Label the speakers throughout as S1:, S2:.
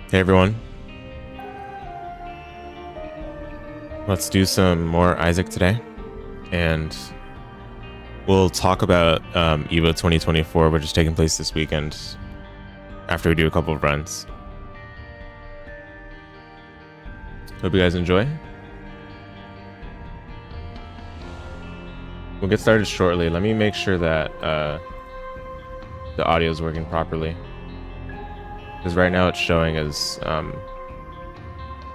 S1: Hey everyone, let's do some more Isaac today, and we'll talk about EVO 2024, which is taking place this weekend after we do a couple of runs. Hope you guys enjoy. We'll get started shortly. Let me make sure that the audio is working properly, because right now it's showing as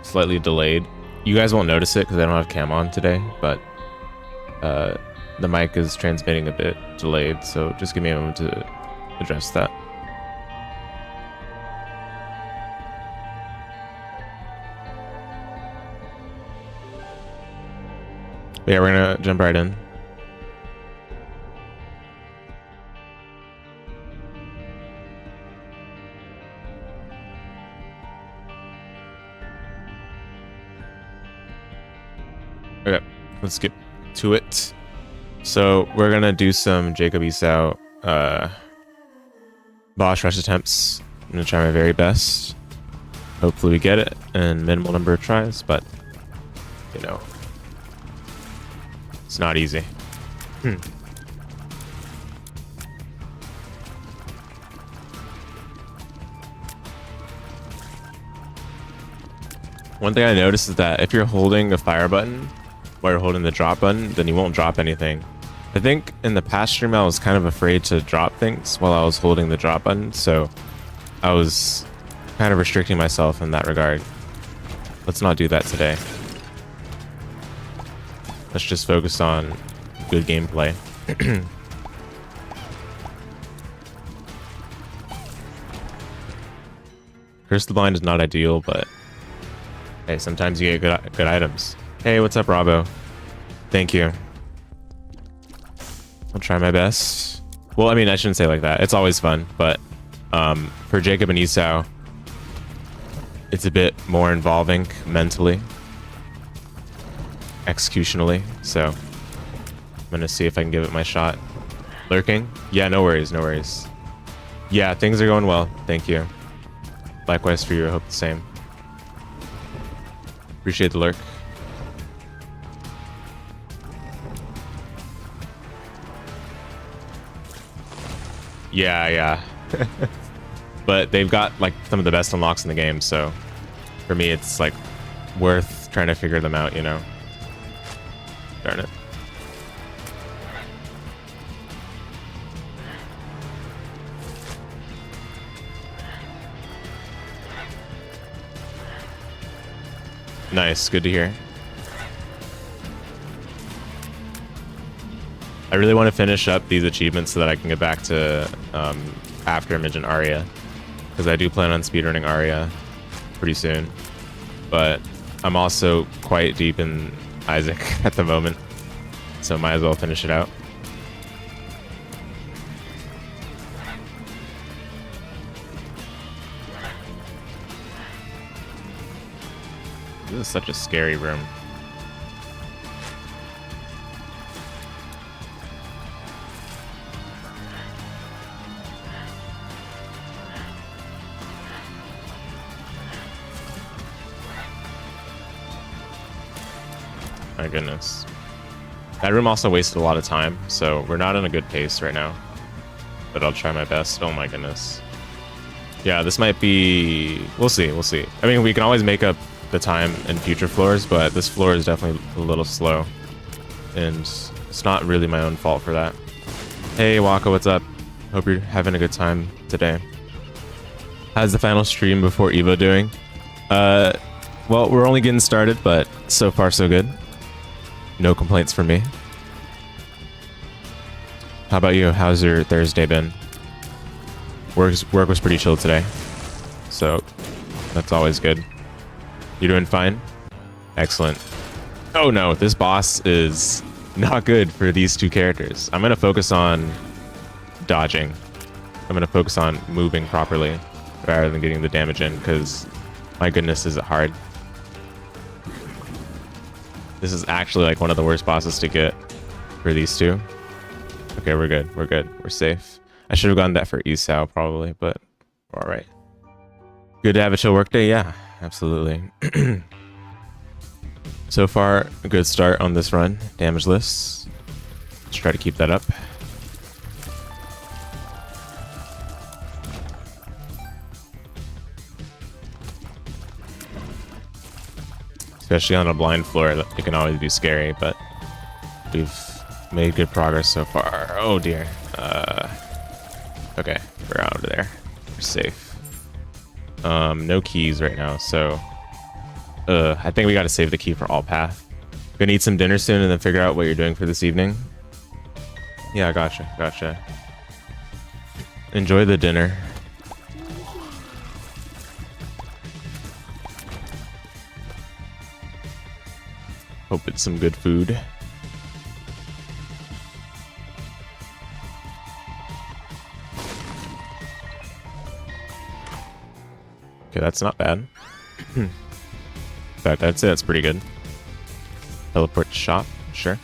S1: slightly delayed. You guys won't notice it because I don't have cam on today, but the mic is transmitting a bit delayed, so just give me a moment to address that. But yeah, we're gonna jump right in. Okay, let's get to it. So we're gonna do some Jacob Esau boss rush attempts. I'm gonna try my very best. Hopefully we get it in minimal number of tries, but you know, it's not easy. One thing I noticed is that if you're holding the fire button while you're holding the drop button, then you won't drop anything. I think in the past stream I was kind of afraid to drop things while I was holding the drop button, so I was kind of restricting myself in that regard. Let's not do that today. Let's just focus on good gameplay. Curse the Blind is not ideal, but hey, sometimes you get good items. Hey, what's up, Robbo? Thank you. I'll try my best. Well, I mean, I shouldn't say it like that. It's always fun, but for Jacob and Esau, it's a bit more involving mentally, executionally, so I'm gonna see if I can give it my shot. Lurking? Yeah, no worries, no worries. Yeah, things are going well. Thank you. Likewise for you, I hope the same. Appreciate the lurk. Yeah. But they've got like some of the best unlocks in the game, so for me it's like worth trying to figure them out, you know. Darn it. Nice, good to hear. I really want to finish up these achievements so that I can get back to Afterimage and Aria, because I do plan on speedrunning Aria pretty soon, but I'm also quite deep in Isaac at the moment, so might as well finish it out. This is such a scary room. My goodness. That room also wasted a lot of time, so we're not in a good pace right now. But I'll try my best. Oh my goodness. Yeah, this might be... We'll see, we'll see. I mean, we can always make up the time in future floors, but this floor is definitely a little slow. And it's not really my own fault for that. Hey, Waka, what's up? Hope you're having a good time today. How's the final stream before EVO doing? Well, we're only getting started, but so far so good. No complaints from me. How about you? How's your Thursday been? Work was pretty chill today, so that's always good. You doing fine? Excellent. Oh no, this boss is not good for these two characters. I'm gonna focus on dodging. I'm gonna focus on moving properly rather than getting the damage in, because my goodness, is it hard. This is actually like one of the worst bosses to get for these two. Okay, we're good. We're good. We're safe. I should have gone that for Esau probably, but we're all right. Good to have a chill workday? Yeah, absolutely. So far, a good start on this run. Damageless. Let's try to keep that up. Especially on a blind floor, it can always be scary, but we've made good progress so far. Oh dear. Okay, we're out of there. We're safe. No keys right now, so I think we gotta save the key for all path. Gonna eat some dinner soon and then figure out what you're doing for this evening. Yeah, gotcha. Enjoy the dinner. Hope it's some good food. Okay, that's not bad. In fact, I'd say that's pretty good. Teleport to shop, sure.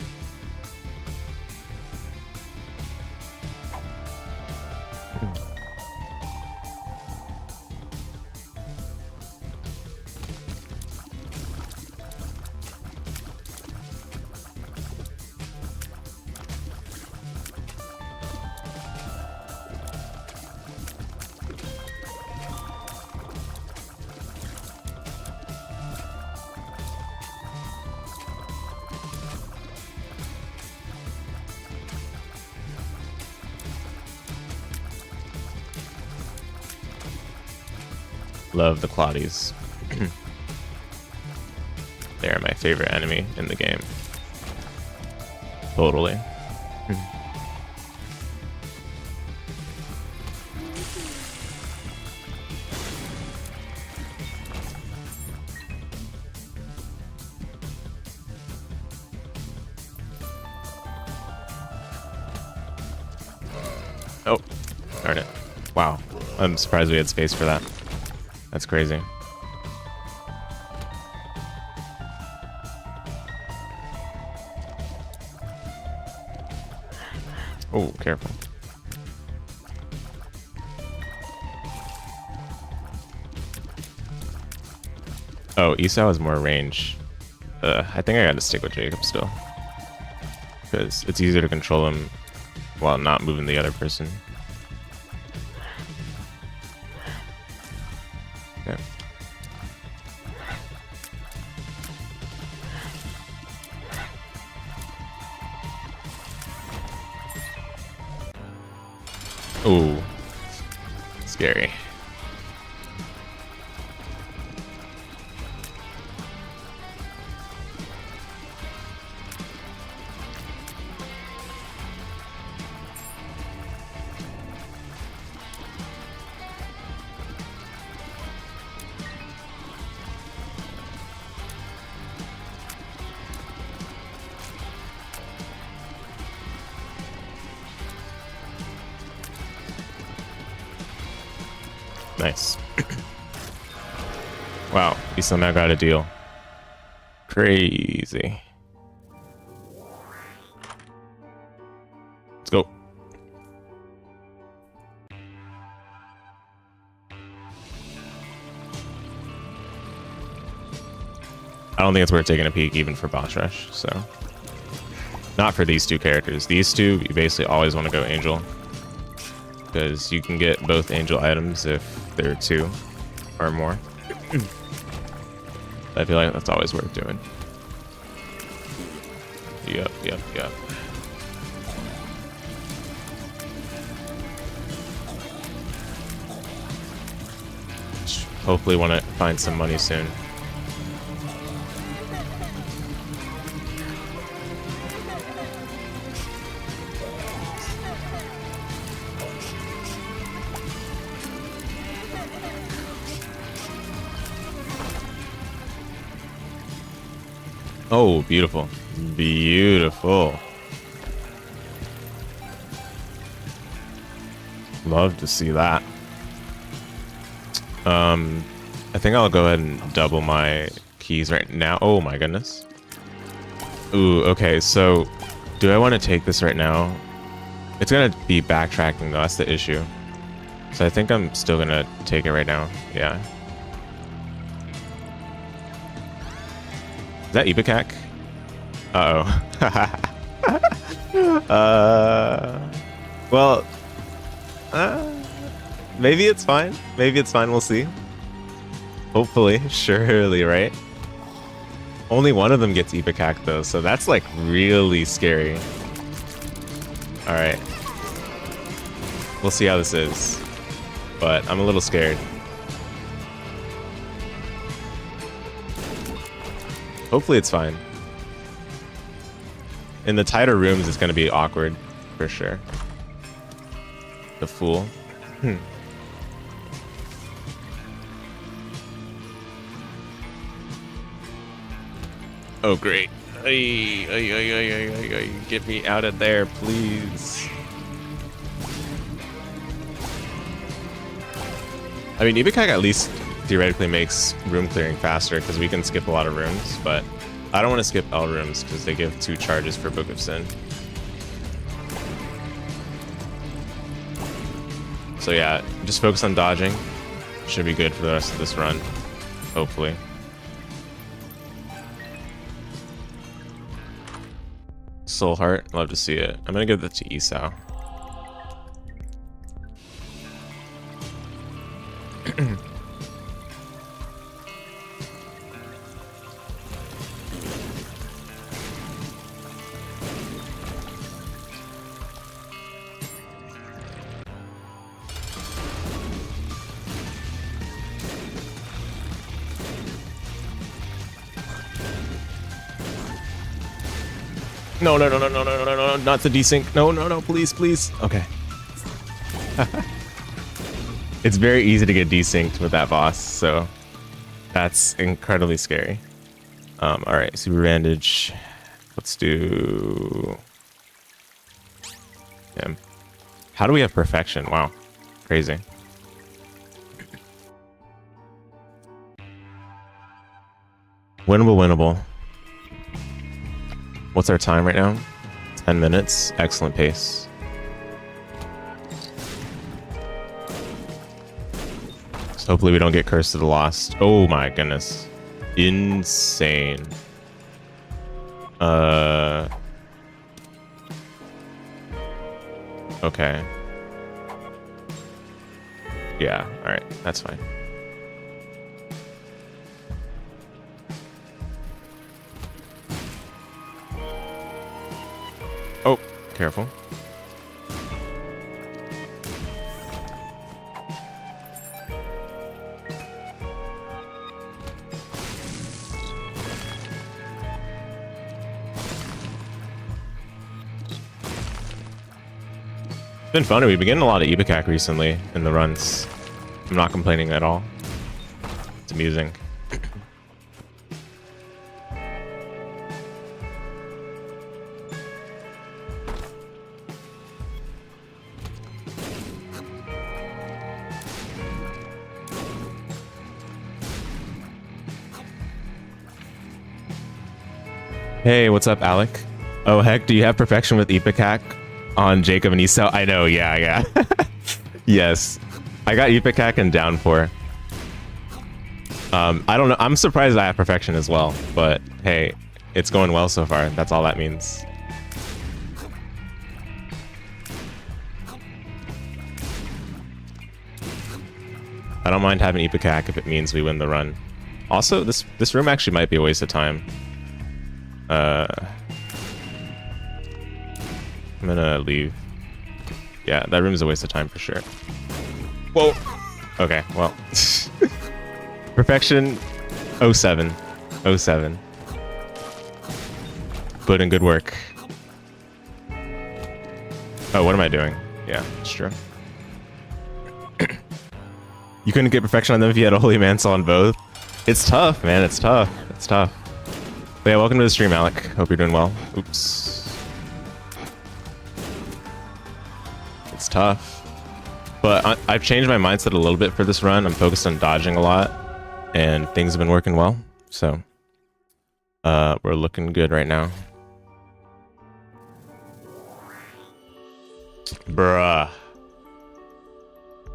S1: Love the Claudies. They're my favorite enemy in the game. Totally. Oh, darn it. Wow. I'm surprised we had space for that. That's crazy. Oh, careful. Oh, Esau has more range. I think I gotta stick with Jacob still. Because it's easier to control him while not moving the other person. Okay. Ooh. Scary. Nice. Wow, we somehow got a deal. Crazy. Let's go. I don't think it's worth taking a peek even for boss rush, so. Not for these two characters. These two, you basically always want to go Angel. Because you can get both Angel items if there are two or more. I feel like that's always worth doing. Yep. Hopefully want to find some money soon. Oh, beautiful. Beautiful. Love to see that. I think I'll go ahead and double my keys right now. Oh my goodness. Ooh, okay, so do I want to take this right now? It's gonna be backtracking though, that's the issue. So I think I'm still gonna take it right now. Yeah. Is that Ipecac? Uh-oh. Well, maybe it's fine. Maybe it's fine. We'll see. Hopefully. Surely, right? Only one of them gets Ipecac, though, so that's, like, really scary. Alright. We'll see how this is. But I'm a little scared. Hopefully it's fine. In the tighter rooms, it's going to be awkward, for sure. The fool. Oh, great. Get me out of there, please. I mean, Ipecac at least theoretically makes room clearing faster because we can skip a lot of rooms, but I don't want to skip L rooms because they give 2 charges for Book of Sin. So yeah, just focus on dodging. Should be good for the rest of this run, hopefully. Soul Heart, love to see it. I'm gonna give that to Esau. No, not the desync. No, please, please. Okay. It's very easy to get desynced with that boss, so that's incredibly scary. All right, super bandage. Let's do him. How do we have perfection? Wow, crazy. Winnable. What's our time right now? 10 minutes. Excellent pace. So hopefully we don't get Curse of the Lost. Oh my goodness. Insane. Okay. Yeah, alright. That's fine. Oh, careful. It's been fun. We've been getting a lot of Ipecac recently in the runs. I'm not complaining at all. It's amusing. Hey, what's up, Alec? Oh, heck, do you have perfection with Ipecac on Jacob and Esau? I know, yeah. Yes. I got Ipecac and Downpour. I don't know. I'm surprised I have perfection as well, but hey, it's going well so far. That's all that means. I don't mind having Ipecac if it means we win the run. Also, this room actually might be a waste of time. I'm gonna leave. Yeah, that room is a waste of time for sure. Whoa. Okay, well. Perfection 07. 07. Put in good work. Oh, what am I doing? Yeah, it's true. You couldn't get perfection on them if you had a Holy Mantle on both? It's tough, man. It's tough. It's tough. But yeah, welcome to the stream, Alec. Hope you're doing well. Oops. It's tough. But I've changed my mindset a little bit for this run. I'm focused on dodging a lot, and things have been working well. So, we're looking good right now. Bruh.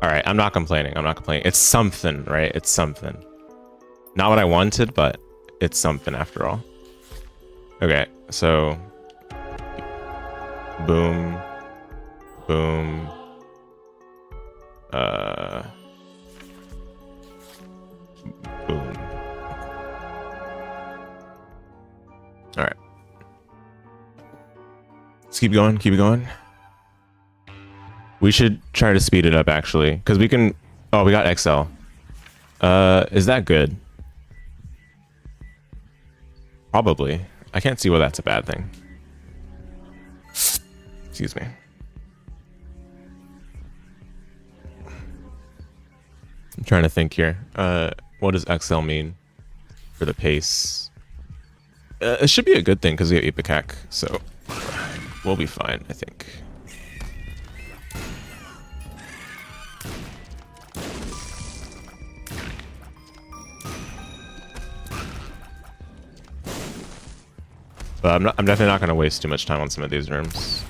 S1: Alright, I'm not complaining. I'm not complaining. It's something, right? It's something. Not what I wanted, but it's something after all. Okay, so boom, boom, boom. All right, let's keep going. Keep it going. We should try to speed it up actually, because we can. Oh, we got XL. Is that good? Probably. I can't see why that's a bad thing. Excuse me. I'm trying to think here. What does XL mean for the pace? It should be a good thing because we have APIC, so we'll be fine, I think. But I'm definitely not going to waste too much time on some of these rooms.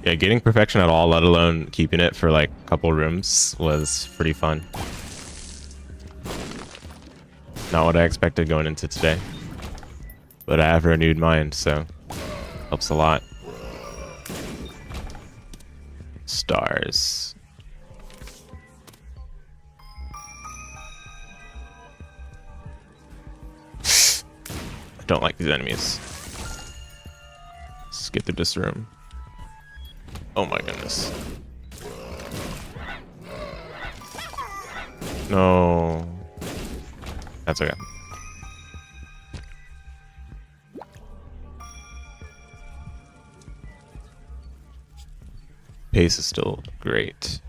S1: Yeah, getting perfection at all, let alone keeping it for like a couple rooms, was pretty fun. Not what I expected going into today. But I have a renewed mind, so helps a lot. Stars. I don't like these enemies. Let's get through this room. Oh my goodness. No. That's okay. Pace is still great.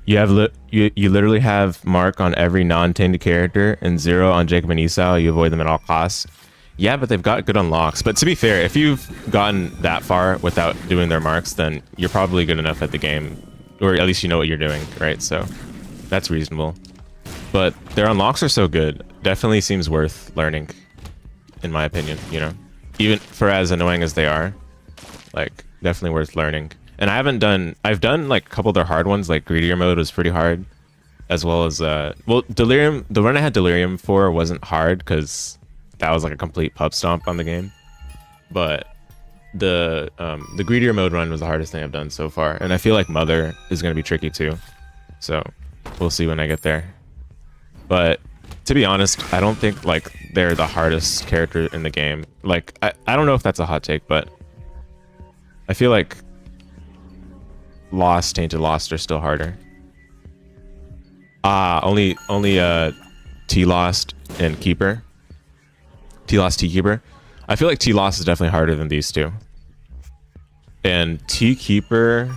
S1: You have you literally have mark on every non-tainted character and 0 on Jacob and Esau. You avoid them at all costs. Yeah, but they've got good unlocks. But to be fair, if you've gotten that far without doing their marks, then you're probably good enough at the game, or at least you know what you're doing, right? So that's reasonable. But their unlocks are so good. Definitely seems worth learning, in my opinion. You know, even for as annoying as they are, like definitely worth learning. And I've done like a couple of their hard ones, like Greedier mode was pretty hard, as well as well, Delirium. The run I had Delirium for wasn't hard because that was like a complete pub stomp on the game. But the Greedier mode run was the hardest thing I've done so far, and I feel like Mother is gonna be tricky too. So we'll see when I get there. But to be honest, I don't think like they're the hardest character in the game. Like I don't know if that's a hot take, but I feel like Lost, Tainted Lost are still harder. Only T-Lost and Keeper. T-Lost, T-Keeper. I feel like T-Lost is definitely harder than these two. And T-Keeper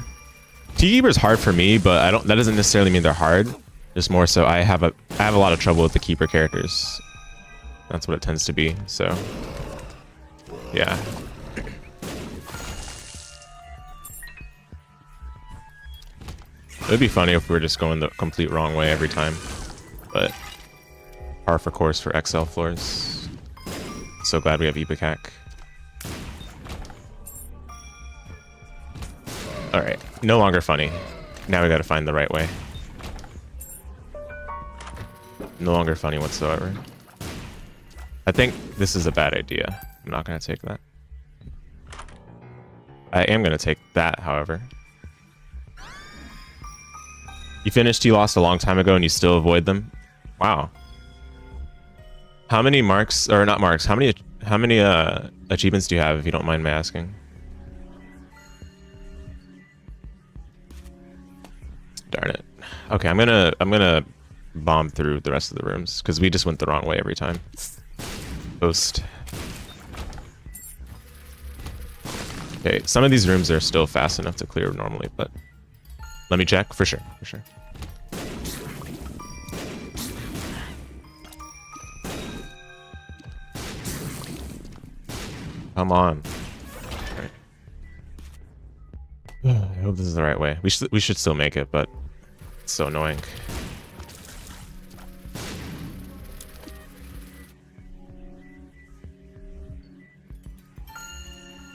S1: is hard for me, but that doesn't necessarily mean they're hard. Just more so I have a lot of trouble with the Keeper characters. That's what it tends to be, so yeah. It would be funny if we were just going the complete wrong way every time, but par for course for XL floors. So glad we have Epic. All right, no longer funny. Now we got to find the right way. No longer funny whatsoever. I think this is a bad idea. I'm not gonna take that. I am gonna take that, however. You finished T-Lost a long time ago and you still avoid them? Wow. How many marks, or not marks, how many achievements do you have, if you don't mind me asking? Darn it. Okay, I'm gonna bomb through the rest of the rooms because we just went the wrong way every time. Post. Okay, some of these rooms are still fast enough to clear normally, but let me check for sure, for sure. Come on. All right. I hope this is the right way. We should still make it, but it's so annoying.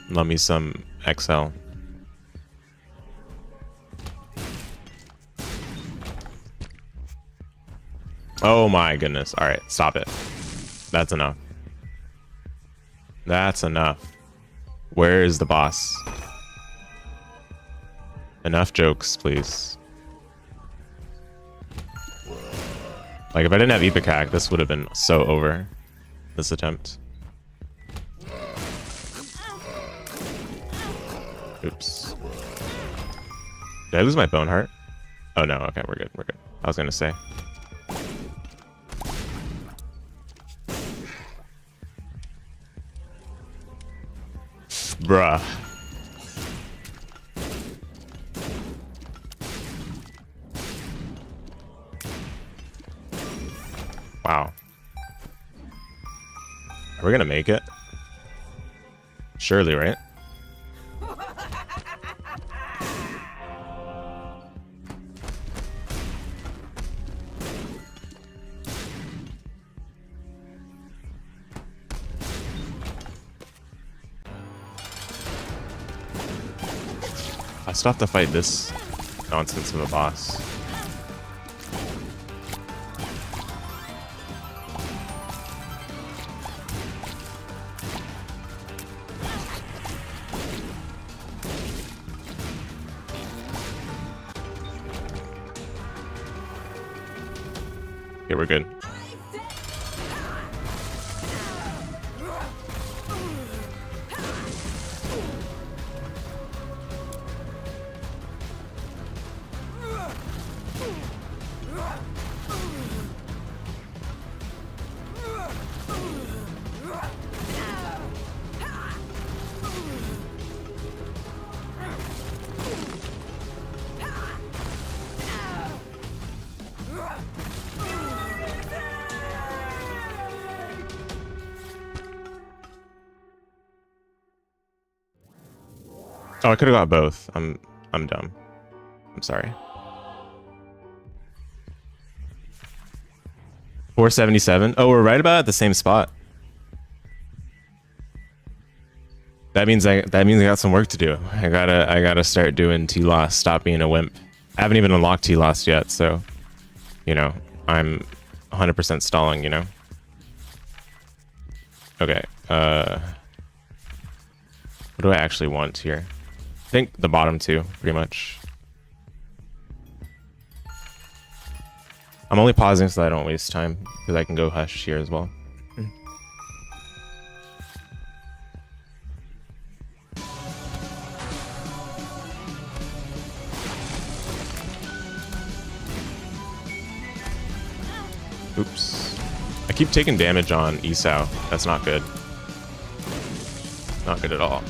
S1: Love me some XL. Oh my goodness. All right, stop it. That's enough. That's enough. Where is the boss? Enough jokes, please. Like, if I didn't have Epic Hack, this would have been so over. This attempt. Oops. Did I lose my bone heart? Oh no, okay, we're good, we're good. I was gonna say. Bruh. Wow. Are we gonna make it? Surely, right? I still have to fight this nonsense of a boss. Okay, we're good. Oh, I could have got both. I'm dumb. I'm sorry. 477. Oh, we're right about at the same spot. That means I got some work to do. I gotta start doing T-Loss. Stop being a wimp. I haven't even unlocked T-Loss yet, so you know I'm 100% stalling. You know. Okay. What do I actually want here? I think the bottom two, pretty much. I'm only pausing so that I don't waste time, because I can go hush here as well. Oops. I keep taking damage on ESAO. That's not good. Not good at all.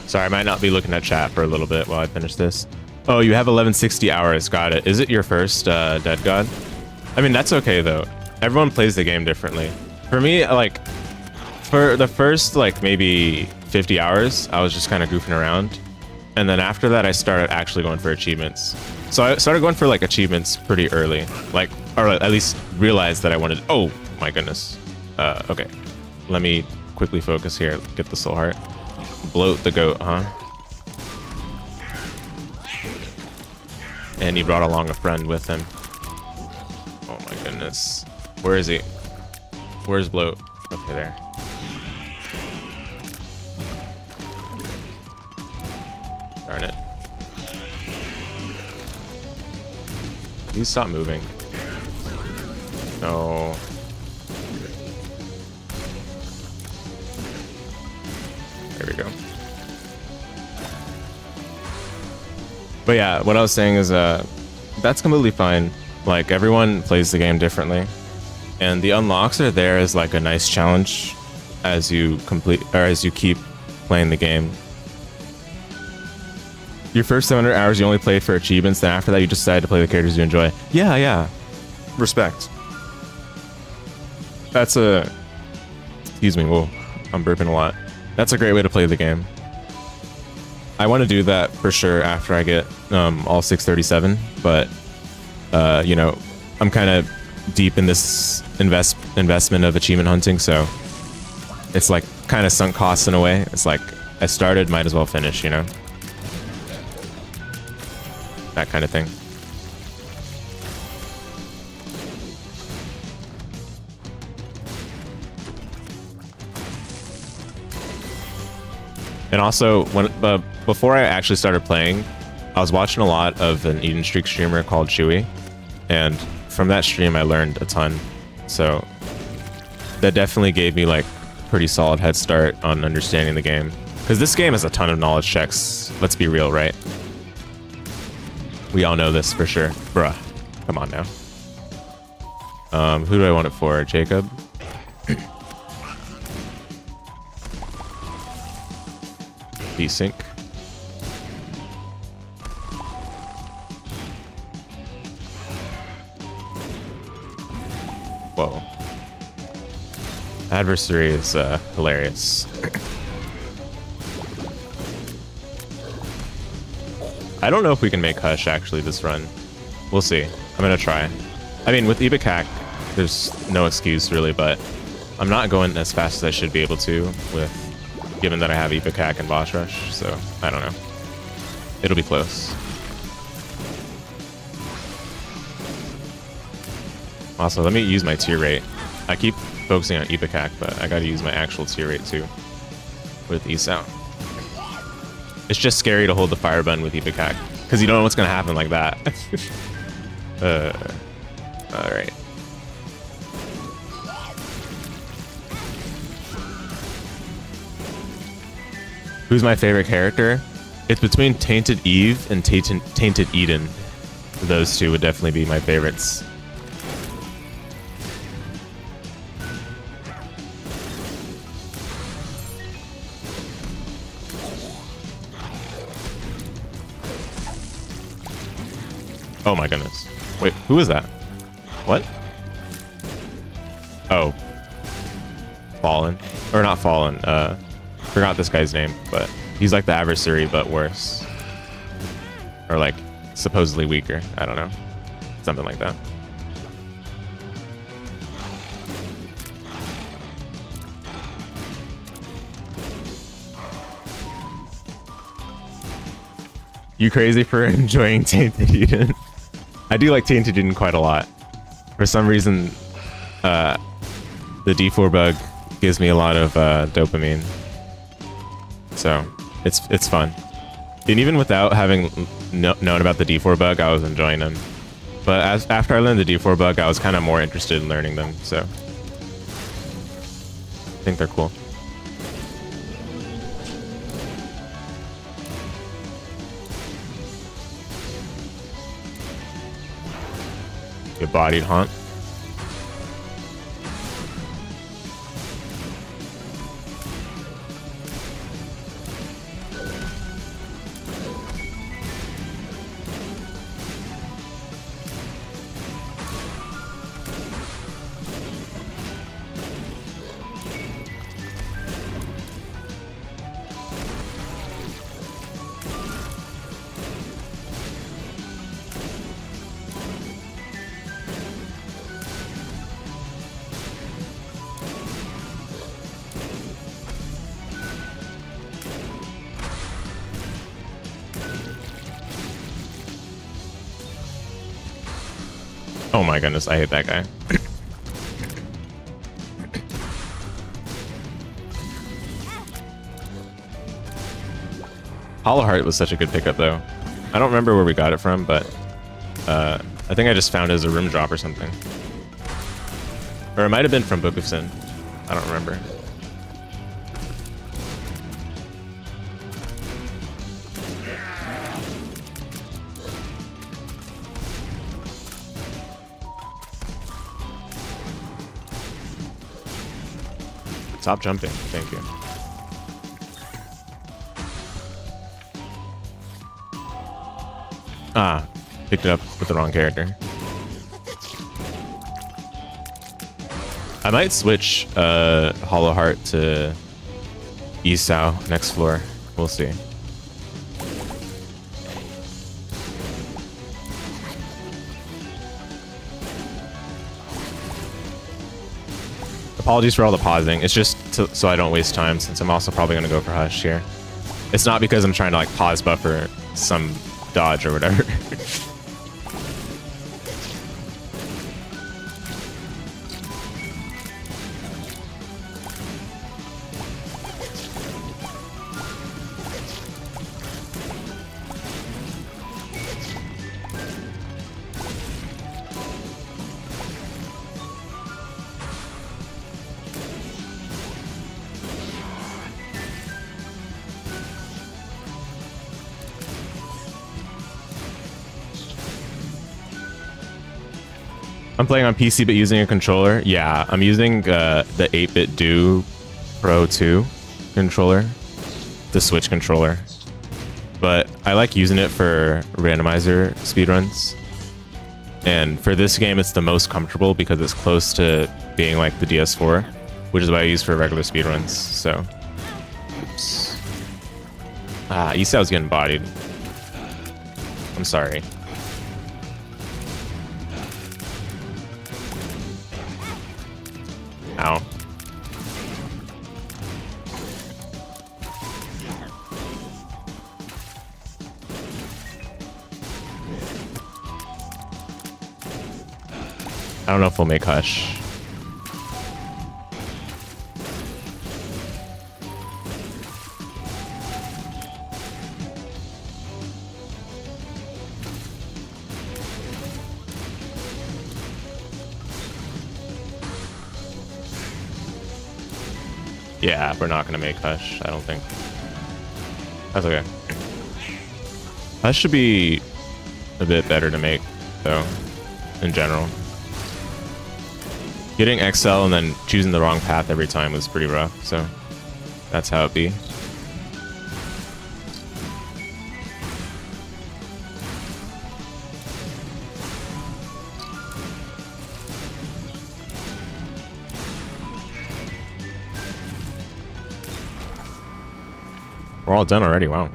S1: Sorry, I might not be looking at chat for a little bit while I finish this. Oh, you have 1160 hours. Got it. Is it your first Dead God? I mean, that's okay, though. Everyone plays the game differently. For me, like, for the first, like, maybe 50 hours, I was just kind of goofing around. And then after that, I started actually going for achievements. So I started going for, like, achievements pretty early. Like, or at least realized that I wanted... Oh, my goodness. Okay. Let me quickly focus here. Get the soul heart. Bloat the goat, huh? And he brought along a friend with him. Oh my goodness. Where is he? Where's Bloat? Okay, there. Darn it. Please stop moving. No. There we go. But yeah, what I was saying is that's completely fine. Like, everyone plays the game differently. And the unlocks are there as like a nice challenge as you complete or as you keep playing the game. Your first 700 hours you only play for achievements, then after that you just decide to play the characters you enjoy. Yeah. Respect. That's a... Excuse me, whoa. I'm burping a lot. That's a great way to play the game. I want to do that for sure after I get all 637, but you know, I'm kind of deep in this investment of achievement hunting, so it's like kind of sunk costs in a way. It's like I started, might as well finish, you know? That kind of thing. And also, before I actually started playing, I was watching a lot of an Eden Streak streamer called Chewy, and from that stream I learned a ton. So that definitely gave me like pretty solid head start on understanding the game. Because this game has a ton of knowledge checks. Let's be real, right? We all know this for sure. Bruh. Come on now. Who do I want it for? Jacob? Desync. Whoa. Adversary is hilarious. I don't know if we can make Hush actually this run. We'll see. I'm gonna try. I mean, with Epic Hack, there's no excuse really, but I'm not going as fast as I should be able to given that I have Epic Hack and Boss Rush, so I don't know. It'll be close. Also, let me use my tier rate. I keep focusing on Epic Hack, but I gotta use my actual tier rate too with ESOUT. It's just scary to hold the fire button with Epic Hack because you don't know what's gonna happen like that. All right. Who's my favorite character? It's between Tainted Eve and Tainted Eden. Those two would definitely be my favorites. Oh my goodness. Wait, who is that? What? Oh. Fallen. Or not Fallen. Forgot this guy's name, but he's like the adversary, but worse. Or like, supposedly weaker. I don't know. Something like that. You crazy for enjoying Tainted Eden? I do like Tainted Eden quite a lot. For some reason, the D4 bug gives me a lot of dopamine. So it's fun. And even without having known about the D4 bug, I was enjoying them. But after I learned the D4 bug, I was kind of more interested in learning them. So I think they're cool. Good bodied haunt. Oh my goodness, I hate that guy. Hollow Heart was such a good pickup though. I don't remember where we got it from, but I think I just found it as a room drop or something. Or it might have been from Book of Sin. I don't remember. Stop jumping. Thank you. Ah, picked it up with the wrong character. I might switch Hollow Heart to ESAO next floor. We'll see. Apologies for all the pausing. It's just so I don't waste time, since I'm also probably going to go for Hush here. It's not because I'm trying to like pause buffer some dodge or whatever. I'm playing on PC but using a controller. Yeah, I'm using the 8-bit Do Pro 2 controller, the Switch controller. But I like using it for randomizer speedruns. And for this game, it's the most comfortable because it's close to being like the DS4, which is what I use for regular speedruns. So, oops. ESAO's getting bodied. I'm sorry. Ow. I don't know if we'll make Hush. Yeah, we're not going to make Hush, I don't think. That's okay. Hush should be a bit better to make, though, in general. Getting XL and then choosing the wrong path every time was pretty rough, so that's how it be. We're all done already, wow.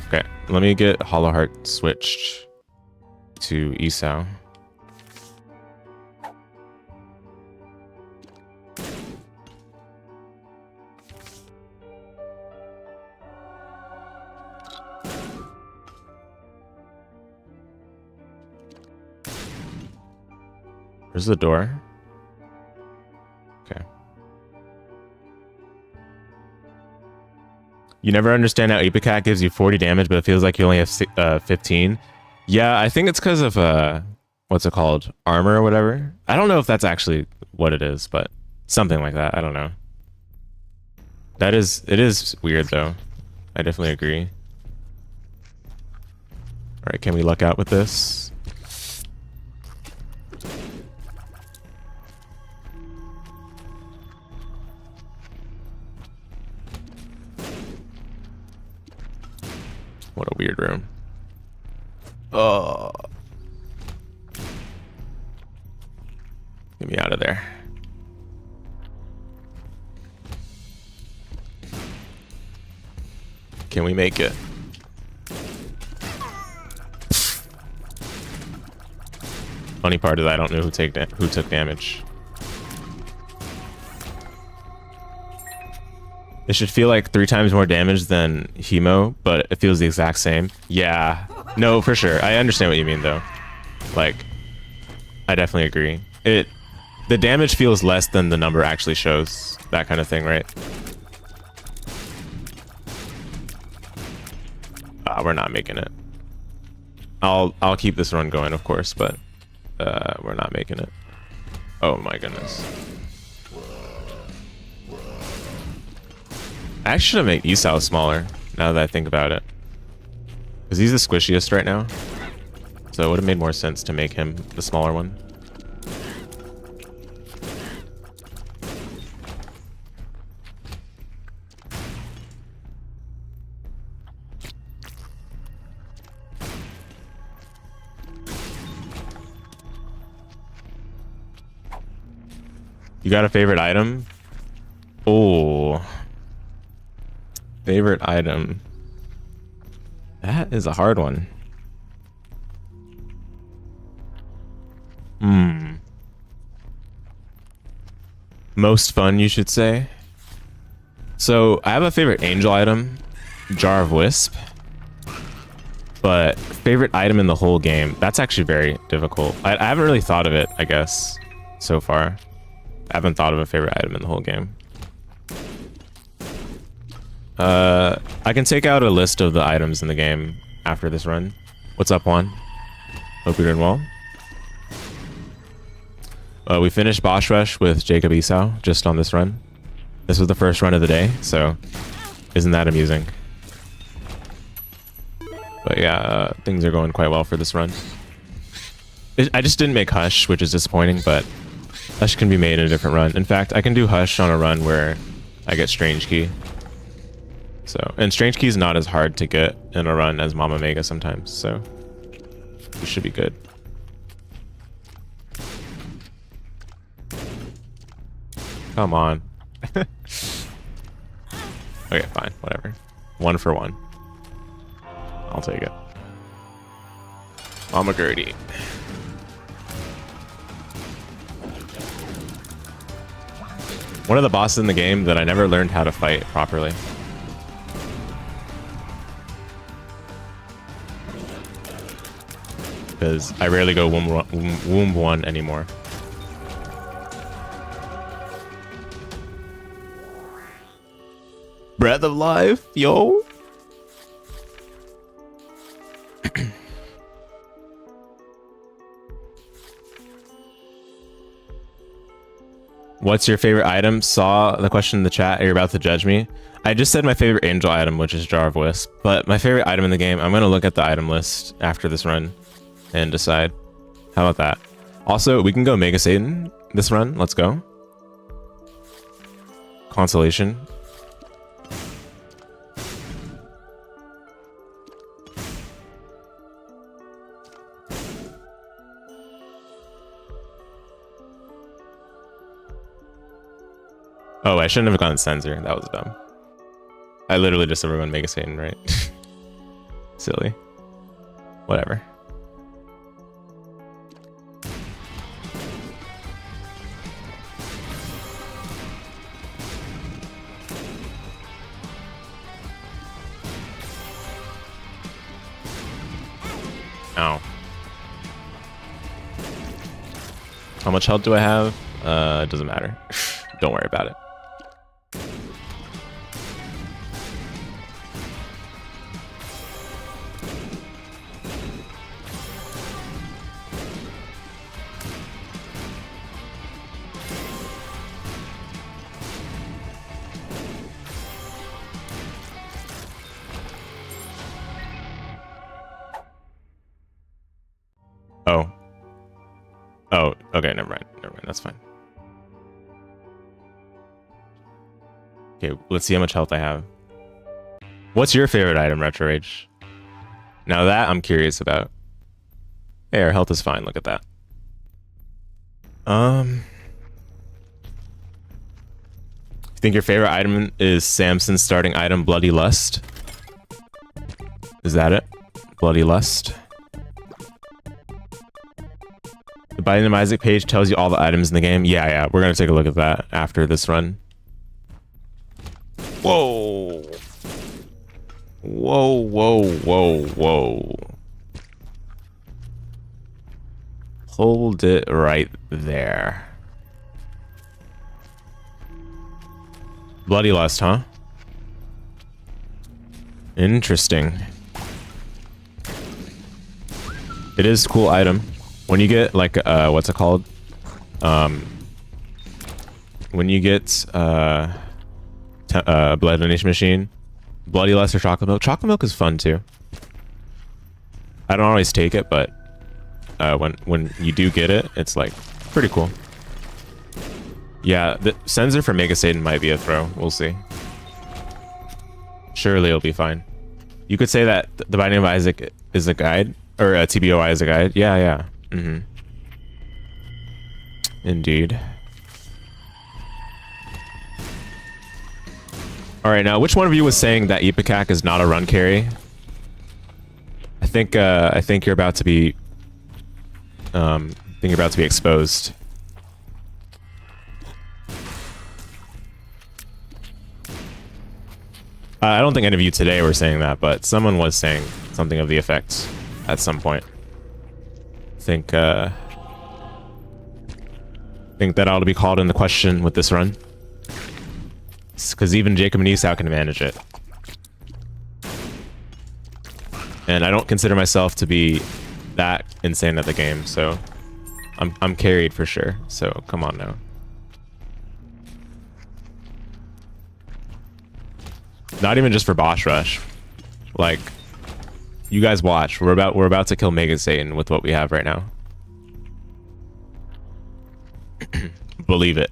S1: Okay, let me get Hollow Heart switched to ESAO. Where's the door? Okay. You never understand how Apicat gives you 40 damage, but it feels like you only have 15. Yeah, I think it's because of, what's it called? Armor or whatever? I don't know if that's actually what it is, but something like that. I don't know. It is weird, though. I definitely agree. All right, can we luck out with this? What a weird room. Oh. Get me out of there. Can we make it? Funny part is I don't know who took damage. It should feel like 3 times more damage than Hemo, but it feels the exact same. Yeah, no, for sure. I understand what you mean, though. Like, I definitely agree. The damage feels less than the number actually shows. That kind of thing, right? We're not making it. I'll keep this run going, of course, but we're not making it. Oh my goodness. I actually should make ESAO smaller, now that I think about it. Because he's the squishiest right now. So it would have made more sense to make him the smaller one. You got a favorite item? Oh. Favorite item. That is a hard one. Most fun, you should say. So I have a favorite angel item, Jar of Wisp. But favorite item in the whole game, that's actually very difficult. I haven't really thought of it, I guess, so far. I haven't thought of a favorite item in the whole game. I can take out a list of the items in the game after this run. What's up, Juan? Hope you're doing well. We finished Boss Rush with Jacob Esau just on this run. This was the first run of the day, so isn't that amusing? But yeah, things are going quite well for this run. I just didn't make Hush, which is disappointing, but Hush can be made in a different run. In fact, I can do Hush on a run where I get Strange Key. So, and Strange Key is not as hard to get in a run as Mama Mega sometimes, so we should be good. Come on. Okay, fine, whatever. 1 for 1. I'll take it. Mama Gertie. One of the bosses in the game that I never learned how to fight properly. Because I rarely go womb 1 anymore. Breath of Life, yo! What's your favorite item? Saw the question in the chat. You're about to judge me. I just said my favorite angel item, which is Jar of Wisp. But my favorite item in the game, I'm going to look at the item list after this run and decide. How about that? Also, we can go Mega Satan this run. Let's go. Consolation. Oh, I shouldn't have gone Sensor. That was dumb. I literally just said we're going Mega Satan, right? Silly. Whatever. Ow. How much health do I have? It doesn't matter. Don't worry about it. Oh, okay, never mind, that's fine. Okay, let's see how much health I have. What's your favorite item, Retro Rage? Now that I'm curious about. Hey, our health is fine, look at that. You think your favorite item is Samson's starting item, Bloody Lust? Is that it? Bloody Lust? The Binding of Isaac page tells you all the items in the game. Yeah, we're gonna take a look at that after this run. Whoa. Whoa. Hold it right there. Bloody Lust, huh? Interesting. It is a cool item. When you get like what's it called? When you get Blood Donation Machine, Bloody Lust or Chocolate Milk. Chocolate Milk is fun too. I don't always take it, but when you do get it, it's like pretty cool. Yeah, the Sensor for Mega Satan might be a throw. We'll see. Surely it'll be fine. You could say that the Binding of Isaac is a guide, or a TBOI is a guide. Yeah. Indeed. All right, now which one of you was saying that Ipecac is not a run carry? I think you're about to be exposed. I don't think any of you today were saying that, but someone was saying something of the effect at some point. Think that ought to be called into question with this run. Because even Jacob Nisau can manage it. And I don't consider myself to be that insane at the game, so I'm carried for sure. So come on now. Not even just for boss rush. Like, you guys watch. We're about to kill Mega Satan with what we have right now. Believe it.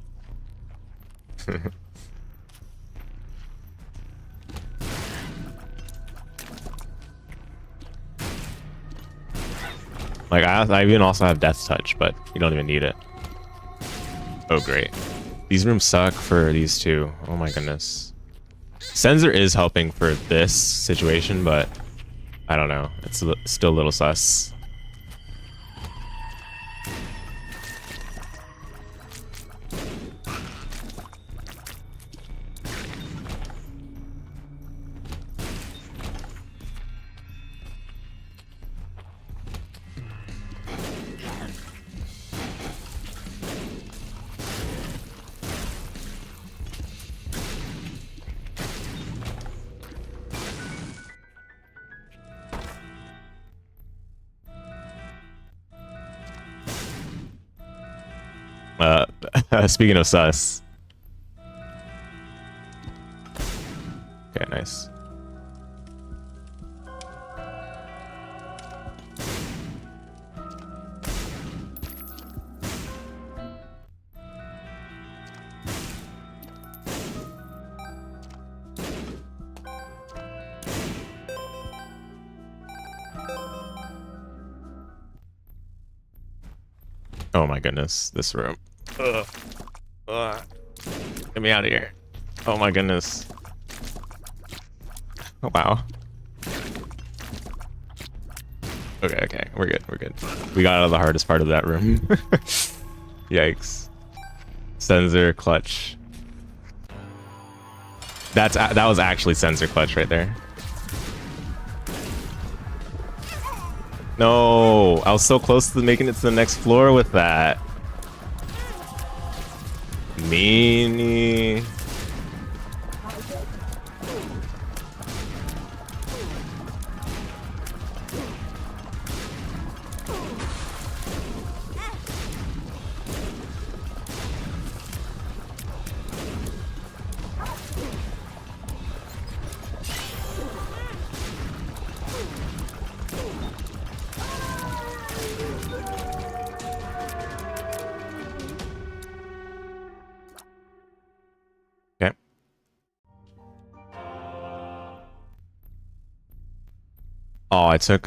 S1: Like, I even also have Death Touch, but you don't even need it. Oh, great. These rooms suck for these two. Oh my goodness. Sensor is helping for this situation, but I don't know. It's still a little sus. Speaking of sus. Okay, nice. Oh my goodness, this room. Ugh. Ugh. Get me out of here. Oh my goodness. Oh, wow. Okay, we're good. We got out of the hardest part of that room. Yikes. Sensor clutch. That was actually sensor clutch right there. No, I was so close to making it to the next floor with that. Meanie. Oh, I took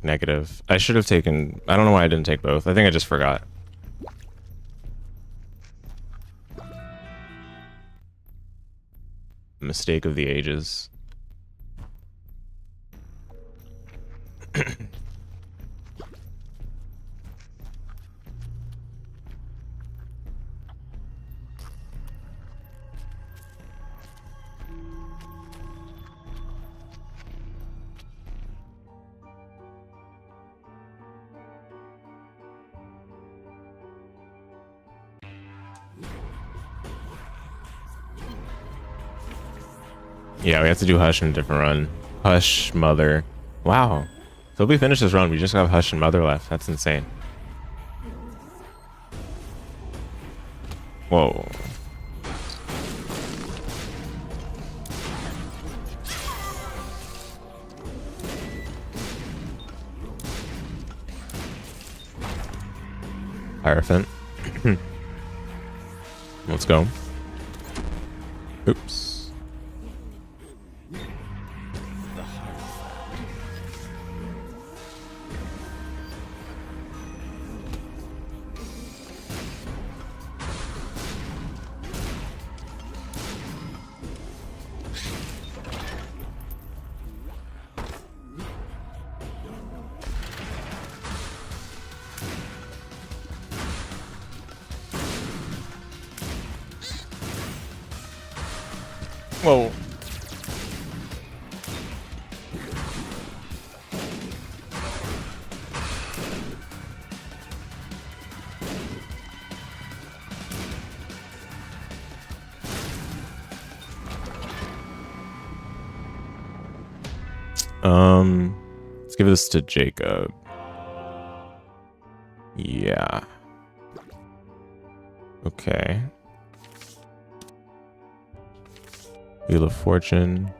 S1: negative. I should have taken. I don't know why I didn't take both. I think I just forgot. Mistake of the ages. Yeah, we have to do Hush in a different run. Hush, Mother. Wow. So if we finish this run, we just have Hush and Mother left. That's insane. Whoa. Hierophant. Let's go. Oops. Whoa. Let's give this to Jacob. Yeah. Okay. Wheel of Fortune.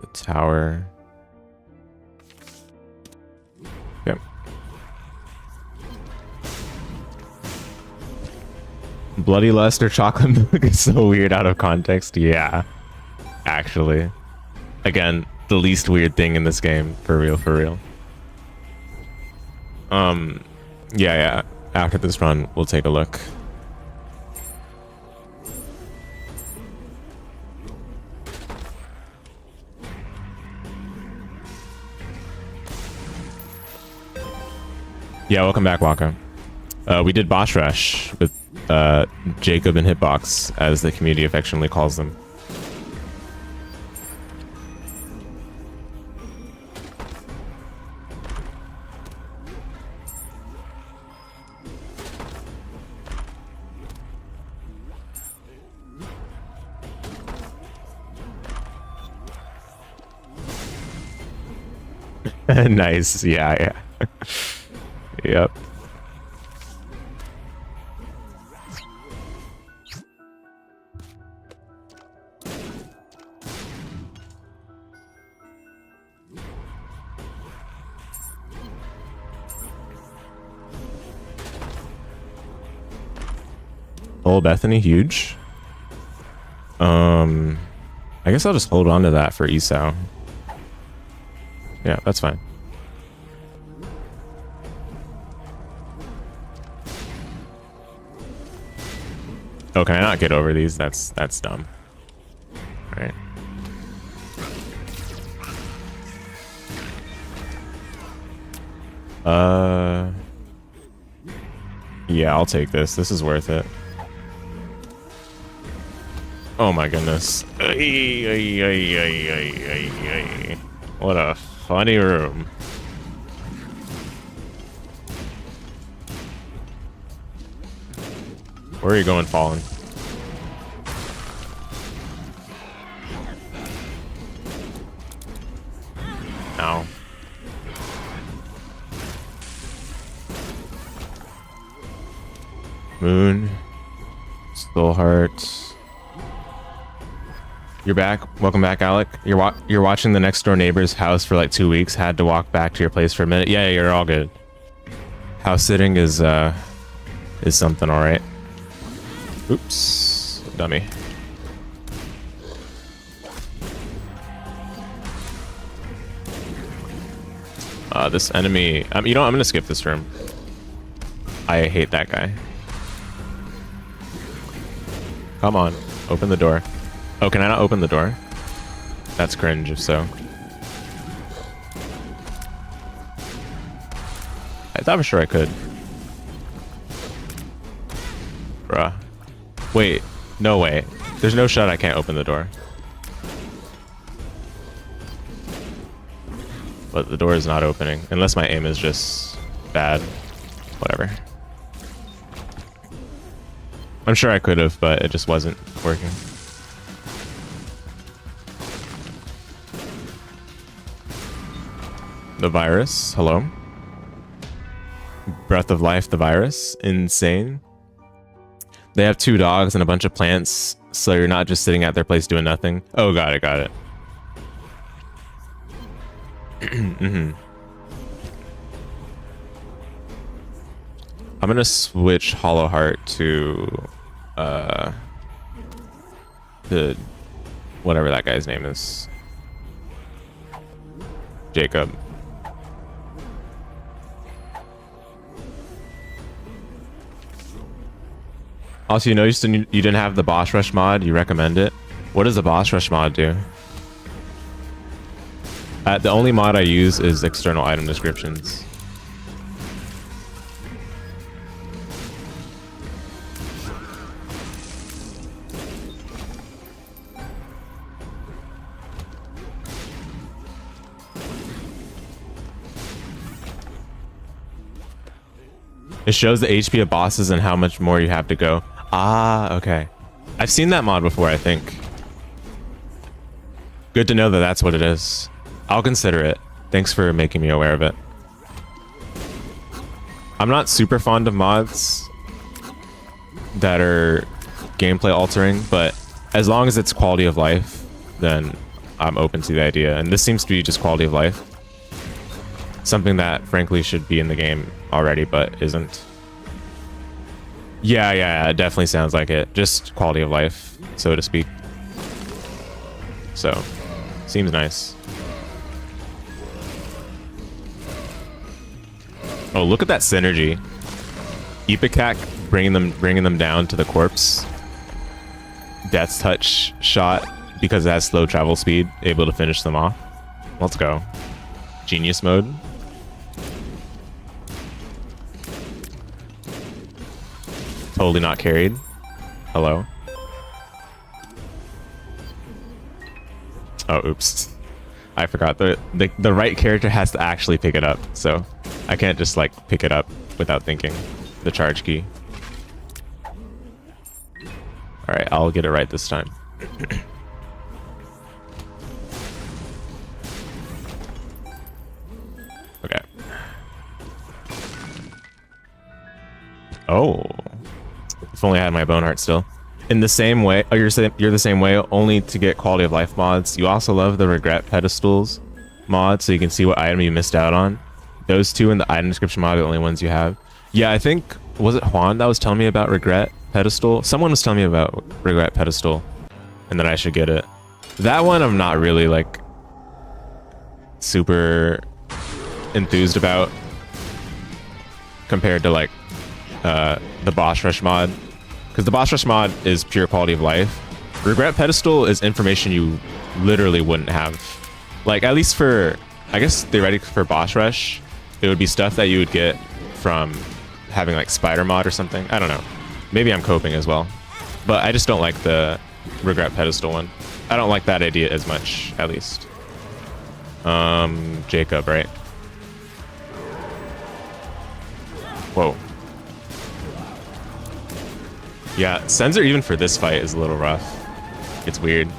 S1: The Tower. Yep. Bloody Lust or chocolate milk is so weird out of context. Yeah. Actually. Again, the least weird thing in this game. For real, for real. Yeah. After this run, we'll take a look. Yeah, welcome back, Waka. We did Boss Rush with Jacob and Hitbox, as the community affectionately calls them. Nice, yeah. Yep. Old Bethany, huge. I guess I'll just hold on to that for ESO. Yeah, that's fine. Oh, can I not get over these? That's dumb. All right. Yeah, I'll take this. This is worth it. Oh my goodness. What a funny room. Where are you going, Fallen? Ow. Moon. Soulheart. You're back. Welcome back, Alec. You're watching the next door neighbor's house for like 2 weeks. Had to walk back to your place for a minute. Yeah, you're all good. House sitting is something, all right. Oops, dummy. This enemy. You know what? I'm gonna skip this room. I hate that guy. Come on, open the door. Oh, can I not open the door? That's cringe, if so. I thought for sure I could. Bruh. Wait, no way. There's no shot I can't open the door. But the door is not opening. Unless my aim is just bad. Whatever. I'm sure I could have, but it just wasn't working. The virus. Hello. Breath of Life, the virus. Insane. They have 2 dogs and a bunch of plants, so you're not just sitting at their place doing nothing. Oh, got it. Mm-hmm. I'm gonna switch Hollow Heart to the whatever that guy's name is. Jacob. Also, you noticed you didn't have the Boss Rush mod. You recommend it? What does the Boss Rush mod do? The only mod I use is external item descriptions. It shows the HP of bosses and how much more you have to go. Ah, okay. I've seen that mod before, I think. Good to know that that's what it is. I'll consider it. Thanks for making me aware of it. I'm not super fond of mods that are gameplay altering, but as long as it's quality of life, then I'm open to the idea. And this seems to be just quality of life. Something that frankly should be in the game already, but isn't. Yeah, it definitely sounds like it. Just quality of life, so to speak. So, seems nice. Oh, look at that synergy. Ipecac bringing them down to the corpse. Death's touch shot because it has slow travel speed, able to finish them off. Let's go. Genius mode. Totally not carried. Hello. Oh, oops. I forgot. The right character has to actually pick it up, so I can't just like pick it up without thinking. The charge key. Alright, I'll get it right this time. Okay. Oh. If only I had my bone heart still. In the same way, oh, you're the same way, only to get quality of life mods. You also love the regret pedestals mod, so you can see what item you missed out on. Those two in the item description mod are the only ones you have. Yeah, I think, was it Juan that was telling me about regret pedestal? Someone was telling me about regret pedestal, and that I should get it. That one I'm not really like super enthused about compared to like the boss rush mod, because the boss rush mod is pure quality of life. Regret pedestal is information you literally wouldn't have, like at least for, I guess theoretically for boss rush it would be stuff that you would get from having like spider mod or something. I don't know, maybe I'm coping as well, but I just don't like the regret pedestal one. I don't like that idea as much, at least. Jacob, right? Whoa. Yeah, sensor even for this fight is a little rough. It's weird.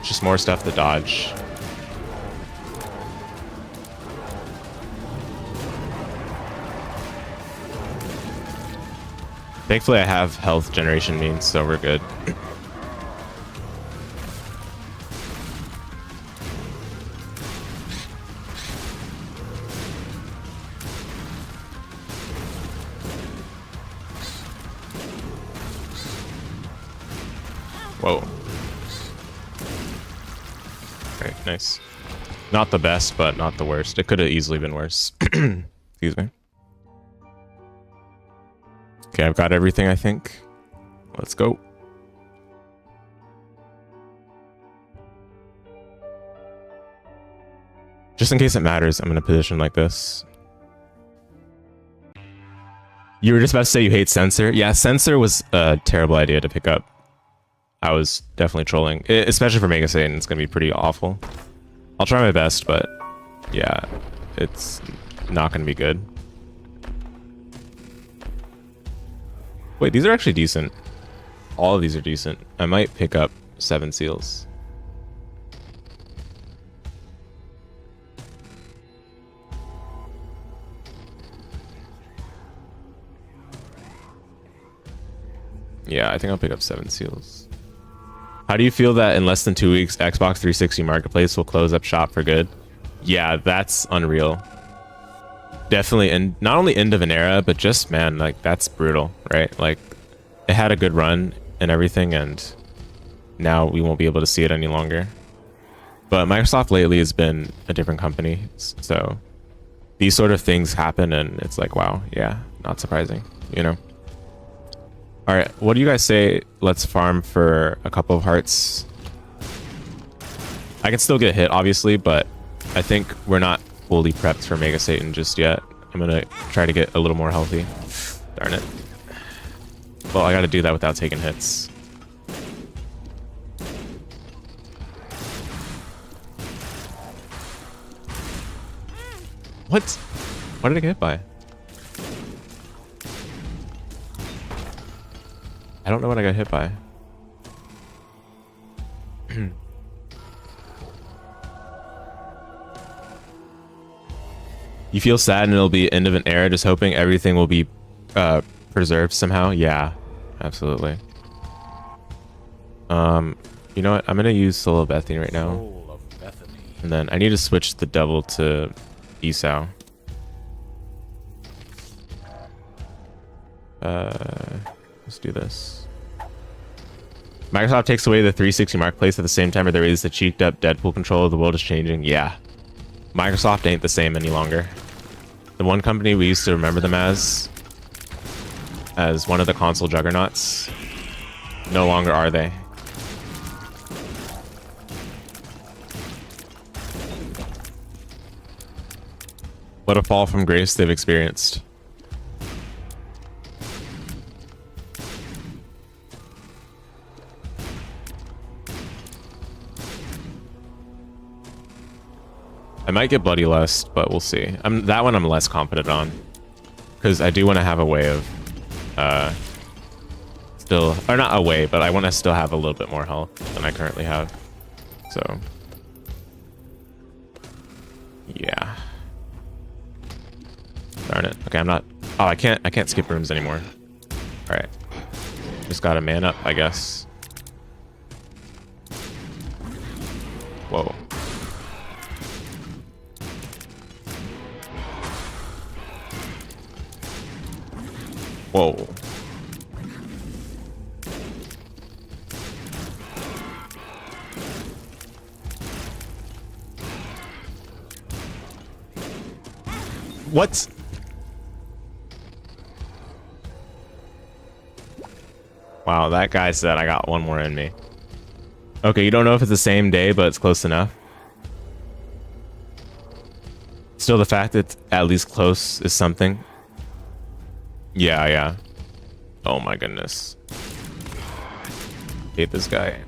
S1: Just more stuff to dodge. Thankfully I have health generation means, so we're good. Whoa. Okay, nice. Not the best, but not the worst. It could have easily been worse. Excuse me. Okay, I've got everything, I think. Let's go. Just in case it matters, I'm in a position like this. You were just about to say you hate sensor? Yeah, sensor was a terrible idea to pick up. I was definitely trolling, especially for Mega Satan. It's gonna be pretty awful. I'll try my best, but yeah, it's not gonna be good. Wait, these are actually decent. All of these are decent. I might pick up 7 seals. Yeah, I think I'll pick up 7 seals. How do you feel that in less than 2 weeks, Xbox 360 Marketplace will close up shop for good? Yeah, that's unreal. Definitely, and not only end of an era, but just, man, like, that's brutal, right? Like, it had a good run and everything, and now we won't be able to see it any longer. But Microsoft lately has been a different company, so these sort of things happen, and it's like, wow, yeah, not surprising, you know? All right, what do you guys say? Let's farm for a couple of hearts. I can still get hit, obviously, but I think we're not fully prepped for Mega Satan just yet. I'm gonna try to get a little more healthy. Darn it. Well, I gotta do that without taking hits. What? What did I get hit by? I don't know what I got hit by. You feel sad and it'll be end of an era, just hoping everything will be preserved somehow. Yeah, absolutely. You know what? I'm gonna use Soul of Bethany right now. And then I need to switch the devil to Esau. Let's do this. Microsoft takes away the 360 marketplace at the same time, or they release the cheeked up Deadpool controller. The world is changing. Yeah. Microsoft ain't the same any longer. The one company we used to remember them as one of the console juggernauts, no longer are they. What a fall from grace they've experienced. I might get Bloody Lust, but we'll see. That one I'm less confident on, because I do want to have a way of still, or not a way, but I want to still have a little bit more health than I currently have. So yeah. Darn it. Okay, I'm not. Oh, I can't skip rooms anymore. All right. Just gotta man up, I guess. Whoa. Whoa. What? Wow, that guy said I got one more in me. Okay, you don't know if it's the same day, but it's close enough. Still, the fact that it's at least close is something. Yeah, yeah. Oh my goodness. Hate this guy.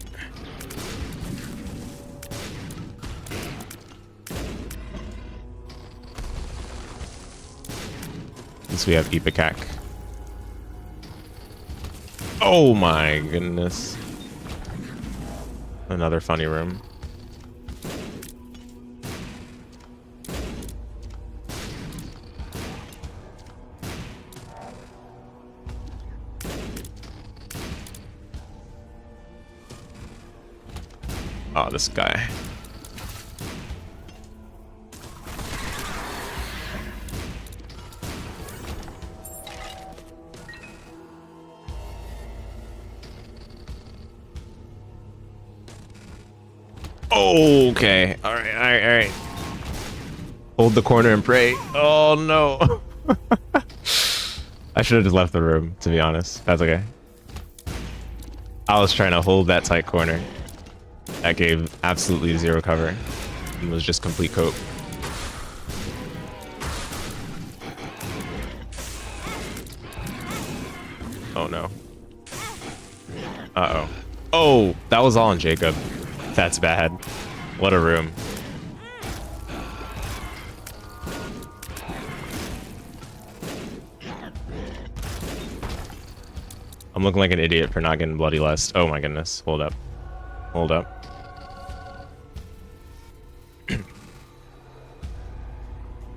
S1: At least we have Ipecac. Oh my goodness. Another funny room. Oh, this guy. Okay. All right, all right, all right. Hold the corner and pray. Oh, no. I should have just left the room, to be honest. That's okay. I was trying to hold that tight corner. That gave absolutely zero cover. It was just complete cope. Oh no. Uh-oh. Oh, that was all on Jacob. That's bad. What a room. I'm looking like an idiot for not getting Bloody Lust. Oh my goodness. Hold up. Hold up.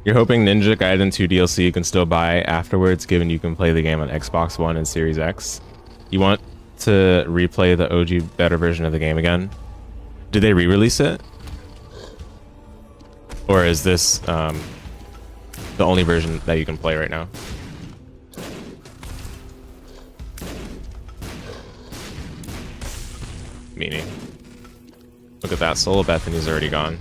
S1: You're hoping Ninja Gaiden 2 DLC you can still buy afterwards, given you can play the game on Xbox One and Series X. You want to replay the OG better version of the game again? Did they re-release it? Or is this the only version that you can play right now? Meaning. Look at that, Soul of Bethany's already gone.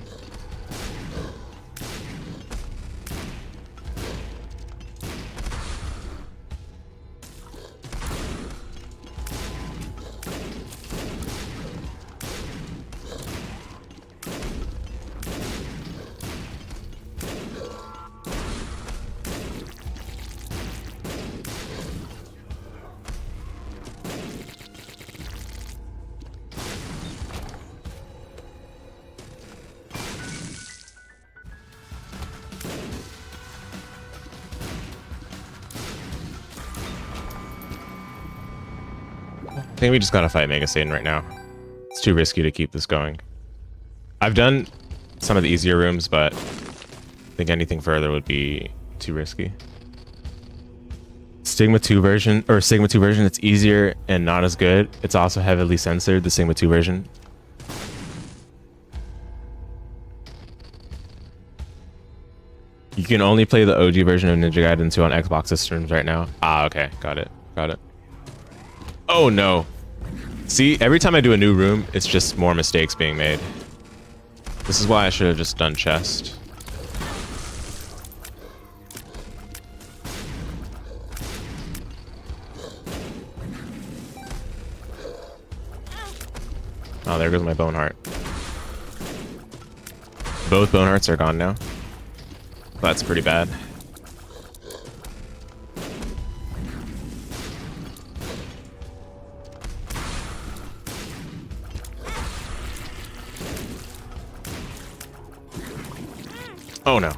S1: think we just gotta fight Mega Satan right now. It's too risky to keep this going. I've done some of the easier rooms, but I think anything further would be too risky. Sigma 2 version, or Sigma 2 version, it's easier and not as good. It's also heavily censored, the Sigma 2 version. You can only play the OG version of Ninja Gaiden 2 on Xbox systems right now. Ah, okay. Got it. Got it. Oh, no. See, every time I do a new room, it's just more mistakes being made. This is why I should have just done chest. Oh, there goes my bone heart. Both bone hearts are gone now. That's pretty bad. Oh no,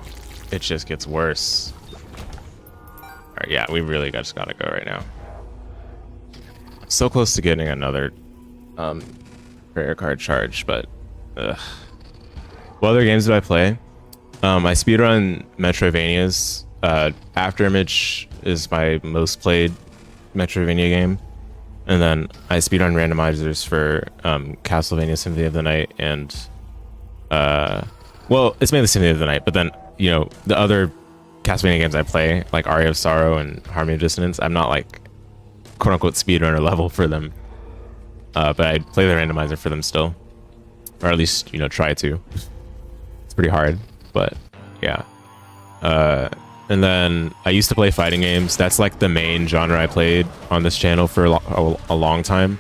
S1: it just gets worse. Alright, yeah, we really just gotta go right now. So close to getting another prayer card charge, but ugh. What other games did I play? I speedrun Metroidvanias. Afterimage is my most played Metroidvania game. And then I speedrun randomizers for Castlevania Symphony of the Night and well, it's mainly Symphony of the Night, but then, you know, the other Castlevania games I play, like Aria of Sorrow and Harmony of Dissonance, I'm not like quote unquote speedrunner level for them. But I play the randomizer for them still. Or at least, you know, try to. It's pretty hard, but yeah. And then I used to play fighting games. That's like the main genre I played on this channel for a long time,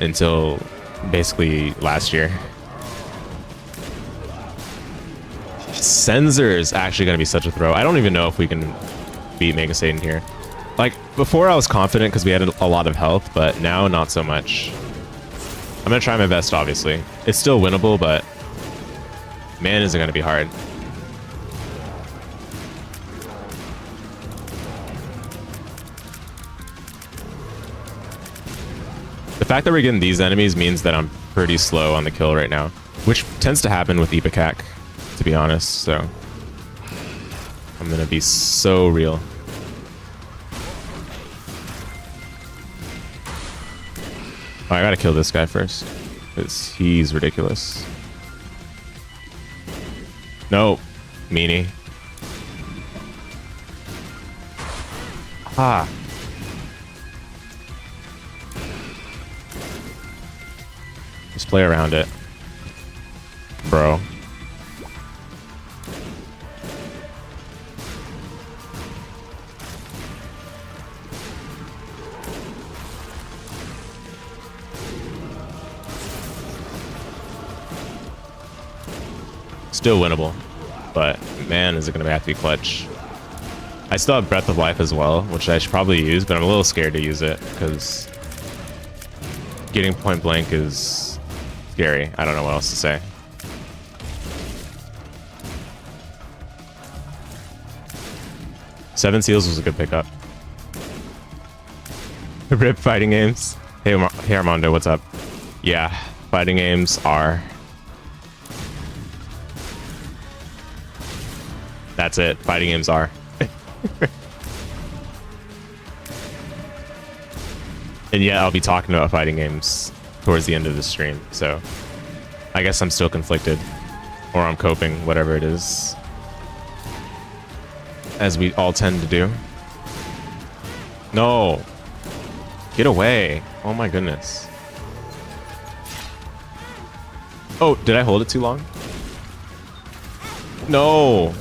S1: until basically last year. Sensor is actually going to be such a throw. I don't even know if we can beat Mega Satan here. Like, before I was confident because we had a lot of health, but now not so much. I'm going to try my best, obviously. It's still winnable, but man, is it going to be hard. The fact that we're getting these enemies means that I'm pretty slow on the kill right now, which tends to happen with Ipecac, to be honest, so I'm gonna be so real. Oh, I gotta kill this guy first, because he's ridiculous. No, meanie. Ah. Just play around it, bro. Still winnable, but man, is it gonna have to be clutch. I still have Breath of Life as well, which I should probably use, but I'm a little scared to use it because getting point blank is scary. I don't know what else to say. Seven Seals was a good pickup. Rip fighting games. Hey, hey Armando, what's up? Yeah, fighting games are... That's it. Fighting games are. And yeah, I'll be talking about fighting games towards the end of the stream, so I guess I'm still conflicted, or I'm coping, whatever it is, as we all tend to do. No, get away! Oh my goodness. Oh, did I hold it too long? No,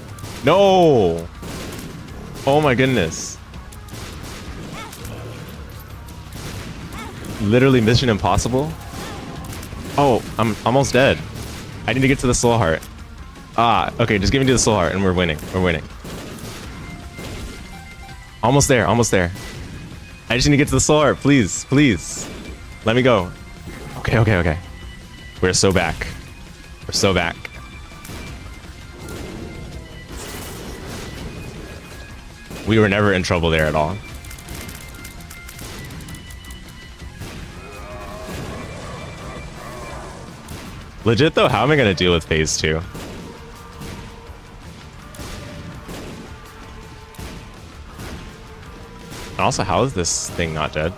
S1: no! Oh my goodness. Literally Mission Impossible? Oh, I'm almost dead. I need to get to the soul heart. Ah, okay, just give me to the soul heart and we're winning. We're winning. Almost there, almost there. I just need to get to the soul heart, please, please. Let me go. Okay, okay, okay. We're so back. We're so back. We were never in trouble there at all. Legit though, how am I gonna deal with phase 2? And also, how is this thing not dead?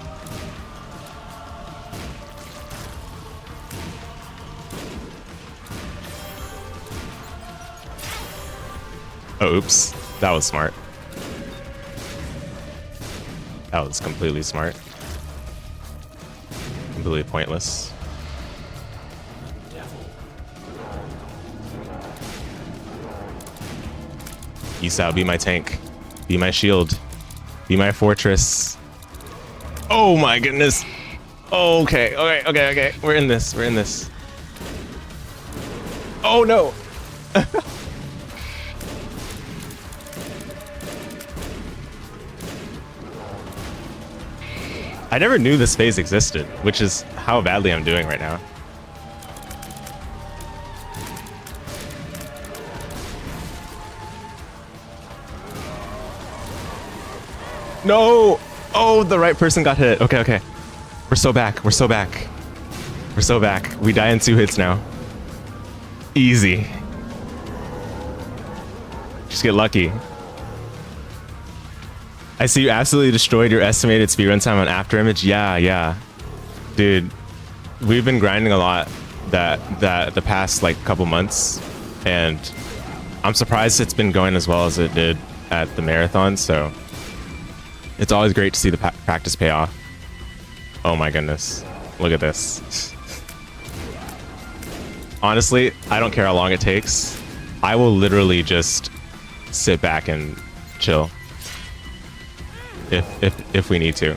S1: Oh, oops. That was smart. That was completely smart. Completely pointless. Isao, be my tank. Be my shield. Be my fortress. Oh my goodness. Okay. We're in this. We're in this. Oh no. I never knew this phase existed, which is how badly I'm doing right now. No! Oh, the right person got hit. Okay. We're so back. We're so back. We're so back. We die in 2 hits now. Easy. Just get lucky. I see you absolutely destroyed your estimated speedrun time on Afterimage. Yeah. Dude, we've been grinding a lot that the past like couple months, and I'm surprised it's been going as well as it did at the marathon, so it's always great to see the practice pay off. Oh my goodness. Look at this. Honestly, I don't care how long it takes. I will literally just sit back and chill. If we need to.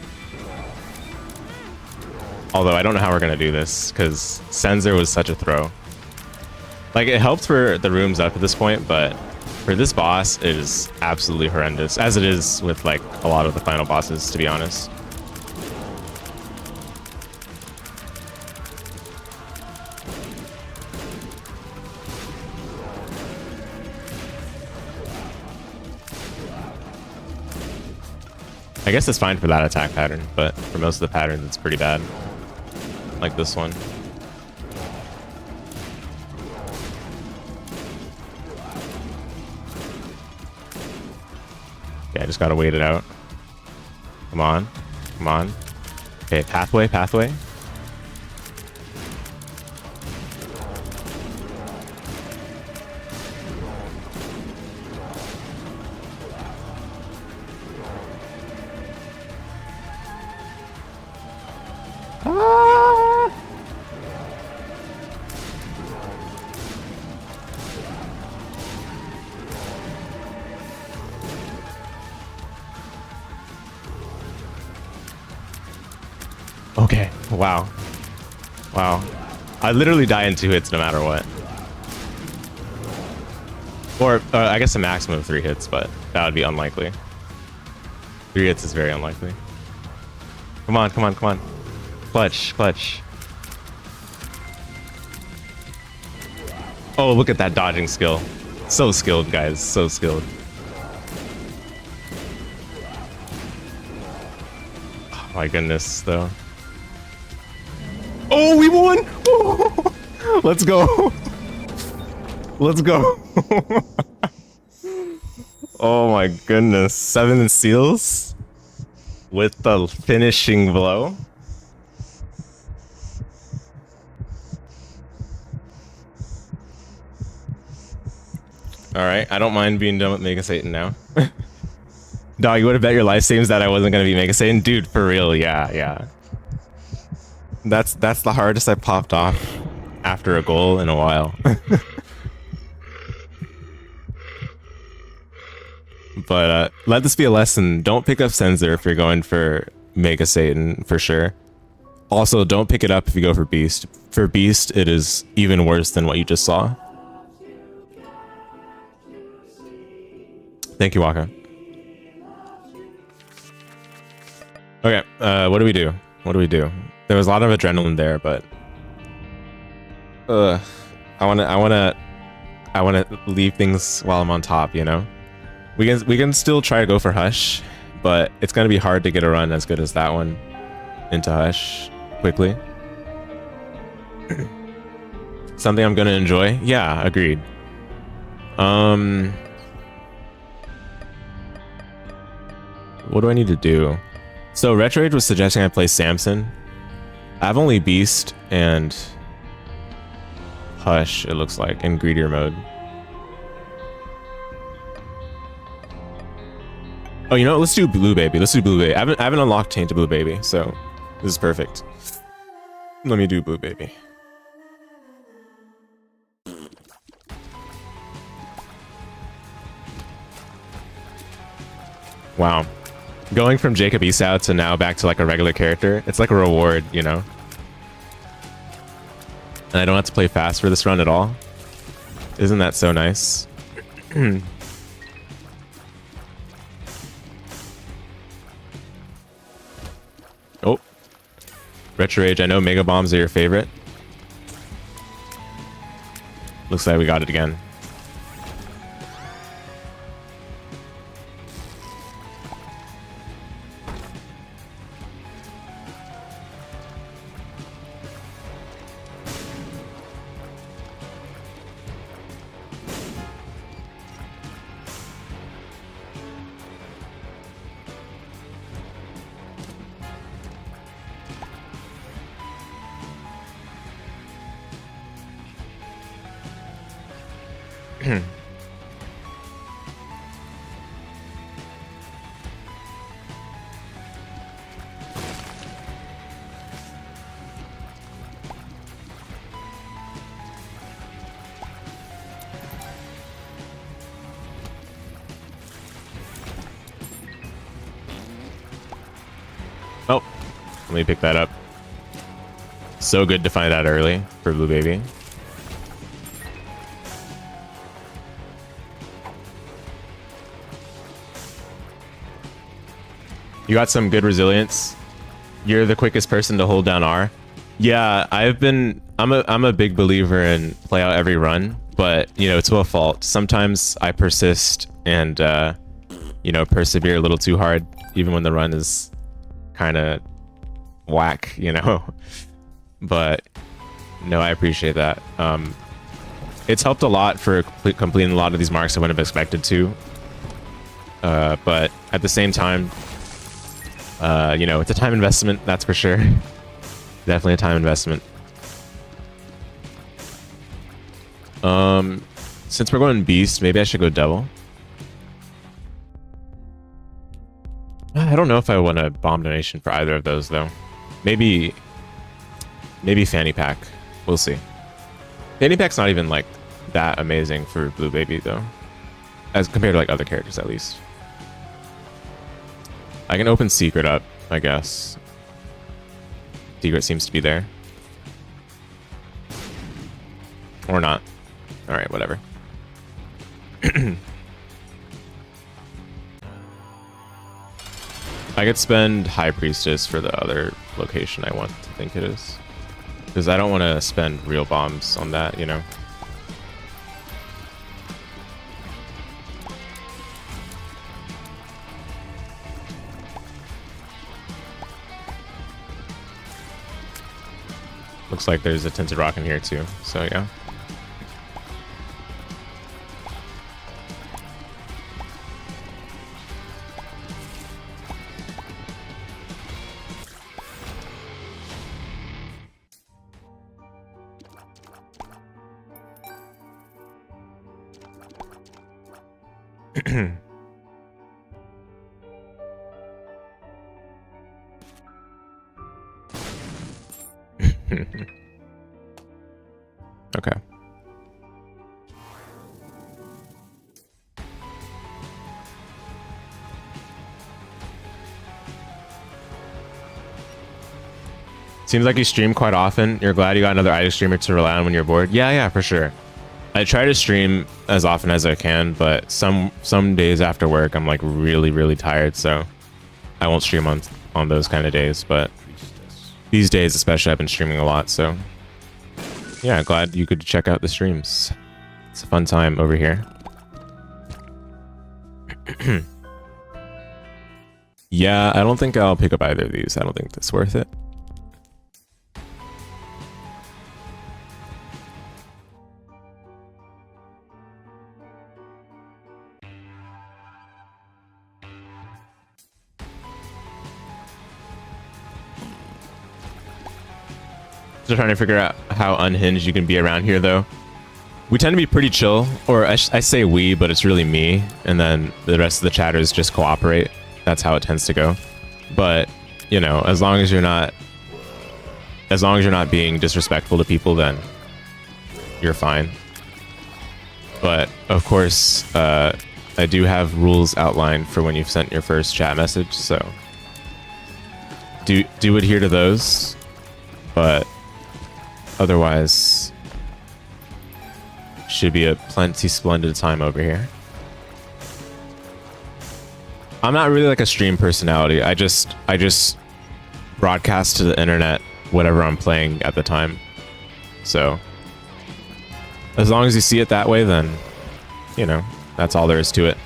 S1: Although I don't know how we're gonna do this, because Sensor was such a throw. Like, it helped for the rooms up at this point, but for this boss, it is absolutely horrendous, as it is with like a lot of the final bosses, to be honest. I guess it's fine for that attack pattern, but for most of the patterns, it's pretty bad. Like this one. Yeah, I just gotta wait it out. Come on. Okay, pathway. Okay, wow. I literally die in 2 hits no matter what. Or, I guess a maximum of 3 hits, but that would be unlikely. 3 hits is very unlikely. Come on. Clutch. Oh, look at that dodging skill. So skilled, guys, so skilled. Oh my goodness, though. Oh, we won! Oh, let's go. Oh my goodness. 7 seals with the finishing blow. Alright, I don't mind being done with Mega Satan now. Dog, you would have bet your life savings that I wasn't going to be Mega Satan? Dude, for real, yeah. That's the hardest I popped off after a goal in a while. But let this be a lesson. Don't pick up Sensor if you're going for Mega Satan, for sure. Also, don't pick it up if you go for Beast. For Beast, it is even worse than what you just saw. Thank you, Waka. Okay, what do we do? There was a lot of adrenaline there, but I wanna leave things while I'm on top, you know? We can still try to go for Hush, but it's gonna be hard to get a run as good as that one into Hush quickly. Something I'm gonna enjoy? Yeah, agreed. What do I need to do? So Retroage was suggesting I play Samson. I have only Beast and Hush, it looks like, in greedier mode. Oh, you know what? Let's do Blue Baby. Let's do Blue Baby. I haven't unlocked Tainted Blue Baby, so this is perfect. Let me do Blue Baby. Wow. Going from Jacob Esau to now back to like a regular character, it's like a reward, you know? And I don't have to play fast for this run at all. Isn't that so nice? Oh. Retro Rage, I know Mega Bombs are your favorite. Looks like we got it again. Oh, let me pick that up. So good to find out early for Blue Baby. You got some good resilience. You're the quickest person to hold down R. Yeah, I'm a big believer in play out every run, but you know, to a fault. Sometimes I persist and you know, persevere a little too hard, even when the run is kind of whack, you know. But no, I appreciate that. It's helped a lot for completing a lot of these marks I wouldn't have expected to. But at the same time, you know, it's a time investment, that's for sure. Definitely a time investment. Since we're going Beast, maybe I should go Devil. I don't know if I want a bomb donation for either of those though. Maybe Fanny Pack. We'll see. Fanny Pack's not even like that amazing for Blue Baby though, as compared to like other characters at least. I can open Secret up, I guess. Secret seems to be there. Or not. Alright, whatever. I could spend High Priestess for the other location I want to think it is. Because I don't want to spend real bombs on that, you know? Looks like there's a Tinted Rock in here too, so yeah. Okay. Seems like you stream quite often. You're glad you got another idle streamer to rely on when you're bored. Yeah, for sure. I try to stream as often as I can, but some days after work I'm like really tired, so I won't stream on those kind of days. But these days especially, I've been streaming a lot, so yeah, glad you could check out the streams. It's a fun time over here. Yeah, I don't think I'll pick up either of these. I don't think that's worth it. Still trying to figure out how unhinged you can be around here, though. We tend to be pretty chill, or I say we, but it's really me, and then the rest of the chatters just cooperate. That's how it tends to go. But, you know, as long as you're not being disrespectful to people, then you're fine. But of course, I do have rules outlined for when you've sent your first chat message, so do adhere to those. But otherwise, should be a plenty splendid time over here. I'm not really like a stream personality. I just broadcast to the internet whatever I'm playing at the time. So as long as you see it that way, then, you know, that's all there is to it.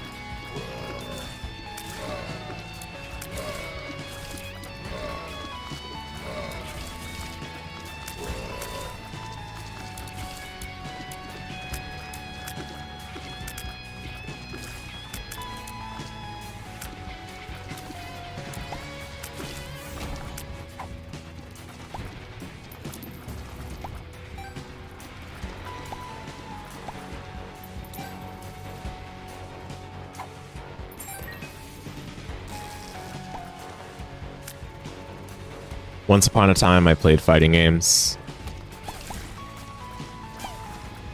S1: Once upon a time, I played fighting games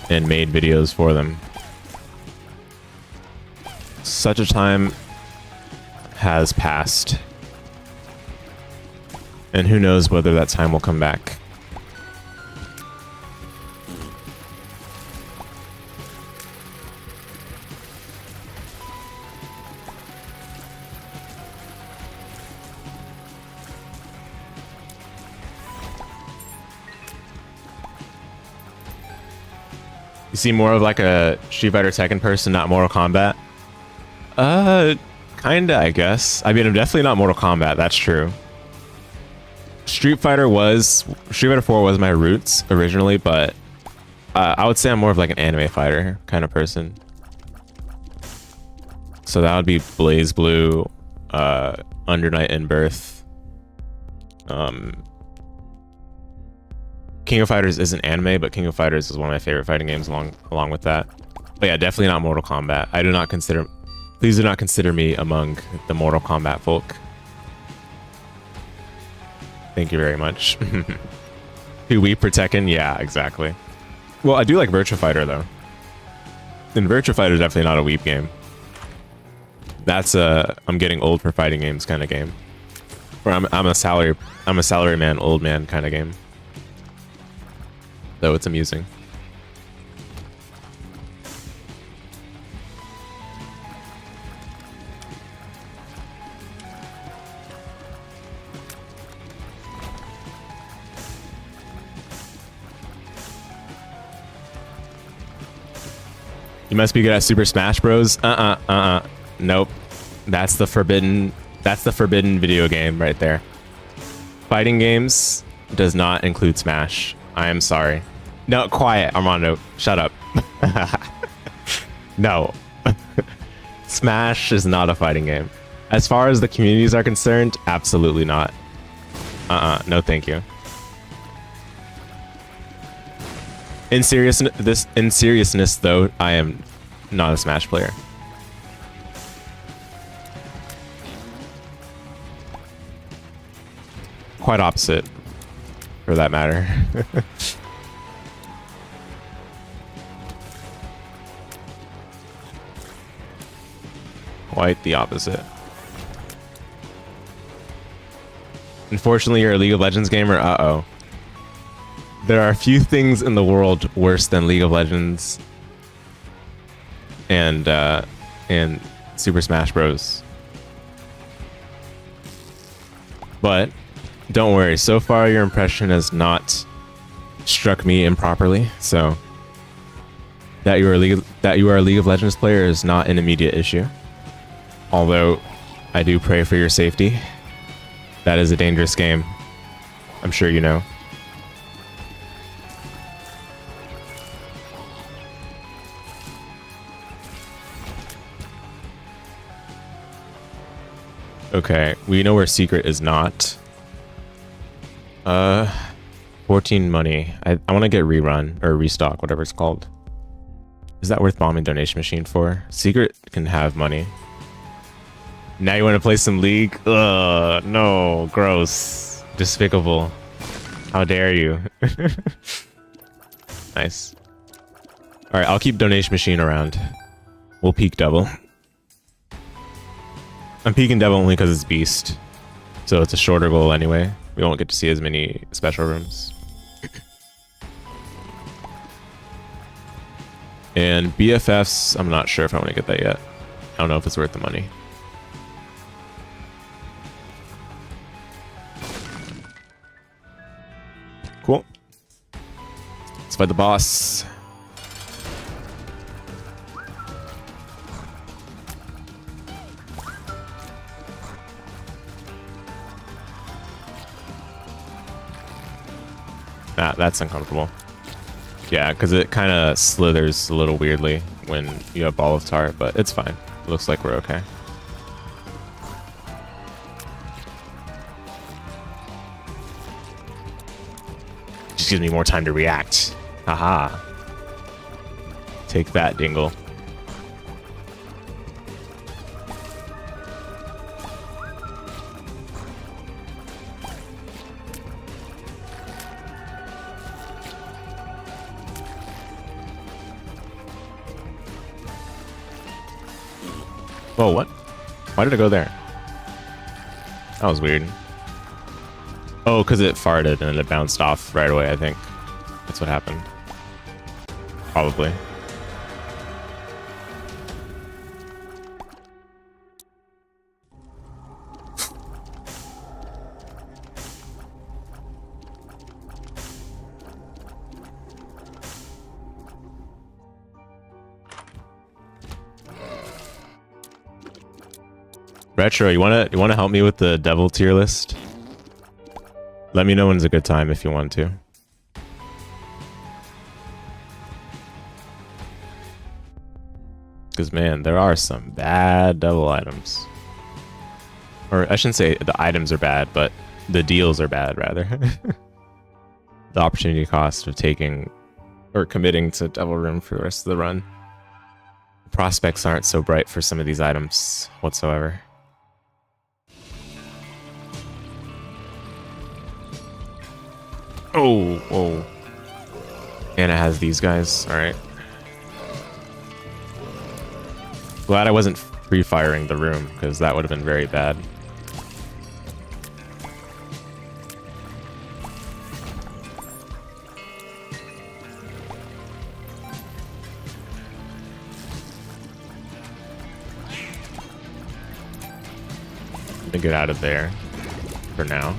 S1: and made videos for them. Such a time has passed, and who knows whether that time will come back. You seem more of like a Street Fighter Tekken person, not Mortal Kombat. Kinda, I guess. I mean, I'm definitely not Mortal Kombat, that's true. Street Fighter 4 was my roots originally, but I would say I'm more of like an anime fighter kind of person. So that would be Blaze Blue, Under Night in Birth. King of Fighters isn't anime, but King of Fighters is one of my favorite fighting games along with that. But yeah, definitely not Mortal Kombat. Please do not consider me among the Mortal Kombat folk. Thank you very much. Do we for Tekken? Yeah, exactly. Well, I do like Virtua Fighter though. And Virtua Fighter is definitely not a weep game. That's a I'm getting old for fighting games kind of game. Or I'm a salary man, old man kind of game. Though it's amusing. You must be good at Super Smash Bros. Nope. That's the forbidden video game right there. Fighting games does not include Smash. I am sorry. No, quiet, Armando. Shut up. No. Smash is not a fighting game. As far as the communities are concerned, absolutely not. No thank you. In seriousness though, I am not a Smash player. Quite opposite, for that matter. Quite the opposite. Unfortunately, you're a League of Legends gamer. Uh-oh. There are a few things in the world worse than League of Legends and Super Smash Bros. But don't worry, so far your impression has not struck me improperly. So that you are a League of Legends player is not an immediate issue. Although I do pray for your safety. That is a dangerous game. I'm sure you know. Okay, we know where Secret is not. 14 money. I want to get rerun or restock, whatever it's called. Is that worth bombing donation machine for? Secret can have money. Now you want to play some League? Ugh, no, gross, despicable. How dare you? Nice. All right, I'll keep donation machine around. We'll peek devil. I'm peeking devil only because it's beast, so it's a shorter goal anyway. We won't get to see as many special rooms. And BFFs, I'm not sure if I want to get that yet. I don't know if it's worth the money. Cool. Let's fight the boss. That's uncomfortable. Yeah, because it kind of slithers a little weirdly when you have Ball of Tar, but it's fine. It looks like we're okay. Just gives me more time to react. Haha. Take that, Dingle. Whoa, what? Why did it go there? That was weird. Oh, because it farted and it bounced off right away, I think. That's what happened. Probably. Retro, you wanna help me with the devil tier list? Let me know when's a good time if you want to. Because man, there are some bad devil items. Or I shouldn't say the items are bad, but the deals are bad rather. The opportunity cost of taking or committing to devil room for the rest of the run. The prospects aren't so bright for some of these items whatsoever. Oh, whoa. And it has these guys. Alright. Glad I wasn't free-firing the room, because that would have been very bad. Let me get out of there for now.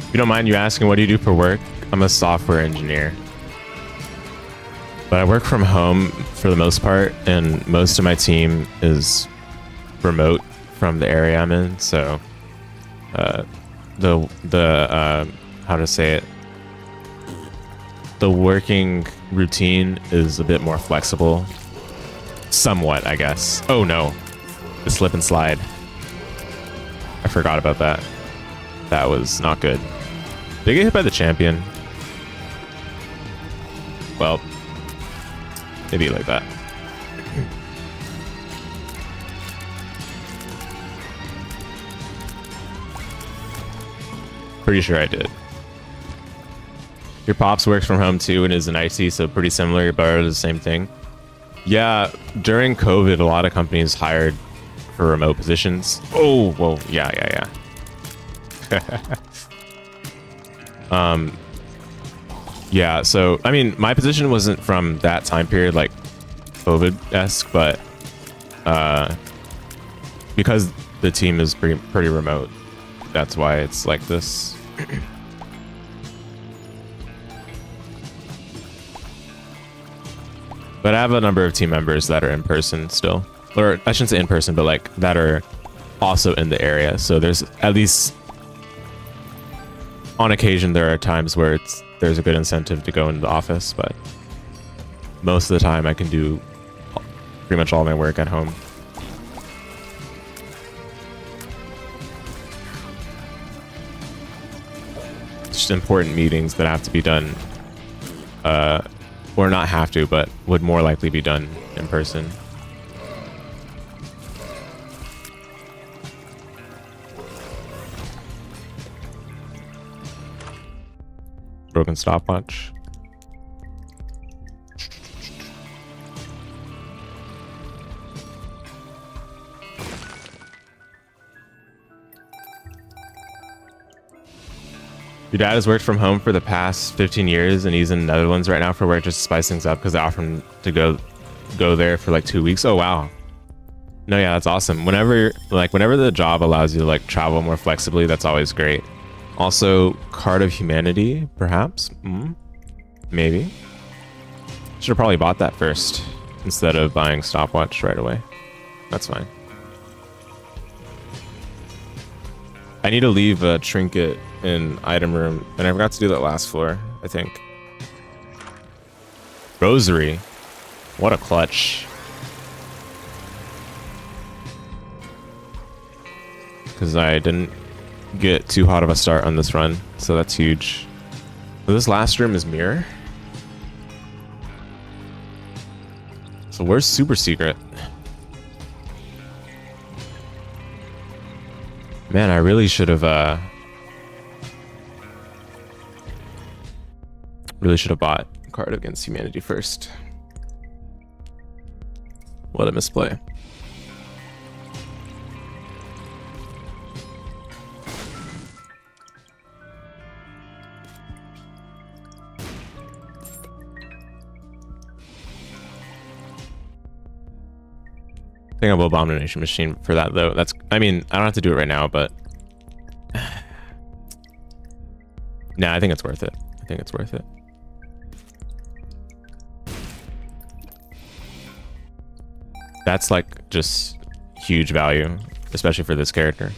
S1: If you don't mind you asking, what do you do for work? I'm a software engineer. But I work from home for the most part, and most of my team is remote from the area I'm in, so how to say it, the working routine is a bit more flexible. Somewhat, I guess. Oh no, the slip and slide. I forgot about that. That was not good. Did I get hit by the champion? Well, maybe like that. Pretty sure I did. Your pops works from home too and is an IT, so pretty similar, but the same thing. Yeah, during COVID, a lot of companies hired for remote positions. Oh, whoa, yeah. Yeah, so I mean, my position wasn't from that time period, like COVID-esque, but because the team is pretty remote, that's why it's like this. But I have a number of team members that are in person still, or I shouldn't say in person, but like that are also in the area. So there's at least on occasion there are times where there's a good incentive to go into the office, but most of the time I can do pretty much all my work at home. Just important meetings that have to be done, or not have to, but would more likely be done in person. Broken stopwatch. Your dad has worked from home for the past 15 years and he's in the Netherlands right now for work just to spice things up because they offer him to go there for like 2 weeks. Oh wow. No, yeah, that's awesome. Whenever the job allows you to like travel more flexibly, that's always great. Also, Card of Humanity, perhaps? Maybe. Should have probably bought that first instead of buying stopwatch right away. That's fine. I need to leave a trinket in item room, and I forgot to do that last floor, I think. Rosary. What a clutch. Because I didn't get too hot of a start on this run, so that's huge. So this last room is mirror. So where's super secret? Man, I really should have bought Card Against Humanity first. What a misplay. I think I will Abomination Machine for that though. I mean, I don't have to do it right now, but nah, I think it's worth it. I think it's worth it. That's like just huge value, especially for this character.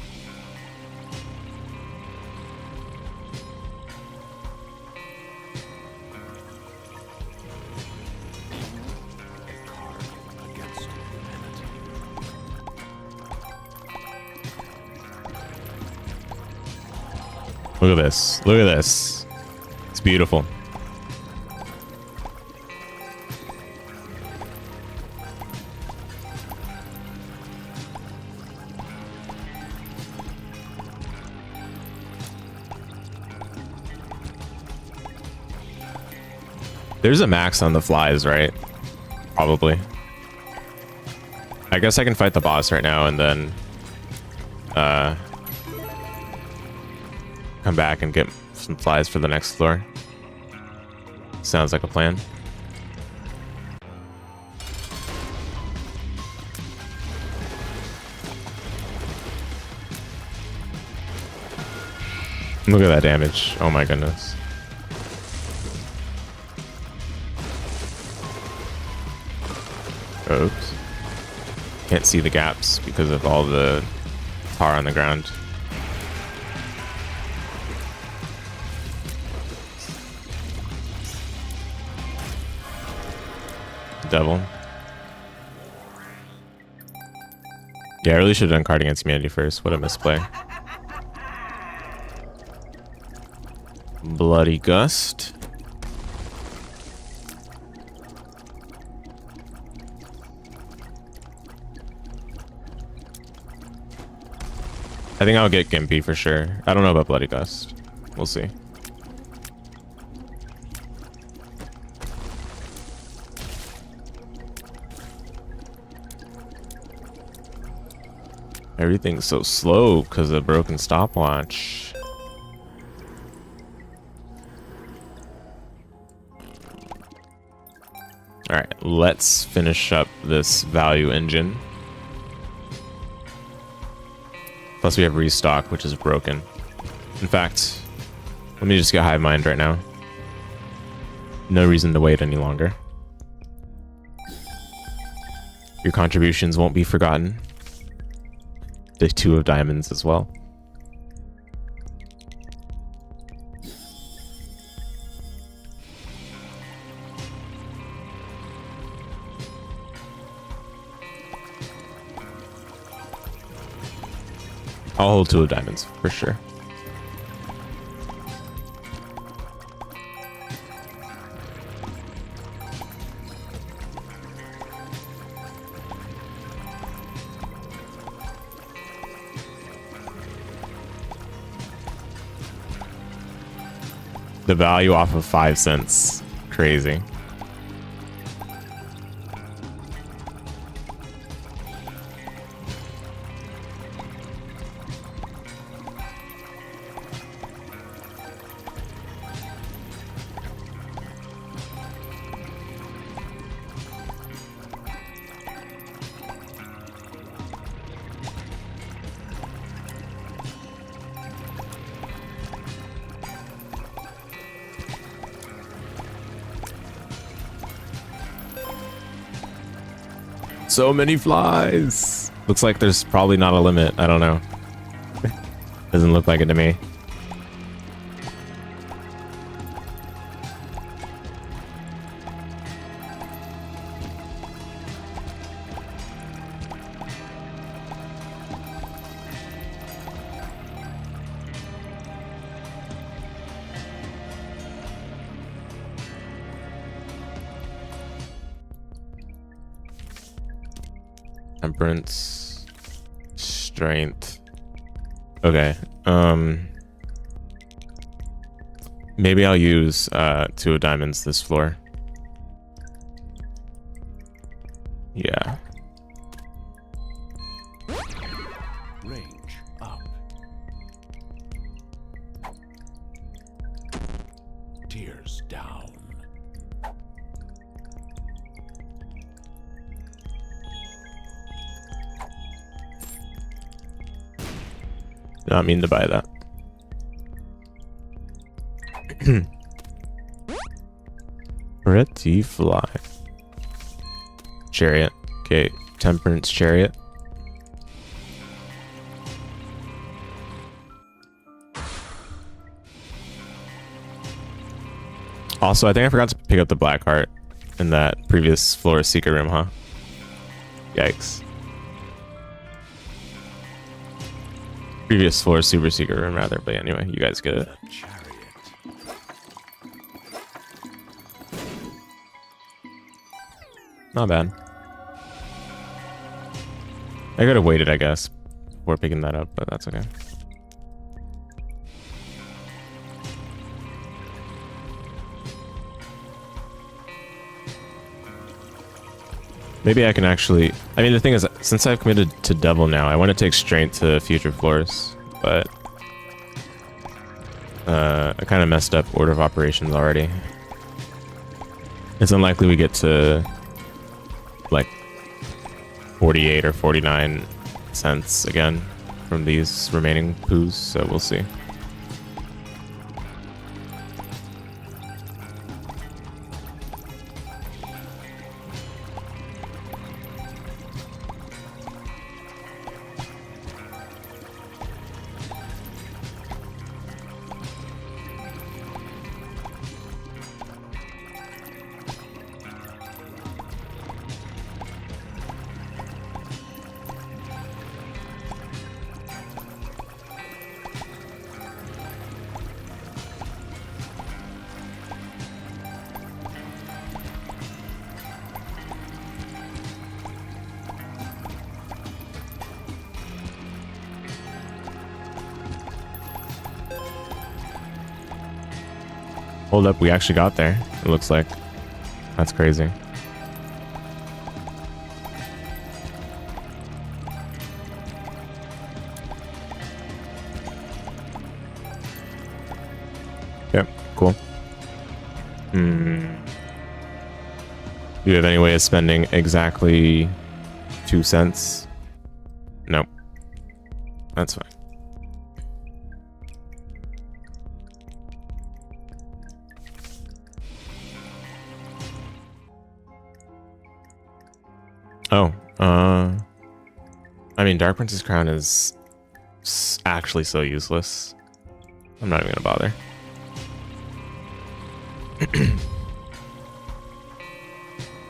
S1: Look at this. Look at this. It's beautiful. There's a max on the flies, right? Probably. I guess I can fight the boss right now and then come back and get some flies for the next floor. Sounds like a plan. Look at that damage. Oh my goodness. Oops. Can't see the gaps because of all the tar on the ground. Devil. Yeah, I really should have done Card Against Humanity first. What a misplay. Bloody Gust. I think I'll get Gimpy for sure. I don't know about Bloody Gust. We'll see. Everything's so slow because of broken stopwatch. Alright, let's finish up this value engine. Plus we have restock, which is broken. In fact, let me just get Hive Mind right now. No reason to wait any longer. Your contributions won't be forgotten. The 2 of diamonds as well. I'll hold 2 of diamonds for sure. The value off of 5 cents. Crazy. So many flies. Looks like there's probably not a limit. I don't know. Doesn't look like it to me. Temperance, strength. Okay. Maybe I'll use 2 of diamonds this floor. Yeah.
S2: Range up. Tears down.
S1: Not mean to buy that. Pretty fly. Chariot. Okay, temperance chariot. Also, I think I forgot to pick up the black heart in that previous floor secret room, huh? Yikes. Previous floor super secret room rather, but anyway, you guys get it. Not bad. I could have waited, I guess, before picking that up, but that's okay. Maybe I can actually... I mean, the thing is, since I've committed to Devil now, I want to take strength to future floors, but... I kind of messed up order of operations already. It's unlikely we get to... like 48 or 49 cents again from these remaining poos, so we'll see. Hold up, we actually got there, it looks like. That's crazy. Yep, cool. Do you have any way of spending exactly 2 cents? Nope. That's fine. Oh, I mean, Dark Prince's crown is actually so useless. I'm not even gonna bother.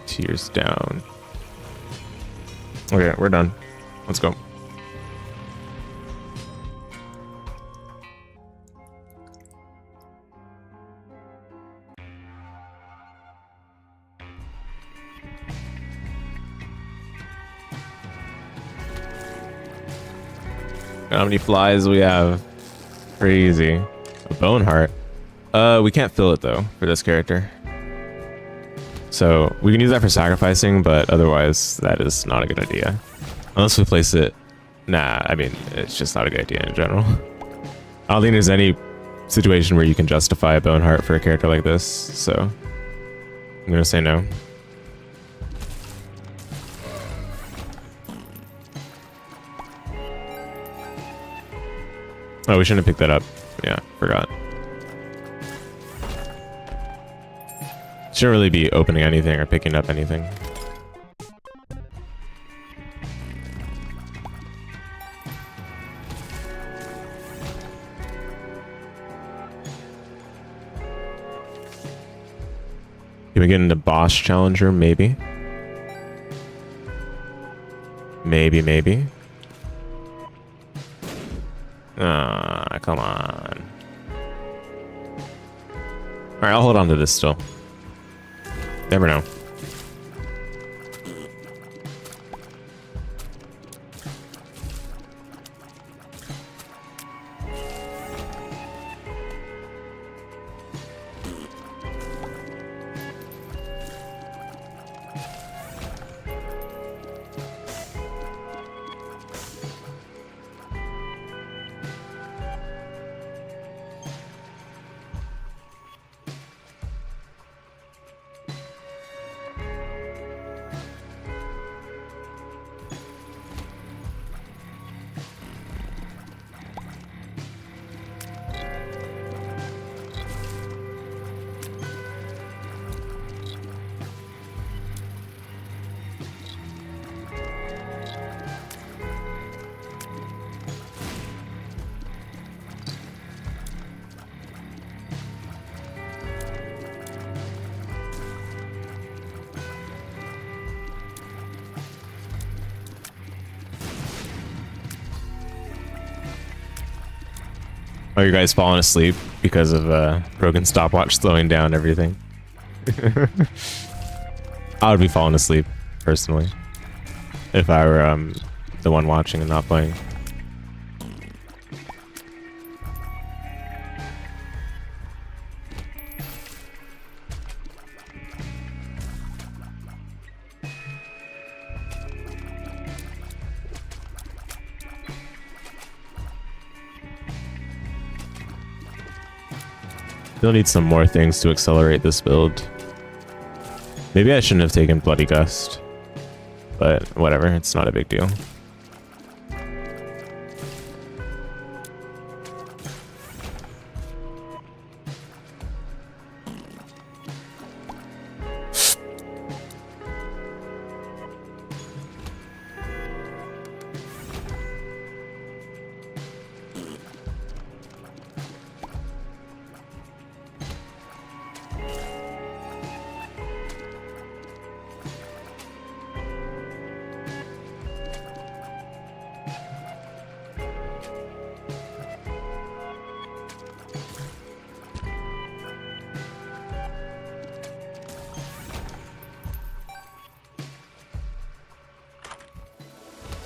S1: Tears down. Okay, we're done. Let's go. How many flies we have? Crazy. A bone heart. We can't fill it though for this character. So we can use that for sacrificing, but otherwise that is not a good idea. Unless we place it. Nah, I mean, it's just not a good idea in general. I don't think there's any situation where you can justify a bone heart for a character like this, so I'm gonna say no. Oh, we shouldn't have picked that up. Yeah, forgot. Shouldn't really be opening anything or picking up anything. Can we get into boss challenger? Maybe. Maybe. Ah, come on. Alright, I'll hold on to this still. Never know. Are you guys falling asleep because of broken stopwatch slowing down everything? I would be falling asleep, personally, if I were the one watching and not playing. Still need some more things to accelerate this build. Maybe I shouldn't have taken Bloody Gust, but whatever, it's not a big deal.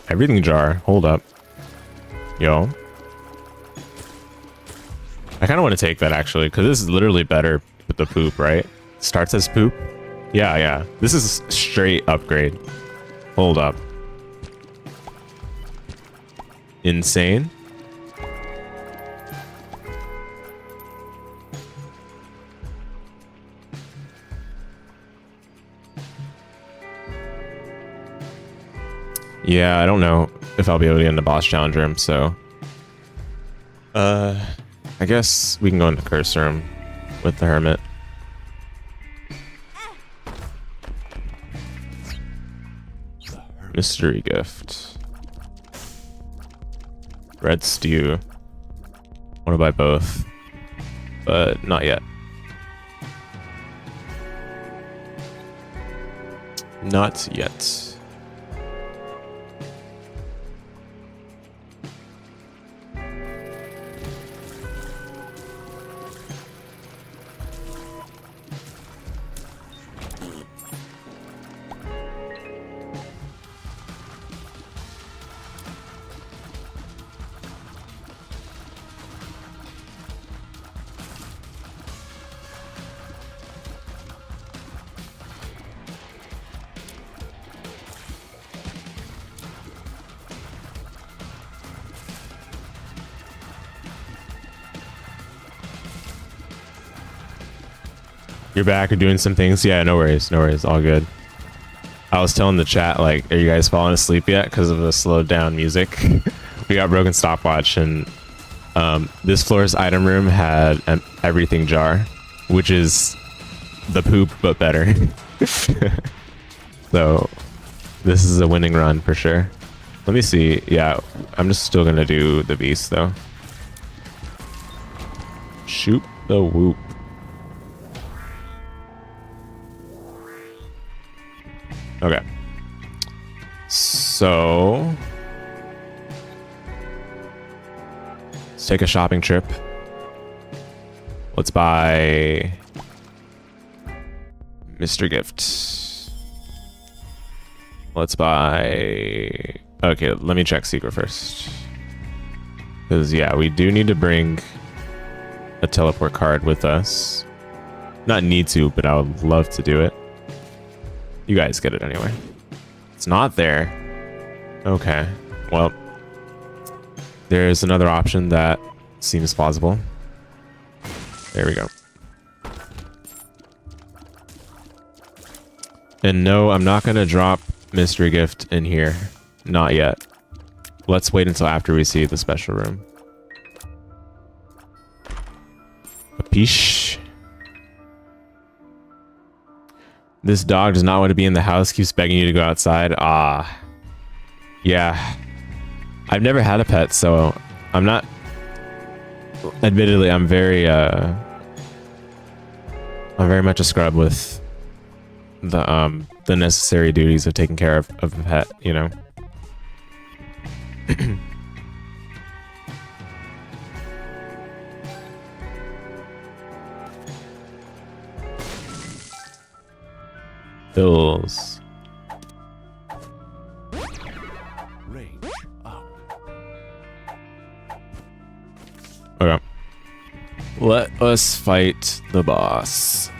S1: Everything jar. Hold up. Yo. I kind of want to take that, actually, because this is literally better with the poop, right? Starts as poop? Yeah. This is straight upgrade. Hold up. Insane. Yeah, I don't know if I'll be able to get into boss challenger him, so I guess we can go into curse room with the hermit. Mystery gift. Red stew. Want to buy both, but not yet. Not yet. You're back or doing some things? Yeah, no worries, no worries, all good. I was telling the chat, like, are you guys falling asleep yet because of the slowed down music? We got broken stopwatch, and this floor's item room had an everything jar, which is the poop but better. So this is a winning run for sure. Let me see. Yeah, I'm just still gonna do the beast though. Shoot the whoop. Okay. So let's take a shopping trip. Let's buy Mr. Gift. Let's buy... Okay, let me check secret first. Because, yeah, we do need to bring a teleport card with us. Not need to, but I would love to do it. You guys get it anyway. It's not there. Okay, well, there's another option that seems plausible. There we go. And no, I'm not gonna drop mystery gift in here. Not yet. Let's wait until after we see the special room. Capiche? This dog does not want to be in the house, keeps begging you to go outside. Ah. Yeah. I've never had a pet, so I'm not... Admittedly, I'm very much a scrub with the necessary duties of taking care of a pet, you know? Bills.
S2: Range up.
S1: Okay. Let us fight the boss.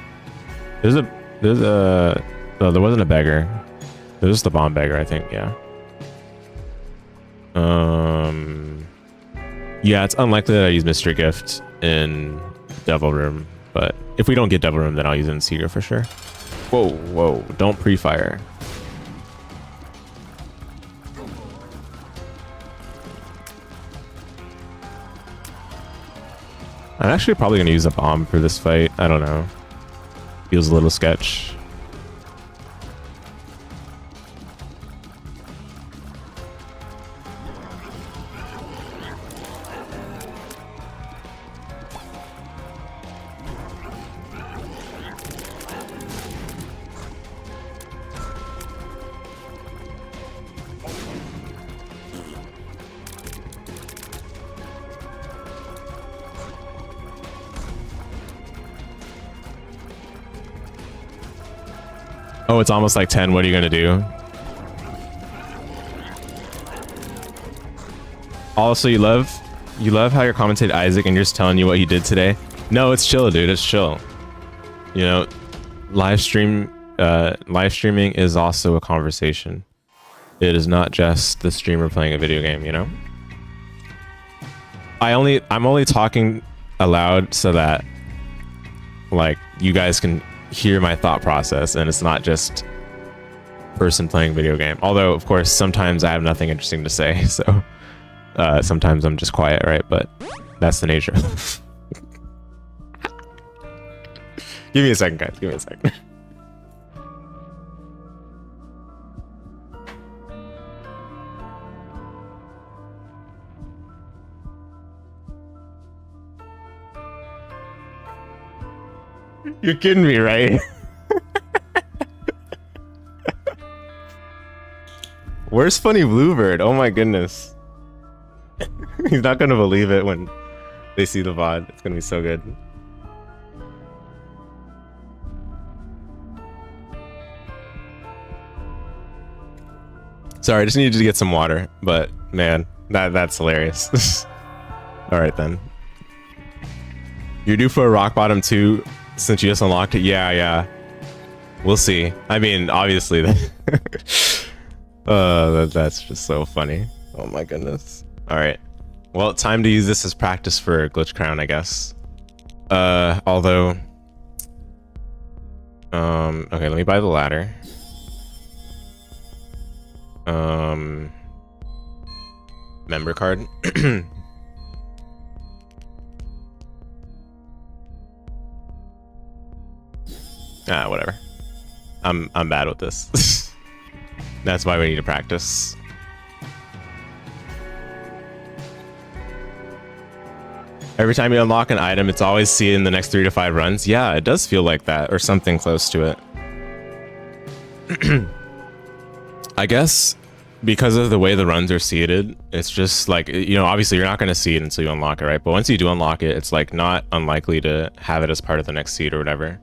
S1: There's a no, there wasn't a beggar. There's just the bomb beggar, I think, yeah. Yeah, it's unlikely that I use Mystery Gift in Devil Room, but if we don't get Devil Room, then I'll use it in Seeker for sure. Whoa, whoa, don't pre-fire. I'm actually probably going to use a bomb for this fight. I don't know. Feels a little sketch. Oh, it's almost like 10. What are you gonna do? Also, you love how you're commentating Isaac and you're just telling you what he did today. No, it's chill, dude. It's chill. You know, live streaming is also a conversation. It is not just the streamer playing a video game, you know? I'm only talking aloud so that like you guys can hear my thought process and it's not just person playing video game. Although of course sometimes I have nothing interesting to say, so sometimes I'm just quiet, right? But that's the nature. Give me a second, guys. Give me a second. You're kidding me, right? Where's Funny Bluebird? Oh my goodness. He's not gonna believe it when they see the VOD. It's gonna be so good. Sorry, I just needed to get some water, but man, that's hilarious. All right then. You're due for a rock bottom too, since you just unlocked it. Yeah. We'll see. I mean, obviously, that's just so funny. Oh my goodness. All right. Well, time to use this as practice for Glitch Crown, I guess. Although Okay, let me buy the ladder. Member card. Whatever. I'm bad with this. That's why we need to practice. Every time you unlock an item, it's always see it in the next 3 to 5 runs. Yeah, it does feel like that, or something close to it. I guess because of the way the runs are seeded, it's just like, you know, obviously you're not going to see it until you unlock it, right? But once you do unlock it, it's like not unlikely to have it as part of the next seed or whatever.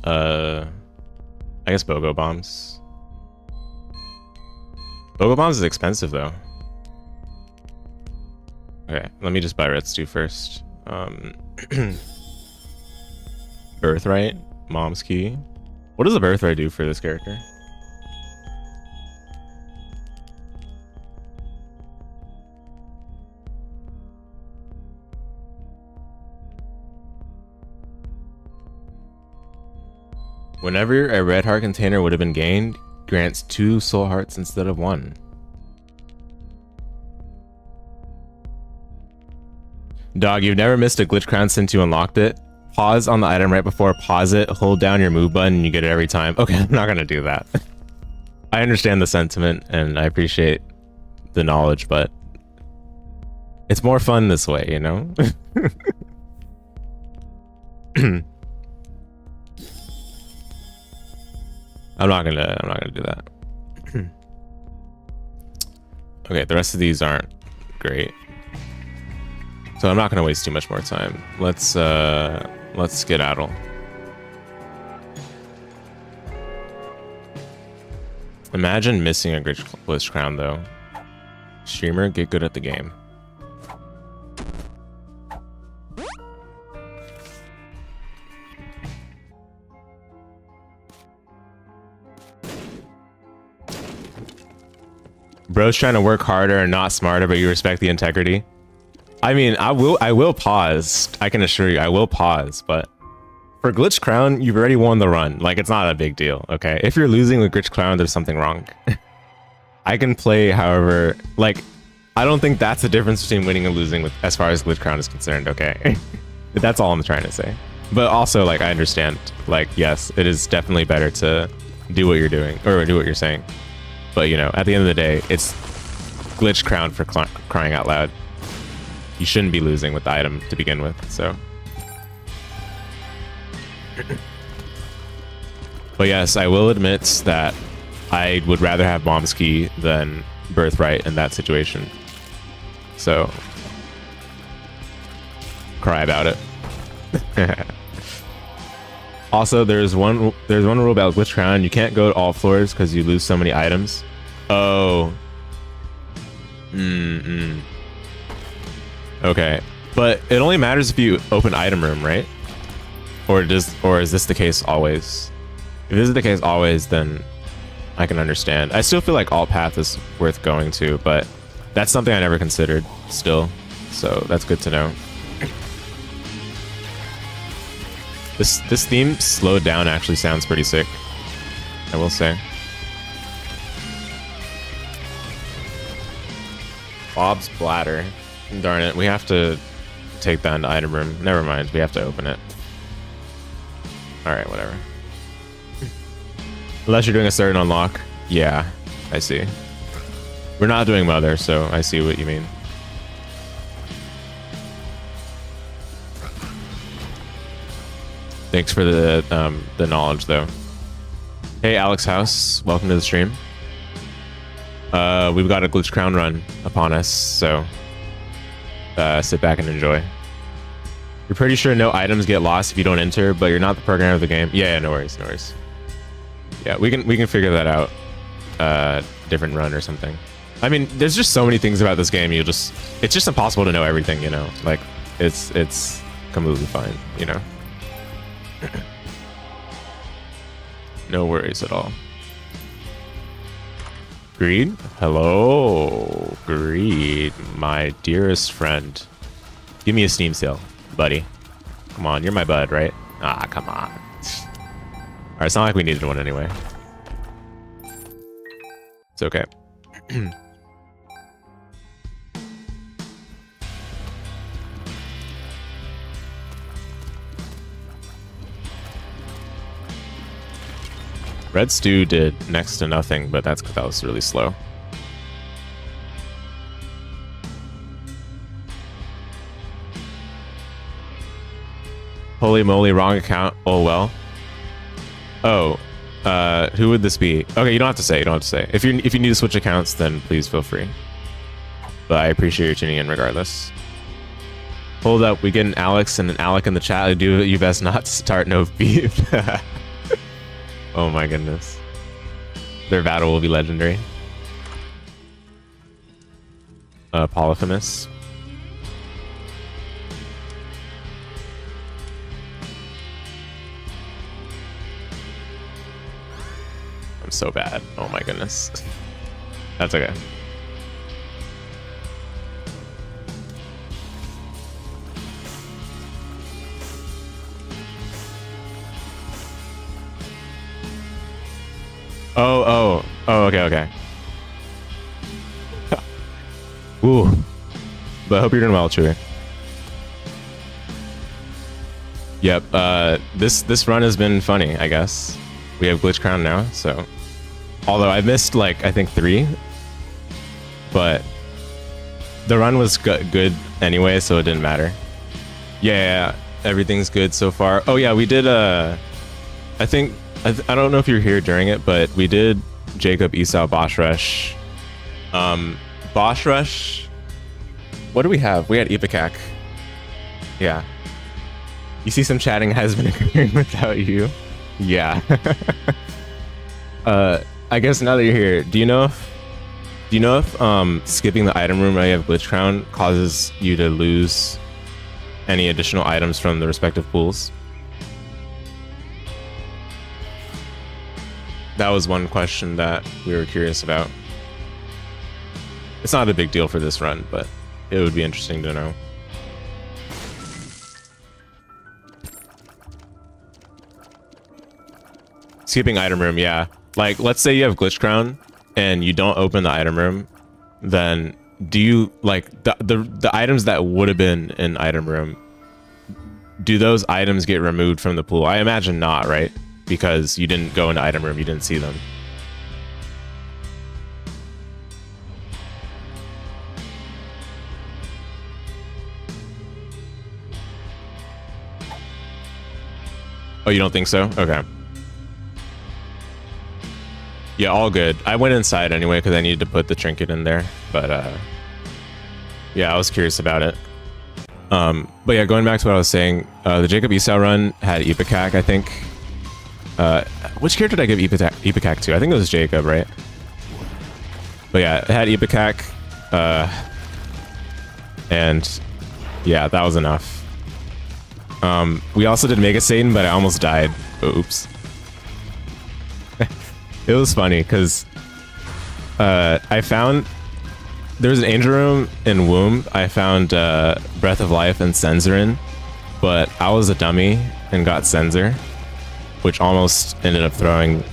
S1: I guess BOGO bombs. BOGO bombs is expensive though. Okay, let me just buy red stew first. Birthright, mom's key. What does the birthright do for this character? Whenever a red heart container would have been gained, grants 2 soul hearts instead of 1. Dog, you've never missed a glitch crown since you unlocked it. Pause on the item right before pause it, hold down your move button, and you get it every time. Okay, I'm not gonna do that. I understand the sentiment and I appreciate the knowledge, but it's more fun this way, you know? I'm not gonna do that. Okay, the rest of these aren't great, so I'm not gonna waste too much more time. Let's skedaddle. Imagine missing a glitch crown though. Streamer, get good at the game. Bro's trying to work harder and not smarter, but you respect the integrity. I mean, I will pause. I can assure you, I will pause. But for glitch crown, you've already won the run. Like, it's not a big deal. Okay, if you're losing with glitch crown, there's something wrong. I can play, however, like, I don't think that's the difference between winning and losing with as far as glitch crown is concerned. Okay, that's all I'm trying to say. But also, like, I understand. Like, yes, it is definitely better to do what you're doing or do what you're saying. But, you know, at the end of the day, it's glitch crown for crying out loud. You shouldn't be losing with the item to begin with, so. But yes, I will admit that I would rather have Mom's Key than Birthright in that situation. So, cry about it. Also, there's one rule about glitch crown. You can't go to all floors because you lose so many items. Oh. Okay, but it only matters if you open item room, right? Or is this the case always? If this is the case always, then I can understand. I still feel like alt path is worth going to, but that's something I never considered still. So that's good to know. This theme slowed down actually sounds pretty sick, I will say. Bob's bladder. Darn it, we have to take that into item room. Never mind, we have to open it. Alright, whatever. Unless you're doing a certain unlock. Yeah, I see. We're not doing Mother, so I see what you mean. Thanks for the knowledge, though. Hey, Alex House, welcome to the stream. We've got a glitch crown run upon us, so sit back and enjoy. You're pretty sure no items get lost if you don't enter, but you're not the programmer of the game. Yeah, no worries, no worries. Yeah, we can figure that out. Different run or something. I mean, there's just so many things about this game. It's just impossible to know everything, you know. Like, it's completely fine, you know. No worries at all. Greed? Hello, Greed, my dearest friend. Give me a Steam sale, buddy. Come on, you're my bud, right? Ah, come on. Alright, it's not like we needed one anyway. It's okay. Red Stew did next to nothing, but that's because that was really slow. Holy moly, wrong account. Oh well. Oh, who would this be? Okay, you don't have to say. You don't have to say. If you need to switch accounts, then please feel free. But I appreciate you tuning in regardless. Hold up, we get an Alex and an Alec in the chat. Do you best not start no beef. Oh my goodness. Their battle will be legendary. Polyphemus. I'm so bad. Oh my goodness. That's okay. Oh, okay. Ooh. But I hope you're doing well, Chewy. Yep, this run has been funny, I guess. We have Glitch Crown now, so... Although I missed, like, I think 3. But... The run was good anyway, so it didn't matter. Yeah, everything's good so far. Oh yeah, we did, I think... I don't know if you were here during it, but we did Jacob Esau Boss Rush. Boss Rush. What do we have? We had Ipecac. Yeah. You see some chatting has been occurring without you. Yeah. I guess now that you're here, do you know if skipping the item room while you have Glitch Crown causes you to lose any additional items from the respective pools? That was one question that we were curious about. It's not a big deal for this run, but it would be interesting to know. Skipping item room, yeah. Like, let's say you have Glitch Crown and you don't open the item room, then do you, like, the items that would have been in item room, do those items get removed from the pool? I imagine not, right? Because you didn't go into item room, you didn't see them. Oh, you don't think so? Okay. Yeah, all good. I went inside anyway because I needed to put the trinket in there. But yeah, I was curious about it. But yeah, going back to what I was saying, the Jacob Esau run had Ipecac, I think. Which character did I give Ipecac to? I think it was Jacob, right? But yeah, it had Ipecac. And yeah, that was enough. We also did Mega Satan, but I almost died. Oops. It was funny because I found there's an angel room in Womb. I found Breath of Life and Senzorin, but I was a dummy and got Sensor, which almost ended up throwing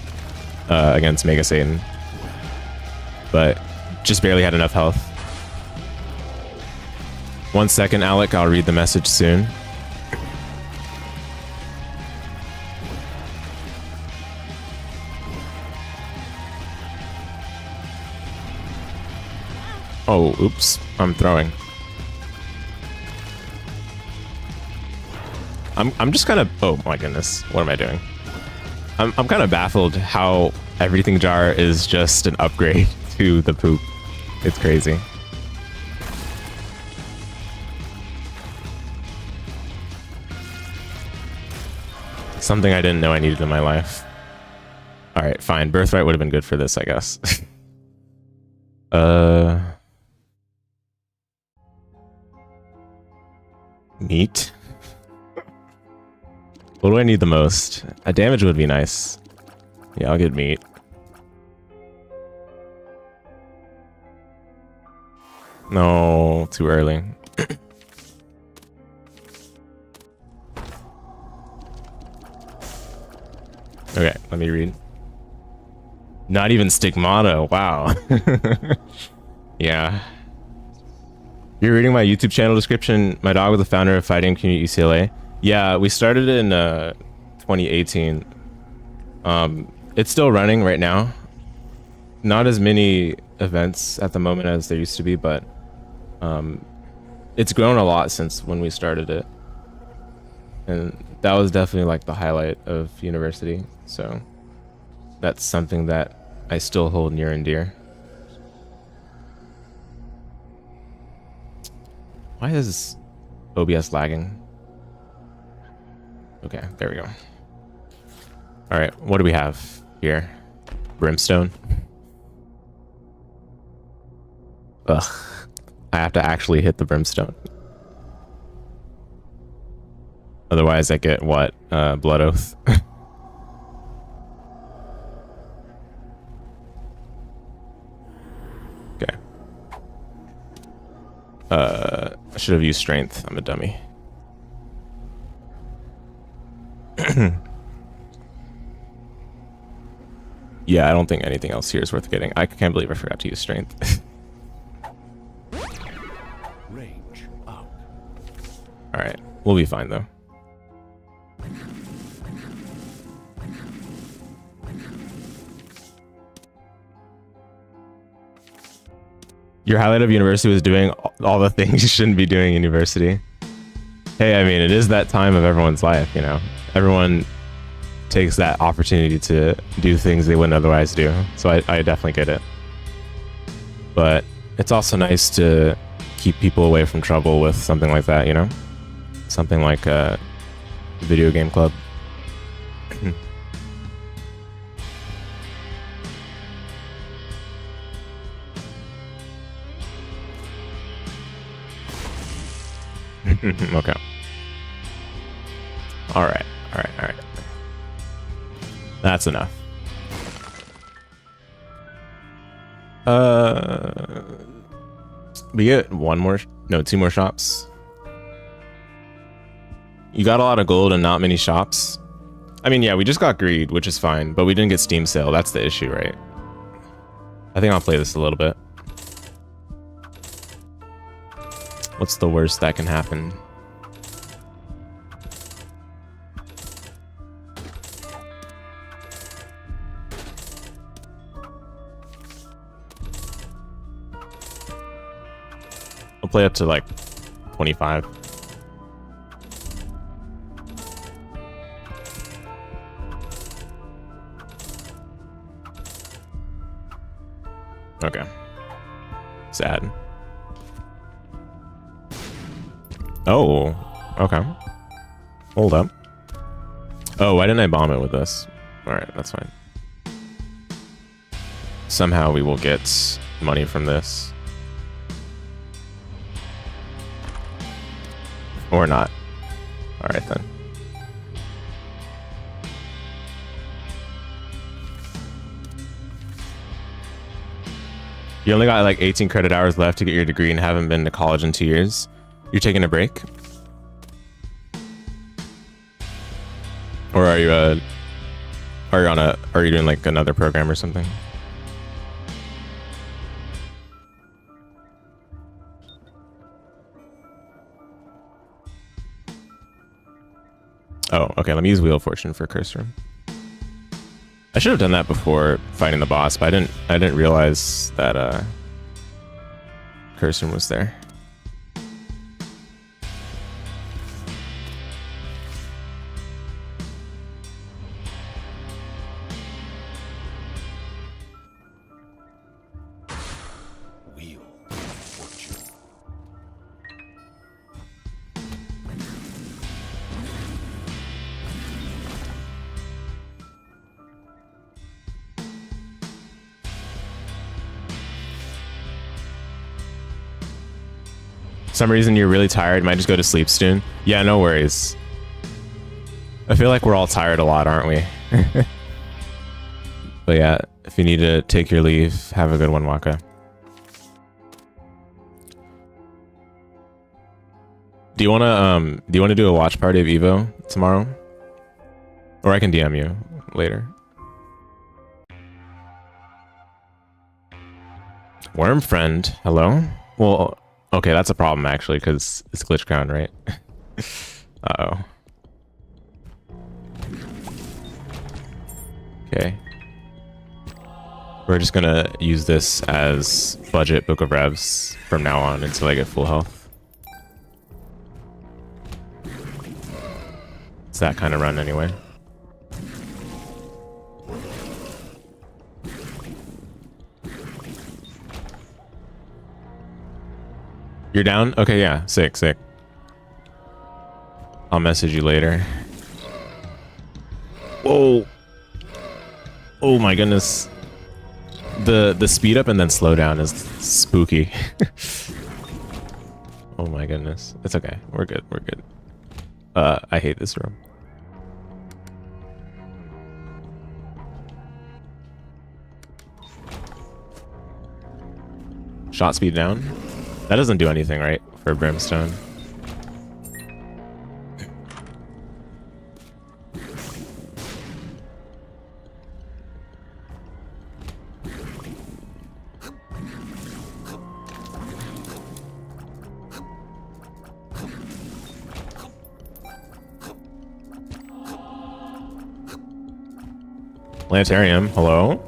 S1: against Mega Satan, but just barely had enough health. 1 second, Alec. I'll read the message soon. Oh, oops. I'm throwing. I'm just kind of... Oh, my goodness. What am I doing? I'm kind of baffled how everything jar is just an upgrade to the poop. It's crazy. Something I didn't know I needed in my life. Alright, fine. Birthright would have been good for this, I guess. Meat? What do I need the most? A damage would be nice. Yeah, I'll get meat. No, too early. Okay, let me read. Not even stigmata. Wow. Yeah. You're reading my YouTube channel description. My dog was the founder of Fighting Community UCLA. Yeah, we started in 2018. It's still running right now. Not as many events at the moment as there used to be, but it's grown a lot since when we started it. And that was definitely like the highlight of university. So that's something that I still hold near and dear. Why is OBS lagging? Okay, there we go. All right, what do we have here? Brimstone. Ugh, I have to actually hit the brimstone. Otherwise I get what? Blood Oath. Okay. I should have used strength. I'm a dummy. Yeah, I don't think anything else here is worth getting. I can't believe I forgot to use strength.
S2: Range up.
S1: Alright, we'll be fine though. Your highlight of university was doing all the things you shouldn't be doing in university. Hey, I mean, it is that time of everyone's life, you know. Everyone takes that opportunity to do things they wouldn't otherwise do. So I definitely get it. But it's also nice to keep people away from trouble with something like that, you know? Something like a video game club. Okay. All right. That's enough. We get two more shops. You got a lot of gold and not many shops. I mean, yeah, we just got greed, which is fine, but we didn't get Steam sale. That's the issue, right? I think I'll play this a little bit. What's the worst that can happen? I'll play up to like 25. Okay. Sad. Oh, okay. Hold up. Oh, why didn't I bomb it with this? Alright, that's fine. Somehow we will get money from this. Or not. Alright then. You only got like 18 credit hours left to get your degree and haven't been to college in 2 years. You're taking a break? Or are you are you doing like another program or something? Oh, okay, let me use Wheel of Fortune for cursor. I should have done that before fighting the boss, but I didn't realize that cursor was there.
S2: Wheel of Fortune.
S1: Some reason you're really tired, might just go to sleep soon. Yeah, no worries. I feel like we're all tired a lot, aren't we? But yeah, if you need to take your leave, have a good one, Waka. Do you wanna do a watch party of Evo tomorrow? Or I can DM you later. Worm friend, hello? Well, okay, that's a problem actually, because it's glitch crown, right? Uh-oh. Okay. We're just gonna use this as budget book of revs from now on until I get full health. It's that kind of run anyway. You're down? Okay, yeah. Sick, sick. I'll message you later. Whoa. Oh my goodness. The speed up and then slow down is spooky. Oh my goodness. It's okay. We're good. We're good. I hate this room. Shot speed down. That doesn't do anything, right? For Brimstone. Planetarium, hello?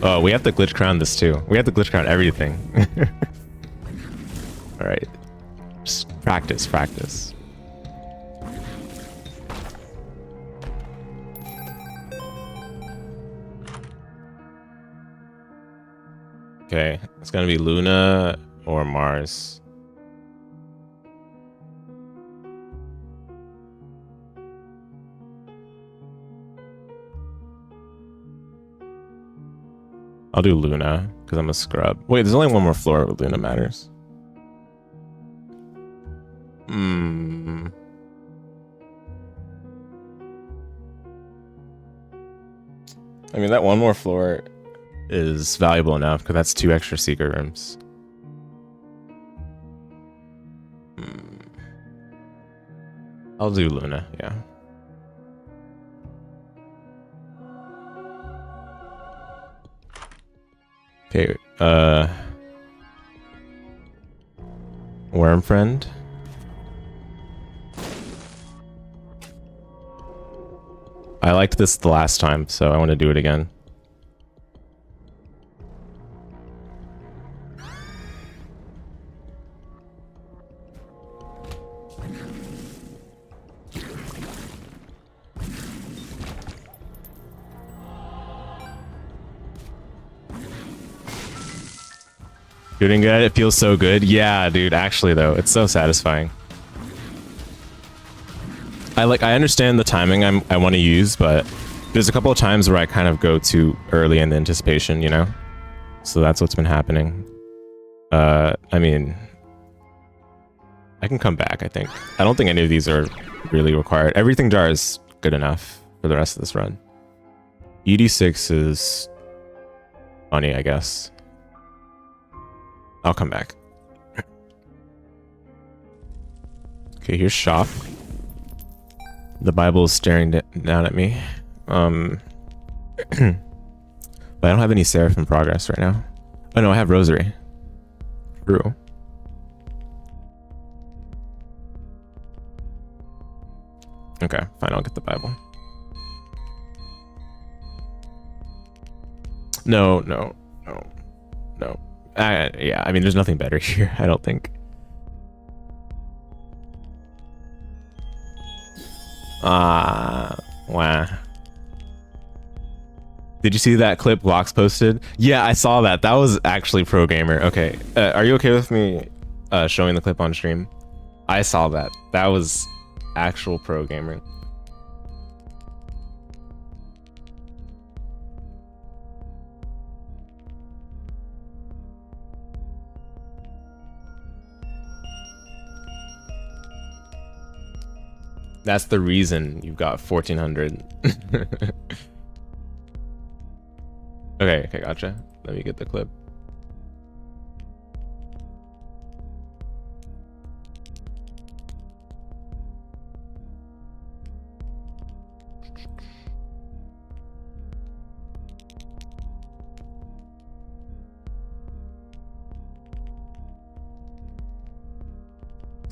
S1: Oh, we have to glitch crown this too. We have to glitch crown everything. All right, just practice, practice. Okay, it's gonna be Luna or Mars. I'll do Luna because I'm a scrub. Wait, there's only one more floor where Luna matters. I mean, that one more floor is valuable enough because that's 2 extra secret rooms. I'll do Luna, yeah. Okay, Worm friend. I liked this the last time, so I want to do it again. Shooting good, it feels so good. Yeah, dude, actually though, it's so satisfying. I understand the timing I want to use, but there's a couple of times where I kind of go too early in the anticipation, you know? So that's what's been happening. I mean, I can come back, I think. I don't think any of these are really required. Everything jar is good enough for the rest of this run. ED6 is funny, I guess. I'll come back. Okay, here's shop. The Bible is staring down at me. But I don't have any Seraph in progress right now. Oh no, I have Rosary. True. Okay, fine, I'll get the Bible. No. Yeah, I mean, there's nothing better here, I don't think. Wow. Did you see that clip Vox posted? Yeah, I saw that. That was actually pro gamer. Okay, are you okay with me showing the clip on stream? I saw that. That was actual pro gamer. That's the reason you've got 1400. Okay, gotcha. Let me get the clip.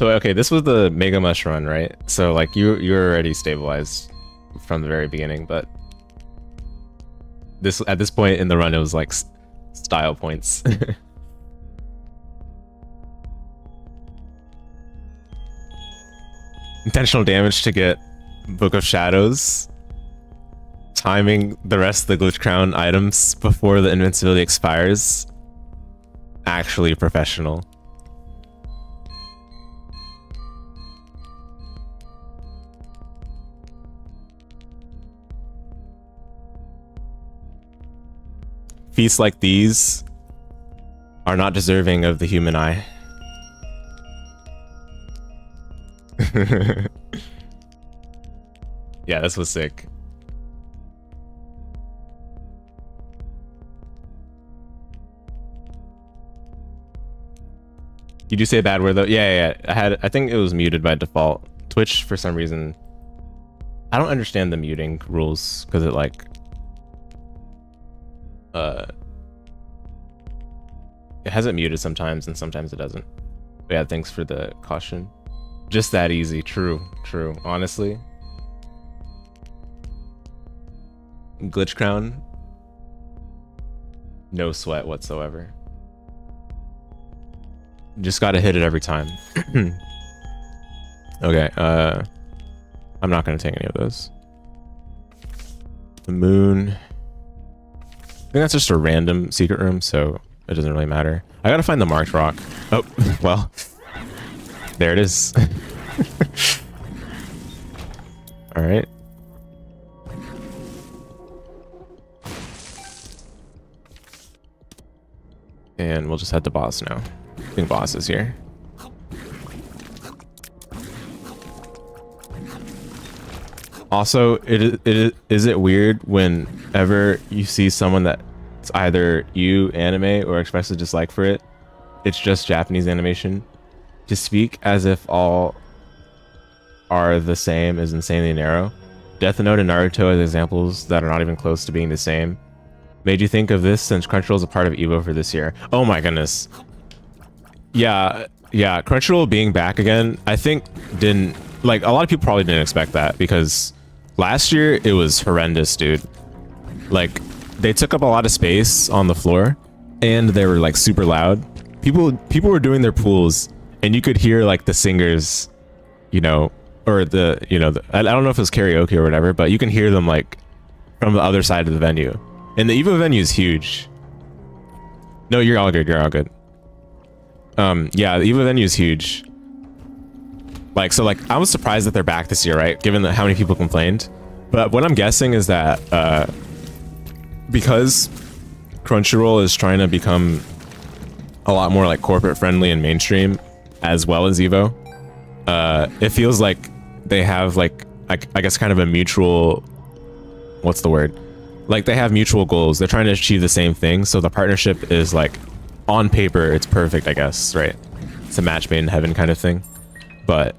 S1: So okay, this was the Mega Mush run, right? So like you're already stabilized from the very beginning, but this at this point in the run it was like style points. Intentional damage to get Book of Shadows. Timing the rest of the Glitch Crown items before the invincibility expires. Actually professional. Feats like these are not deserving of the human eye. Yeah, this was sick. Did you say a bad word though? Yeah. I think it was muted by default. Twitch, for some reason, I don't understand the muting rules because it like it has it muted sometimes and sometimes it doesn't. But yeah, thanks for the caution. Just that easy. True. Honestly. Glitch Crown. No sweat whatsoever. Just gotta hit it every time. Okay, I'm not gonna take any of those. The moon. I think that's just a random secret room, so it doesn't really matter. I gotta find the marked rock. Oh, well. There it is. Alright. And we'll just head to boss now. I think boss is here. Also, is it weird whenever you see someone that's either you anime or express a dislike for it, it's just Japanese animation, to speak as if all are the same is insanely narrow. Death Note and Naruto as examples that are not even close to being the same. Made you think of this since Crunchyroll is a part of EVO for this year. Oh my goodness. Yeah, Crunchyroll being back again, I think didn't, like, a lot of people probably didn't expect that because last year it was horrendous, dude. Like, they took up a lot of space on the floor and they were like super loud. People were doing their pools and you could hear like the singers, you know, or the, you know, I don't know if it was karaoke or whatever, but you can hear them like from the other side of the venue. And the EVO venue is huge. No, you're all good. Yeah, the EVO venue is huge. Like, so like, I was surprised that they're back this year, right? Given how many people complained. But what I'm guessing is that because Crunchyroll is trying to become a lot more like corporate friendly and mainstream, as well as EVO, it feels like they have like, I guess kind of a mutual, what's the word? Like they have mutual goals. They're trying to achieve the same thing. So the partnership is like, on paper, it's perfect, I guess, right? It's a match made in heaven kind of thing. But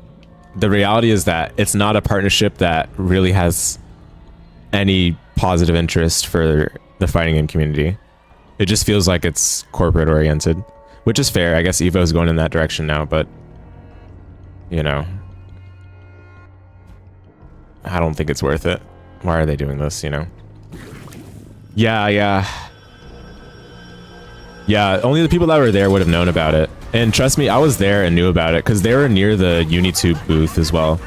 S1: the reality is that it's not a partnership that really has any positive interest for the fighting game community. It just feels like it's corporate oriented, which is fair. I guess EVO is going in that direction now, but you know, I don't think it's worth it. Why are they doing this, you know? Yeah, only the people that were there would have known about it. And trust me, I was there and knew about it because they were near the Unitube booth as well.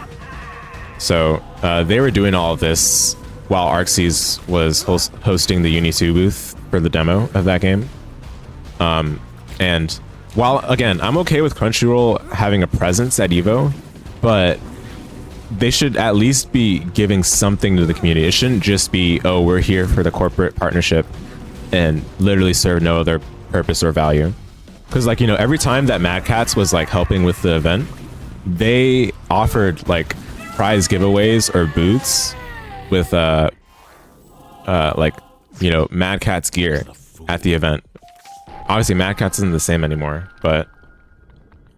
S1: So they were doing all of this while Arxes was hosting the Unitube booth for the demo of that game. And while, again, I'm okay with Crunchyroll having a presence at EVO, but they should at least be giving something to the community. It shouldn't just be, oh, we're here for the corporate partnership and literally serve no other purpose or value. Because, like, you know, every time that Mad Catz was like helping with the event, they offered like prize giveaways or booths with like, you know, Mad Catz gear at the event. Obviously Mad Catz isn't the same anymore, but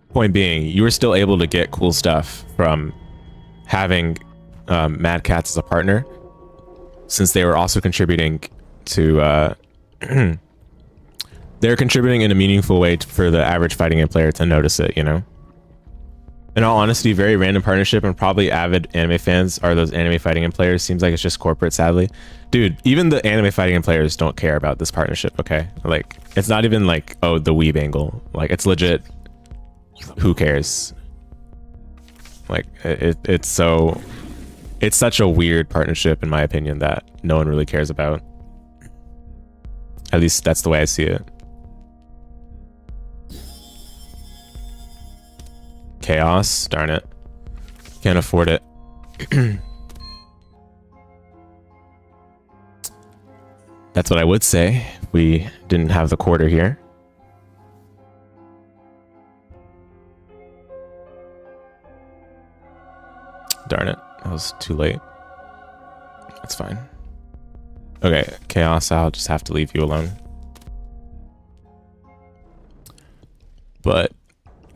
S1: point being, you were still able to get cool stuff from having Mad Catz as a partner, since they were also contributing to they're contributing in a meaningful way for the average fighting game player to notice it, you know? In all honesty, very random partnership, and probably avid anime fans are those anime fighting game players. Seems like it's just corporate, sadly. Dude, even the anime fighting game players don't care about this partnership, okay? Like, it's not even like, oh, the weeb angle. Like, it's legit, who cares? Like, it's such a weird partnership, in my opinion, that no one really cares about. At least that's the way I see it. Chaos, darn it. Can't afford it. That's what I would say if we didn't have the quarter here. Darn it, that was too late. That's fine. Okay, Chaos, I'll just have to leave you alone. But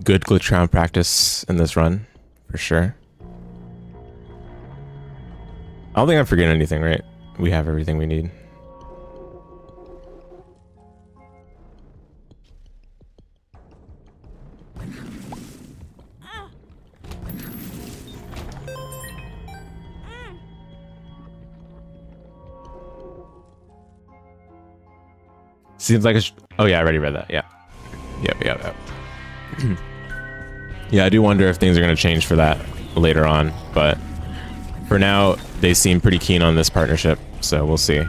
S1: good glitch round practice in this run, for sure. I don't think I'm forgetting anything, right? We have everything we need. Seems like it's... Oh yeah, I already read that. Yeah. Yep. Yeah, I do wonder if things are going to change for that later on, but for now, they seem pretty keen on this partnership, so we'll see.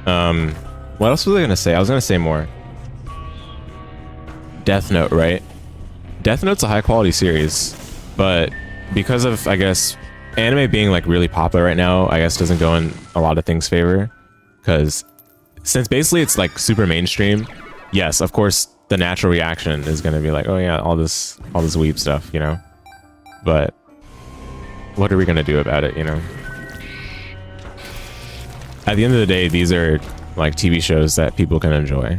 S1: What else was I going to say? I was going to say more. Death Note, right? Death Note's a high-quality series, but because of, I guess, anime being like really popular right now, I guess doesn't go in a lot of things' favor, because since basically it's like super mainstream, yes, of course, the natural reaction is going to be like, oh yeah, all this weeb stuff, you know? But what are we going to do about it, you know? At the end of the day, these are like TV shows that people can enjoy.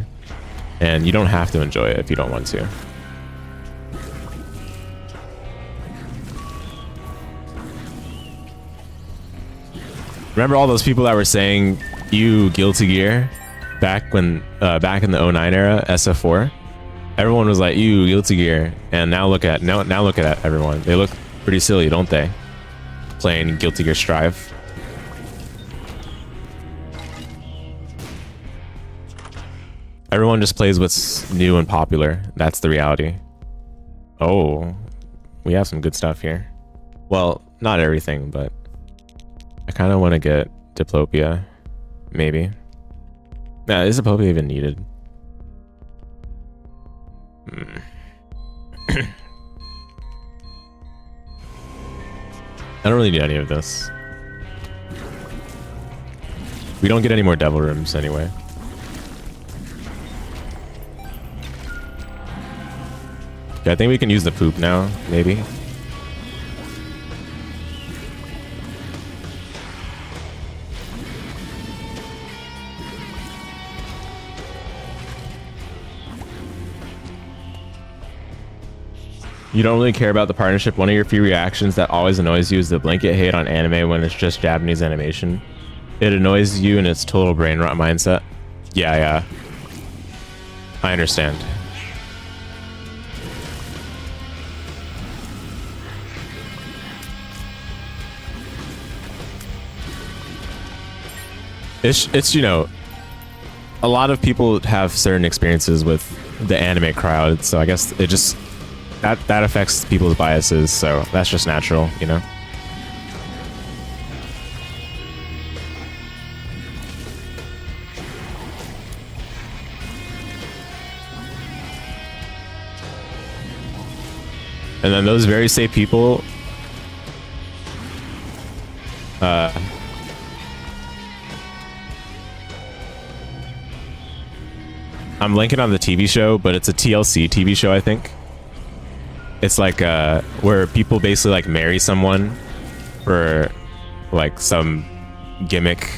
S1: And you don't have to enjoy it if you don't want to. Remember all those people that were saying, you Guilty Gear, back in the 09 era, SF4? Everyone was like, "You Guilty Gear," and now look at everyone. They look pretty silly, don't they? Playing Guilty Gear Strive. Everyone just plays what's new and popular. That's the reality. Oh, we have some good stuff here. Well, not everything, but I kind of want to get Diplopia, maybe. Nah, is Diplopia even needed? I don't really need any of this. We don't get any more devil rooms anyway. Okay, I think we can use the poop now, maybe. You don't really care about the partnership. One of your few reactions that always annoys you is the blanket hate on anime when it's just Japanese animation. It annoys you and it's total brain rot mindset. Yeah. I understand. It's you know, a lot of people have certain experiences with the anime crowd, so I guess it just that affects people's biases, so that's just natural, you know. And then those very same people I'm linking on the TV show, but it's a TLC TV show, I think. It's like where people basically like marry someone for like some gimmick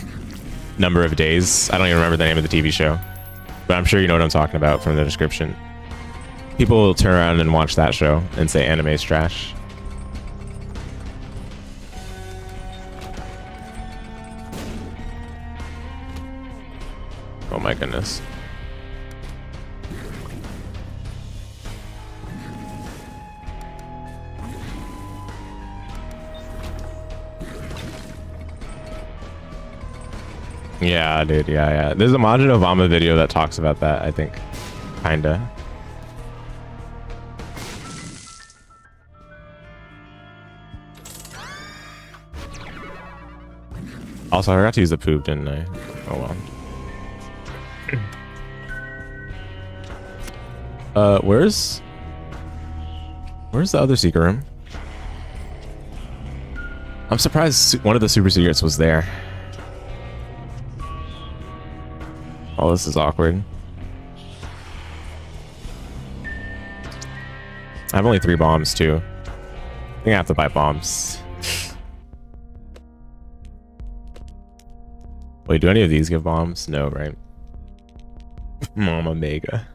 S1: number of days. I don't even remember the name of the TV show, but I'm sure you know what I'm talking about from the description. People will turn around and watch that show and say anime is trash. Oh my goodness. Yeah, dude. Yeah. There's a Majin Obama video that talks about that, I think. Kinda. Also, I forgot to use the poop, didn't I? Oh well. Where's the other secret room? I'm surprised one of the super secrets was there. Oh, this is awkward. I have only 3 bombs too. I think I have to buy bombs. Wait, do any of these give bombs? No, right? Mama Mega.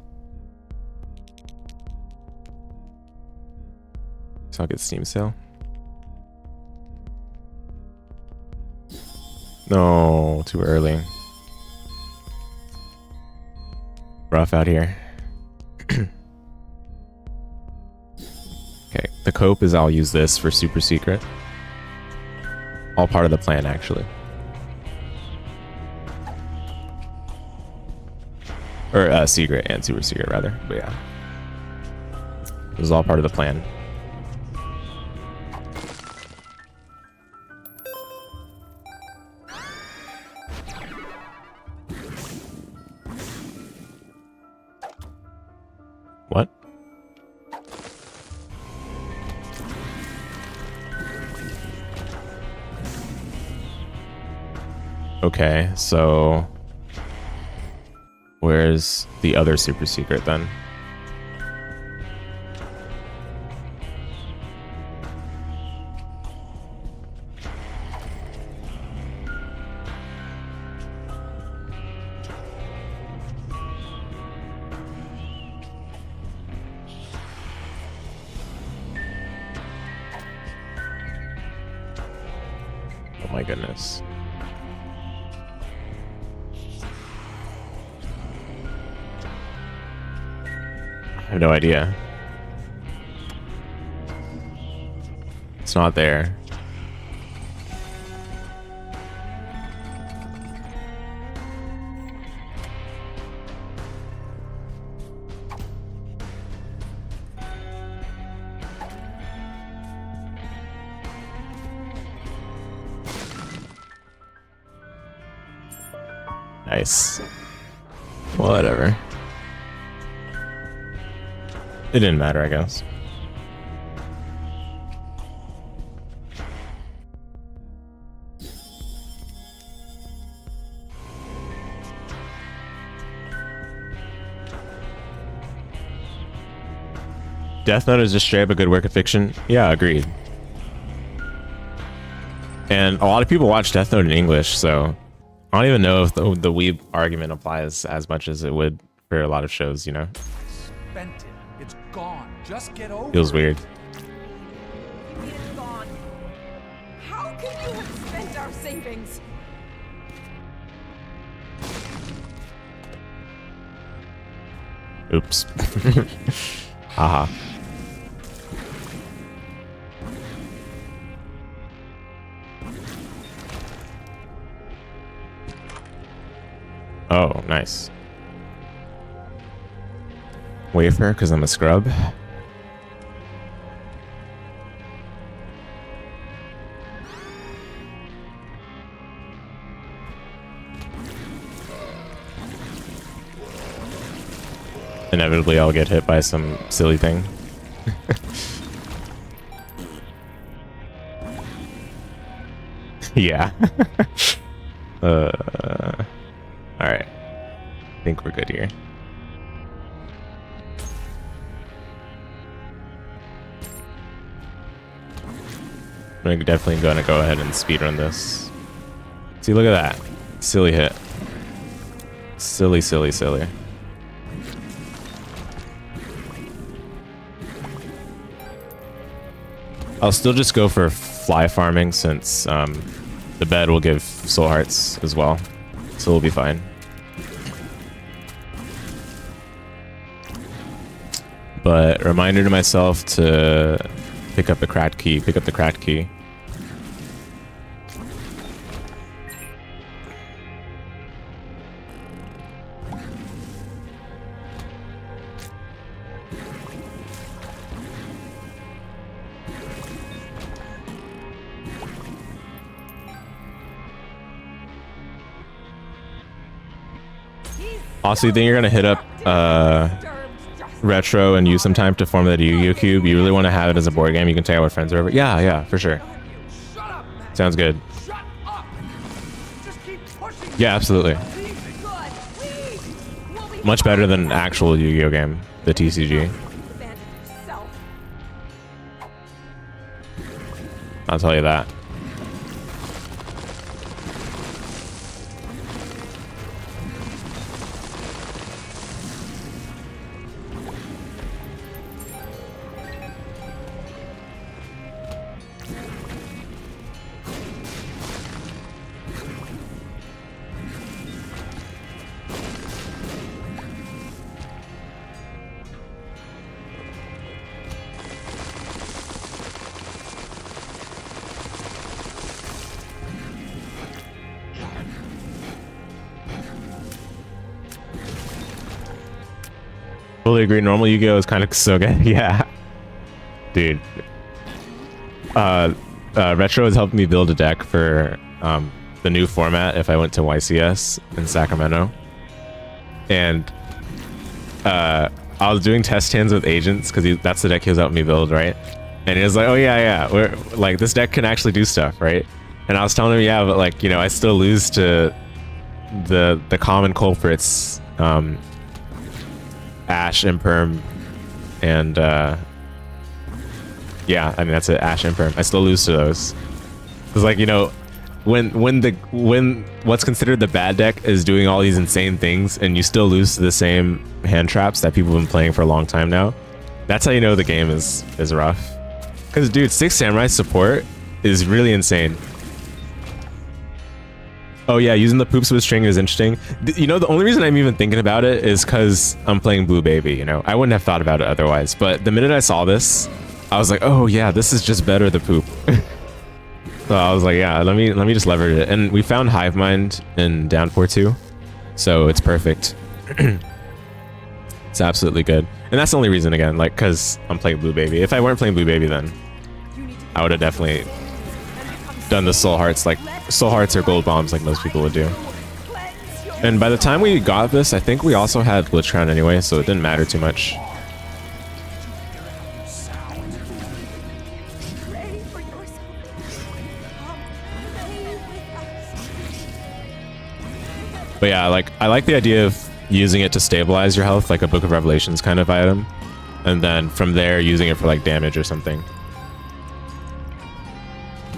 S1: So I'll get Steam sale. No, too early. Rough out here. Okay, the cope is I'll use this for super secret. All part of the plan, actually. Or secret and super secret, rather. But yeah. This is all part of the plan. What? Okay, so where's the other super secret then? Oh my goodness. I have no idea. It's not there. Nice. Whatever. It didn't matter, I guess. Death Note is just straight up a good work of fiction. Yeah, agreed. And a lot of people watch Death Note in English, so I don't even know if the weeb argument applies as much as it would for a lot of shows, you know?
S2: Spent it. It's gone. Just get over
S1: Feels
S2: it.
S1: weird.
S3: It's gone. How can you have spent our savings?
S1: Oops. Haha. Oh, nice. Wafer, because I'm a scrub. Inevitably, I'll get hit by some silly thing. Yeah. Alright. I think we're good here. I'm definitely gonna go ahead and speedrun this. See, look at that. Silly hit. Silly, silly, silly. I'll still just go for fly farming since the bed will give soul hearts as well. So we'll be fine. But reminder to myself to pick up the cracked key. Pick up the cracked key. Also, you think you're gonna hit up Retro and use some time to form that Yu-Gi-Oh cube? You really want to have it as a board game you can take out with friends or whatever? Yeah, for sure. Sounds good. Yeah, absolutely. Much better than an actual Yu-Gi-Oh game, the TCG. I'll tell you that. Totally agree. Normal Yu-Gi-Oh is kind of so good. Yeah, dude. Retro has helped me build a deck for the new format if I went to YCS in Sacramento, and I was doing test hands with agents because that's the deck he was helping me build, right? And he was like, "Oh yeah, we're like this deck can actually do stuff, right?" And I was telling him, "Yeah, but like I still lose to the common culprits." Ash, Imperm, and yeah, I mean that's it. Ash, Imperm. I still lose to those. It's like when what's considered the bad deck is doing all these insane things, and you still lose to the same hand traps that people have been playing for a long time now. That's how you know the game is rough. Because dude, 6 Samurai support is really insane. Oh yeah, using the poops with string is interesting. The only reason I'm even thinking about it is because I'm playing Blue Baby, I wouldn't have thought about it otherwise. But the minute I saw this, I was like, oh yeah, this is just better the poop. So I was like, yeah, let me just leverage it. And we found Hive Mind in Downpour 2, so it's perfect. It's absolutely good. And that's the only reason, again, like, because I'm playing Blue Baby. If I weren't playing Blue Baby, then I would have definitely done the Soul Hearts, like Soul Hearts or Gold Bombs like most people would do. And by the time we got this, I think we also had Glitch Crown anyway, so it didn't matter too much. But yeah, I like the idea of using it to stabilize your health, like a Book of Revelations kind of item, and then from there using it for like damage or something.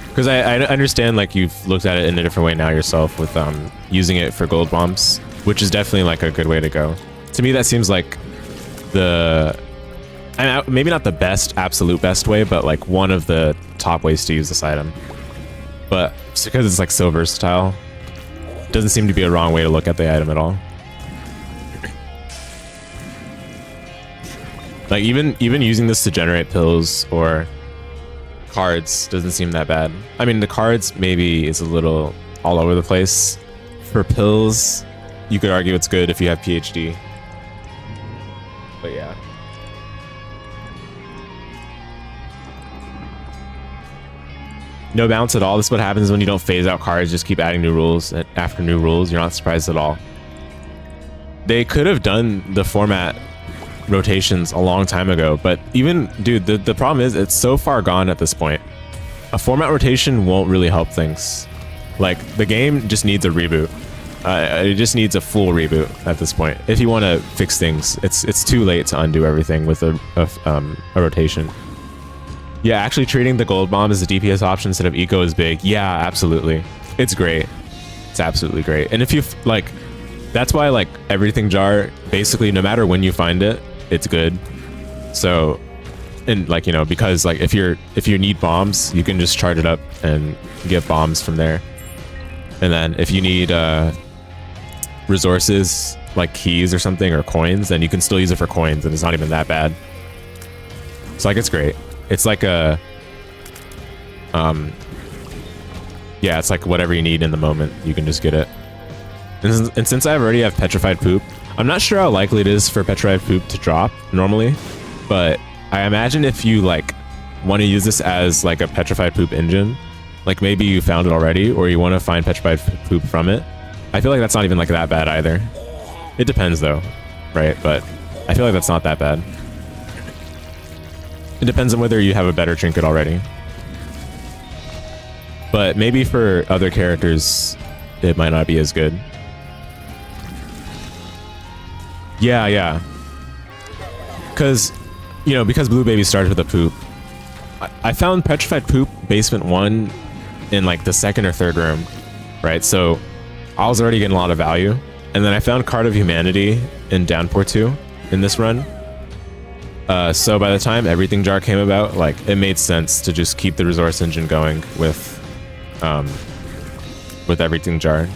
S1: Because I understand like you've looked at it in a different way now yourself with using it for gold bombs, which is definitely like a good way to go. To me, that seems like maybe not the best, absolute best way, but like one of the top ways to use this item. But it's because it's like so versatile, it doesn't seem to be a wrong way to look at the item at all. Like even using this to generate pills or cards doesn't seem that bad. I mean, the cards maybe is a little all over the place. For pills, you could argue it's good if you have PhD. But yeah. No bounce at all. This is what happens when you don't phase out cards, just keep adding new rules after new rules. You're not surprised at all. They could have done the format rotations a long time ago, but even, dude, the problem is it's so far gone at this point. A format rotation won't really help things. Like, the game just needs a reboot. It just needs a full reboot at this point. If you want to fix things, it's too late to undo everything with a rotation. Yeah, actually treating the gold bomb as a DPS option instead of eco is big. Yeah, absolutely. It's great. It's absolutely great. And if you like, that's why like everything jar, basically no matter when you find it, it's good. So, and like, because like if you need bombs, you can just charge it up and get bombs from there. And then if you need resources like keys or something or coins, then you can still use it for coins, and it's not even that bad. So like, it's great. It's like a yeah, it's like whatever you need in the moment, you can just get it. And since I already have Petrified Poop, I'm not sure how likely it is for Petrified Poop to drop normally, but I imagine if you like want to use this as like a Petrified Poop engine, like maybe you found it already or you want to find Petrified Poop from it, I feel like that's not even like that bad either. It depends though, right? But I feel like that's not that bad. It depends on whether you have a better trinket already. But maybe for other characters, it might not be as good. Yeah, yeah. Because, you know, because Blue Baby started with a poop, I found Petrified Poop Basement 1 in like the second or third room, right? So I was already getting a lot of value. And then I found Card of Humanity in Downpour 2 in this run. So by the time Everything Jar came about, like, it made sense to just keep the resource engine going with Everything Jar.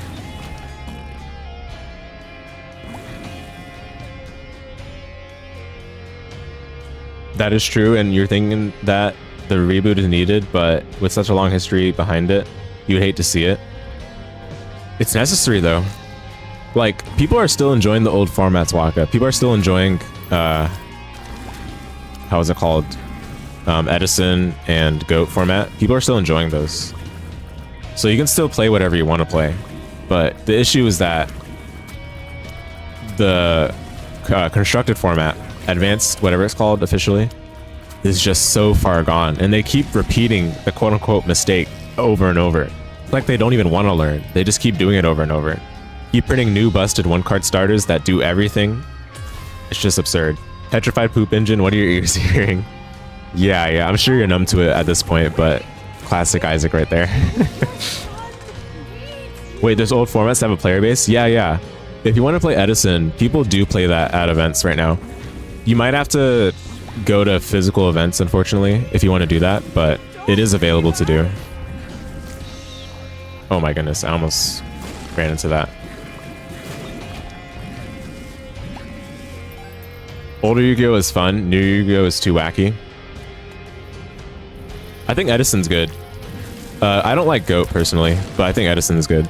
S1: That is true, and you're thinking that the reboot is needed, but with such a long history behind it, you would hate to see it. It's necessary though. Like, people are still enjoying the old formats, Waka. People are still enjoying, how is it called? Edison and GOAT format. People are still enjoying those. So you can still play whatever you want to play. But the issue is that the constructed format, advanced, whatever it's called officially, is just so far gone. And they keep repeating the quote-unquote mistake over and over. It's like they don't even want to learn. They just keep doing it over and over. Keep printing new busted one-card starters that do everything. It's just absurd. Petrified Poop Engine, what are your ears hearing? Yeah, I'm sure you're numb to it at this point, but classic Isaac right there. Wait, does old formats have a player base? Yeah. If you want to play Edison, people do play that at events right now. You might have to go to physical events, unfortunately, if you want to do that, but it is available to do. Oh my goodness, I almost ran into that. Older Yu-Gi-Oh! Is fun, new Yu-Gi-Oh! Is too wacky. I think Edison's good. I don't like GOAT personally, but I think Edison's good.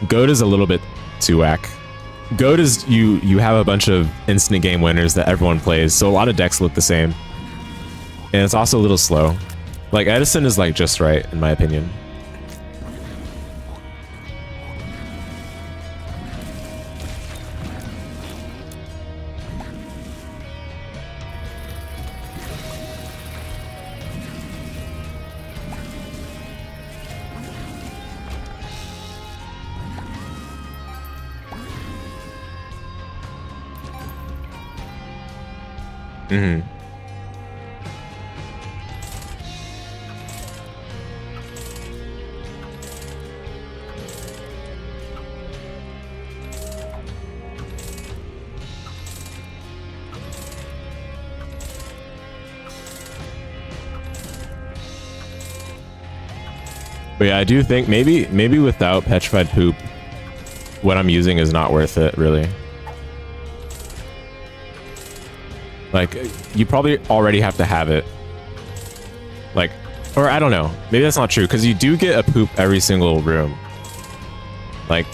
S1: GOAT is a little bit too whack. GOAT is you have a bunch of instant game winners that everyone plays, so a lot of decks look the same. And it's also a little slow. Like, Edison is like just right, in my opinion. Mm-hmm. But yeah, I do think maybe without Petrified Poop, what I'm using is not worth it, really. Like, you probably already have to have it. Like, or I don't know. Maybe that's not true, because you do get a poop every single room. Like,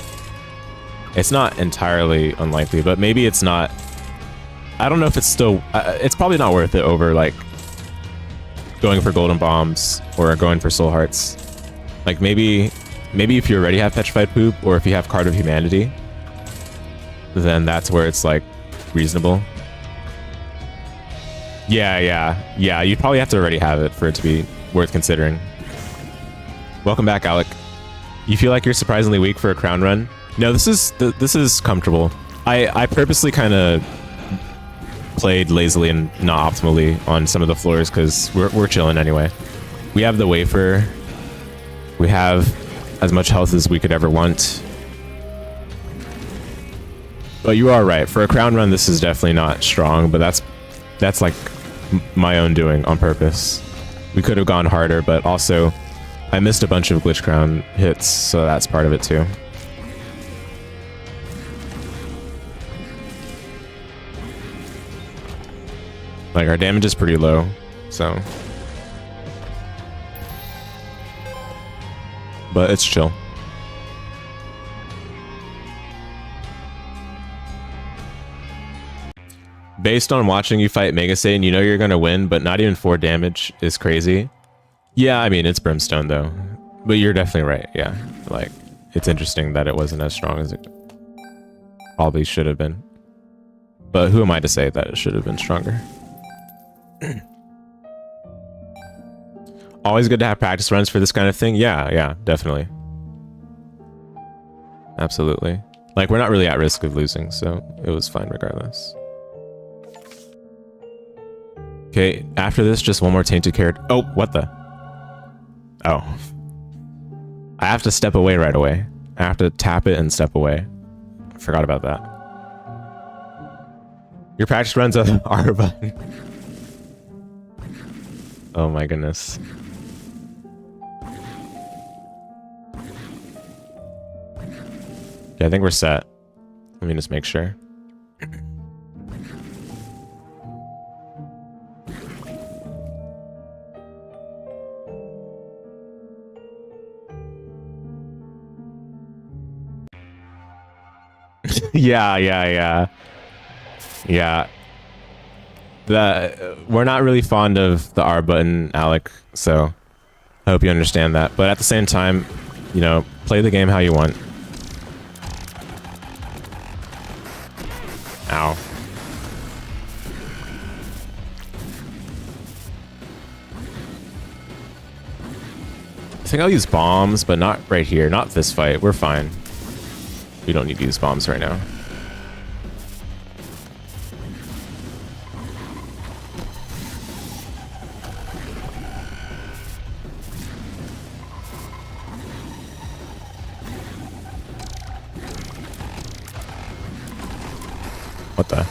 S1: it's not entirely unlikely, but maybe it's not. I don't know if it's still. It's probably not worth it over, like, going for golden bombs or going for soul hearts. Like, maybe if you already have Petrified Poop, or if you have Card of Humanity, then that's where it's, like, reasonable. Yeah, you'd probably have to already have it for it to be worth considering. Welcome back, Alec. You feel like you're surprisingly weak for a crown run? No, this is comfortable. I purposely kind of played lazily and not optimally on some of the floors because we're chilling anyway. We have the wafer. We have as much health as we could ever want. But you are right. For a crown run, this is definitely not strong, but that's like my own doing on purpose. We could have gone harder, but also I missed a bunch of glitch crown hits, so that's part of it too. Like, our damage is pretty low, so. But it's chill. Based on watching you fight Mega Satan, you know you're gonna win, but not even 4 damage is crazy. Yeah, I mean, it's Brimstone though. But you're definitely right, yeah. Like, it's interesting that it wasn't as strong as it. Probably should have been. But who am I to say that it should have been stronger? Always good to have practice runs for this kind of thing. Yeah, definitely. Absolutely. Like, we're not really at risk of losing, so it was fine regardless. Okay, after this, just one more tainted carrot. Oh, what the? Oh. I have to step away right away. I have to tap it and step away. I forgot about that. Your practice runs on the R button. Oh my goodness. Yeah, I think we're set. Let me just make sure. Yeah. We're not really fond of the R button, Alec, so I hope you understand that. But at the same time, you know, play the game how you want. Ow. I think I'll use bombs, but not right here. Not this fight. We're fine. We don't need to use bombs right now. What the?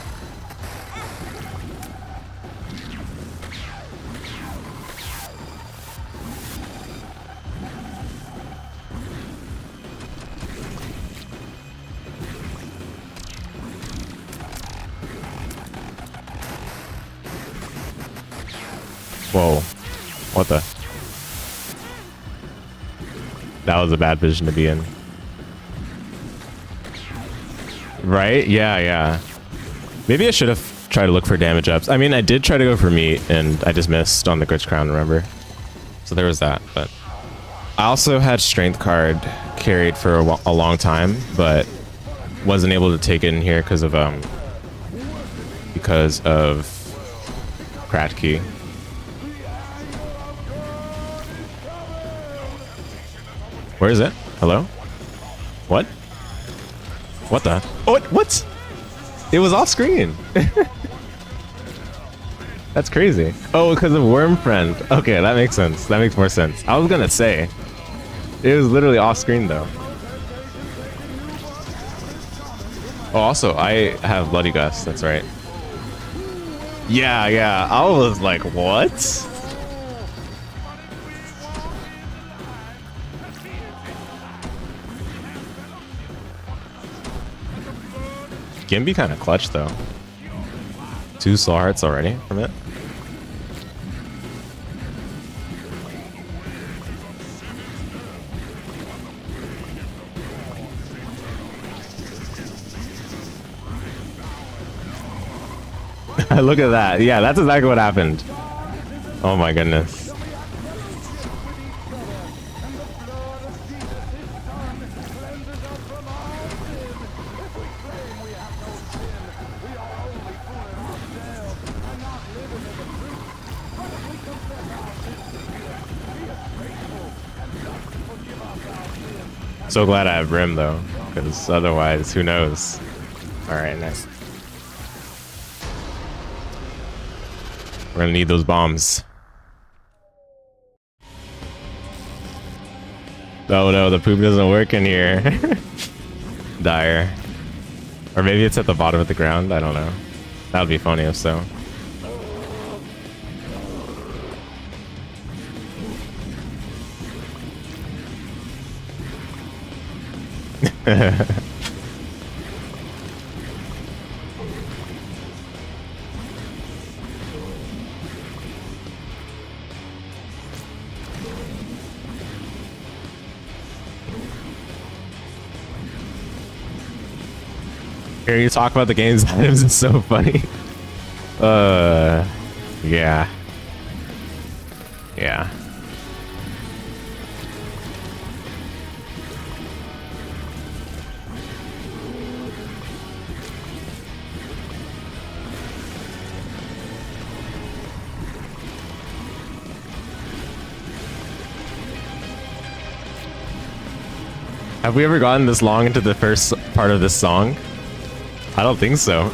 S1: Whoa. What the? That was a bad position to be in. Right? Yeah. Maybe I should have tried to look for damage ups. I mean, I did try to go for meat, and I just missed on the Glitch Crown, remember? So there was that, but... I also had Strength card carried for a long time, but wasn't able to take it in here because of Crat Key. Where is it? Hello? What? What the? Oh, what? It was off screen. That's crazy. Oh, because of Worm Friend. Okay, that makes sense. That makes more sense. I was gonna say, it was literally off screen though. Oh, also, I have Bloody Gust. That's right. Yeah. I was like, what? Gimby kind of clutch though. 2 soul hearts already from it. Look at that. Yeah, that's exactly what happened. Oh my goodness. So glad I have Brim though, because otherwise, who knows? All right, nice. We're gonna need those bombs. Oh no, the poop doesn't work in here. Dire. Or maybe it's at the bottom of the ground, I don't know. That would be funny if so. Hearing you talk about the game's items is so funny. Yeah. Have we ever gotten this long into the first part of this song? I don't think so.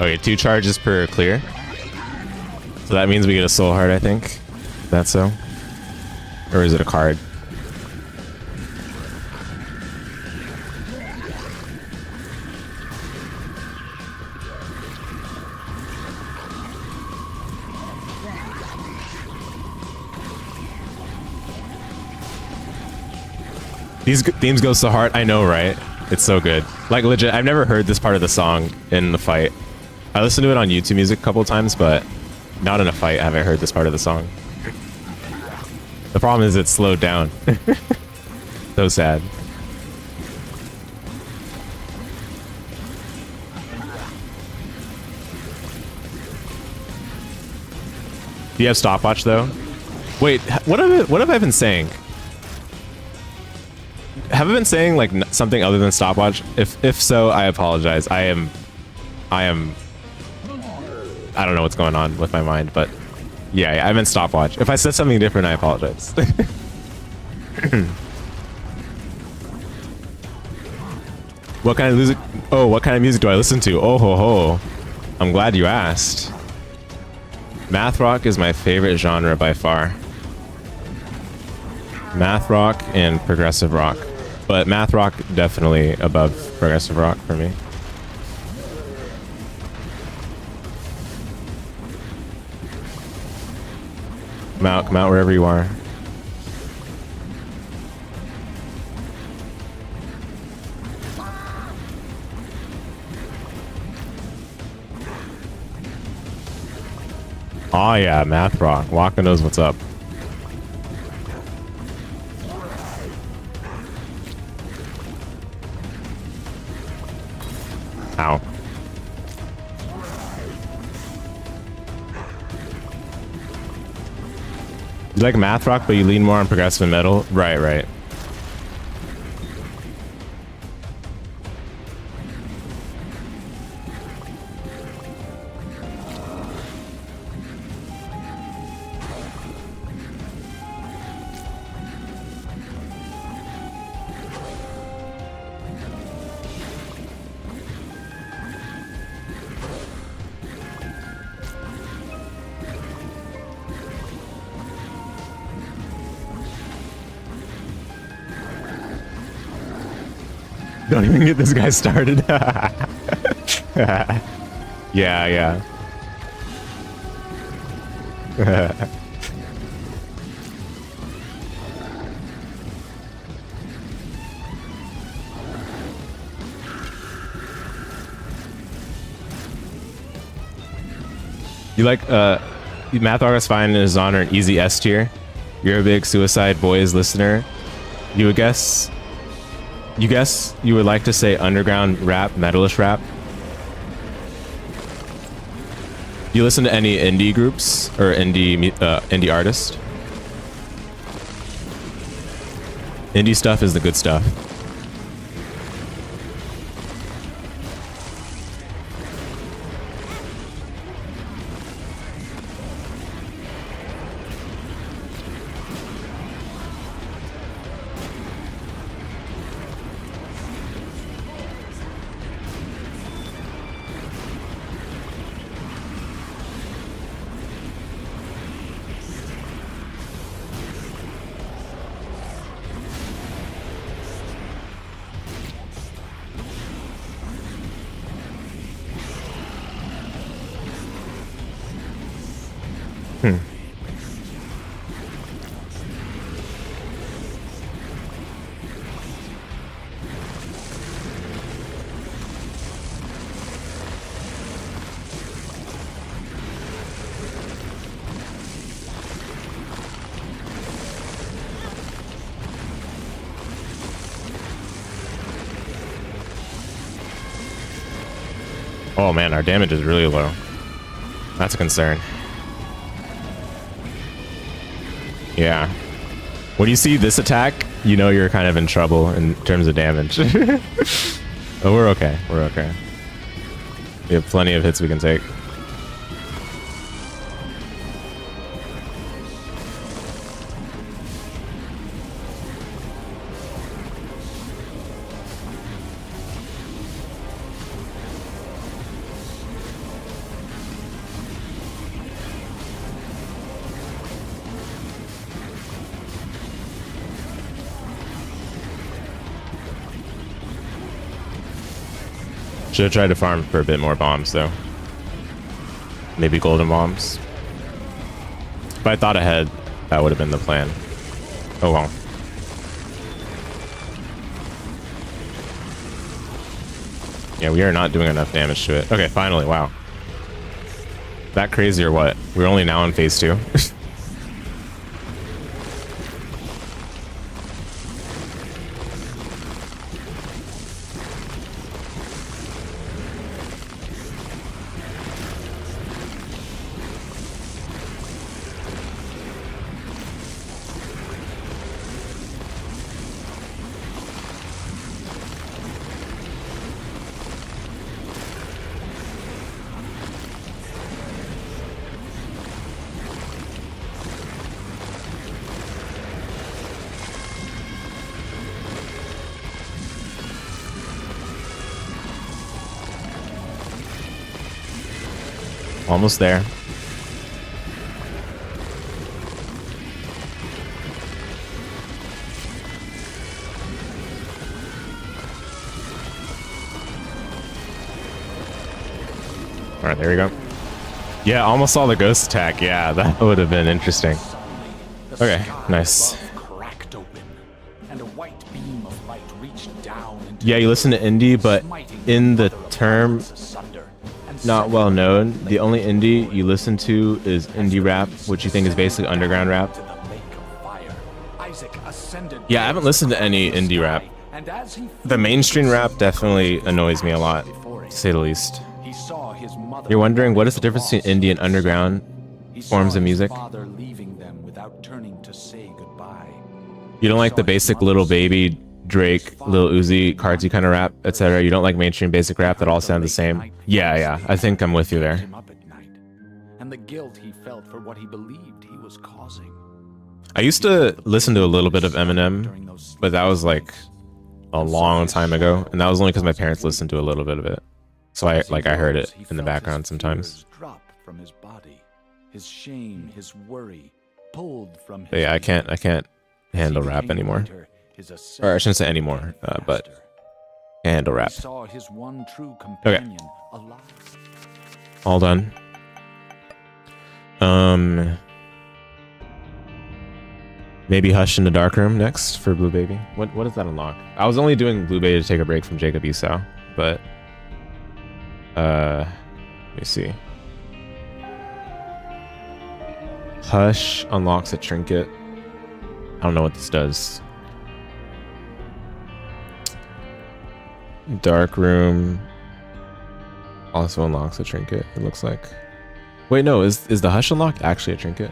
S1: Okay, 2 charges per clear. So that means we get a soul heart, I think. That's so. Or is it a card? These themes go so hard. I know, right? It's so good. Like, legit, I've never heard this part of the song in the fight. I listened to it on YouTube Music a couple times, but not in a fight have I heard this part of the song. The problem is it's slowed down. So sad. Do you have stopwatch though? Wait, what have I been saying? Have I been saying like something other than stopwatch? If so, I apologize. I don't know what's going on with my mind, but yeah, I meant stopwatch. If I said something different, I apologize. What kind of music? Oh, what kind of music do I listen to? Oh ho ho! I'm glad you asked. Math rock is my favorite genre by far. Math rock and progressive rock, but math rock definitely above progressive rock for me. Come out wherever you are. Oh yeah, math rock. Waka knows what's up. Ow. You like math rock, but you lean more on progressive metal? Right, right. Don't even get this guy started. Yeah. You like Math Rock is fine is on an easy S tier. You're a big Suicide Boys listener. You would guess you would like to say underground rap, metalish rap? Do you listen to any indie groups or indie artists? Indie stuff is the good stuff. Oh man, our damage is really low. That's a concern. Yeah. When you see this attack, you know you're kind of in trouble in terms of damage. But we're okay. We're okay. We have plenty of hits we can take. Should have tried to farm for a bit more bombs though. Maybe golden bombs. If I thought ahead, that would have been the plan. Oh well. Yeah, we are not doing enough damage to it. Okay, finally, wow. That crazy or what? We're only now in phase 2. Almost there. All right, there we go. Yeah, almost saw the ghost attack. Yeah, that would have been interesting. Okay, nice.
S2: Cracked open, and a white beam of light reached down into
S1: Yeah, you listen to indie, but in the term not well known, the only indie you listen to is indie rap, which you think is basically underground rap. Yeah, I haven't listened to any indie rap. The mainstream rap definitely annoys me a lot, to say the least. You're wondering what is the difference between indie and underground forms of music? You don't like the basic Little Baby, Drake, Lil Uzi, Cardi kind of rap, etc. You don't like mainstream basic rap that all sound the same? Yeah, I think I'm with you there.
S2: And the guilt he felt for what he believed he was causing.
S1: I used to listen to a little bit of Eminem, but that was like a long time ago, and that was only because my parents listened to a little bit of it. So I heard it in the background sometimes.
S2: Drop from his body, his shame, his worry, pulled from his
S1: But yeah, I can't handle rap anymore. Or I shouldn't say anymore, but can't handle rap. Okay. All done. Maybe Hush in the Dark Room next for Blue Baby. What does that unlock? I was only doing Blue Baby to take a break from Jacob Esau, but let me see. Hush unlocks a trinket. I don't know what this does. Dark Room also unlocks a trinket, it looks like. Wait, no, is the Hush unlock actually a trinket?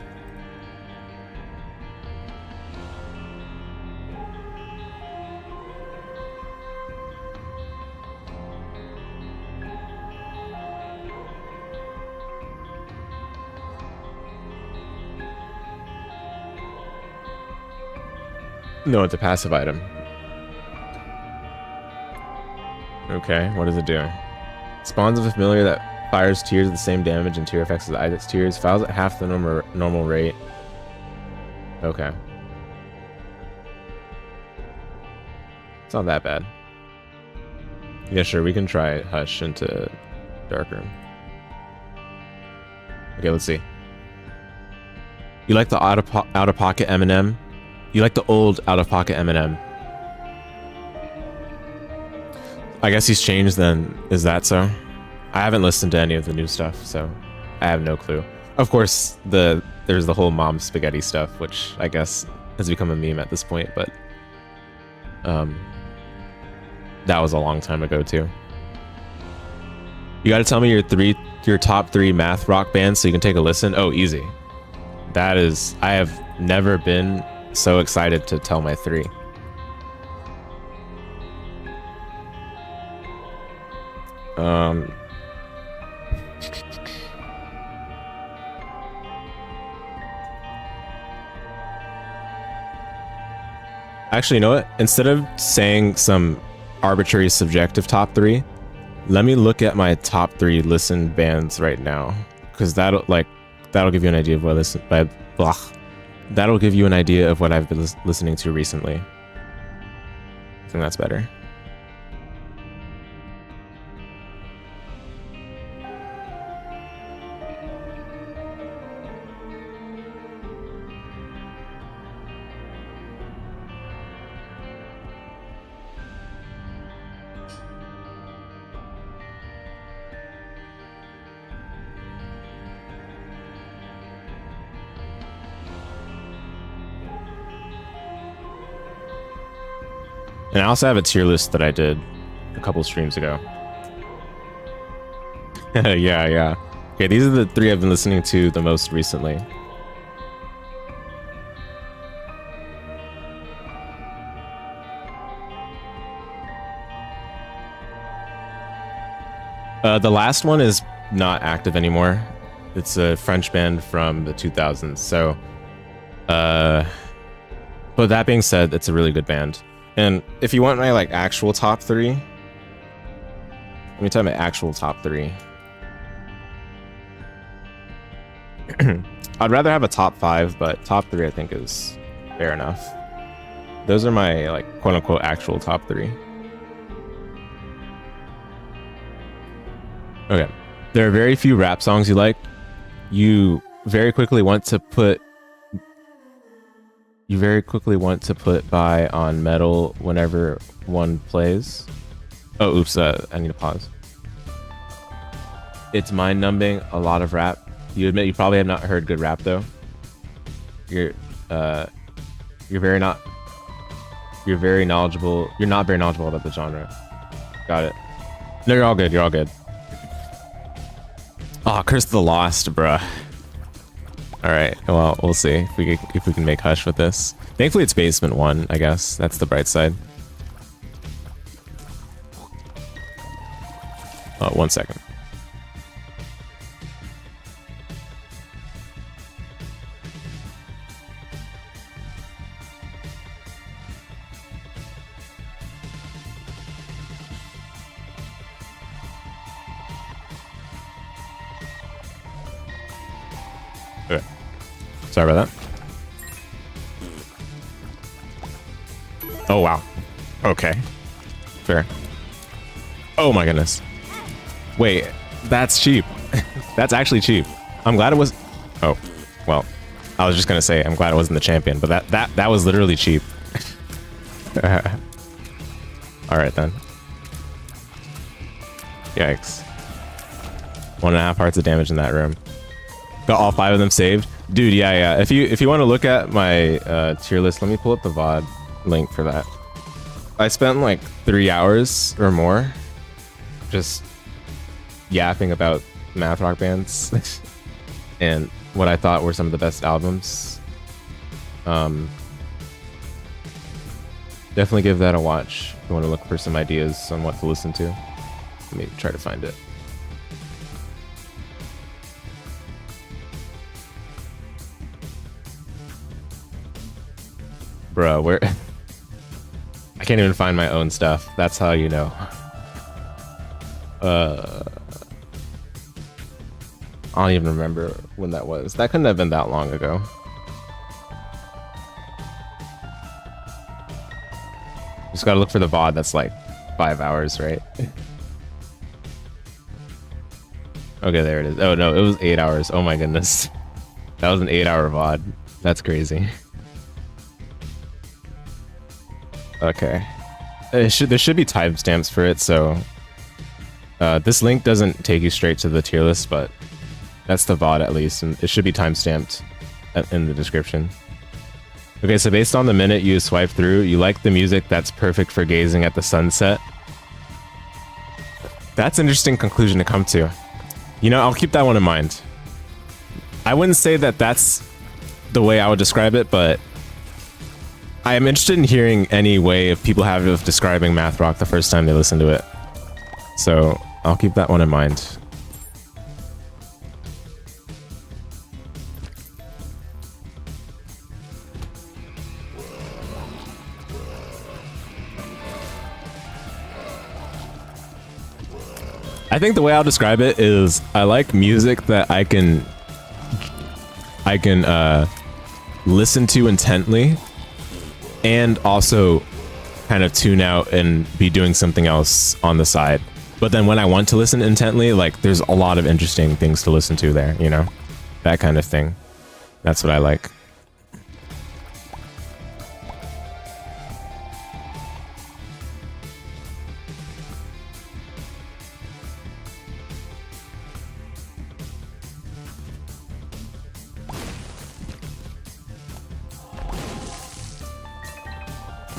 S1: No, it's a passive item. Okay, what does it do? Spawns a familiar that fires tears with the same damage and tear effects as Isaac's tears. Fouls at half the normal rate. Okay. It's not that bad. Yeah, sure, we can try Hush into Dark Room. Okay, let's see. You like the out-of-pocket Eminem? You like the old out-of-pocket Eminem? I guess he's changed then. Is that so? I haven't listened to any of the new stuff, so I have no clue. Of course, there's the whole mom spaghetti stuff, which I guess has become a meme at this point, but that was a long time ago too. You gotta tell me your top 3 math rock bands so you can take a listen. Oh, easy. That is, I have never been so excited to tell my 3. Actually, you know what? Instead of saying some arbitrary subjective top 3, let me look at my top 3 listened bands right now, because that'll give you an idea of what that'll give you an idea of what I've been listening to recently. I think that's better. And I also have a tier list that I did a couple streams ago. Yeah. Okay, these are the 3 I've been listening to the most recently. The last one is not active anymore. It's a French band from the 2000s. So, but that being said, it's a really good band. And if you want my like actual top 3, let me tell you my actual top 3. I'd rather have a top 5, but top 3 I think is fair enough. Those are my like quote unquote actual top 3. Okay. There are very few rap songs you like. You very quickly want to put by on metal whenever one plays. Oh, oops, I need to pause. It's mind-numbing, a lot of rap. You admit you probably have not heard good rap though. You're very knowledgeable. You're not very knowledgeable about the genre. Got it. No, you're all good. You're all good. Oh, Curse of the Lost, bruh. All right. Well, we'll see if we can make hush with this. Thankfully, it's Basement 1. I guess that's the bright side. 1 second. Okay. Sorry about that. Oh, wow. Okay. Fair. Oh my goodness. Wait, that's cheap. That's actually cheap. I'm glad it was... Oh, well, I was just gonna say I'm glad it wasn't the champion, but that was literally cheap. Alright then. Yikes. 1.5 hearts of damage in that room. Got all 5 of them saved. Dude, yeah. If you want to look at my tier list, let me pull up the VOD link for that. I spent like 3 hours or more just yapping about math rock bands and what I thought were some of the best albums. Definitely give that a watch if you want to look for some ideas on what to listen to. Let me try to find it. Bro, where... I can't even find my own stuff. That's how you know. I don't even remember when that was. That couldn't have been that long ago. Just gotta look for the VOD that's like 5 hours, right? Okay, there it is. Oh no, it was 8 hours. Oh my goodness. That was an 8-hour VOD. That's crazy. Okay. There should be timestamps for it, so... this link doesn't take you straight to the tier list, but that's the VOD at least, and it should be timestamped in the description. Okay, so based on the minute you swipe through, you like the music that's perfect for gazing at the sunset. That's an interesting conclusion to come to. You know, I'll keep that one in mind. I wouldn't say that that's the way I would describe it, but I am interested in hearing any way if people have of describing math rock the first time they listen to it. So I'll keep that one in mind. I think the way I'll describe it is I like music that I can listen to intently and also kind of tune out and be doing something else on the side. But then when I want to listen intently, like there's a lot of interesting things to listen to there, you know? That kind of thing. That's what I like.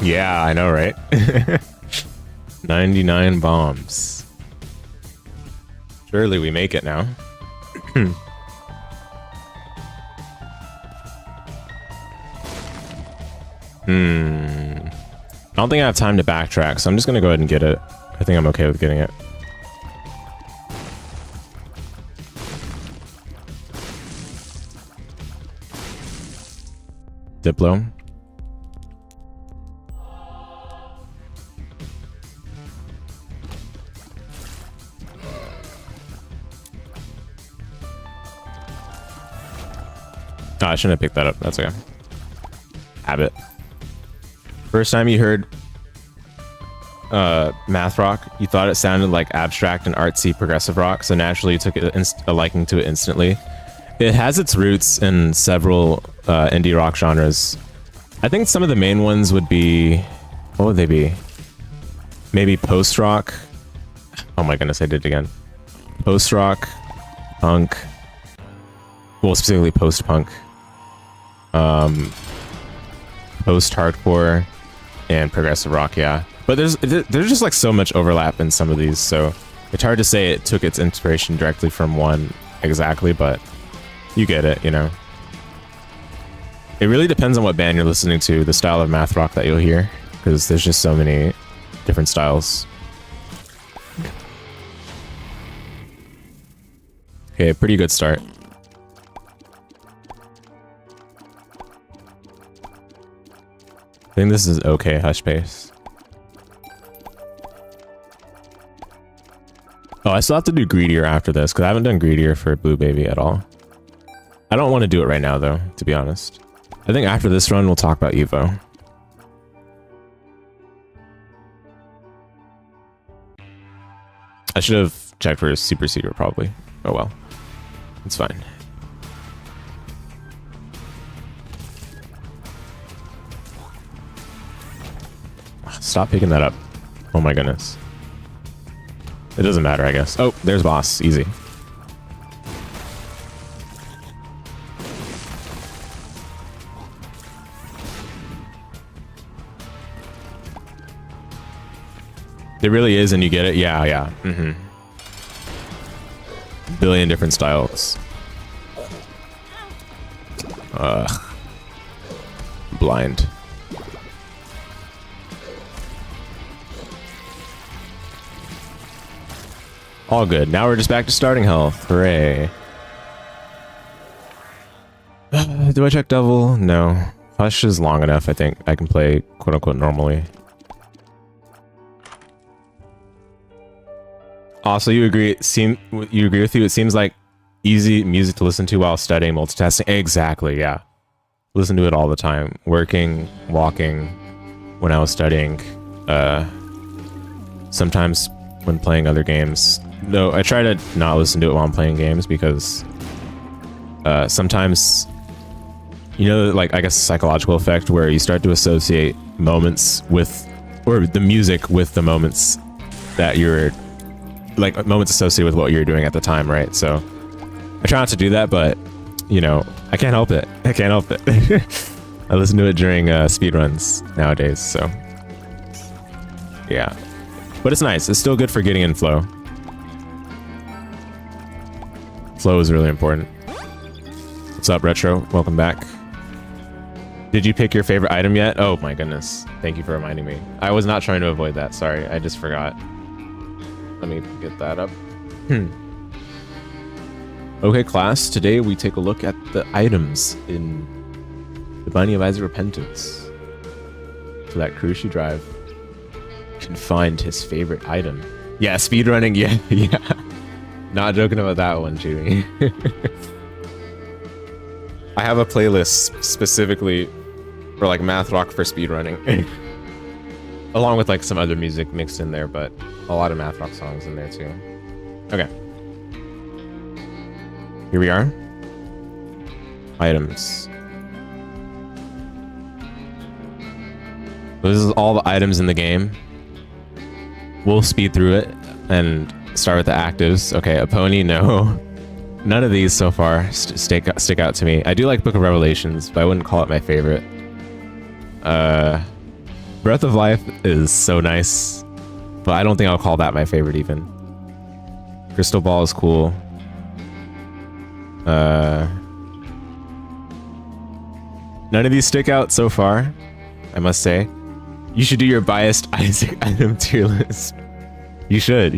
S1: Yeah, I know, right? 99 bombs. Surely we make it now. I don't think I have time to backtrack, so I'm just gonna go ahead and get it. I think I'm okay with getting it. Diplo. Oh, I shouldn't have picked that up. That's okay. Habit. First time you heard math rock, you thought it sounded like abstract and artsy progressive rock, so naturally you took a liking to it instantly. It has its roots in several indie rock genres. I think some of the main ones would be... What would they be? Maybe post-rock. Oh my goodness, I did it again. Post-rock, punk. Well, specifically post-punk. Post-hardcore, and progressive rock, yeah. But there's just like so much overlap in some of these, so it's hard to say it took its inspiration directly from one exactly, but you get it, you know. It really depends on what band you're listening to, the style of math rock that you'll hear, because there's just so many different styles. Okay, pretty good start. I think this is okay hush pace. Oh, I still have to do greedier after this, because I haven't done greedier for Blue Baby at all. I don't want to do it right now, though, to be honest. I think after this run, we'll talk about EVO. I should have checked for a super secret, probably. Oh well. It's fine. Stop picking that up. Oh my goodness. It doesn't matter, I guess. Oh, there's boss. Easy. It really is, and you get it. Yeah, yeah. Billion different styles. Blind. All good. Now we're just back to starting health. Hooray. Do I check Devil? No. Hush is long enough, I think. I can play quote-unquote normally. Also, you agree with you? It seems like easy music to listen to while studying, multitasking. Exactly, yeah. Listen to it all the time. Working, walking, when I was studying. Sometimes when playing other games. No, I try to not listen to it while I'm playing games because sometimes, you know, like, I guess psychological effect where you start to associate moments with, or the music with the moments that you're, like, moments associated with what you're doing at the time, right? So I try not to do that, but, you know, I can't help it. I can't help it. I listen to it during speedruns nowadays, so yeah. But it's nice. It's still good for getting in flow. Flow is really important. What's up, Retro? Welcome back. Did you pick your favorite item yet? Oh my goodness. Thank you for reminding me. I was not trying to avoid that. Sorry, I just forgot. Let me get that up. Okay, class. Today we take a look at the items in the Binding of Isaac Repentance. So that Kurushi Drive can find his favorite item. Yeah, speedrunning. Yeah, yeah. Not joking about that one, Chewy. I have a playlist specifically for like math rock for speedrunning. Along with like some other music mixed in there, but a lot of math rock songs in there too. Okay. Here we are. Items. This is all the items in the game. We'll speed through it and start with the actives. Okay, a pony, no. None of these so far stick out to me. I do like Book of Revelations, but I wouldn't call it my favorite. Breath of Life is so nice, but I don't think I'll call that my favorite even. Crystal Ball is cool. None of these stick out so far, I must say. You should do your biased Isaac item tier list. You should.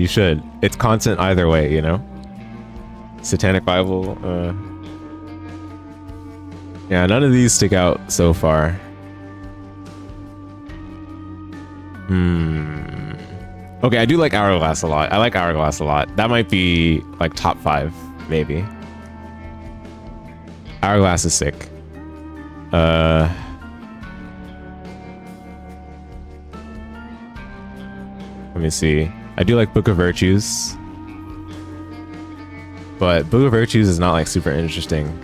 S1: It's content either way, you know? Satanic Bible, yeah, none of these stick out so far. Okay, I do like Hourglass a lot. I like Hourglass a lot. That might be like top 5, maybe. Hourglass is sick. Let me see. I do like Book of Virtues. But Book of Virtues is not like super interesting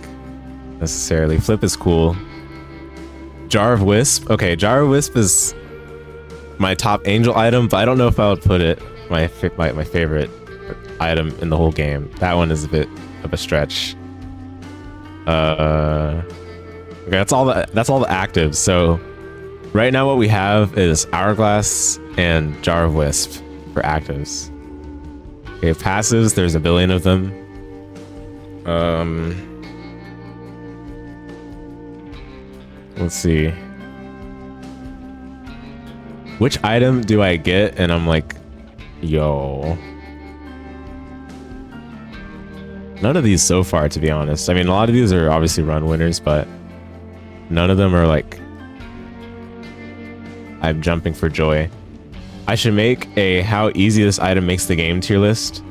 S1: necessarily. Flip is cool. Jar of Wisp. Okay, Jar of Wisp is my top angel item, but I don't know if I would put it my favorite item in the whole game. That one is a bit of a stretch. Okay, that's all the actives. So right now what we have is Hourglass and Jar of Wisp for actives. Okay, passives, there's a billion of them. Let's see. Which item do I get? And I'm like, yo. None of these so far, to be honest. I mean, a lot of these are obviously run winners, but none of them are like, I'm jumping for joy. I should make a how easy this item makes the game tier list.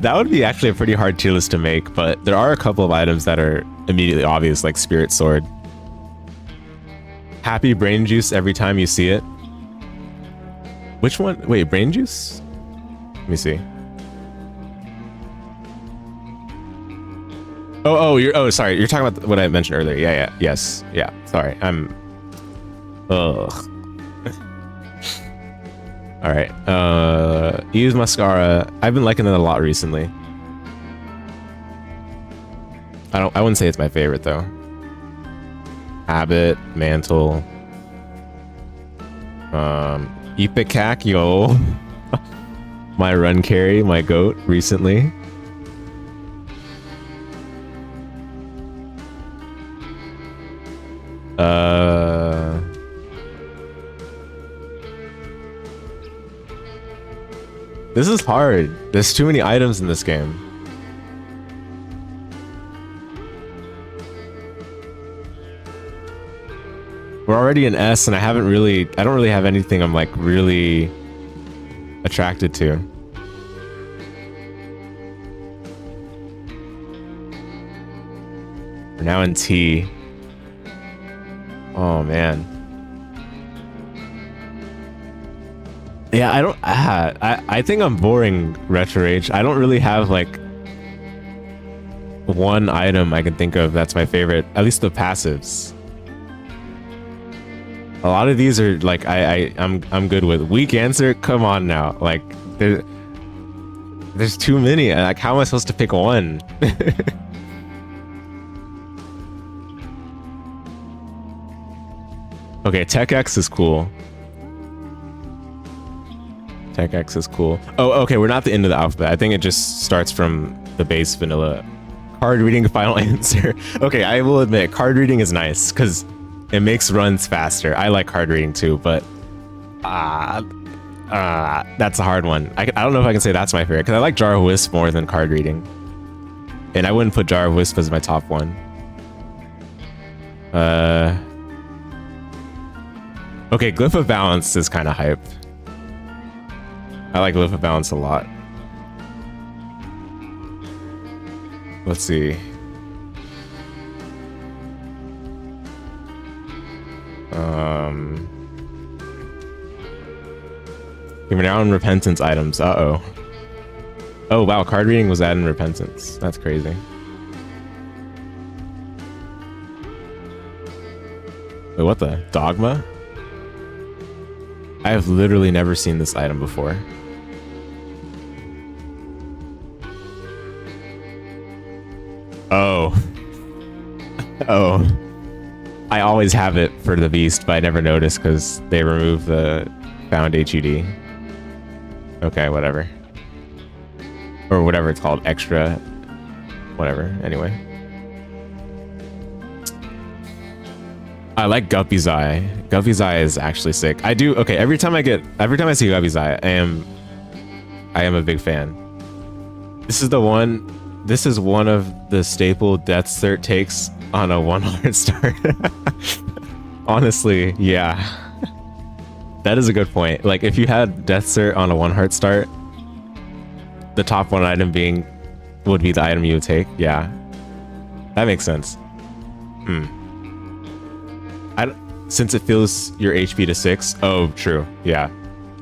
S1: That would be actually a pretty hard tier list to make, but there are a couple of items that are immediately obvious, like Spirit Sword. Happy Brain Juice every time you see it. Which one? Wait, Brain Juice? Let me see. Oh, sorry. You're talking about what I mentioned earlier. Yes. Yeah. Sorry. Ugh. All right. Use Mascara. I've been liking it a lot recently. I wouldn't say it's my favorite though. Habit, Mantle. Ipecac, yo. My run carry, my goat recently. This is hard. There's too many items in this game. We're already in S and I don't really have anything I'm like really attracted to. We're now in T. Oh man. Yeah, I think I'm boring, Retro Rage. I don't really have like one item I can think of that's my favorite, at least the passives. A lot of these are like I'm good with. Weak answer, come on now. Like there's too many. Like how am I supposed to pick one? Okay, Tech X is cool. Tech X is cool. Oh, okay, we're not the end of the alphabet. I think it just starts from the base vanilla. Card reading, final answer. Okay, I will admit, card reading is nice because it makes runs faster. I like card reading too, but that's a hard one. I don't know if I can say that's my favorite because I like Jar of Wisp more than card reading. And I wouldn't put Jar of Wisp as my top one. Okay, Glyph of Balance is kind of hype. I like Glyph of Balance a lot. Let's see. We're now in Repentance items. Uh-oh. Oh, wow. Card reading was added in Repentance. That's crazy. Wait, what the? Dogma? I have literally never seen this item before. Oh. Oh. I always have it for the Beast, but I never noticed because they removed the found HUD. Okay, whatever. Or whatever it's called, extra, whatever, anyway. I like Guppy's Eye. Guppy's Eye is actually sick. I do, okay, every time I see Guppy's Eye, I am a big fan. This is one of the staple death cert takes on a 1 heart start. Honestly, yeah. That is a good point. Like, if you had death cert on a 1 heart start, the top 1 item would be the item you would take. Yeah, that makes sense. Since it fills your HP to 6. Oh, true. Yeah,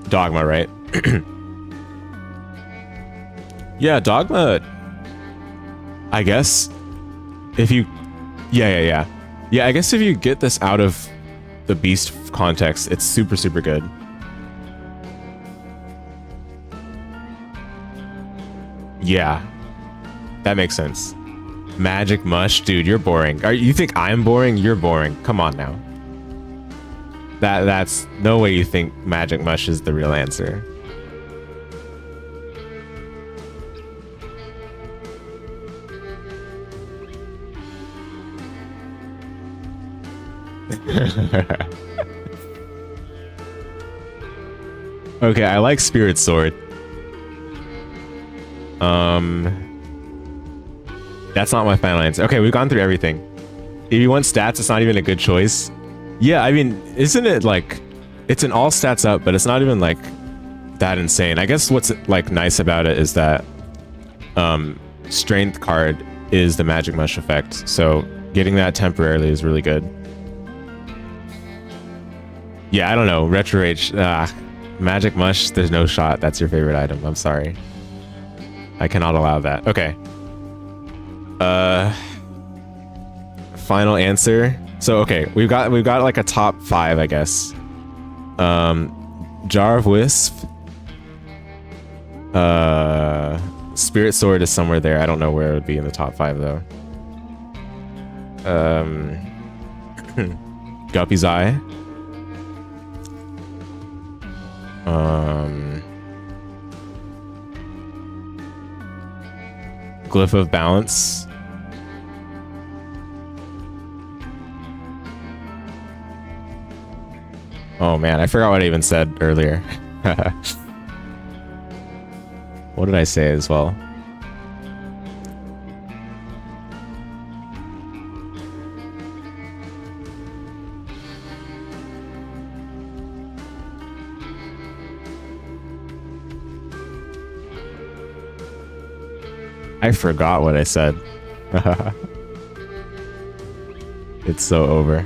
S1: Dogma, right? Yeah, Dogma. I guess if you, yeah. I guess if you get this out of the Beast context, it's super good. Yeah, that makes sense. Magic Mush, dude, you're boring. You think I'm boring? You're boring. Come on now. That's no way you think Magic Mush is the real answer. Okay, I like Spirit Sword. That's not my final answer. Okay, we've gone through everything. If you want stats, it's not even a good choice. Yeah, I mean, isn't it like, it's an all stats up, but it's not even like that insane. I guess what's like nice about it is that strength card is the Magic Mush effect, so getting that temporarily is really good. Yeah, I don't know, Retro Rage, Magic Mush, there's no shot that's your favorite item. I'm sorry, I cannot allow that. Okay, final answer. So okay, we've got like a top 5, I guess. Jar of Wisp, Spirit Sword is somewhere there. I don't know where it would be in the top 5 though. Guppy's Eye, Glyph of Balance, oh man, I forgot what I even said earlier. What did I say as well? I forgot what I said. It's so over.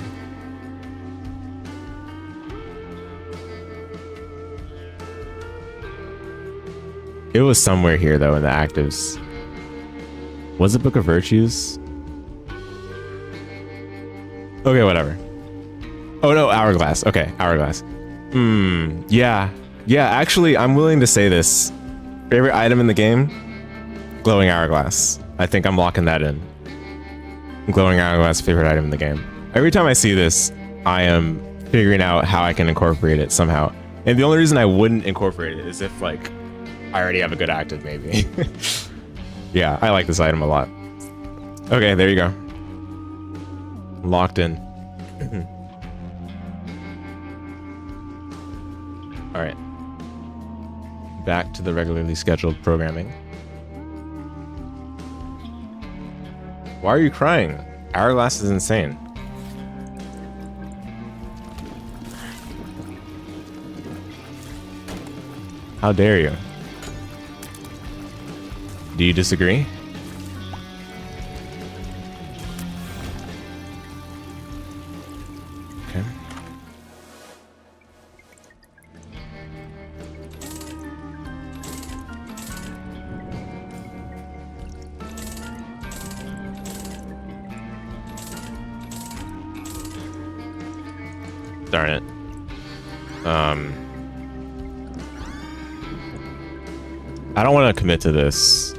S1: It was somewhere here though in the actives. Was it Book of Virtues? Okay, whatever. Oh no, Hourglass. Okay, Hourglass. Yeah. Yeah, actually, I'm willing to say this. Favorite item in the game? Glowing Hourglass. I think I'm locking that in. Glowing Hourglass, favorite item in the game. Every time I see this, I am figuring out how I can incorporate it somehow. And the only reason I wouldn't incorporate it is if, like, I already have a good active, maybe. Yeah, I like this item a lot. Okay, there you go. Locked in. All right. Back to the regularly scheduled programming. Why are you crying? Hourglass is insane. How dare you? Do you disagree? Okay. Darn it. I don't want to commit to this,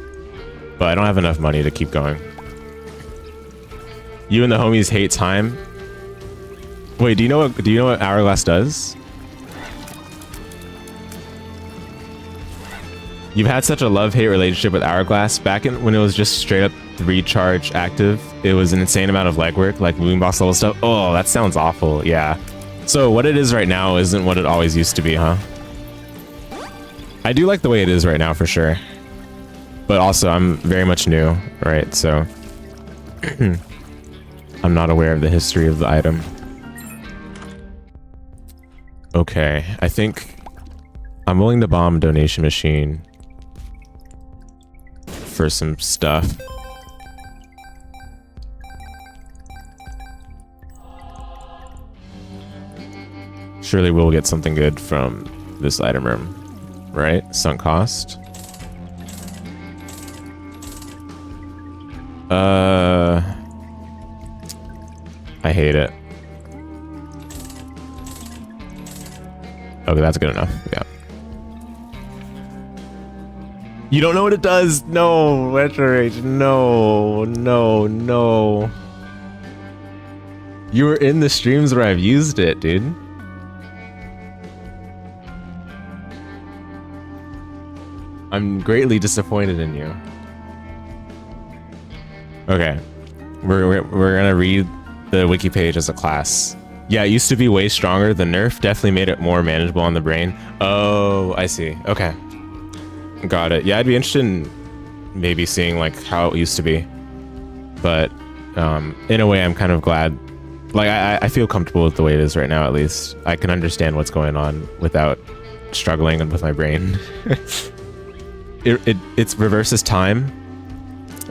S1: but I don't have enough money to keep going. You and the homies hate time. Wait, do you know what Hourglass does? You've had such a love-hate relationship with Hourglass. Back when it was just straight up 3-charge active, it was an insane amount of legwork, like moving box level stuff. Oh, that sounds awful. Yeah. So what it is right now isn't what it always used to be, huh? I do like the way it is right now for sure. But also, I'm very much new, right? So I'm not aware of the history of the item. Okay, I think I'm willing to bomb donation machine for some stuff. Surely we'll get something good from this item room, right? Sunk cost. I hate it. Okay, that's good enough. Yeah. You don't know what it does? No, Retro Rage. No, no, no. You were in the streams where I've used it, dude. I'm greatly disappointed in you. Okay. We're gonna read the wiki page as a class. Yeah, it used to be way stronger. The nerf definitely made it more manageable on the brain. Oh, I see. Okay. Got it. Yeah, I'd be interested in maybe seeing like how it used to be. But in a way, I'm kind of glad. Like, I feel comfortable with the way it is right now, at least. I can understand what's going on without struggling with my brain. It reverses time.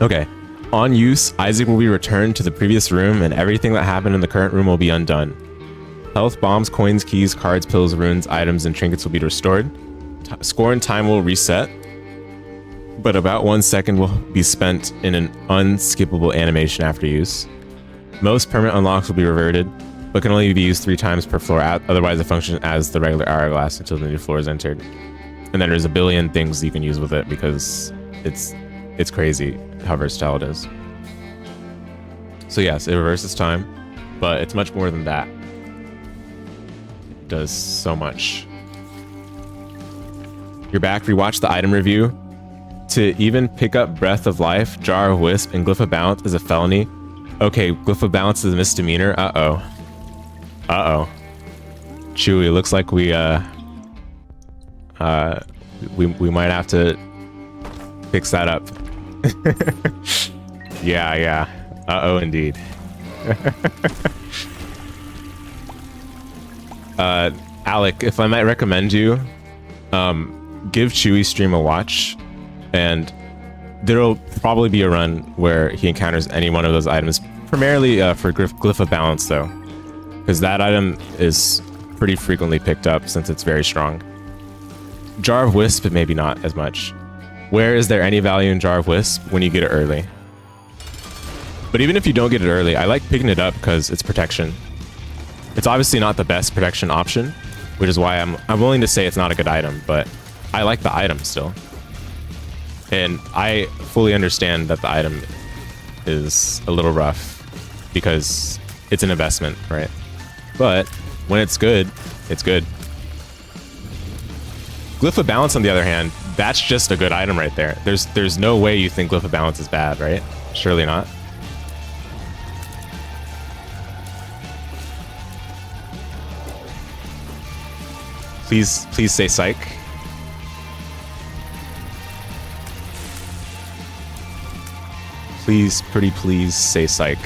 S1: Okay. On use, Isaac will be returned to the previous room, and everything that happened in the current room will be undone. Health, bombs, coins, keys, cards, pills, runes, items, and trinkets will be restored. Score and time will reset, but about 1 second will be spent in an unskippable animation after use. Most permanent unlocks will be reverted, but can only be used 3 times per floor, otherwise it functions as the regular hourglass until the new floor is entered. And then there's a billion things you can use with it because it's crazy how versatile it is. So yes, it reverses time, but it's much more than that. It does so much. You're back. Rewatch the item review. To even pick up Breath of Life, Jar of Wisp, and Glyph of Balance is a felony. Okay, Glyph of Balance is a misdemeanor. Uh-oh. Uh-oh. Chewy, looks like we might have to fix that up. Yeah. Uh-oh, indeed. Alec, if I might recommend you, give Chewy stream a watch, and there'll probably be a run where he encounters any one of those items, primarily for Glyph of Balance, though, because that item is pretty frequently picked up since it's very strong. Jar of Wisp, maybe not as much. Where is there any value in Jar of Wisp? When you get it early. But even if you don't get it early, I like picking it up because it's protection. It's obviously not the best protection option, which is why I'm willing to say it's not a good item, but I like the item still. And I fully understand that the item is a little rough because it's an investment, right? But when it's good, it's good. Glyph of Balance, on the other hand, that's just a good item right there. There's no way you think Glyph of Balance is bad, right? Surely not. Please say psych. Please, pretty please say psych.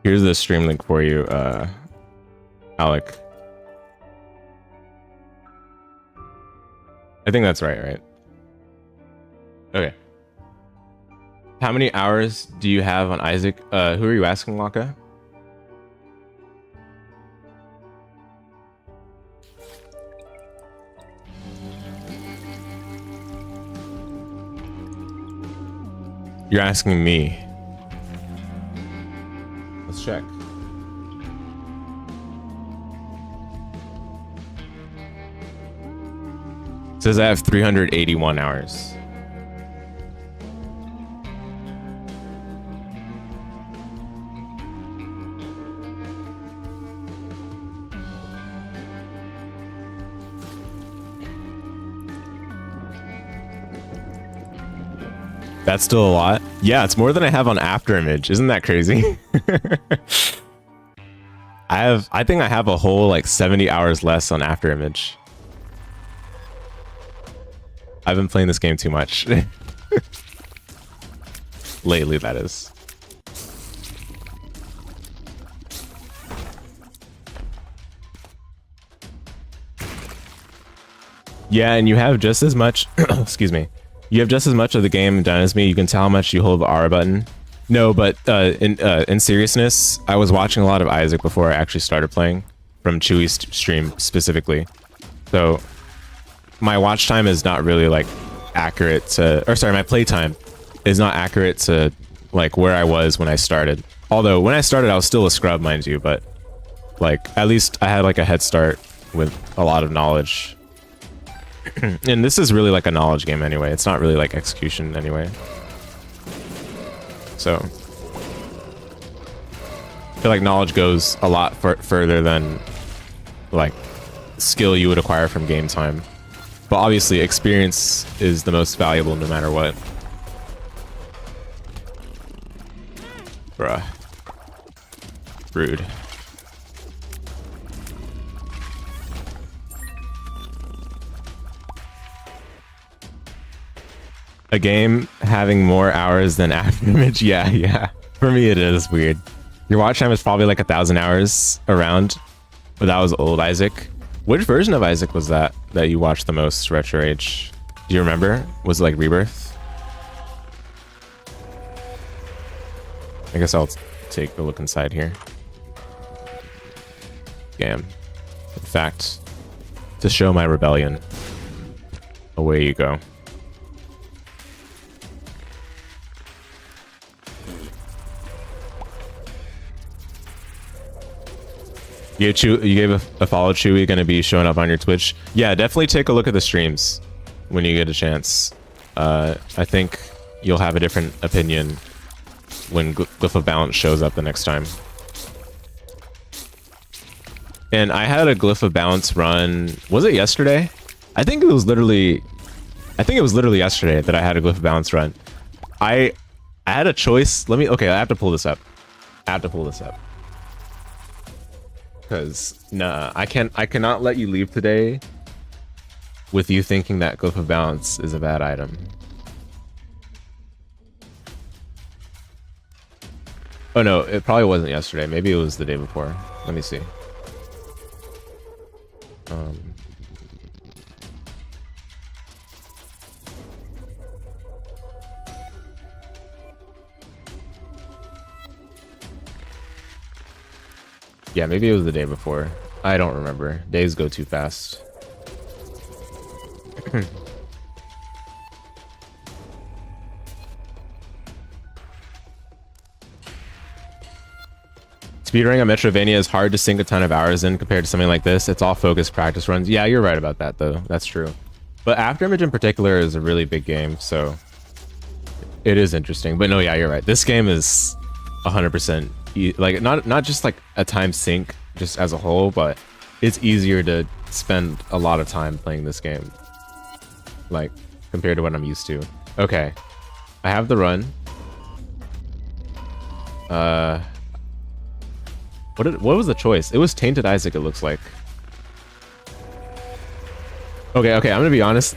S1: Here's the stream link for you, Alec. I think that's right? Okay. How many hours do you have on Isaac? Who are you asking, Laka? You're asking me. Let's check. It says I have 381 hours. That's still a lot. Yeah, it's more than I have on Afterimage. Isn't that crazy? I think I have a whole like 70 hours less on Afterimage. I've been playing this game too much. Lately, that is. Yeah, and you have just as much excuse me. You have just as much of the game done as me. You can tell how much you hold the R button. No, but in seriousness, I was watching a lot of Isaac before I actually started playing, from Chewy's stream specifically. So my watch time is not really like accurate to, or sorry, my play time is not accurate to like where I was when I started. Although when I started, I was still a scrub, mind you, but like at least I had like a head start with a lot of knowledge. And this is really like a knowledge game anyway. It's not really like execution anyway. So I feel like knowledge goes a lot further than like skill you would acquire from game time. But obviously experience is the most valuable no matter what. Bruh. Rude. A game having more hours than Afterimage? Yeah. For me, it is weird. Your watch time is probably like 1,000 hours around, but that was old Isaac. Which version of Isaac was that you watched the most, Retro Age? Do you remember? Was it like Rebirth? I guess I'll take a look inside here. Damn. In fact, to show my rebellion, away you go. You gave a follow. Chewy going to be showing up on your Twitch. Yeah, definitely take a look at the streams when you get a chance. I think you'll have a different opinion when Glyph of Balance shows up the next time. And I had a Glyph of Balance run. Was it yesterday? I think it was literally yesterday that I had a Glyph of Balance run. I had a choice. Okay, I have to pull this up. Because nah, I cannot let you leave today with you thinking that Glyph of Balance is a bad item. Oh no, it probably wasn't yesterday. Maybe it was the day before. Let me see. Yeah, maybe it was the day before. I don't remember. Days go too fast. Speedrunning on Metrovania is hard to sink a ton of hours in compared to something like this. It's all focused practice runs. Yeah, you're right about that, though. That's true. But Afterimage in particular is a really big game, so it is interesting. But no, yeah, you're right. This game is 100%. Like not just like a time sink just as a whole, but it's easier to spend a lot of time playing this game, like compared to what I'm used to. Okay, I have the run. What was the choice? It was Tainted Isaac, it looks like. Okay, I'm gonna be honest.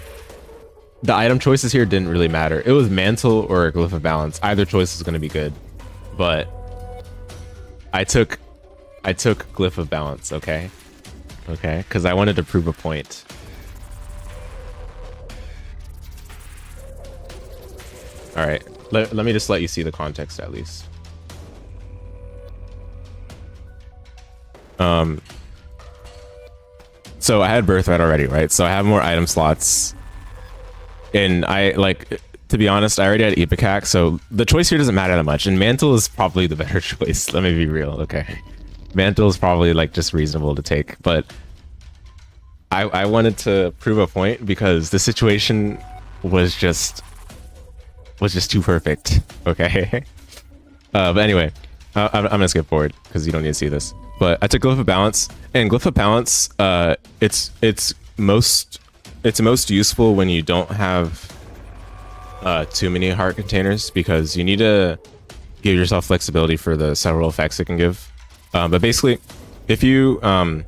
S1: The item choices here didn't really matter. It was Mantle or Glyph of Balance. Either choice is gonna be good, but I took Glyph of Balance, okay, because I wanted to prove a point. All right, let me just let you see the context at least. So I had Birthright already, right? So I have more item slots, and I like to be honest, I already had Epic Hack, so the choice here doesn't matter that much. And Mantle is probably the better choice. Let me be real, okay? Mantle is probably like just reasonable to take, but I wanted to prove a point because the situation was just too perfect, okay? But anyway, I'm gonna skip forward because you don't need to see this. But I took Glyph of Balance, and Glyph of Balance, it's most useful when you don't have too many heart containers, because you need to give yourself flexibility for the several effects it can give. But basically, if you have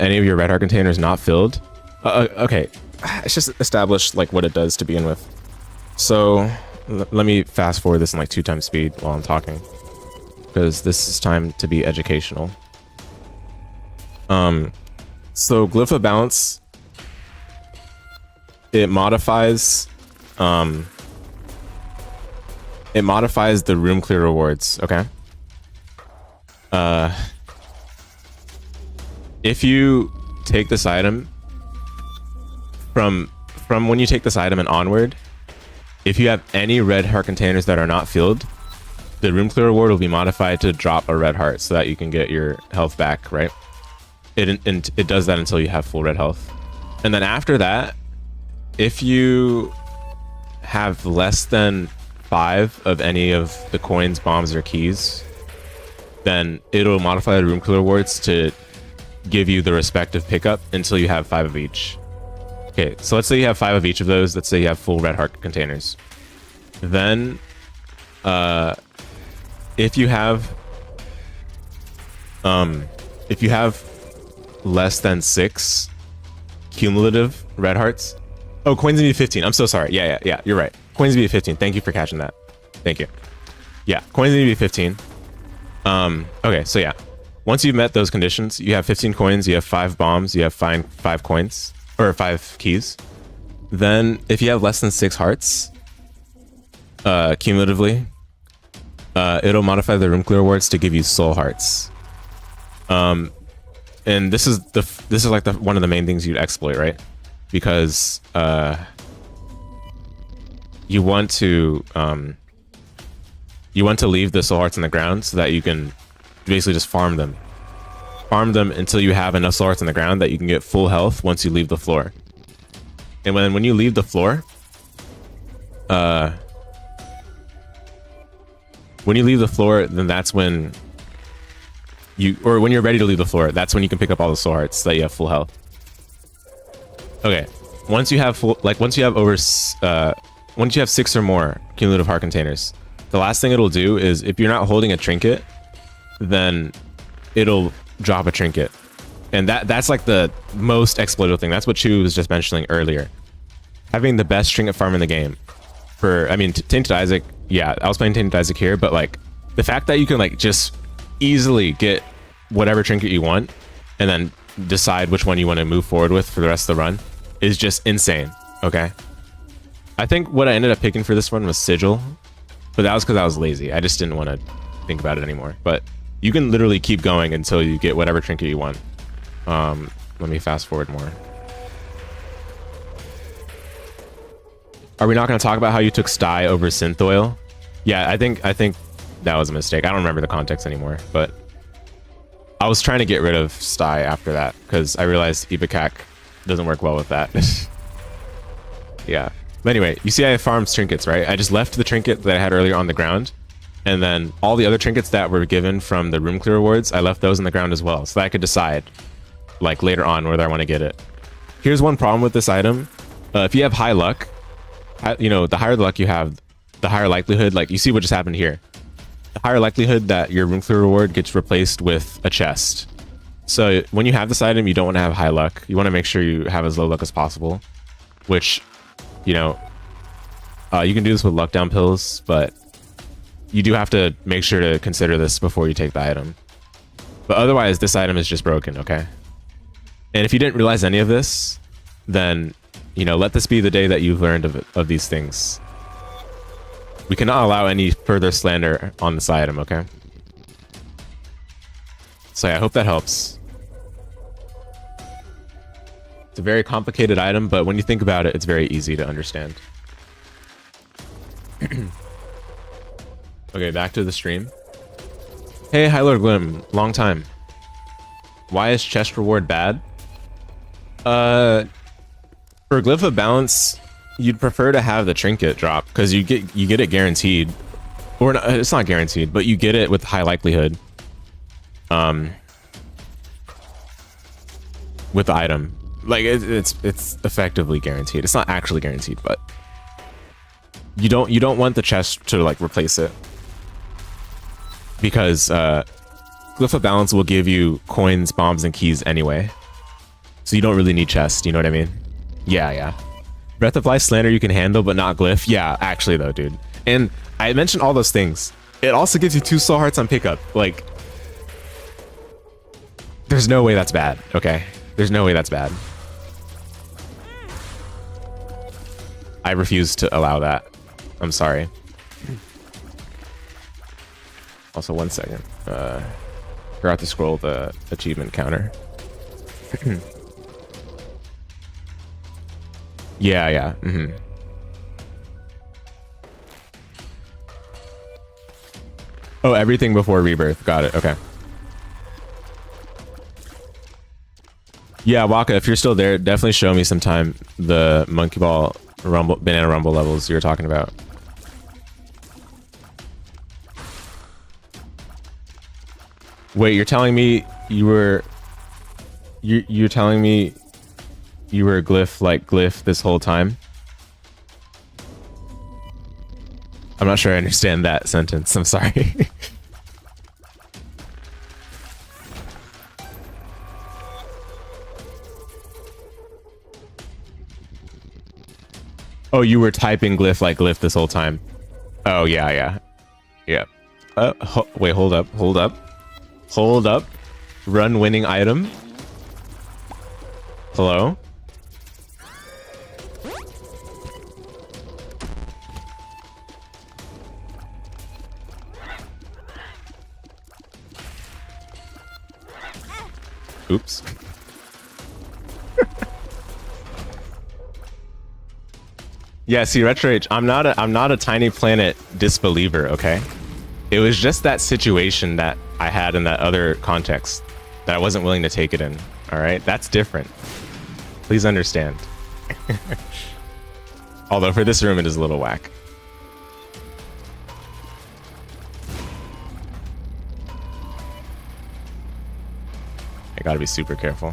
S1: any of your red heart containers not filled, okay, let's just establish like what it does to begin with. So let me fast forward this in like 2 times speed while I'm talking, because this is time to be educational. So Glyph of Balance, it modifies the room clear rewards, okay? If you take this item from when you take this item and onward, if you have any red heart containers that are not filled, the room clear reward will be modified to drop a red heart so that you can get your health back, right? It does that until you have full red health. And then after that, if you have less than 5 of any of the coins, bombs, or keys, then it'll modify the room clear rewards to give you the respective pickup until you have 5 of each. Okay, so let's say you have 5 of each of those. Let's say you have full red heart containers. Then, if you have less than 6 cumulative red hearts. Oh, coins need to be 15. I'm so sorry. Yeah. You're right. Coins need to be 15. Thank you for catching that. Thank you. Yeah, coins need to be 15. Okay, so yeah. Once you've met those conditions, you have 15 coins, you have 5 bombs, you have 5 coins, or 5 keys. Then, if you have less than 6 hearts, cumulatively, it'll modify the room clear rewards to give you soul hearts. And this is like one of the main things you'd exploit, right? Because you want to leave the soul hearts on the ground so that you can basically just farm them until you have enough soul hearts on the ground that you can get full health once you leave the floor. And when you leave the floor, then that's when when you're ready to leave the floor, that's when you can pick up all the soul hearts so that you have full health. Okay, once you have 6 or more cumulative heart containers, the last thing it'll do is, if you're not holding a trinket, then it'll drop a trinket. And that's like the most exploitable thing. That's what Chu was just mentioning earlier. Having the best trinket farm in the game. Tainted Isaac, yeah, I was playing Tainted Isaac here, but like the fact that you can like just easily get whatever trinket you want and then decide which one you want to move forward with for the rest of the run is just insane, okay? I think what I ended up picking for this one was Sigil, but that was because I was lazy. I just didn't want to think about it anymore. But you can literally keep going until you get whatever trinket you want. Let me fast forward more. Are we not going to talk about how you took Sty over Synth Oil? Yeah, I think that was a mistake. I don't remember the context anymore, but I was trying to get rid of Sty after that because I realized Ibikak doesn't work well with that. Yeah. But anyway, you see I farmed trinkets, right? I just left the trinket that I had earlier on the ground, and then all the other trinkets that were given from the room clear rewards, I left those on the ground as well, so that I could decide, like, later on whether I want to get it. Here's one problem with this item. If you have high luck, the higher the luck you have, the higher likelihood, like, you see what just happened here. The higher likelihood that your room clear reward gets replaced with a chest. So when you have this item, you don't want to have high luck. You want to make sure you have as low luck as possible, which, you can do this with luck down pills, but you do have to make sure to consider this before you take the item. But otherwise, this item is just broken, okay? And if you didn't realize any of this, then, let this be the day that you've learned of these things. We cannot allow any further slander on this item, okay? So yeah, I hope that helps. It's a very complicated item, but when you think about it, it's very easy to understand. Okay, back to the stream. Hey, High Lord Glim, long time. Why is chest reward bad? For Glyph of Balance, you'd prefer to have the trinket drop because you get it guaranteed, or not, it's not guaranteed, but you get it with high likelihood. With the item, like it's effectively guaranteed. It's not actually guaranteed, but you don't want the chest to like replace it because Glyph of Balance will give you coins, bombs, and keys anyway. So you don't really need chest, you know what I mean? Yeah. Breath of Life Slander you can handle, but not Glyph. Yeah, actually though, dude. And I mentioned all those things. It also gives you 2 soul hearts on pickup. Like, there's no way that's bad, okay? There's no way that's bad. I refuse to allow that. I'm sorry. Also, 1 second. Forgot to scroll the achievement counter. Yeah. Oh, everything before rebirth. Got it. Okay. Yeah, Waka, if you're still there, definitely show me sometime the Monkey Ball Rumble, Banana Rumble levels you were talking about. Wait, you're telling me you were... You're telling me you were Glyph like Glyph this whole time? I'm not sure I understand that sentence. I'm sorry. Oh, you were typing Glyph like Glyph this whole time. Oh, yeah. Wait, hold up. Run winning item. Hello? Oops. Yeah, see, Retro H, I'm not a Tiny Planet disbeliever, okay? It was just that situation that I had in that other context that I wasn't willing to take it in. All right, that's different. Please understand. Although for this room, it is a little whack. I gotta be super careful.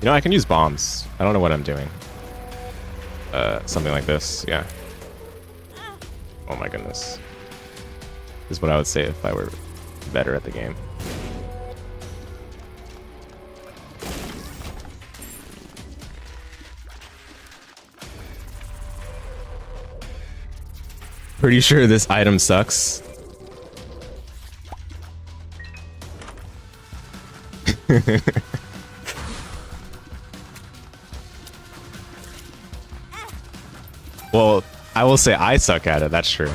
S1: You know, I can use bombs. I don't know what I'm doing. Something like this, yeah. Oh my goodness. This is what I would say if I were better at the game. Pretty sure this item sucks. Well, I will say I suck at it. That's true.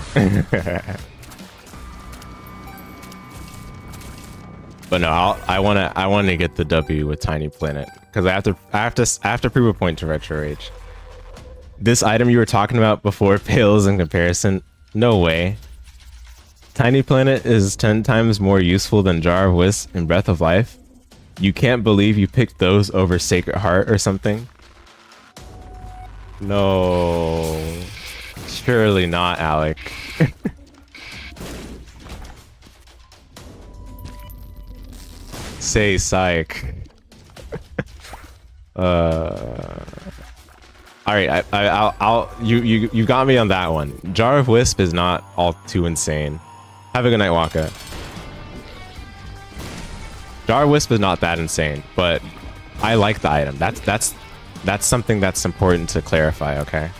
S1: But no, I want to get the W with Tiny Planet because I have to prove a point to Retro Rage. This item you were talking about before pales in comparison. No way. Tiny Planet is 10 times more useful than Jar of Wisp and Breath of Life. You can't believe you picked those over Sacred Heart or something? No. Surely not, Alec. Say psych. Alright, I'll you got me on that one. Jar of Wisp is not all too insane. Have a good night, Waka. Jar of Wisp is not that insane, but I like the item. That's something that's important to clarify, okay?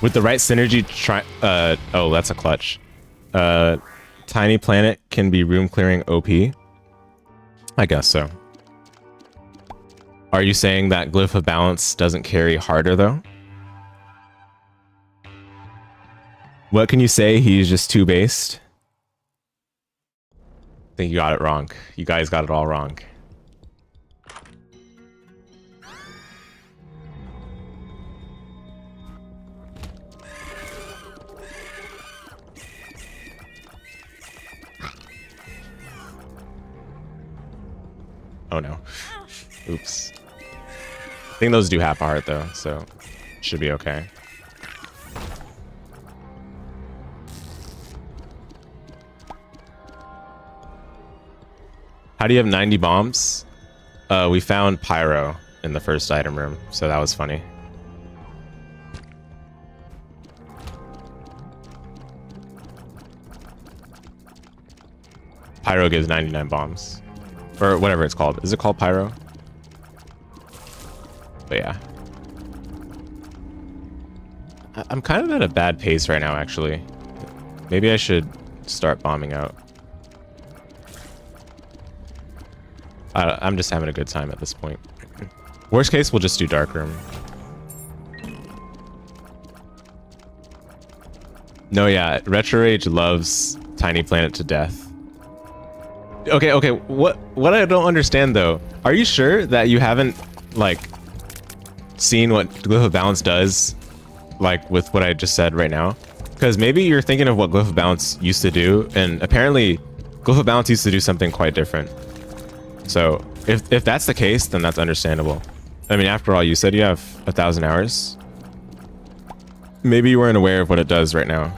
S1: With the right synergy, oh, that's a clutch. Tiny Planet can be room clearing OP. I guess so. Are you saying that Glyph of Balance doesn't carry harder though? What can you say? He's just too based. think you got it wrong. You guys got it all wrong. Oh no. Oops. I think those do half a heart though, so should be okay. How do you have 90 bombs? We found pyro in the first item room, so that was funny. Pyro gives 99 bombs. Or whatever it's called. Is it called pyro? But yeah. I'm kind of at a bad pace right now, actually. Maybe I should start bombing out. I'm just having a good time at this point. Worst case, we'll just do dark room. No, yeah, Retro Rage loves Tiny Planet to death. Okay, what I don't understand though, are you sure that you haven't like seen what Glyph of Balance does, like with what I just said right now? Because maybe you're thinking of what Glyph of Balance used to do, and apparently Glyph of Balance used to do something quite different. So if that's the case, then that's understandable. I mean, after all, you said you have 1,000 hours. Maybe you weren't aware of what it does right now.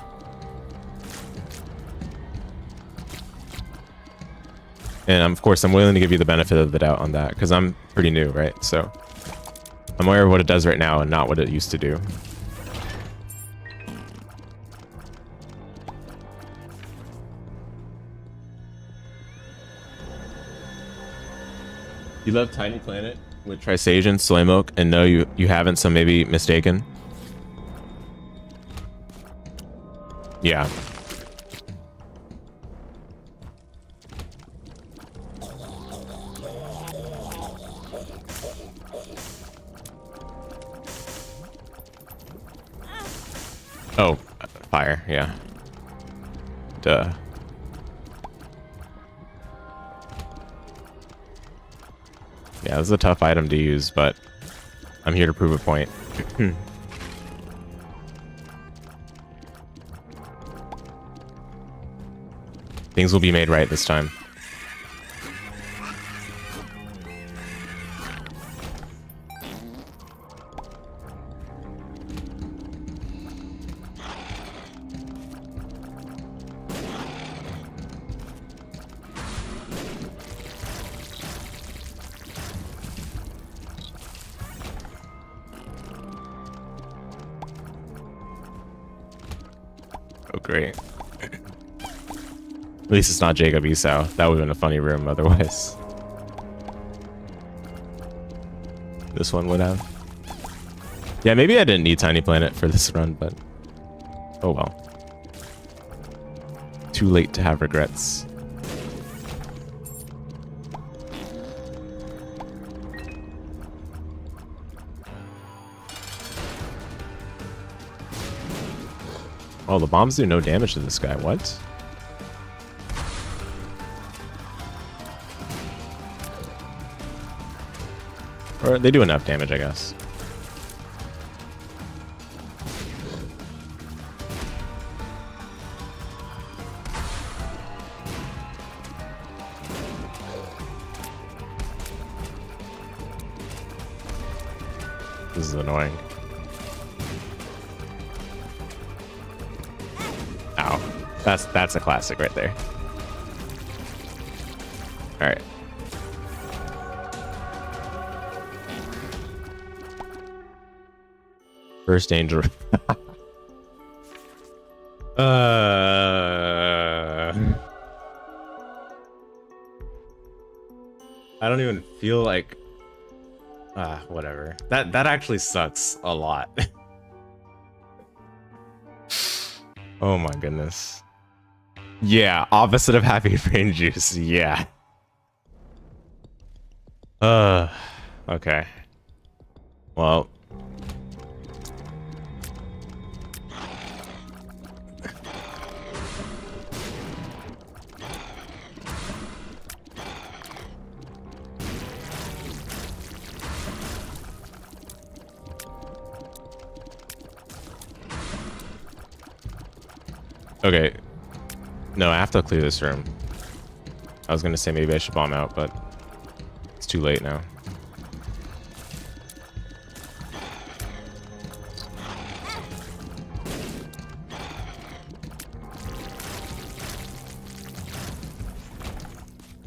S1: And of course, I'm willing to give you the benefit of the doubt on that because I'm pretty new, right? So I'm aware of what it does right now and not what it used to do. You love Tiny Planet with Trisagion, Soy Milk, and no, you haven't, so maybe mistaken. Yeah. Oh, fire, yeah. Duh. Yeah, this is a tough item to use, but I'm here to prove a point. Things will be made right this time. Oh, great. At least it's not Jacob Esau. That would have been a funny room otherwise. This one would have. Yeah, maybe I didn't need Tiny Planet for this run, but oh well. Too late to have regrets. Oh, the bombs do no damage to this guy. What? Or they do enough damage, I guess. This is annoying. Ow. That's a classic right there. All right. First danger. I don't even feel like whatever. That actually sucks a lot. Oh my goodness. Yeah, opposite of happy brain juice. Yeah. Okay. Well, Okay. No, I have to clear this room. I was gonna say maybe I should bomb out, but it's too late now.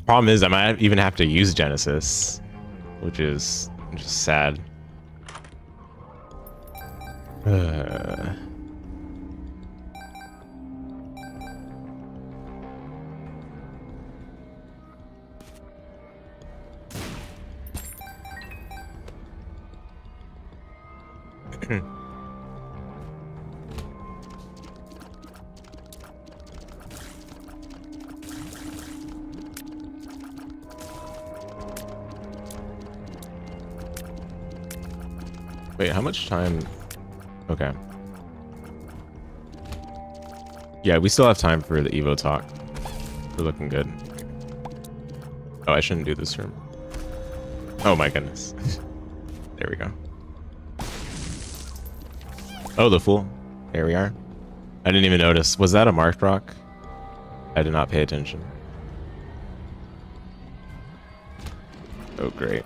S1: Problem is, I might even have to use Genesis, which is just sad. Wait, how much time? Okay. Yeah, we still have time for the Evo talk. We're looking good. Oh, I shouldn't do this room. Oh my goodness. There we go. Oh, the fool. There we are. I didn't even notice. Was that a marked rock? I did not pay attention. Oh, great.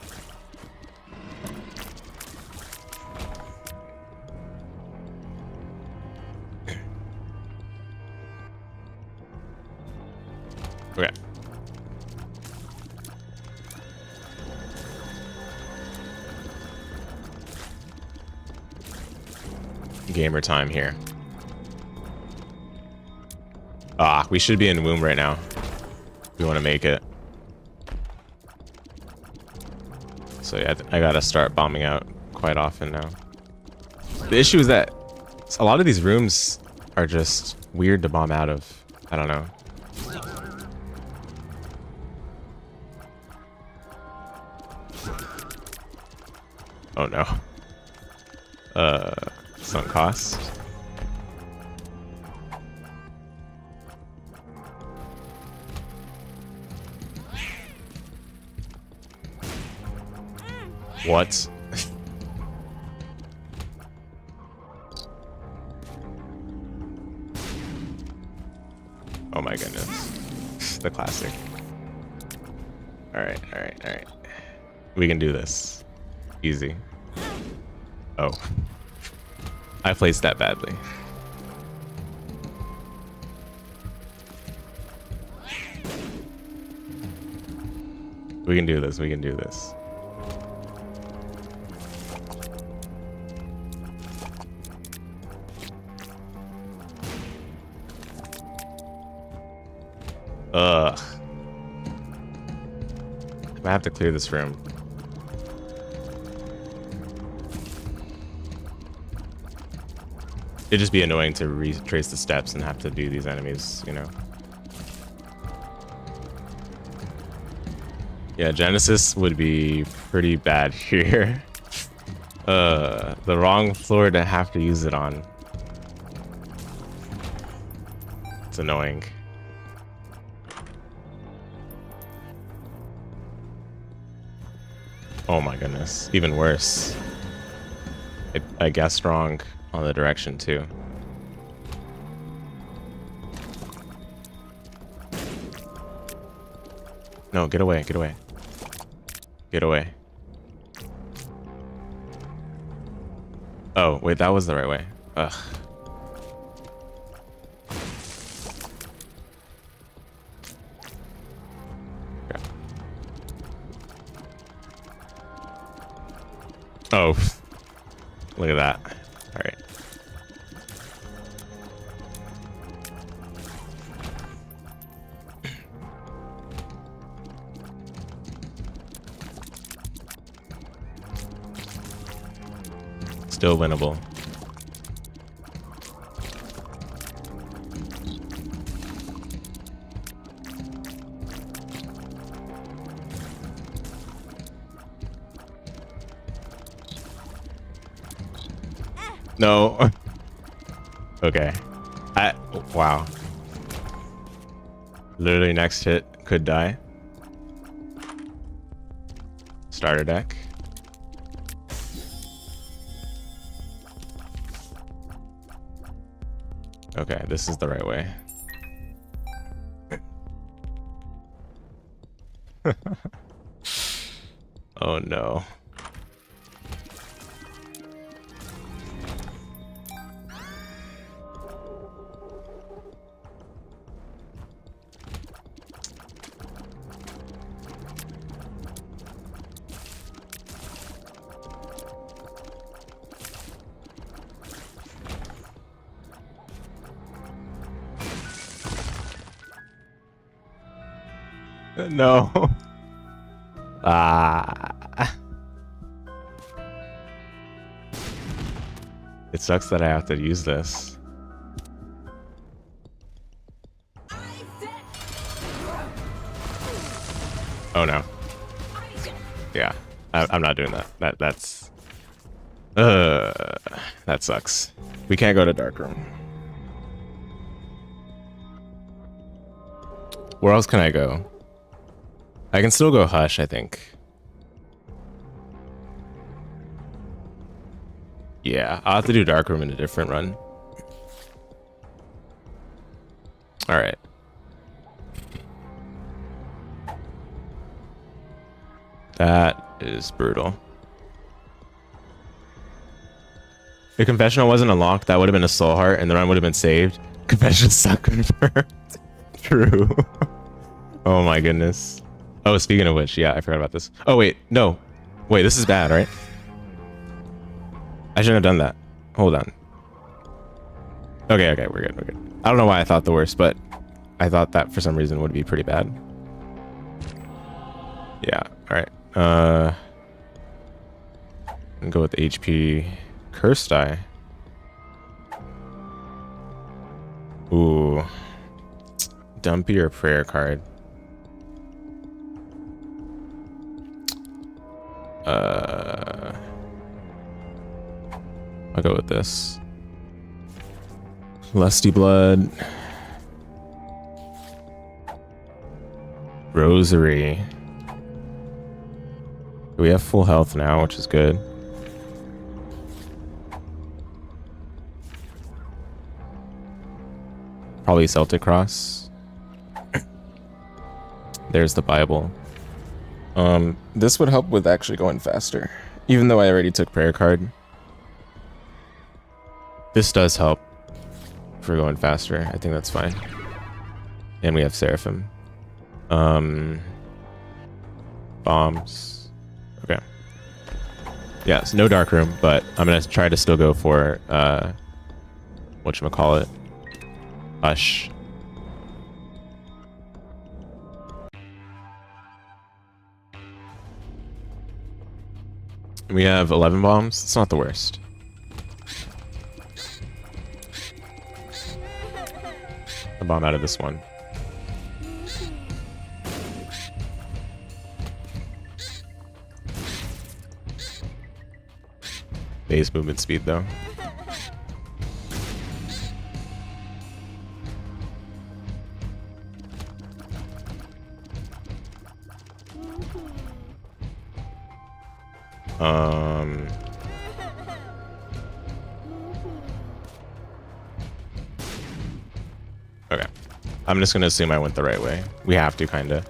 S1: Okay. Gamer time here. Ah, we should be in womb right now. We want to make it. So yeah, I gotta start bombing out quite often now. The issue is that a lot of these rooms are just weird to bomb out of. I don't know. Oh no. Sunk cost. What? Oh my goodness. The classic. Alright, alright, alright. We can do this. Easy. Oh. I placed that badly. We can do this, we can do this. Ugh. I have to clear this room. It'd just be annoying to retrace the steps and have to do these enemies, you know. Yeah, Genesis would be pretty bad here. The wrong floor to have to use it on. It's annoying. Oh my goodness, even worse. I guessed wrong on the direction too. No, get away, get away. Get away. Oh, wait, that was the right way. Ugh. Yeah. Oh, look at that. All right. Still winnable. No. Okay. Wow. Literally next hit could die. Starter deck. Okay, this is the right way. Oh no. No. Ah. It sucks that I have to use this. Oh no. Yeah, I'm not doing that. That's that sucks. We can't go to dark room. Where else can I go? I can still go hush, I think. Yeah, I'll have to do dark room in a different run. All right. That is brutal. If confessional wasn't unlocked, that would have been a soul heart and the run would have been saved. Confession suck confirmed. True. Oh my goodness. Oh, speaking of which, yeah, I forgot about this. Oh wait, no. Wait, this is bad, right? I shouldn't have done that. Hold on. Okay, we're good. I don't know why I thought the worst, but I thought that for some reason would be pretty bad. Yeah, alright. And go with HP Curse Die. Ooh. Dumpy or prayer card? I'll go with this. Lusty Blood. Rosary. We have full health now, which is good. Probably Celtic Cross. There's the Bible. This would help with actually going faster. Even though I already took prayer card. This does help for going faster. I think that's fine. And we have Seraphim. Bombs. Okay. Yeah, so no dark room, but I'm gonna try to still go for whatchamacallit? Hush. We have 11 bombs. It's not the worst. A bomb out of this one. Base movement speed though. Okay. I'm just gonna assume I went the right way. We have to, kinda.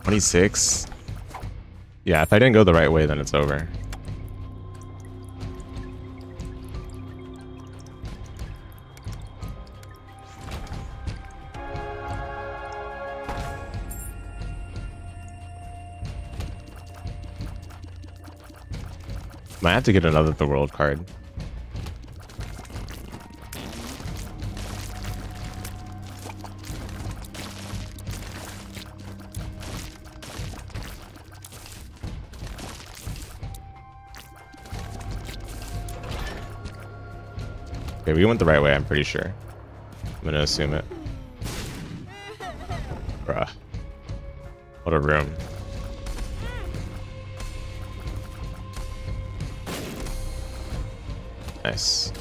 S1: $26. Yeah, if I didn't go the right way, then it's over. Might have to get another The World card. Okay, we went the right way, I'm pretty sure. I'm gonna assume it. Bruh. What a room. Nice.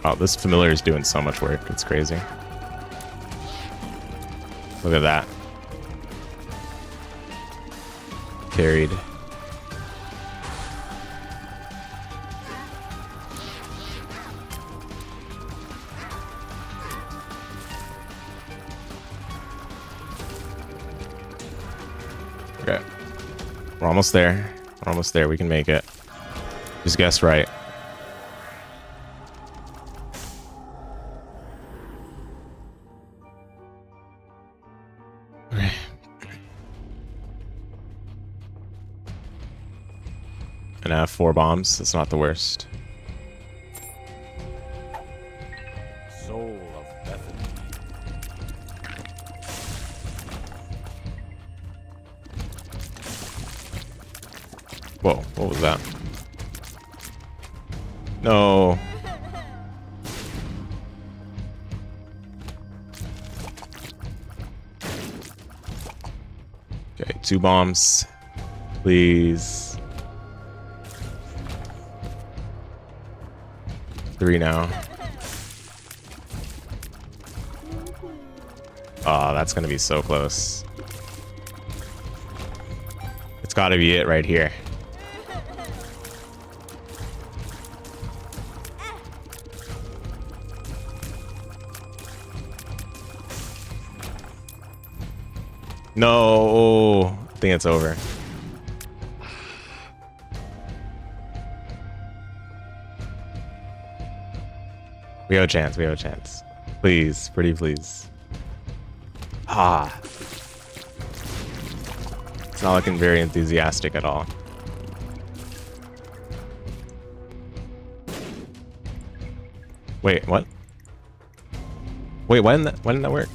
S1: Oh, this familiar is doing so much work. It's crazy. Look at that. Carried. Okay. We're almost there. We're almost there. We can make it. Just guess right. And I have 4 bombs. That's not the worst.
S2: Soul of Bethany.
S1: Whoa, what was that? No. Okay, 2 bombs. Please. 3 now. Oh, that's gonna be so close. It's gotta be it right here. No, I think it's over. We have a chance. We have a chance. Please, pretty please. Ah. It's not looking very enthusiastic at all. Wait, what? Wait, why didn't that work?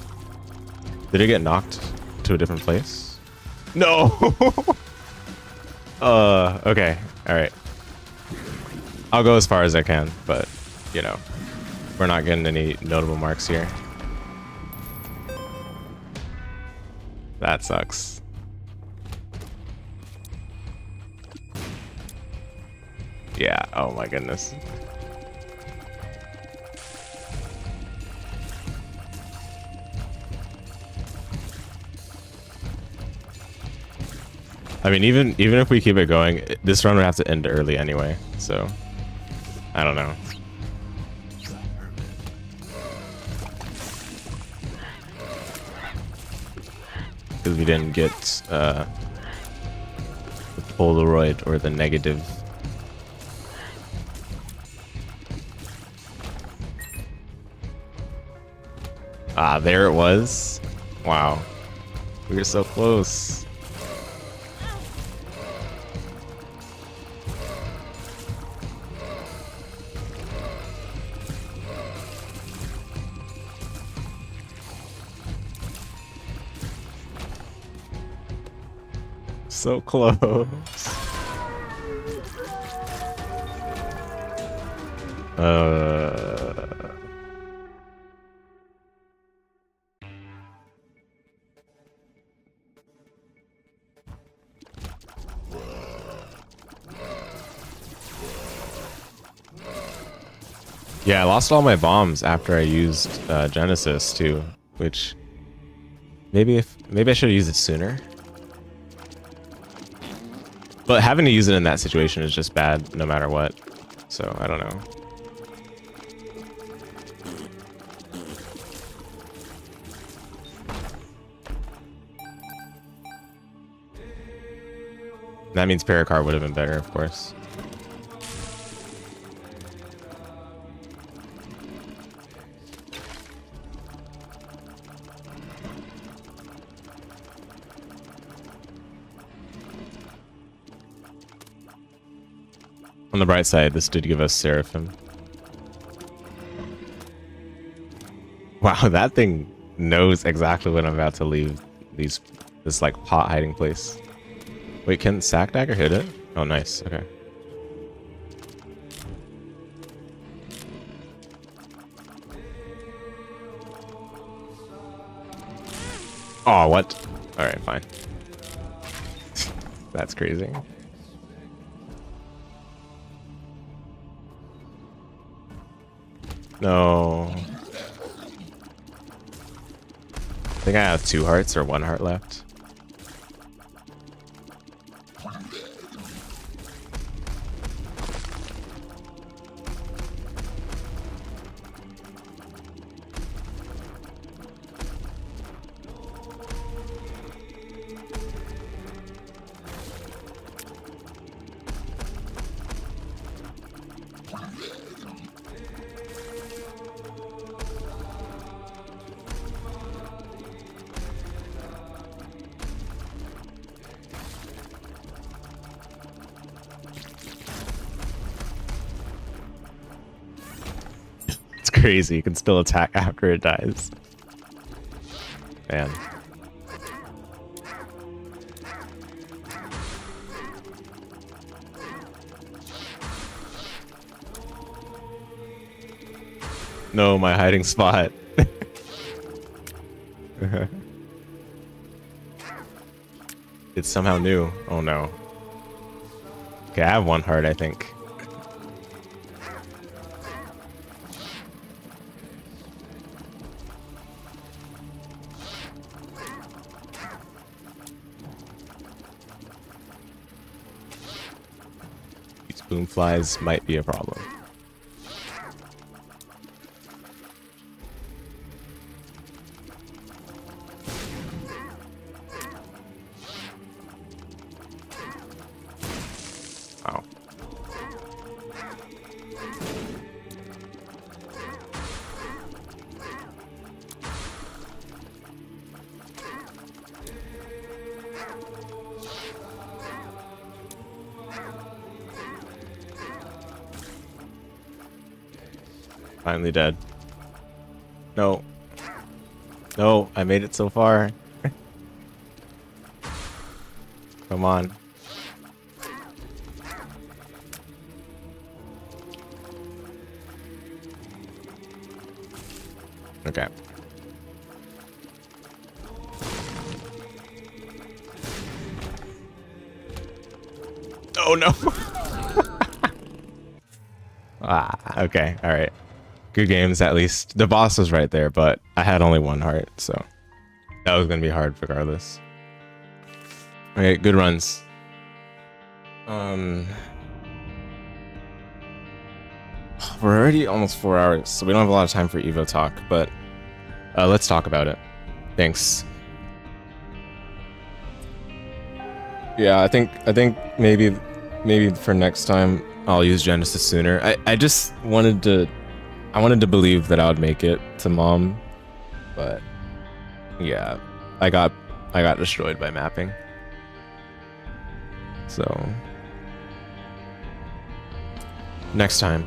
S1: Did it get knocked to a different place? No. Okay. All right. I'll go as far as I can, but you know, we're not getting any notable marks here. That sucks. Yeah, oh my goodness. I mean, even if we keep it going, this run would have to end early anyway, so I don't know. Because we didn't get the Polaroid or the negative. Ah, there it was. Wow. We were so close. So close. Yeah, I lost all my bombs after I used Genesis too, which maybe I should have used it sooner. But having to use it in that situation is just bad no matter what. So, I don't know. That means Paracard would have been better, of course. On the bright side, this did give us Seraphim. Wow, that thing knows exactly when I'm about to leave this like pot hiding place. Wait, can Sack Dagger hit it? Oh, nice. Okay. Oh, what? All right, fine. That's crazy. No. I think I have 2 hearts or 1 heart left. Crazy, you can still attack after it dies. Man. No, my hiding spot. It's somehow new. Oh no. Okay, I have 1 heart, I think. Boomflies might be a problem. Wow. Finally dead. No. No, I made it so far. Come on. Okay. Oh no. Okay, all right. Good games, at least. The boss was right there, but I had only 1 heart, so that was gonna be hard regardless. Okay, good runs. We're already almost 4 hours, so we don't have a lot of time for Evo talk, but let's talk about it. Thanks. Yeah, I think maybe for next time I'll use Genesis sooner. I just wanted to believe that I would make it to mom, but yeah, I got destroyed by mapping. So next time.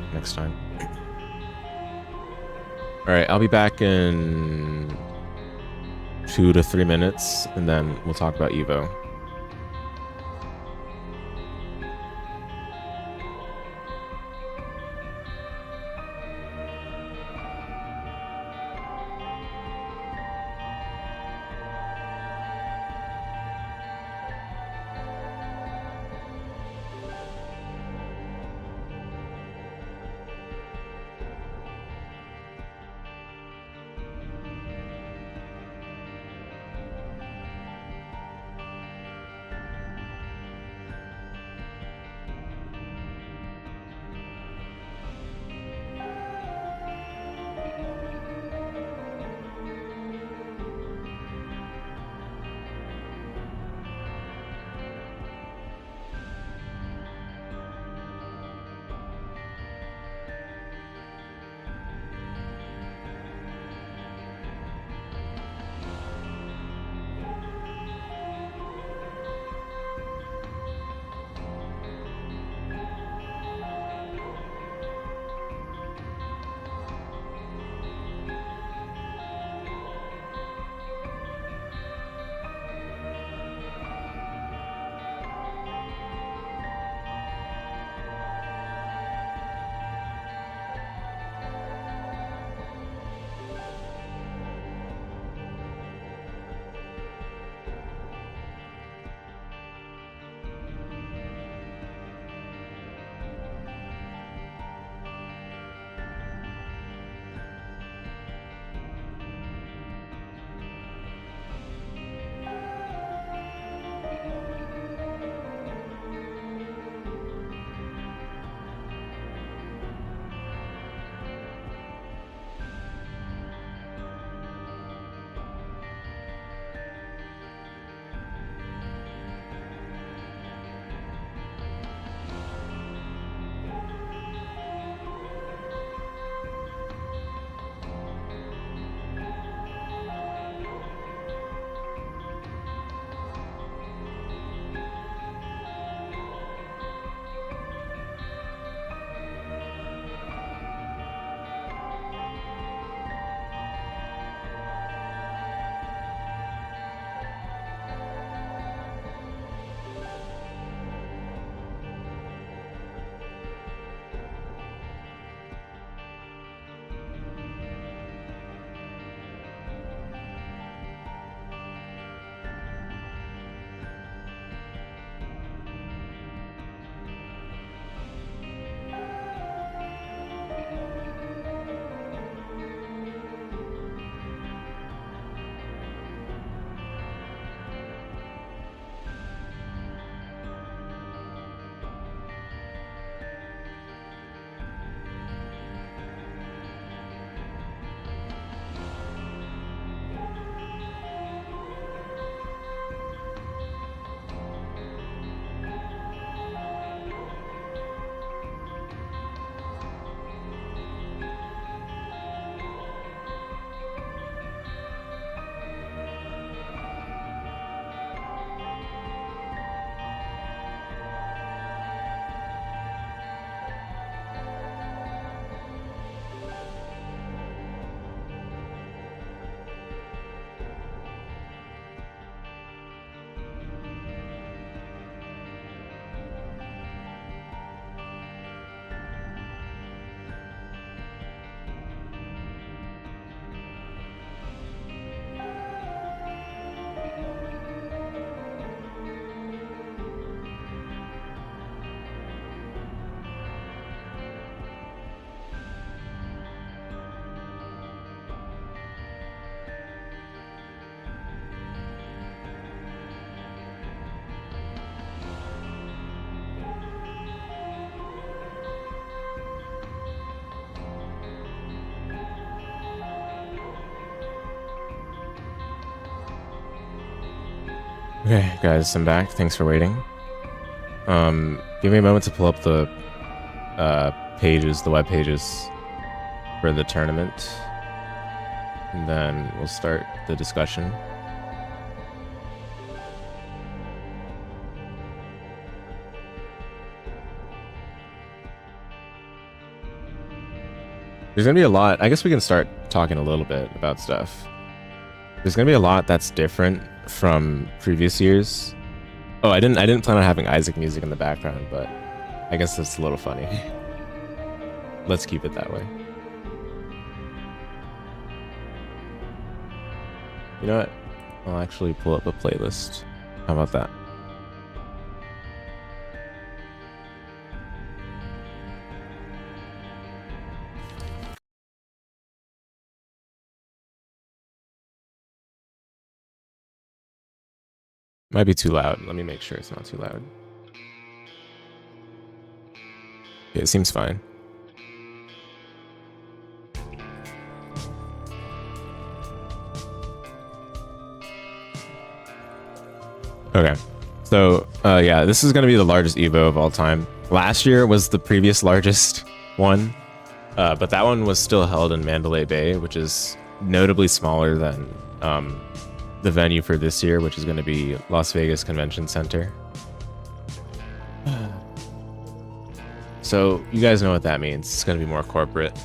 S1: All right, I'll be back in 2 to 3 minutes, and then we'll talk about Evo. Okay, guys, I'm back. Thanks for waiting. Give me a moment to pull up the pages, the web pages for the tournament, and then we'll start the discussion. There's gonna be a lot. I guess we can start talking a little bit about stuff. There's gonna be a lot that's different from previous years. Oh, I didn't plan on having Isaac music in the background, but I guess that's a little funny. Let's keep it that way. You know what? I'll actually pull up a playlist. How about that? Might be too loud. Let me make sure it's not too loud. Yeah, it seems fine. Okay. So, yeah, this is going to be the largest EVO of all time. Last year was the previous largest one, but that one was still held in Mandalay Bay, which is notably smaller than the venue for this year, which is going to be Las Vegas Convention Center. So you guys know what that means. It's going to be more corporate,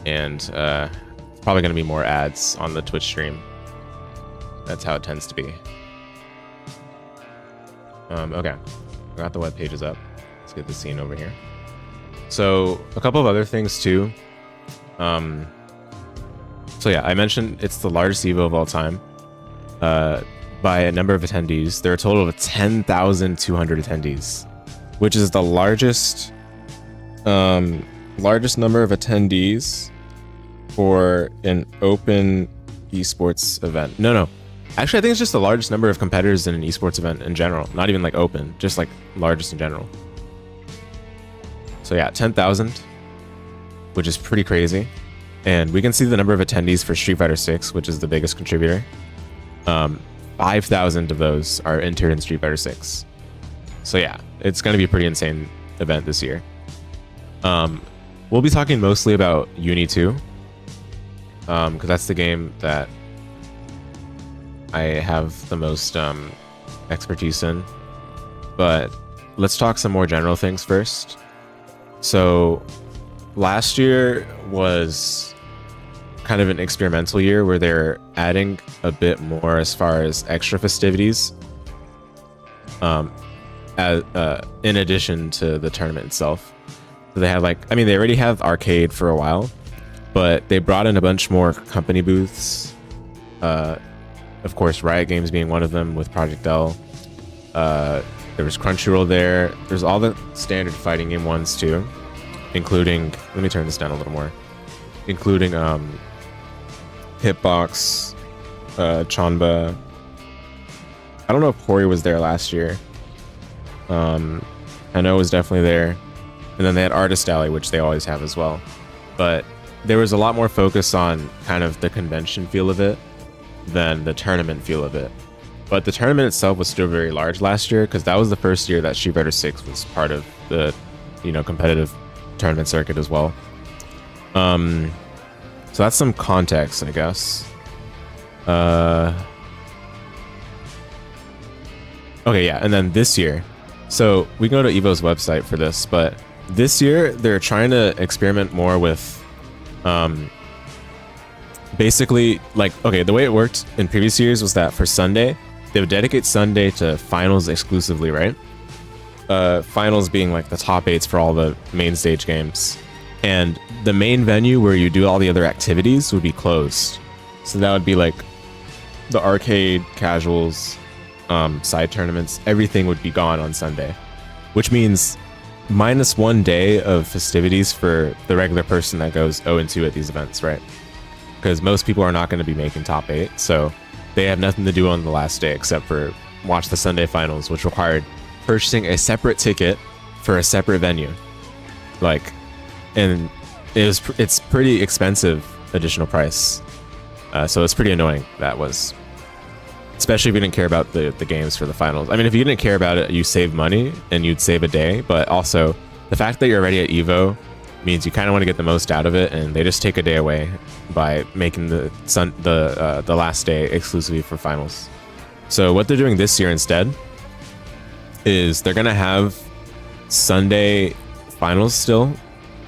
S1: and probably going to be more ads on the Twitch stream. That's how it tends to be. Okay, got the web pages up. Let's get the scene over here. So a couple of other things too. So yeah, I mentioned it's the largest EVO of all time by a number of attendees. There are a total of 10,200 attendees, which is the largest number of attendees for an open esports event. No. Actually, I think it's just the largest number of competitors in an esports event in general. Not even like open, just like largest in general. So yeah, 10,000, which is pretty crazy. And we can see the number of attendees for Street Fighter 6, which is the biggest contributor. 5,000 of those are entered in Street Fighter 6. So yeah, it's going to be a pretty insane event this year. We'll be talking mostly about Uni 2, because that's the game that I have the most expertise in. But let's talk some more general things first. So last year was kind of an experimental year where they're adding a bit more as far as extra festivities in addition to the tournament itself. So they have they already have arcade for a while, but they brought in a bunch more company booths. Of course, Riot Games being one of them with Project L. There was Crunchyroll there. There's all the standard fighting game ones too, including, let me turn this down a little more, including Hitbox, Chanba. I don't know if Hori was there last year. I know it was definitely there. And then they had Artist Alley, which they always have as well. But there was a lot more focus on kind of the convention feel of it than the tournament feel of it. But the tournament itself was still very large last year, because that was the first year that Street Fighter 6 was part of the, competitive tournament circuit as well. So that's some context, I guess. Okay, yeah, and then this year. So we can go to EVO's website for this, but this year they're trying to experiment more with basically, the way it worked in previous years was that for Sunday, they would dedicate Sunday to finals exclusively, right? Finals being like the top 8s for all the main stage games. And the main venue where you do all the other activities would be closed. So that would be like the arcade, casuals, side tournaments, everything would be gone on Sunday. Which means -1 day of festivities for the regular person that goes 0-2 at these events, right? Because most people are not going to be making top 8, so they have nothing to do on the last day except for watch the Sunday finals, which required purchasing a separate ticket for a separate venue. And it's pretty expensive additional price. So it's pretty annoying, that was. especially if you didn't care about the games for the finals. I mean, if you didn't care about it, you save money and you'd save a day, but also the fact that you're already at EVO means you kind of want to get the most out of it, and they just take a day away by making the last day exclusively for finals. So what they're doing this year instead is they're gonna have Sunday finals still.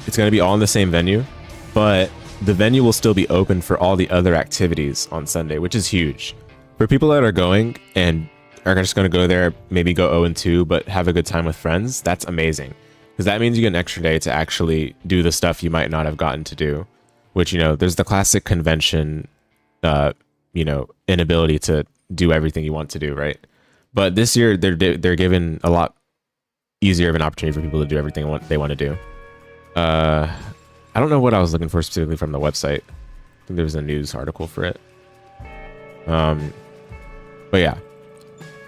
S1: It's gonna be all in the same venue, but the venue will still be open for all the other activities on Sunday, which is huge. For people that are going and are just gonna go there, maybe go 0-2, but have a good time with friends, that's amazing. Because that means you get an extra day to actually do the stuff you might not have gotten to do. Which, you know, there's the classic convention, you know, inability to do everything you want to do, right? But this year, they're given a lot easier of an opportunity for people to do everything they want to do. I don't know what I was looking for specifically from the website. I think there was a news article for it. But yeah.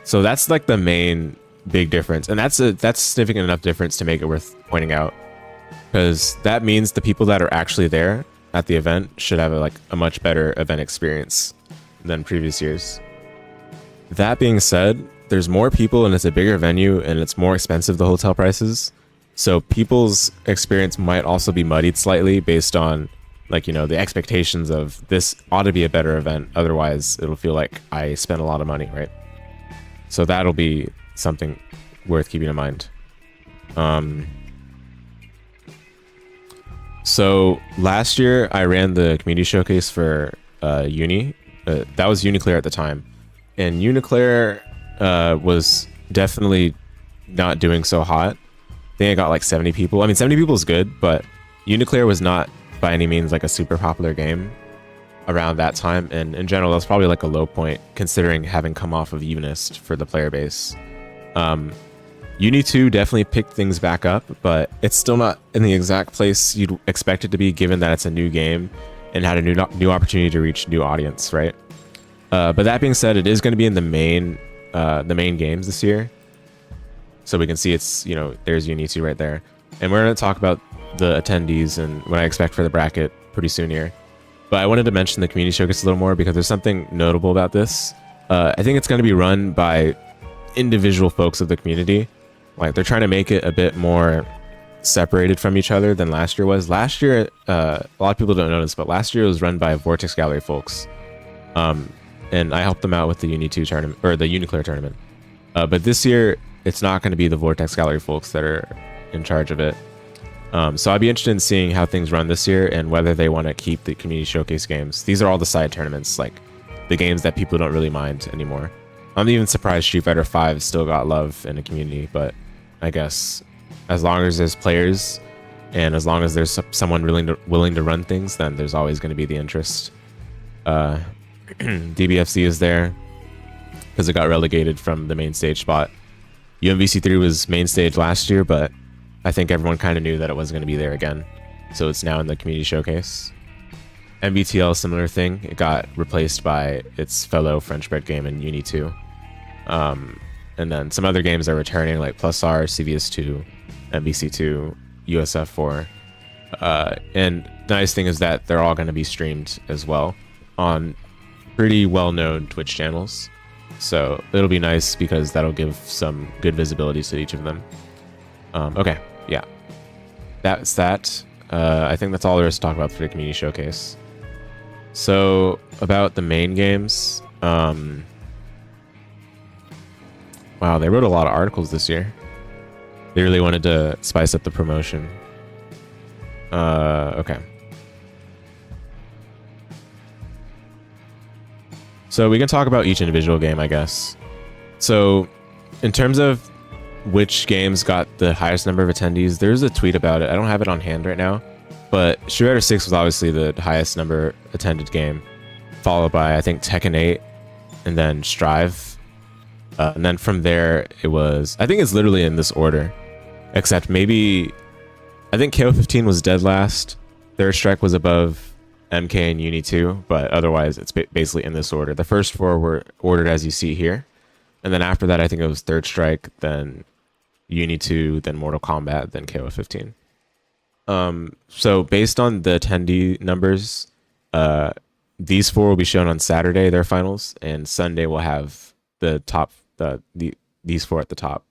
S1: So that's like the main big difference, and that's significant enough difference to make it worth pointing out, because that means the people that are actually there at the event should have a much better event experience than previous years. That being said, there's more people and it's a bigger venue and it's more expensive, the hotel prices, so people's experience might also be muddied slightly based on, like, you know, the expectations of this ought to be a better event, otherwise it'll feel like I spent a lot of money, right? So that'll be something worth keeping in mind. So last year I ran the community showcase for Uni. That was Uniclair at the time, and Uniclair was definitely not doing so hot. I think I got like 70 people. I mean, 70 people is good, but Uniclair was not by any means like a super popular game around that time, and in general that was probably like a low point considering having come off of Evenist for the player base. Uni 2 definitely picked things back up, but it's still not in the exact place you'd expect it to be, given that it's a new game and had a new opportunity to reach new audience, right? But that being said, it is going to be in the main games this year, so we can see it's, you know, there's Uni 2 right there, and we're going to talk about the attendees and what I expect for the bracket pretty soon here. But I wanted to mention the community showcase a little more because there's something notable about this. I think it's going to be run by individual folks of the community. Like, they're trying to make it a bit more separated from each other than last year was. Last year, a lot of people don't know this, but last year it was run by Vortex Gallery folks, and I helped them out with the Uni 2 tournament, or the Uniclair tournament. But this year it's not going to be the Vortex Gallery folks that are in charge of it. So I'd be interested in seeing how things run this year and whether they want to keep the community showcase games. These are all the side tournaments, like the games that people don't really mind anymore. I'm even surprised Street Fighter V still got love in the community, but I guess as long as there's players and as long as there's someone willing to run things, then there's always going to be the interest. DBFC is there because it got relegated from the main stage spot. UMVC3 was main stage last year, but I think everyone kind of knew that it wasn't going to be there again, so it's now in the community showcase. MBTL, similar thing. It got replaced by its fellow French-bred game in Uni 2. And then some other games are returning, like Plus R, CVS2, MBC2, USF4. And the nice thing is that they're all going to be streamed as well on pretty well-known Twitch channels. So it'll be nice because that'll give some good visibility to each of them. Okay, yeah. That's that. I think that's all there is to talk about for the community showcase. So about the main games, wow, they wrote a lot of articles this year. They really wanted to spice up the promotion. Okay. So we can talk about each individual game, I guess. So in terms of which games got the highest number of attendees, there's a tweet about it. I don't have it on hand right now, but Street Fighter 6 was obviously the highest number attended game, followed by, I think, Tekken 8, and then Strive. And then from there, it was, I think it's literally in this order, except maybe, I think KO 15 was dead last. Third Strike was above MK and Uni 2, but otherwise it's basically in this order. The first four were ordered as you see here. And then after that, I think it was Third Strike, then Uni 2, then Mortal Kombat, then KO 15. So based on the attendee numbers, these four will be shown on Saturday, their finals, and Sunday we'll have the top these four at the top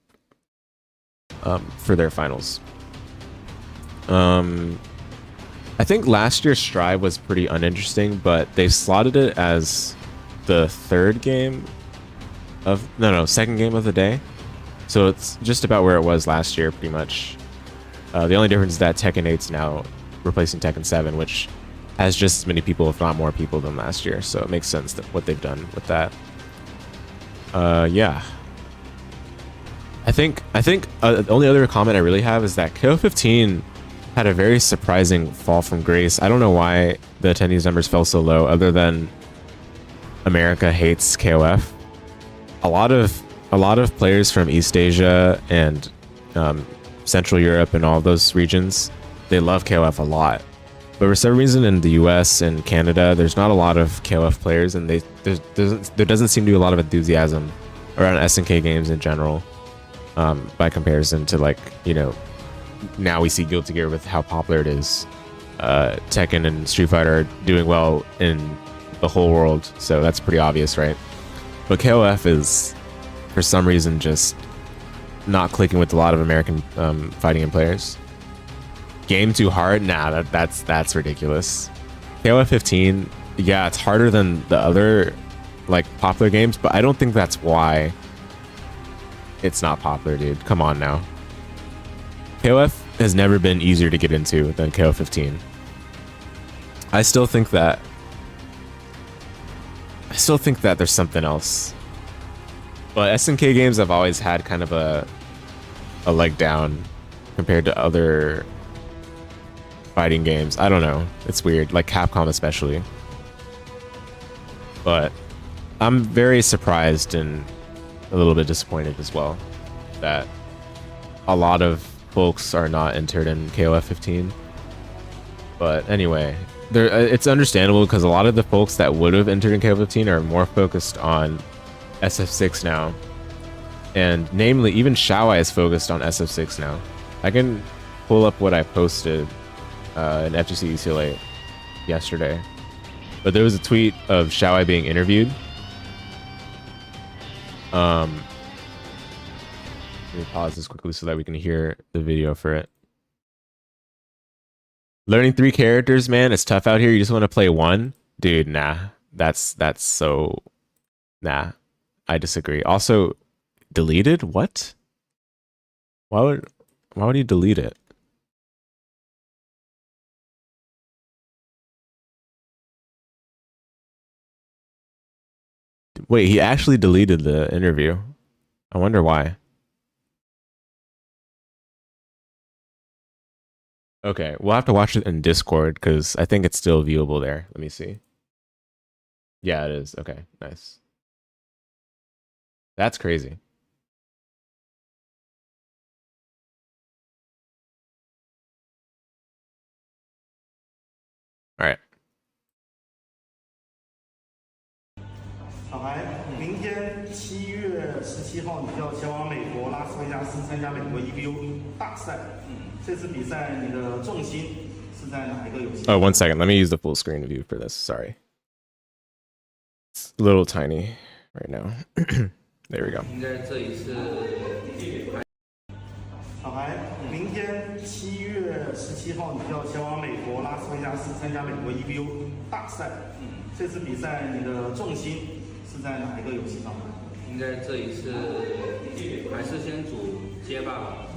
S1: for their finals. I think last year's Strive was pretty uninteresting, but they slotted it as the second game of the day. So it's just about where it was last year, pretty much. The only difference is that Tekken 8's now replacing Tekken 7, which has just as many people, if not more people, than last year. So it makes sense that what they've done with that. Yeah. I think the only other comment I really have is that KO15 had a very surprising fall from grace. I don't know why the attendees numbers fell so low, other than America hates KOF. A lot of players from East Asia and Central Europe and all those regions, they love KOF a lot. But for some reason in the US and Canada, there's not a lot of KOF players, and there doesn't seem to be a lot of enthusiasm around SNK games in general, by comparison to, like, you know, now we see Guilty Gear with how popular it is. Tekken and Street Fighter are doing well in the whole world, so that's pretty obvious, right? But KOF is, for some reason, just not clicking with a lot of American fighting game players. Game too hard? Nah, that's ridiculous. KOF 15, yeah, it's harder than the other like popular games, but I don't think that's why it's not popular, dude. Come on now. KOF has never been easier to get into than KOF 15. I still think that there's something else. But SNK games have always had kind of a leg down compared to other fighting games. I don't know. It's weird, like Capcom especially. But I'm very surprised and a little bit disappointed as well that a lot of folks are not entered in KOF 15. But anyway, it's understandable because a lot of the folks that would have entered in KOF 15 are more focused on SF6 now. And namely, even Shawai is focused on SF6 now. I can pull up what I posted in FGC UCLA yesterday. But there was a tweet of Shawai being interviewed. Let me pause this quickly so that we can hear the video for it. Learning 3 characters, man, it's tough out here. You just want to play one? Dude, nah. That's so... Nah. I disagree. Also, deleted? What? Why would he delete it? Wait, he actually deleted the interview. I wonder why. Okay, we'll have to watch it in Discord because I think it's still viewable there. Let me see. Yeah, it is. Okay, nice. That's crazy. All right.
S4: 小孩，明天7月17号你就要前往美国拉斯维加斯参加美国 EVO 大赛。这次比赛你的重心是在哪一个游戏？
S1: Oh, 1 second. Let me use the full screen view for this. Sorry. It's a little tiny right now. There we go.
S4: 应该这一次。小孩，明天7月17号你就要前往美国拉斯维加斯参加美国 EVO 大赛。这次比赛你的重心是在哪一个游戏上面？
S5: 应该这一次还是先组街霸吧，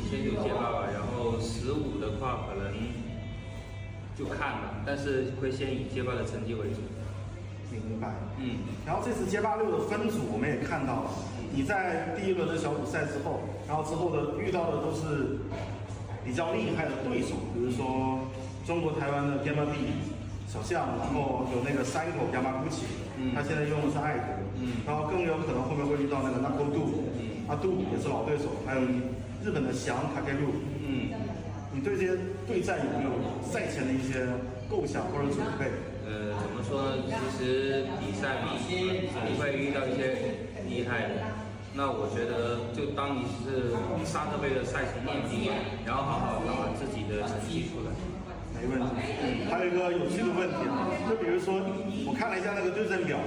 S5: 先组街霸吧，然后15的话可能就看了，但是会先以街霸的成绩为主。
S4: 明白。然后这次街霸6的分组我们也看到了，你在第1轮的小组赛之后，然后之后的遇到的都是比较厉害的对手，比如说中国台湾的 Gamma B 小象，然后有那个山口 Yamaguchi，他现在用的是爱国，然后更有可能后面会遇到那个 Nako Du，阿杜也是老对手，还有日本的翔 Takeru，你对这些对战有没有赛前的一些构想或者准备？
S5: 怎么说呢？其实比赛嘛，你会遇到一些厉害的。那我觉得，就当你是沙特杯的赛前练兵，然后好好打自己的成绩出来。
S4: 没问题。还有一个有趣的问题啊，就比如说我看了一下那个对阵表，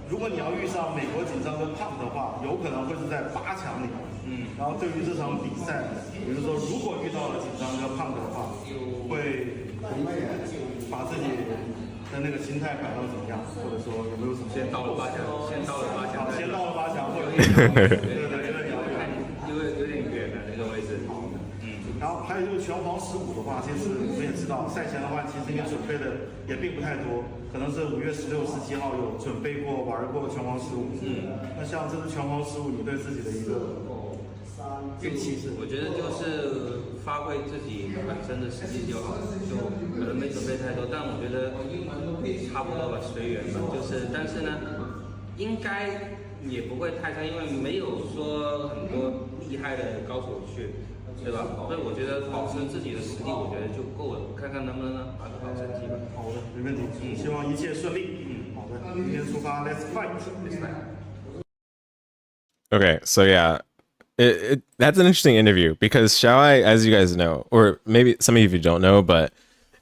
S4: 如果你要遇上美国紧张跟 pump 的话，有可能会是在8强里。然后对于这场比赛，比如说如果遇到了紧张跟 pump 的话，会把自己的那个心态摆到怎么样，或者说有没有什么？
S5: 先到了8强，先到了8强，
S4: 先到了8强，或者对，有点遥远，
S5: 有点远的那个位置。
S4: 然后还有就是拳皇15的话，其实我们也知道，赛前的话其实你准备的也并不太多，可能是5月16、17号有准备过玩过拳皇15。那像这支拳皇15，你对自己的一个预期是？
S5: 我觉得就是发挥自己本身的实力就好，就可能没准备太多，但我觉得差不多吧，随缘吧。就是，但是呢，应该也不会太差，因为没有说很多厉害的高手去。对吧？所以我觉得保持自己的实力，我觉得就够了，看看能不能拿个好成绩吧。
S4: 好的，没问题。希望一切顺利。好的，明天出发 ，Let's fight。Okay,
S1: so yeah, that's an interesting interview because Xiaoai, as you guys know, or maybe some of you don't know, but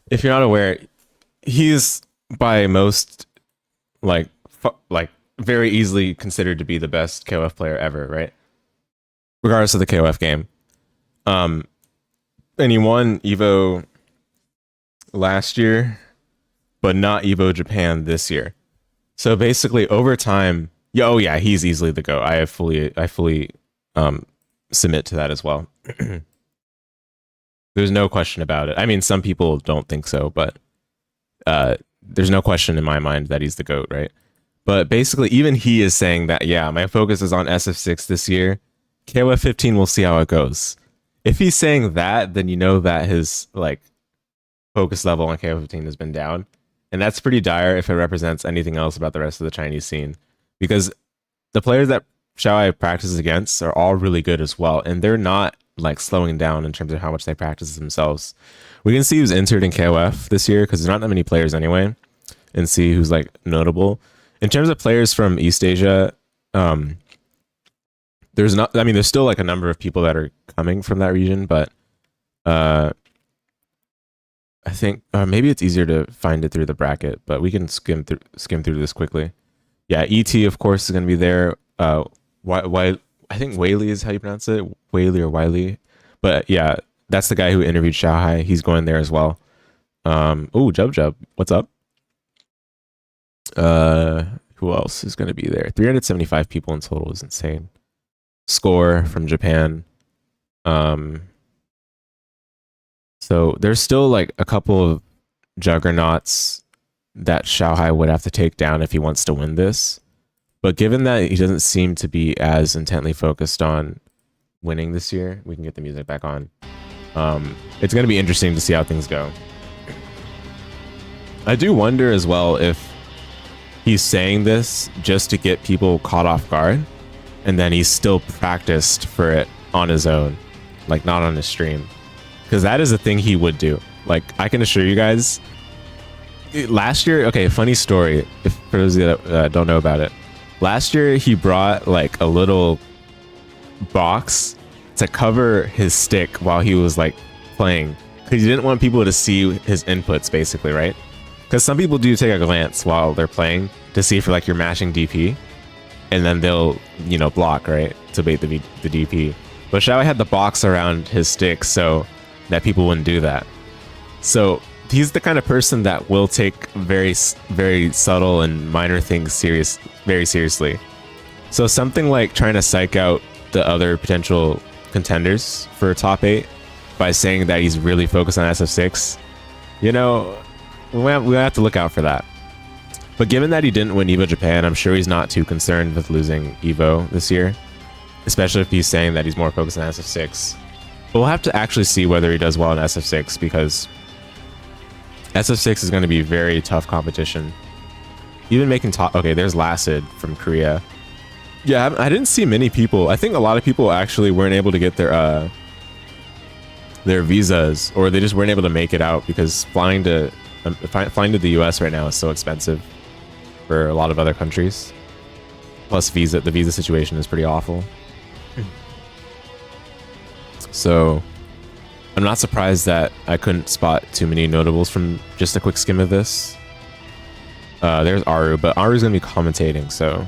S1: if you're not aware, he's by most like very easily considered to be the best KOF player ever, right? Regardless of the KOF game. And he won EVO last year, but not EVO Japan this year. So basically, over time, oh yeah, he's easily the GOAT. I fully submit to that as well. There's no question about it. I mean, some people don't think so, but there's no question in my mind that he's the GOAT, right? But basically, even he is saying that, yeah, my focus is on SF6 this year. KOF 15, we'll see how it goes. If he's saying that, then you know that his like focus level on KOF 15 has been down. And that's pretty dire if it represents anything else about the rest of the Chinese scene. Because the players that Xiaoai practices against are all really good as well. And they're not like slowing down in terms of how much they practice themselves. We can see who's entered in KOF this year because there's not that many players anyway. And see who's like notable. In terms of players from East Asia, there's still like a number of people that are coming from that region, but I think maybe it's easier to find it through the bracket, but we can skim through this quickly. Yeah, ET of course is going to be there. I think Whaley is how you pronounce it, Whaley or Wiley, but yeah, that's the guy who interviewed Xiaoai. He's going there as well. Jub, what's up? Who else is going to be there? 375 people in total is insane. Score from Japan. So there's still like a couple of juggernauts that Xiaoai would have to take down if he wants to win this. But given that he doesn't seem to be as intently focused on winning this year, we can get the music back on. It's going to be interesting to see how things go. I do wonder as well if he's saying this just to get people caught off guard, and then he's still practiced for it on his own, like not on his stream. Because that is a thing he would do. Like, I can assure you guys, last year, okay, funny story, if for those of you that don't know about it. Last year, he brought like a little box to cover his stick while he was like playing. Because he didn't want people to see his inputs, basically, right? Because some people do take a glance while they're playing to see if like you're mashing DP, and then they'll, you know, block, right, to bait the DP. But Xiaoai had the box around his stick so that people wouldn't do that. So he's the kind of person that will take very, very subtle and minor things very seriously. So something like trying to psych out the other potential contenders for top 8 by saying that he's really focused on SF6, you know, we have to look out for that. But given that he didn't win EVO Japan, I'm sure he's not too concerned with losing EVO this year, especially if he's saying that he's more focused on SF6. But we'll have to actually see whether he does well in SF6, because SF6 is going to be very tough competition. Even making top... Okay, there's Lacid from Korea. Yeah, I didn't see many people. I think a lot of people actually weren't able to get their visas, or they just weren't able to make it out because flying to the US right now is so expensive for a lot of other countries. Plus the visa situation is pretty awful. So I'm not surprised that I couldn't spot too many notables from just a quick skim of this. There's Aru, but Aru's gonna be commentating, so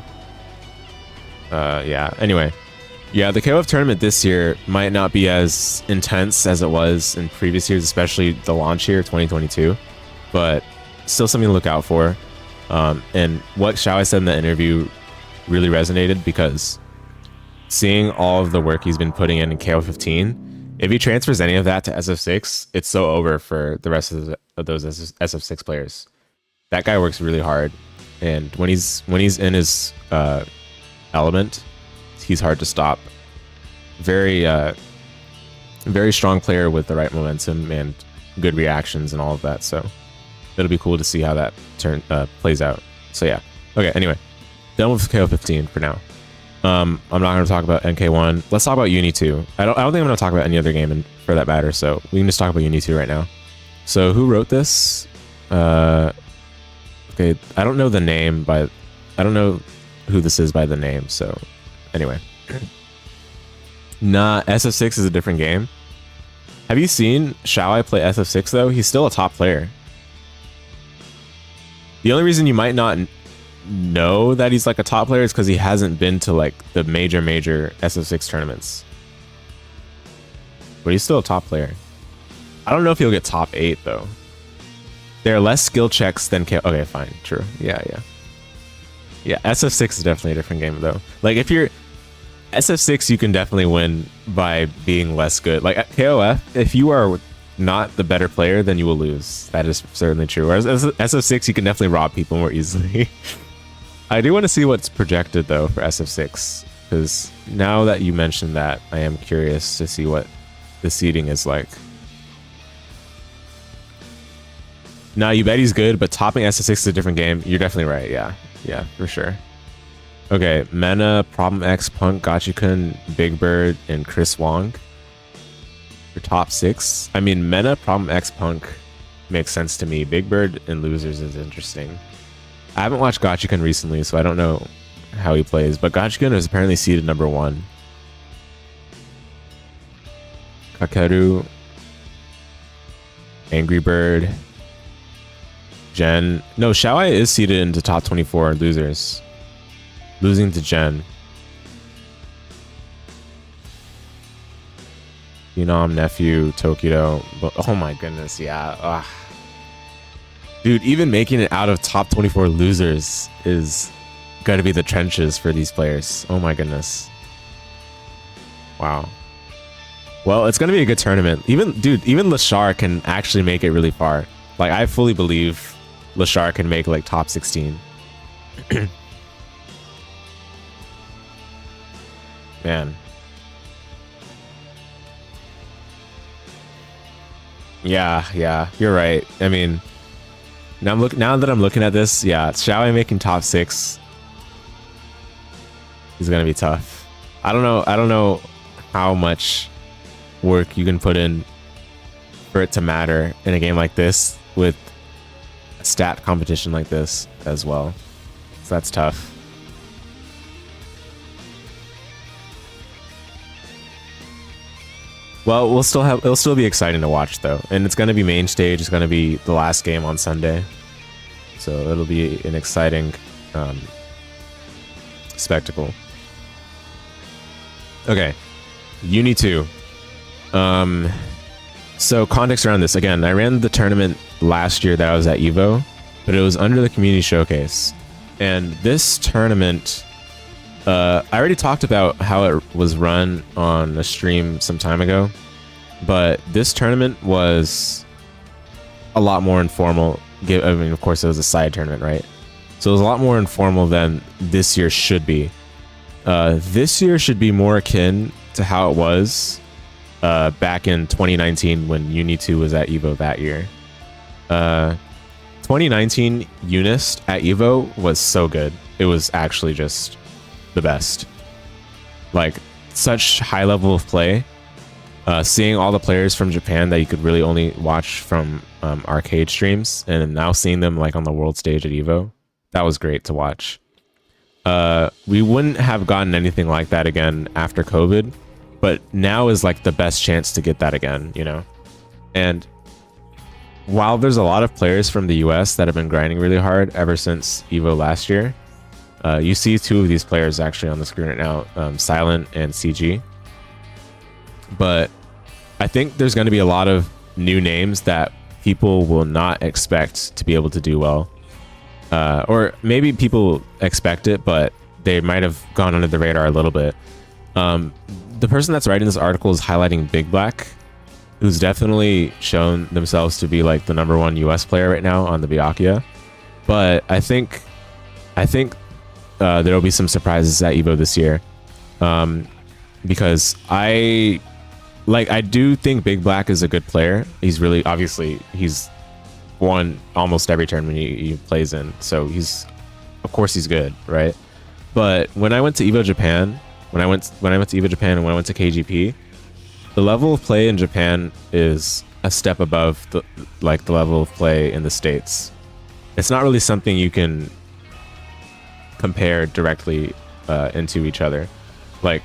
S1: yeah. Anyway, yeah, the KOF tournament this year might not be as intense as it was in previous years, especially the launch year 2022, but still something to look out for. And what Xiaowai said in the interview really resonated, because seeing all of the work he's been putting in KOF 15, if he transfers any of that to SF6, it's so over for the rest of those SF6 players. That guy works really hard, and when he's in his element, he's hard to stop. Very strong player with the right momentum and good reactions and all of that. So it'll be cool to see how that plays out. So yeah. Okay. Anyway, done with KO 15 for now. I'm not going to talk about NK1. Let's talk about Uni 2. I don't think I'm going to talk about any other game for that matter. So we can just talk about Uni 2 right now. So who wrote this? Okay, I don't know the name I don't know who this is by the name. So anyway, nah, SF6 is a different game. Have you seen Xiaowai play SF6 though? He's still a top player. The only reason you might not know that he's like a top player is because he hasn't been to like the major SF6 tournaments. But he's still a top player. I don't know if he'll get top 8 though. There are less skill checks than okay, fine, true. Yeah. Yeah, SF6 is definitely a different game though. Like if you're SF6, you can definitely win by being less good. Like at KOF, if you are not the better player, then you will lose. That is certainly true. Whereas SF6, you can definitely rob people more easily. I do want to see what's projected though for SF6, because now that you mentioned that, I am curious to see what the seeding is like. Nah, you bet he's good, but topping SF6 is a different game. You're definitely right. Yeah, for sure. Okay, Mena, Problem X, Punk, Gachikun, Big Bird, and Chris Wong. Your top 6. I mean, Mena, Problem X, Punk makes sense to me. Big Bird and Losers is interesting. I haven't watched Gachikun recently, so I don't know how he plays, but Gachikun is apparently seeded number 1. Kakeru, Angry Bird, Jen. No, Xiaowai is seeded into top 24 Losers. Losing to Jen. Phenom, Nephew, Tokido. Oh my goodness, yeah. Ugh. Dude, even making it out of top 24 Losers is gotta be the trenches for these players. Oh my goodness. Wow. Well, it's gonna be a good tournament. Even Lashar can actually make it really far. Like, I fully believe Lashar can make like top 16. Man. Yeah, you're right. I mean, now that I'm looking at this, yeah, Xiaowai making top 6 is gonna be tough. I don't know how much work you can put in for it to matter in a game like this with a stat competition like this as well. So that's tough. Well, it'll still be exciting to watch though, and it's going to be main stage. It's going to be the last game on Sunday, so it'll be an exciting spectacle. Okay, Uni 2. So context around this. Again, I ran the tournament last year that I was at EVO, but it was under the community showcase, and this tournament. I already talked about how it was run on a stream some time ago, but this tournament was a lot more informal. I mean, of course, it was a side tournament, right? So it was a lot more informal than this year should be. This year should be more akin to how it was back in 2019 when Uni 2 was at EVO that year. 2019 Unist at EVO was so good. It was actually just the best. Like, such high level of play. Seeing all the players from Japan that you could really only watch from arcade streams, and now seeing them like on the world stage at EVO, that was great to watch. We wouldn't have gotten anything like that again after COVID, but now is like the best chance to get that again, you know? And while there's a lot of players from the US that have been grinding really hard ever since EVO last year, you see two of these players actually on the screen right now, Silent and CG. But I think there's going to be a lot of new names that people will not expect to be able to do well. Or maybe people expect it, but they might have gone under the radar a little bit. The person that's writing this article is highlighting Big Black, who's definitely shown themselves to be like the #1 US player right now on the Byakuya. But I think there will be some surprises at EVO this year, because I do think Big Black is a good player. He's really, obviously he's won almost every tournament he plays in, so of course he's good, right? But when I went to EVO Japan, when I went to EVO Japan and when I went to KGP, the level of play in Japan is a step above the level of play in the States. It's not really something you can compare directly into each other. Like,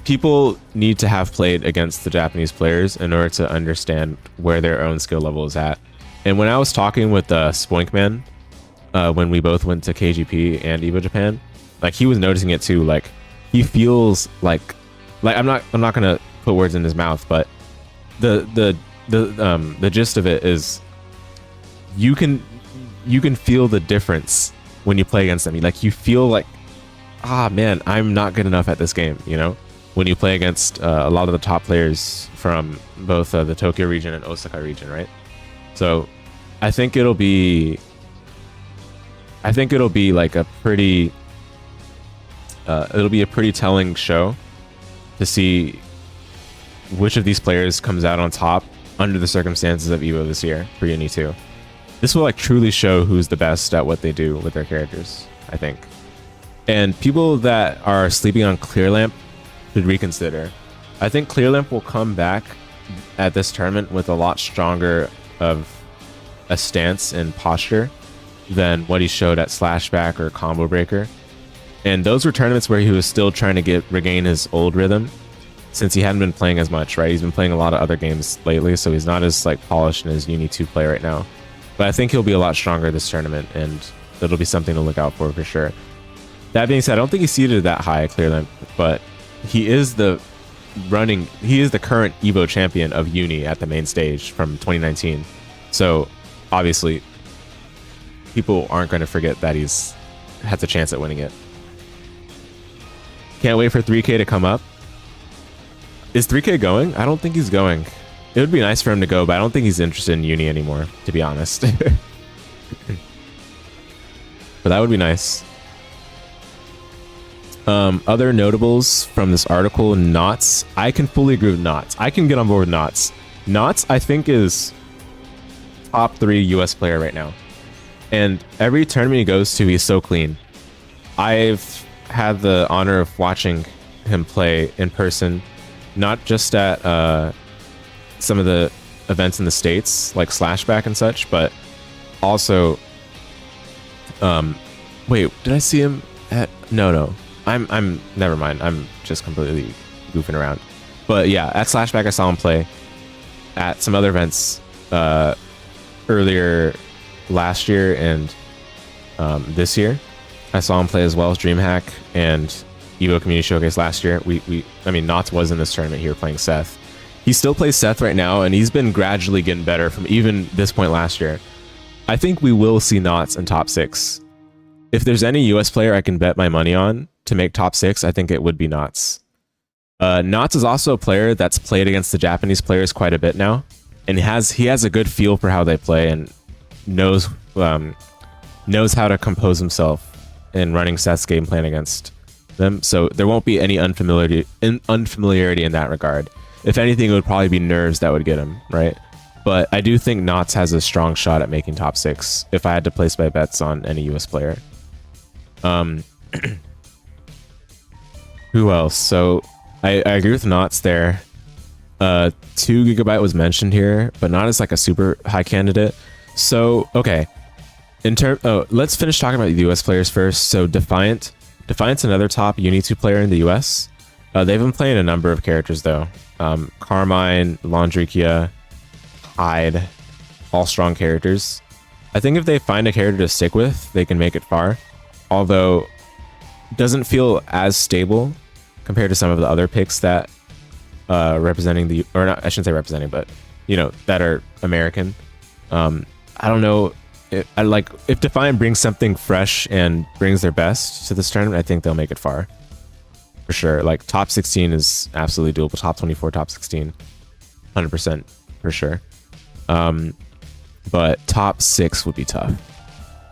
S1: people need to have played against the Japanese players in order to understand where their own skill level is at. And when I was talking with Spoinkman, when we both went to KGP and EVO Japan, like, he was noticing it too. Like, he feels like I'm not gonna put words in his mouth, but the gist of it is you can feel the difference when you play against them. Like, you feel like, man, I'm not good enough at this game, you know, when you play against a lot of the top players from both the Tokyo region and Osaka region, right? So I think it'll be like a pretty telling show to see which of these players comes out on top under the circumstances of EVO this year for Uni 2. This will like truly show who's the best at what they do with their characters, I think. And people that are sleeping on Clearlamp should reconsider. I think Clearlamp will come back at this tournament with a lot stronger of a stance and posture than what he showed at Slashback or Combo Breaker. And those were tournaments where he was still trying to regain his old rhythm, since he hadn't been playing as much, right? He's been playing a lot of other games lately, so he's not as like polished in his Uni 2 play right now. But I think he'll be a lot stronger this tournament, and it'll be something to look out for sure. That being said, I don't think he's seated that high, Clearlamp, but he is the current EVO champion of Uni at the main stage from 2019. So obviously, people aren't going to forget that he's has a chance at winning it. Can't wait for 3K to come up. Is 3K going? I don't think he's going. It would be nice for him to go, but I don't think he's interested in Uni anymore, to be honest. But that would be nice. Other notables from this article, Knots. I can fully agree with Knots. I can get on board with Knots. Knots, I think, is top 3 US player right now. And every tournament he goes to, he's so clean. I've had the honor of watching him play in person, not just at some of the events in the States, like Slashback and such, but also... wait, did I see him at... No. I'm never mind. I'm just completely goofing around. But yeah, at Slashback I saw him play. At some other events earlier last year and this year, I saw him play as well as DreamHack and EVO Community Showcase last year. I mean, Knots was in this tournament here playing Seth. He still plays Seth right now, and he's been gradually getting better from even this point last year. I think we will see Knots in top 6. If there's any US player I can bet my money on to make top 6, I think it would be Knots. Knots is also a player that's played against the Japanese players quite a bit now, and he has a good feel for how they play and knows how to compose himself in running Seth's game plan against them. So there won't be any unfamiliarity in that regard. If anything, it would probably be nerves that would get him, right? But I do think Knots has a strong shot at making top 6 if I had to place my bets on any US player. Who else? So I agree with Knots there. 2GB was mentioned here, but not as like a super high candidate. So okay, let's finish talking about the US players first. So Defiant's another top Uni 2 player in the US. They've been playing a number of characters though. Carmine, Laundrikia, Hyde, all strong characters. I think if they find a character to stick with, they can make it far. Although, it doesn't feel as stable compared to some of the other picks that representing the, or not, I shouldn't say representing, but you know, that are American. I don't know. If Defiant brings something fresh and brings their best to this tournament, I think they'll make it far. For sure. Like, top 16 is absolutely doable. Top 24, top 16. 100% for sure. But top 6 would be tough.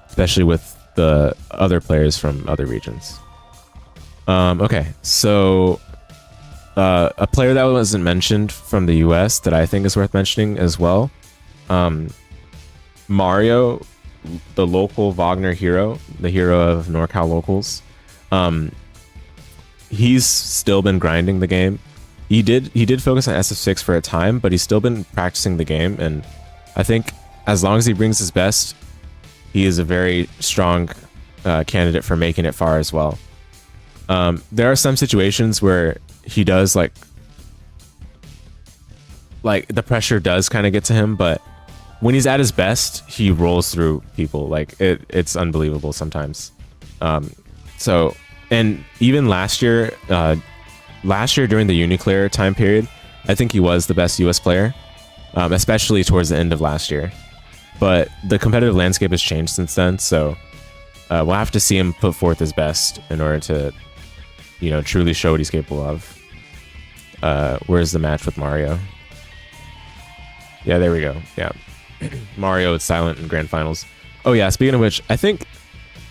S1: Especially with the other players from other regions. Okay, so a player that wasn't mentioned from the US that I think is worth mentioning as well. Mario, the local Wagner hero, the hero of NorCal locals. He's still been grinding the game. He did focus on SF6 for a time, but he's still been practicing the game, and I think as long as he brings his best, he is a very strong candidate for making it far as well. There are some situations where he does like the pressure does kind of get to him, but when he's at his best, he rolls through people. Like it's unbelievable sometimes. So, and even last year during the Uniclear time period, I think he was the best US player, especially towards the end of last year. But the competitive landscape has changed since then, so we'll have to see him put forth his best in order to, you know, truly show what he's capable of. Where's the match with Mario? Yeah, there we go. Yeah. Mario is Silent in Grand Finals. Oh yeah, speaking of which, I think,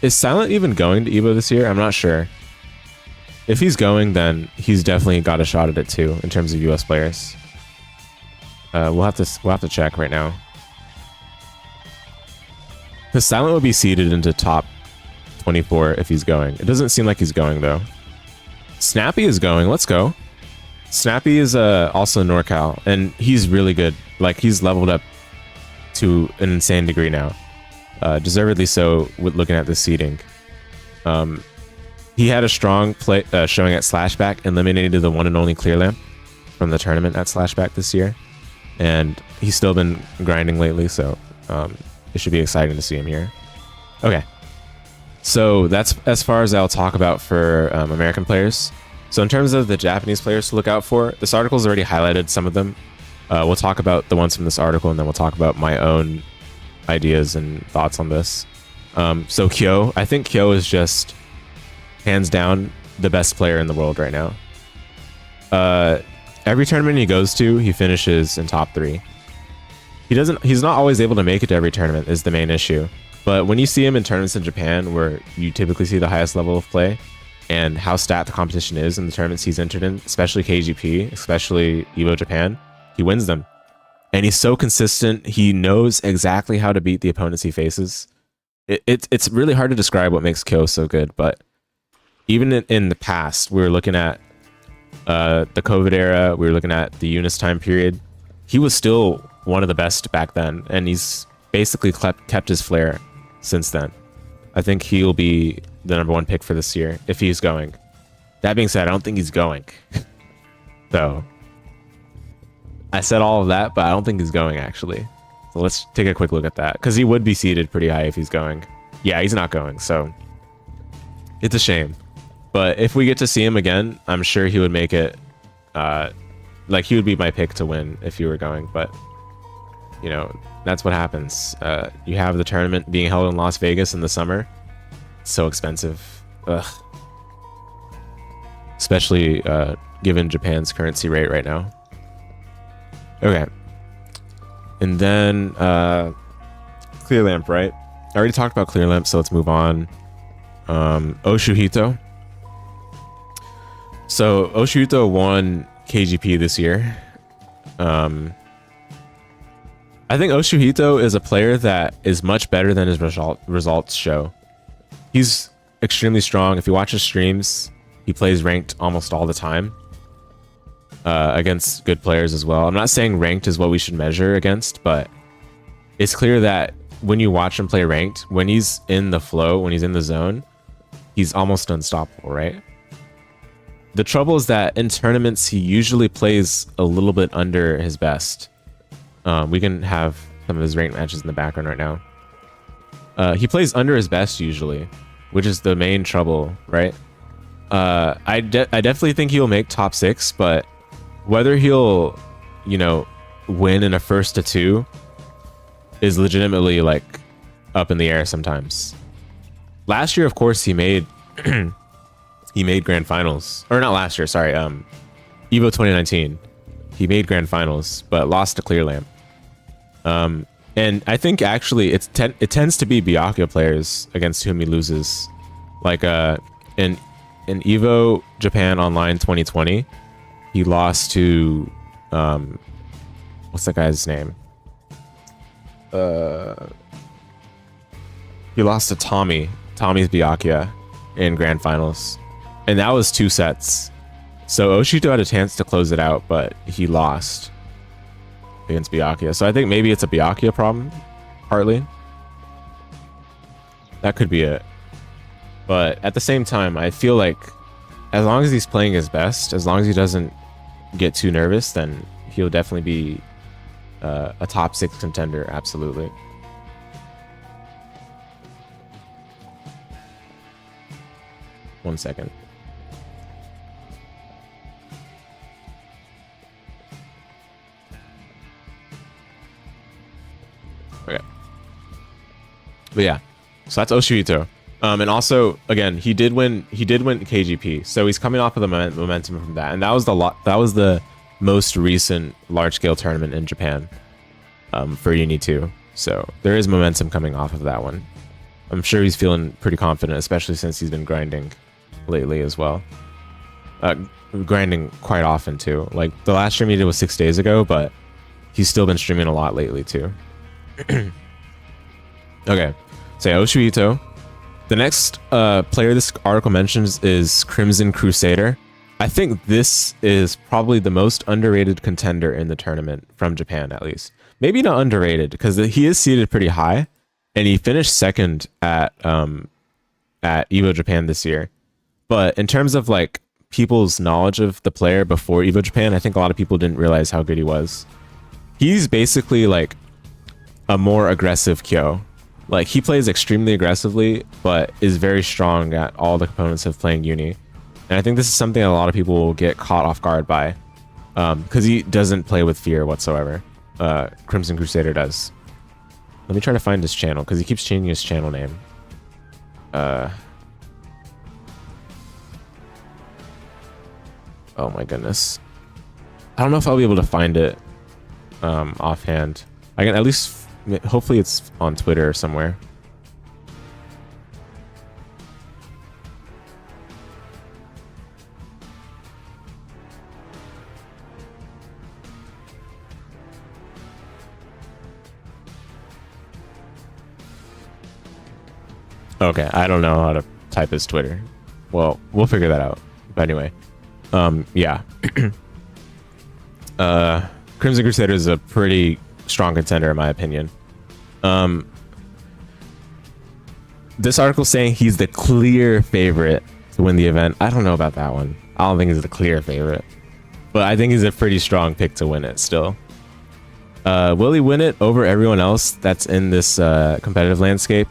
S1: is Silent even going to EVO this year? I'm not sure. If he's going, then he's definitely got a shot at it too, in terms of US players. We'll have to check right now. Because Silent would be seeded into top 24 if he's going. It doesn't seem like he's going though. Snappy is going. Let's go. Snappy is also NorCal, and he's really good. Like, he's leveled up to an insane degree now. Deservedly so, with looking at the seeding. He had a strong play showing at Slashback, eliminated the one and only Clear Lamp from the tournament at Slashback this year, and he's still been grinding lately, so it should be exciting to see him here. Okay, so that's as far as I'll talk about for American players. So in terms of the Japanese players to look out for, this article's already highlighted some of them. We'll talk about the ones from this article, and then we'll talk about my own ideas and thoughts on this. So Kyo, I think Kyo is just hands down the best player in the world right now. Every tournament he goes to, he finishes in top 3. He's not always able to make it to every tournament is the main issue. But when you see him in tournaments in Japan, where you typically see the highest level of play and how stat the competition is in the tournaments he's entered in, especially KGP, especially EVO Japan, he wins them. And he's so consistent. He knows exactly how to beat the opponents he faces. It's really hard to describe what makes Kyo so good, but even in the past, we were looking at the COVID era, we were looking at the Eunice time period, he was still one of the best back then, and he's basically kept his flair since then. I think he'll be the #1 pick for this year, if he's going. That being said, I don't think he's going. So, I said all of that, but I don't think he's going, actually. So let's take a quick look at that, because he would be seated pretty high if he's going. Yeah, he's not going, so it's a shame. But if we get to see him again, I'm sure he would make it, like, he would be my pick to win if he were going, but, you know, that's what happens. You have the tournament being held in Las Vegas in the summer. It's so expensive. Ugh. Especially given Japan's currency rate right now. Okay. And then Clear Lamp, right? I already talked about Clear Lamp, so let's move on. Oshuhito. So Oshuhito won KGP this year. I think Oshuhito is a player that is much better than his results show. He's extremely strong. If you watch his streams, he plays ranked almost all the time. Against good players as well. I'm not saying ranked is what we should measure against, but it's clear that when you watch him play ranked, when he's in the flow, when he's in the zone, he's almost unstoppable, right? the trouble is that in tournaments he usually plays a little bit under his best. We can have some of his ranked matches in the background right now. He plays under his best usually, which is the main trouble, right? I definitely think he'll make top 6, but whether he'll, you know, win in a first to 2 is legitimately like up in the air sometimes. Last year, of course, he made he made grand finals, or not last year, sorry, EVO 2019. He made grand finals, but lost to Clear Lamp. And I think actually it tends to be Byakuya players against whom he loses. Like in EVO Japan Online 2020, he lost to what's that guy's name? He lost to Tommy's Byakuya in grand finals, and that was 2 sets. So Oshito had a chance to close it out, but he lost against Byakuya. So I think maybe it's a Byakuya problem, partly. That could be it. But at the same time, I feel like as long as he's playing his best, as long as he doesn't get too nervous, then he'll definitely be a top 6 contender, absolutely. One second. Okay. But yeah, so that's Oshito. And also, again, he did win KGP, so he's coming off of the momentum from that, and that was the most recent large-scale tournament in Japan for Uni 2. So there is momentum coming off of that one. I'm sure he's feeling pretty confident, especially since he's been grinding lately as well. Grinding quite often too. Like the last stream he did was 6 days ago, but he's still been streaming a lot lately too. Okay, so Oshito. The next player this article mentions is Crimson Crusader. I think this is probably the most underrated contender in the tournament from Japan, at least. Maybe not underrated, because he is seated pretty high, and he finished second at EVO Japan this year. But in terms of like people's knowledge of the player before EVO Japan, I think a lot of people didn't realize how good he was. He's basically like a more aggressive Kyo. Like he plays extremely aggressively, but is very strong at all the components of playing Uni. And I think this is something a lot of people will get caught off guard by, because he doesn't play with fear whatsoever. Crimson Crusader does. Let me try to find his channel, because he keeps changing his channel name. Oh my goodness. I don't know if I'll be able to find it offhand. I can at least, hopefully it's on Twitter or somewhere. Okay, I don't know how to type his Twitter. Well, we'll figure that out. But anyway, yeah. Crimson Crusader is a pretty strong contender in my opinion. This article saying he's the clear favorite to win the event. I don't know about that one. I don't think he's the clear favorite, but I think he's a pretty strong pick to win it still. Will he win it over everyone else that's in this competitive landscape?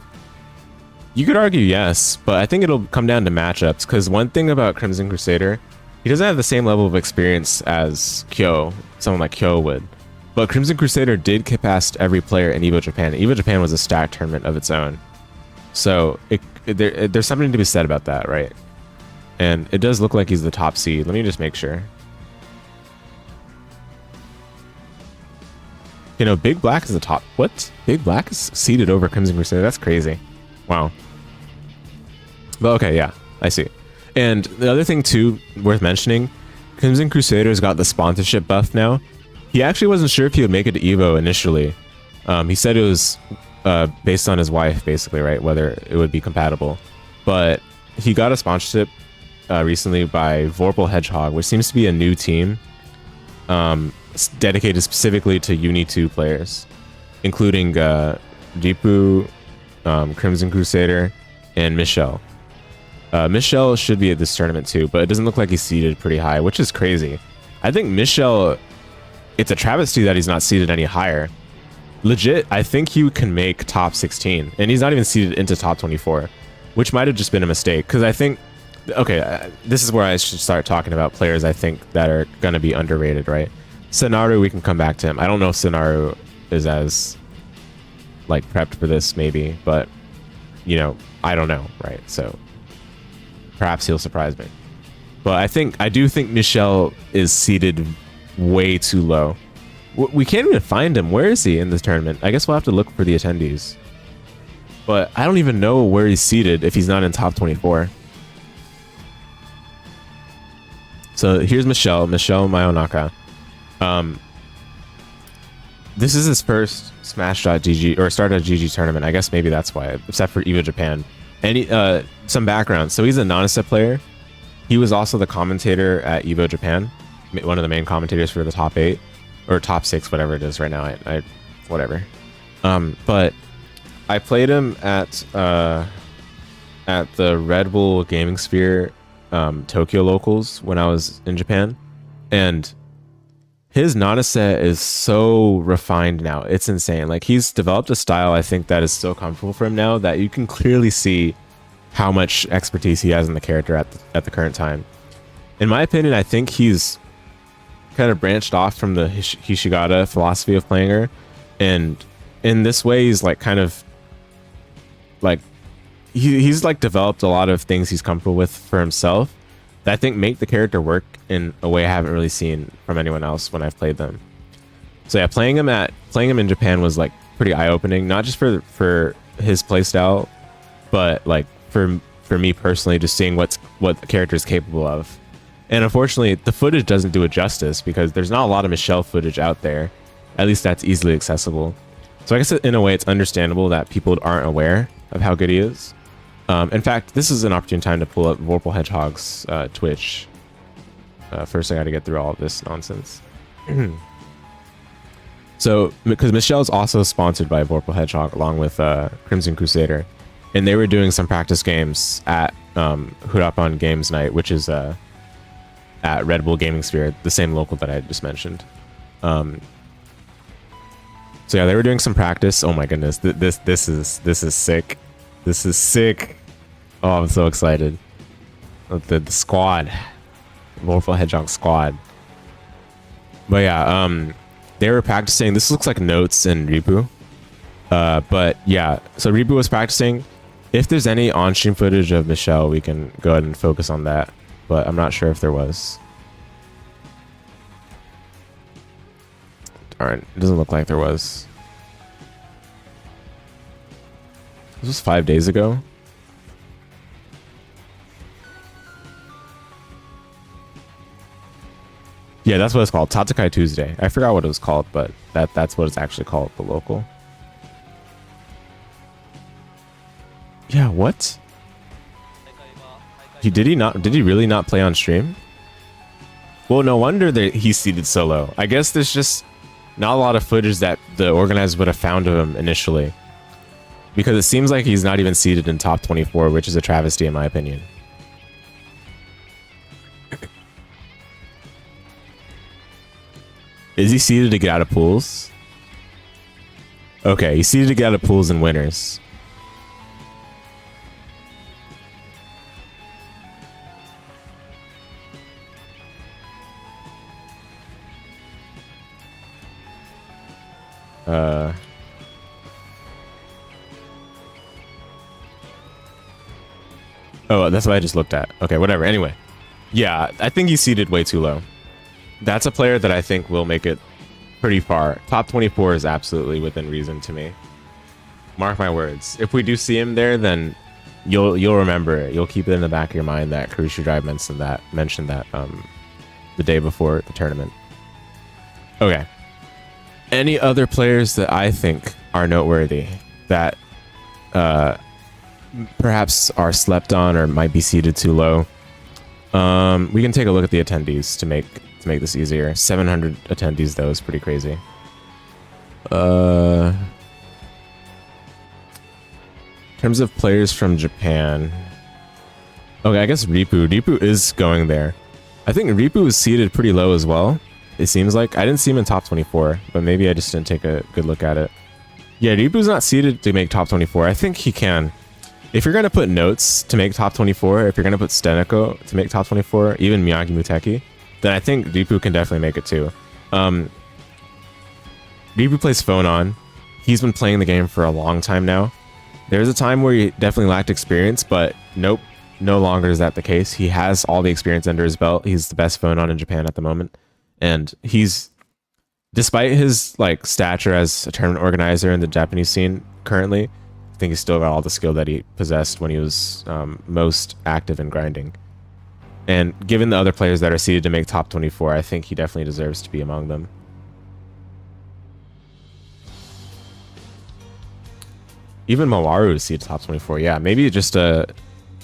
S1: You could argue yes, but I think it'll come down to matchups, because one thing about Crimson Crusader, he doesn't have the same level of experience as Kyo, someone like Kyo would. But Crimson Crusader did get past every player in EVO Japan. EVO Japan was a stacked tournament of its own. So there's something to be said about that, right? And it does look like he's the top seed. Let me just make sure. You know, Big Black is the top. What? Big Black is seeded over Crimson Crusader? That's crazy. Wow. But okay, yeah, I see. And the other thing too, worth mentioning, Crimson Crusader's got the sponsorship buff now. He actually wasn't sure if he would make it to EVO initially. He said it was based on his wife, basically, right? Whether it would be compatible. But he got a sponsorship recently by Vorpal Hedgehog, which seems to be a new team dedicated specifically to Uni 2 players, including Deepu, Crimson Crusader, and Michelle. Michelle should be at this tournament too, but it doesn't look like he's seeded pretty high, which is crazy. I think Michelle, it's a travesty that he's not seeded any higher. Legit, I think he can make top 16, and he's not even seeded into top 24, which might have just been a mistake. Because I think, okay, this is where I should start talking about players I think that are going to be underrated, right? Sonaru, we can come back to him. I don't know if Sonaru is as like prepped for this, maybe, but you know, I don't know, right? So perhaps he'll surprise me. But I do think Michelle is seated way too low. We can't even find him. Where is he in this tournament? I guess we'll have to look for the attendees. But I don't even know where he's seated if he's not in top 24. So here's Michelle Mayonaka. This is his first Smash.gg or Star.gg tournament. I guess maybe that's why, except for EVO Japan. And some background. So he's a non-step player. He was also the commentator at EVO Japan, one of the main commentators for the top 8 or top 6, whatever it is right now. I whatever. But I played him at the Red Bull Gaming Sphere Tokyo locals when I was in Japan, and his Nanaset is so refined now. It's insane. Like, he's developed a style I think that is so comfortable for him now that you can clearly see how much expertise he has in the character at the current time. In my opinion, I think he's kind of branched off from the Hishigata philosophy of playing her, and in this way he's like kind of like he's like developed a lot of things he's comfortable with for himself that I think make the character work in a way I haven't really seen from anyone else when I've played them. So yeah, playing him in Japan was like pretty eye-opening, not just for his playstyle, but like for me personally, just seeing what the character is capable of. And unfortunately, the footage doesn't do it justice because there's not a lot of Michelle footage out there, at least that's easily accessible. So I guess in a way, it's understandable that people aren't aware of how good he is. In fact, this is an opportune time to pull up Vorpal Hedgehog's Twitch. First, I got to get through all of this nonsense. So, because Michelle is also sponsored by Vorpal Hedgehog along with Crimson Crusader, and they were doing some practice games at Hurapan Games Night, which is at Red Bull Gaming Sphere, the same local that I just mentioned. So yeah, they were doing some practice. Oh my goodness, this is sick. This is sick. Oh, I'm so excited. The squad, Vorpal Hedgehog squad. But yeah, they were practicing. This looks like Notes and Ribu. But yeah, so Ribu was practicing. If there's any on-stream footage of Michelle, we can go ahead and focus on that. But I'm not sure if there was. Darn, it doesn't look like there was. This was 5 days ago. Yeah, that's what it's called. Tatakai Tuesday. I forgot what it was called, but that's what it's actually called, the local. Yeah, what? Did he really not play on stream? Well, no wonder that he's seated so low. I guess there's just not a lot of footage that the organizers would have found of him initially. Because it seems like he's not even seated in top 24, which is a travesty in my opinion. Is he seated to get out of pools? Okay, he's seated to get out of pools and winners. Oh, that's what I just looked at. Okay, whatever. Anyway. Yeah, I think he's seated way too low. That's a player that I think will make it pretty far. Top 24 is absolutely within reason to me. Mark my words. If we do see him there, then you'll remember it. You'll keep it in the back of your mind that Karusha Drive mentioned that the day before the tournament. Okay. Any other players that I think are noteworthy that perhaps are slept on or might be seated too low? We can take a look at the attendees to make this easier. 700 attendees though is pretty crazy. In terms of players from Japan, Okay, I guess Ripu is going there. I think Ripu is seated pretty low as well. It seems like I didn't see him in top 24, but maybe I just didn't take a good look at it. Yeah, Ripu's not seated to make top 24. I think he can. If you're gonna put Notes to make top 24, if you're gonna put Steneko to make top 24, even Miyagi Muteki, then I think Ripu can definitely make it too. Ripu plays phone on. He's been playing the game for a long time now. There's a time where he definitely lacked experience, but nope, no longer is that the case. He has all the experience under his belt. He's the best phone on in Japan at the moment. And he's, despite his like stature as a tournament organizer in the Japanese scene currently, I think he's still got all the skill that he possessed when he was most active in grinding. And given the other players that are seeded to make top 24, I think he definitely deserves to be among them. Even Mawaru is seeded top 24. Yeah, maybe just a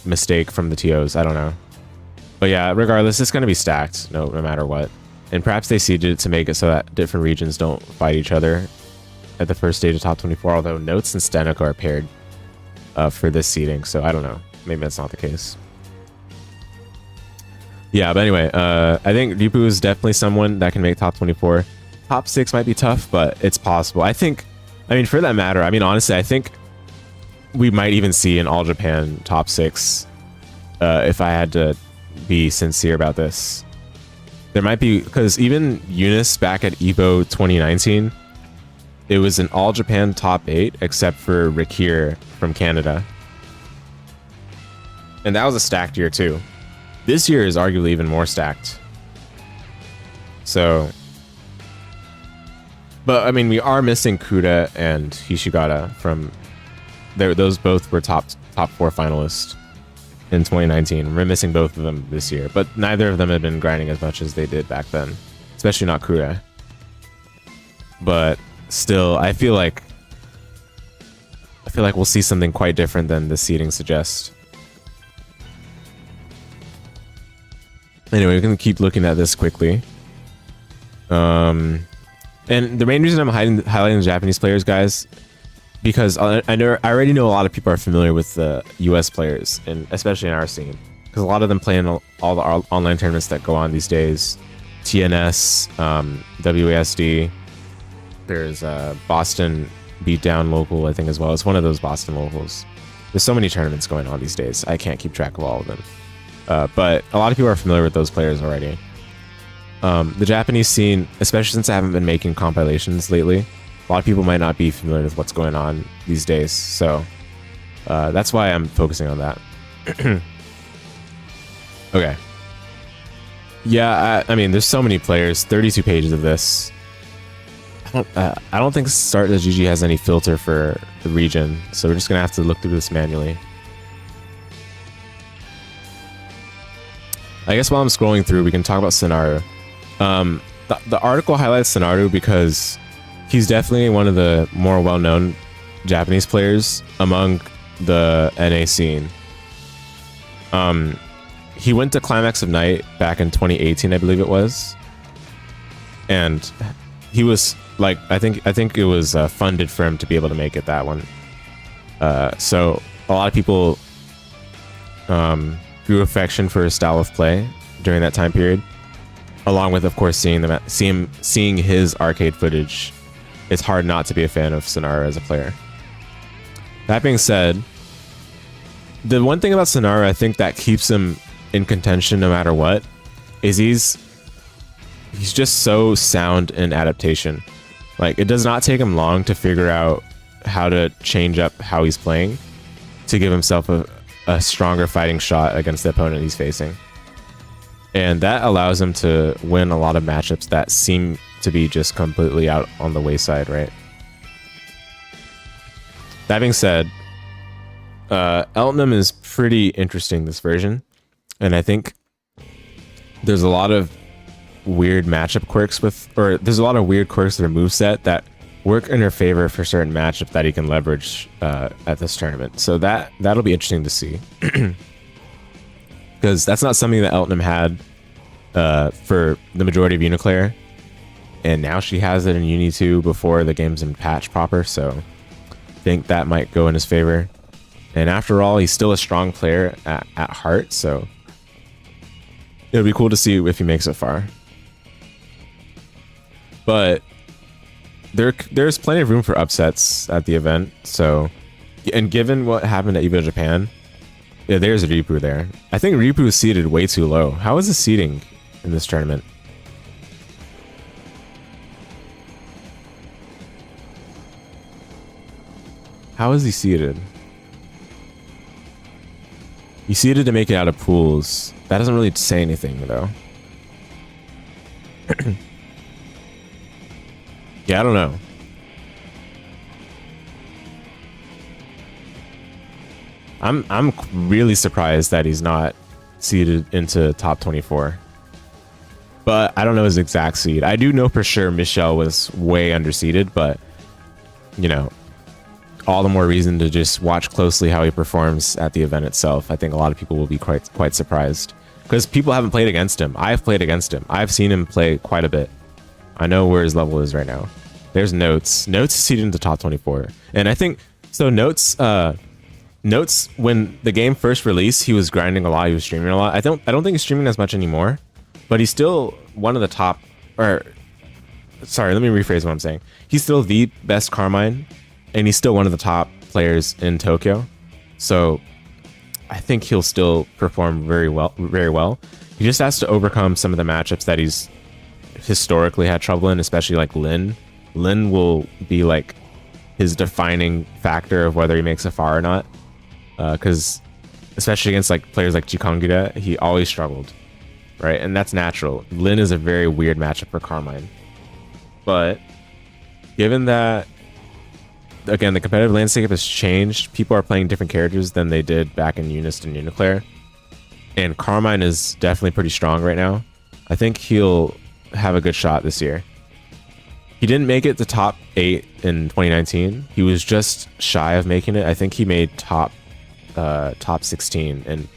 S1: mistake from the TOs. I don't know. But yeah, regardless, it's going to be stacked no matter what. And perhaps they seeded it to make it so that different regions don't fight each other at the first stage of top 24, although Notes and Steneko are paired for this seeding. So I don't know. Maybe that's not the case. Yeah, but anyway, I think Ripu is definitely someone that can make top 24. Top 6 might be tough, but it's possible. I mean, for that matter, I mean, honestly, I think we might even see an All Japan top 6 if I had to be sincere about this. There might be, because even Eunice back at EVO 2019, it was an All Japan top 8 except for Rikir from Canada. And that was a stacked year too. This year is arguably even more stacked. So, but I mean, we are missing Kuda and Hishigata from there. Those both were top 4 finalists in 2019. We're missing both of them this year, but neither of them have been grinding as much as they did back then, especially not Kuda. But still, I feel like we'll see something quite different than the seeding suggests. Anyway, we can keep looking at this quickly. And the main reason I'm highlighting the Japanese players, guys, because I already know a lot of people are familiar with the US players, and especially in our scene, because a lot of them play in all the online tournaments that go on these days. TNS, WASD. There's Boston Beatdown local, I think, as well. It's one of those Boston locals. There's so many tournaments going on these days. I can't keep track of all of them. But a lot of people are familiar with those players already. The Japanese scene, especially since I haven't been making compilations lately, a lot of people might not be familiar with what's going on these days. So that's why I'm focusing on that. Okay. Yeah, I mean, there's so many players. 32 pages of this. I don't think Start.GG has any filter for the region, so we're just gonna have to look through this manually. I guess while I'm scrolling through, we can talk about Sonaru. The article highlights Sonaru because he's definitely one of the more well-known Japanese players among the NA scene. He went to Climax of Night back in 2018, I believe it was, and he was like, I think it was funded for him to be able to make it that one. So a lot of people grew affection for his style of play during that time period, along with, of course, seeing his arcade footage. It's hard not to be a fan of Sonaru as a player. That being said, the one thing about Sonaru I think that keeps him in contention no matter what is he's just so sound in adaptation. Like, it does not take him long to figure out how to change up how he's playing to give himself a stronger fighting shot against the opponent he's facing. And that allows him to win a lot of matchups that seem to be just completely out on the wayside, right? That being said, Elgato is pretty interesting this version, and I think there's a lot of weird matchup quirks there's a lot of weird quirks to their moveset that work in her favor for certain matchups that he can leverage at this tournament. So that'll be interesting to see. Because that's not something that Elgato had for the majority of Uniclair, and now she has it in Uni 2 before the game's in patch proper, so I think that might go in his favor. And after all, he's still a strong player at heart, so it would be cool to see if he makes it far. But there's plenty of room for upsets at the event, so, and given what happened at EVO Japan, yeah, there's Ripu there. I think Ripu is seated way too low. How is the seating in this tournament? How is he seated? He's seated to make it out of pools. That doesn't really say anything, though. Yeah, I don't know. I'm really surprised that he's not seeded into top 24. But I don't know his exact seed. I do know for sure Michelle was way underseeded, but you know, all the more reason to just watch closely how he performs at the event itself. I think a lot of people will be quite surprised because people haven't played against him. I've played against him. I've seen him play quite a bit. I know where his level is right now. There's Notes. Notes is seeded into top 24. And I think, so Notes, when the game first released, he was grinding a lot. He was streaming a lot. I don't think he's streaming as much anymore, but he's still one of the top, or sorry, let me rephrase what I'm saying. He's still the best Carmine, and he's still one of the top players in Tokyo. So I think he'll still perform very well. He just has to overcome some of the matchups that he's historically had trouble in, especially like Lin. Lin will be like his defining factor of whether he makes a far or not. Because especially against like players like Chikongura, he always struggled, right? And that's natural. Lin is a very weird matchup for Carmine. But given that, again, the competitive landscape has changed, people are playing different characters than they did back in Unist and Uniclair. And Carmine is definitely pretty strong right now. I think he'll have a good shot this year. He didn't make it to top 8 in 2019. He was just shy of making it. I think he made top 16 and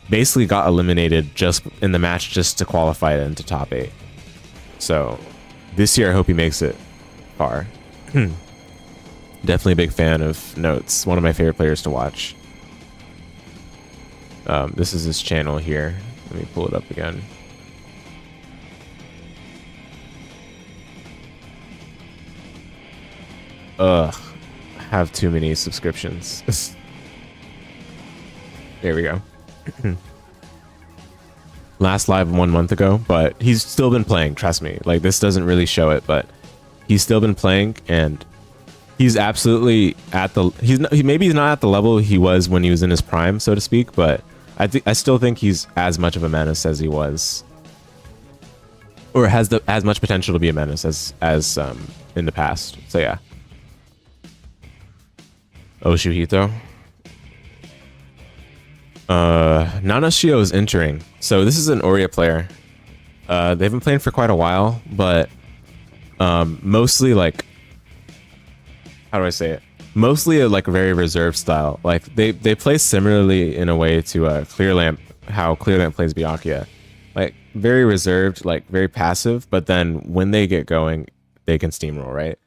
S1: basically got eliminated just in the match just to qualify into top 8. So this year I hope he makes it far. Definitely a big fan of Notes. One of my favorite players to watch. This is his channel here. Let me pull it up again. Ugh, I have too many subscriptions. There we go. Last live 1 month ago, but he's still been playing, trust me. Like, this doesn't really show it, but he's still been playing, and he's absolutely at the maybe he's not at the level he was when he was in his prime, so to speak, but I still think he's as much of a menace as he was, or has as much potential to be a menace as in the past. So yeah. Oshuhito. Nanashio is entering. So this is an Oria player. They've been playing for quite a while, but mostly like, how do I say it? Mostly a like very reserved style. Like they play similarly in a way to Clearlamp, how Clearlamp plays Byakuya. Like very reserved, like very passive, but then when they get going, they can steamroll, right?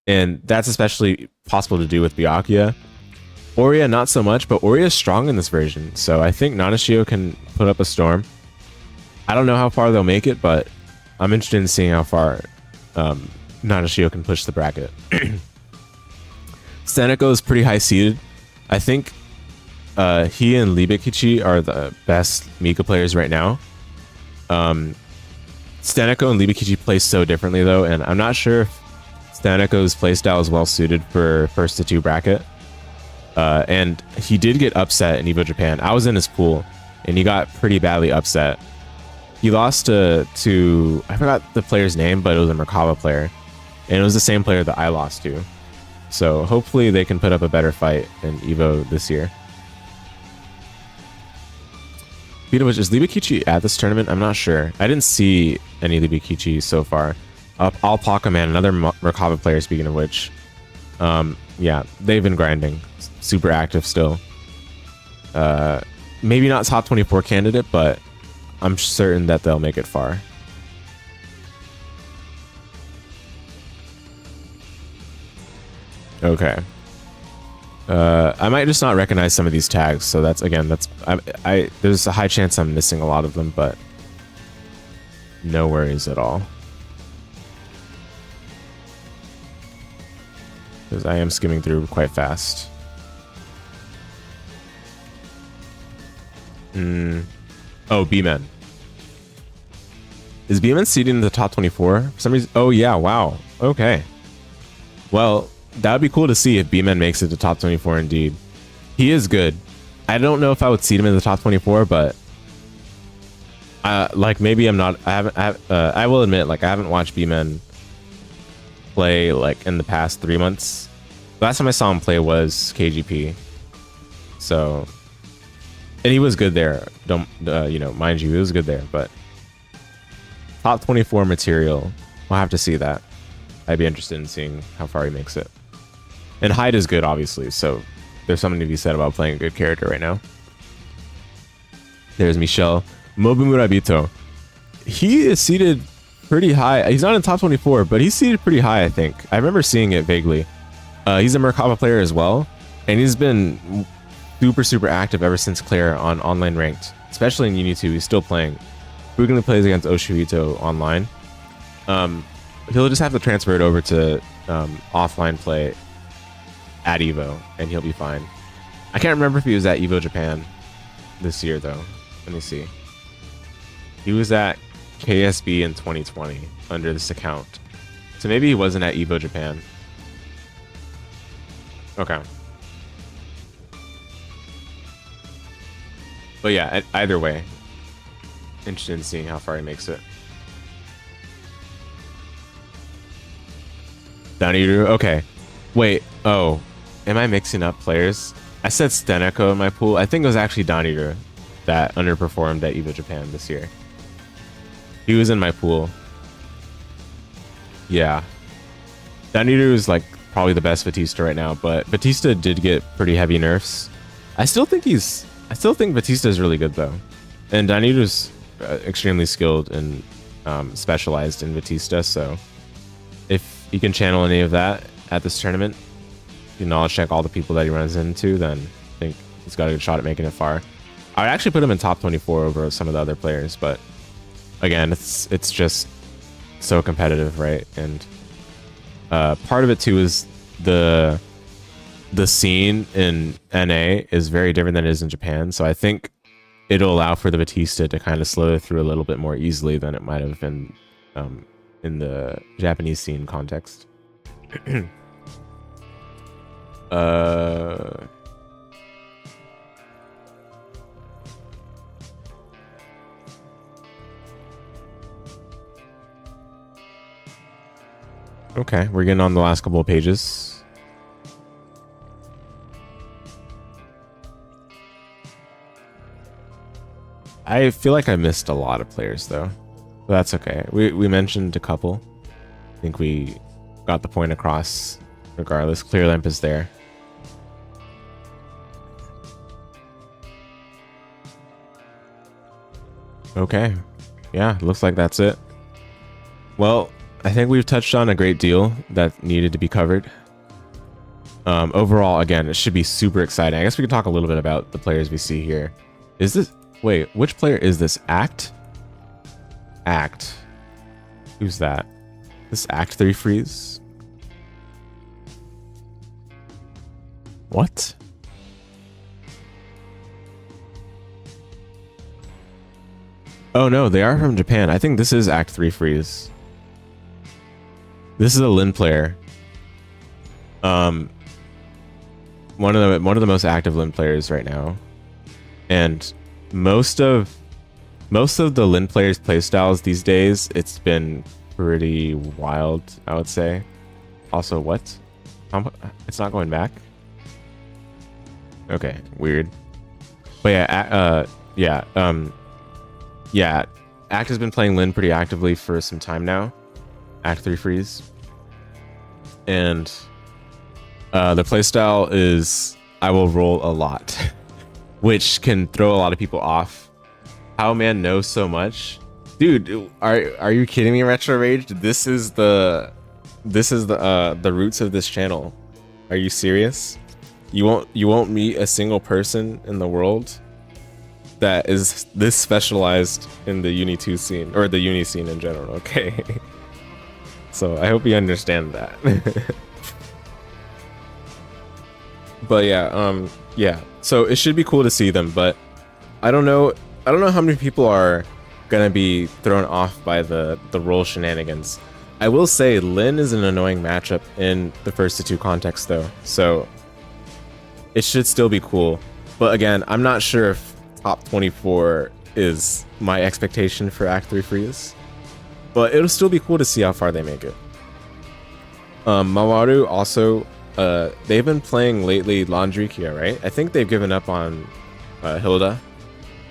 S1: And that's especially possible to do with Byakuya. Oria, not so much, but Oria is strong in this version, so I think Nanashio can put up a storm. I don't know how far they'll make it, but I'm interested in seeing how far Nanashio can push the bracket. Seneko is pretty high seeded. I think he and Libekichi are the best Mika players right now. Staneko and Libekichi play so differently though, and I'm not sure if Staneko's playstyle is well suited for first to 2 bracket. And he did get upset in EVO Japan. I was in his pool, and he got pretty badly upset. He lost to I forgot the player's name, but it was a Merkava player, and it was the same player that I lost to. So hopefully they can put up a better fight in EVO this year. Is Libekichi at this tournament? I'm not sure. I didn't see any Libekichi so far. Alpaca Man, another Merkava player, speaking of which. Yeah, they've been grinding. Super active still. Maybe not top 24 candidate, but I'm certain that they'll make it far. Okay. I might just not recognize some of these tags, so that's again, that's there's a high chance I'm missing a lot of them, but no worries at all. Because I am skimming through quite fast. Oh, B-Men. Is B-Men seated in the top 24 for some reason? Oh yeah, wow. Okay. Well, that would be cool to see if B-Men makes it to top 24 indeed. He is good. I don't know if I would seat him in the top 24, but like maybe I'm not. I will admit, like I haven't watched B-Men play like in the past 3 months. The last time I saw him play was KGP. So, and he was good there. Don't you know? Mind you, he was good there. But top 24 material, we'll have to see that. I'd be interested in seeing how far he makes it. And Hyde is good, obviously. So there's something to be said about playing a good character right now. There's Michel Mobimurabito. He is seated pretty high. He's not in top 24, but he's seated pretty high, I think. I remember seeing it vaguely. He's a Merkaba player as well, and he's been super active ever since Claire on online ranked, especially in Uni 2. He's still playing. Frequently plays against Oshuito online. He'll just have to transfer it over to offline play at EVO, and he'll be fine. I can't remember if he was at EVO Japan this year, though. Let me see. He was at KSB in 2020 under this account. So maybe he wasn't at EVO Japan. Okay. But yeah, either way, interested in seeing how far he makes it. Daniru, okay. Wait, oh, am I mixing up players? I said Steneko in my pool. I think it was actually Daniru that underperformed at EVO Japan this year. He was in my pool. Yeah. Daniru is like probably the best Batista right now, but Batista did get pretty heavy nerfs. I still think Batista is really good though. And Daniru's extremely skilled and specialized in Batista, so if he can channel any of that at this tournament, you knowledge check all the people that he runs into, then I think he's got a good shot at making it far. I would actually put him in top 24 over some of the other players, but again, it's just so competitive, right? And part of it too is the scene in NA is very different than it is in Japan, so I think it'll allow for the Batista to kind of slow through a little bit more easily than it might have been in the Japanese scene context. Okay, we're getting on the last couple of pages. I feel like I missed a lot of players though. But that's okay. We mentioned a couple. I think we got the point across regardless. Clear Lamp is there. Okay. Yeah, looks like that's it. Well, I think we've touched on a great deal that needed to be covered. Overall, again, it should be super exciting. I guess we could talk a little bit about the players we see here. Is this... Wait, which player is this? Act? Act. Who's that? This Act 3 freeze? What? Oh no, they are from Japan. I think this is Act 3 freeze. This is a Lin player. One of the most active Lin players right now. And most of the Lin players' playstyles these days, it's been pretty wild, I would say. Also, what? It's not going back? Okay, weird. But yeah, yeah, Act has been playing Lin pretty actively for some time now. Act 3 freeze. And the playstyle is I will roll a lot, which can throw a lot of people off. How Man knows so much. Dude, are you kidding me, Retro Rage? This is the roots of this channel. Are you serious? You won't meet a single person in the world that is this specialized in the Uni 2 scene, or the Uni scene in general, okay? So I hope you understand that. But yeah, so it should be cool to see them, but I don't know how many people are gonna be thrown off by the roll shenanigans. I will say Lin is an annoying matchup in the first to 2 context though, so it should still be cool. But again, I'm not sure if top 24 is my expectation for Act 3 freeze, but it'll still be cool to see how far they make it. Mawaru also, they've been playing lately Landrykia, right? I think they've given up on Hilda,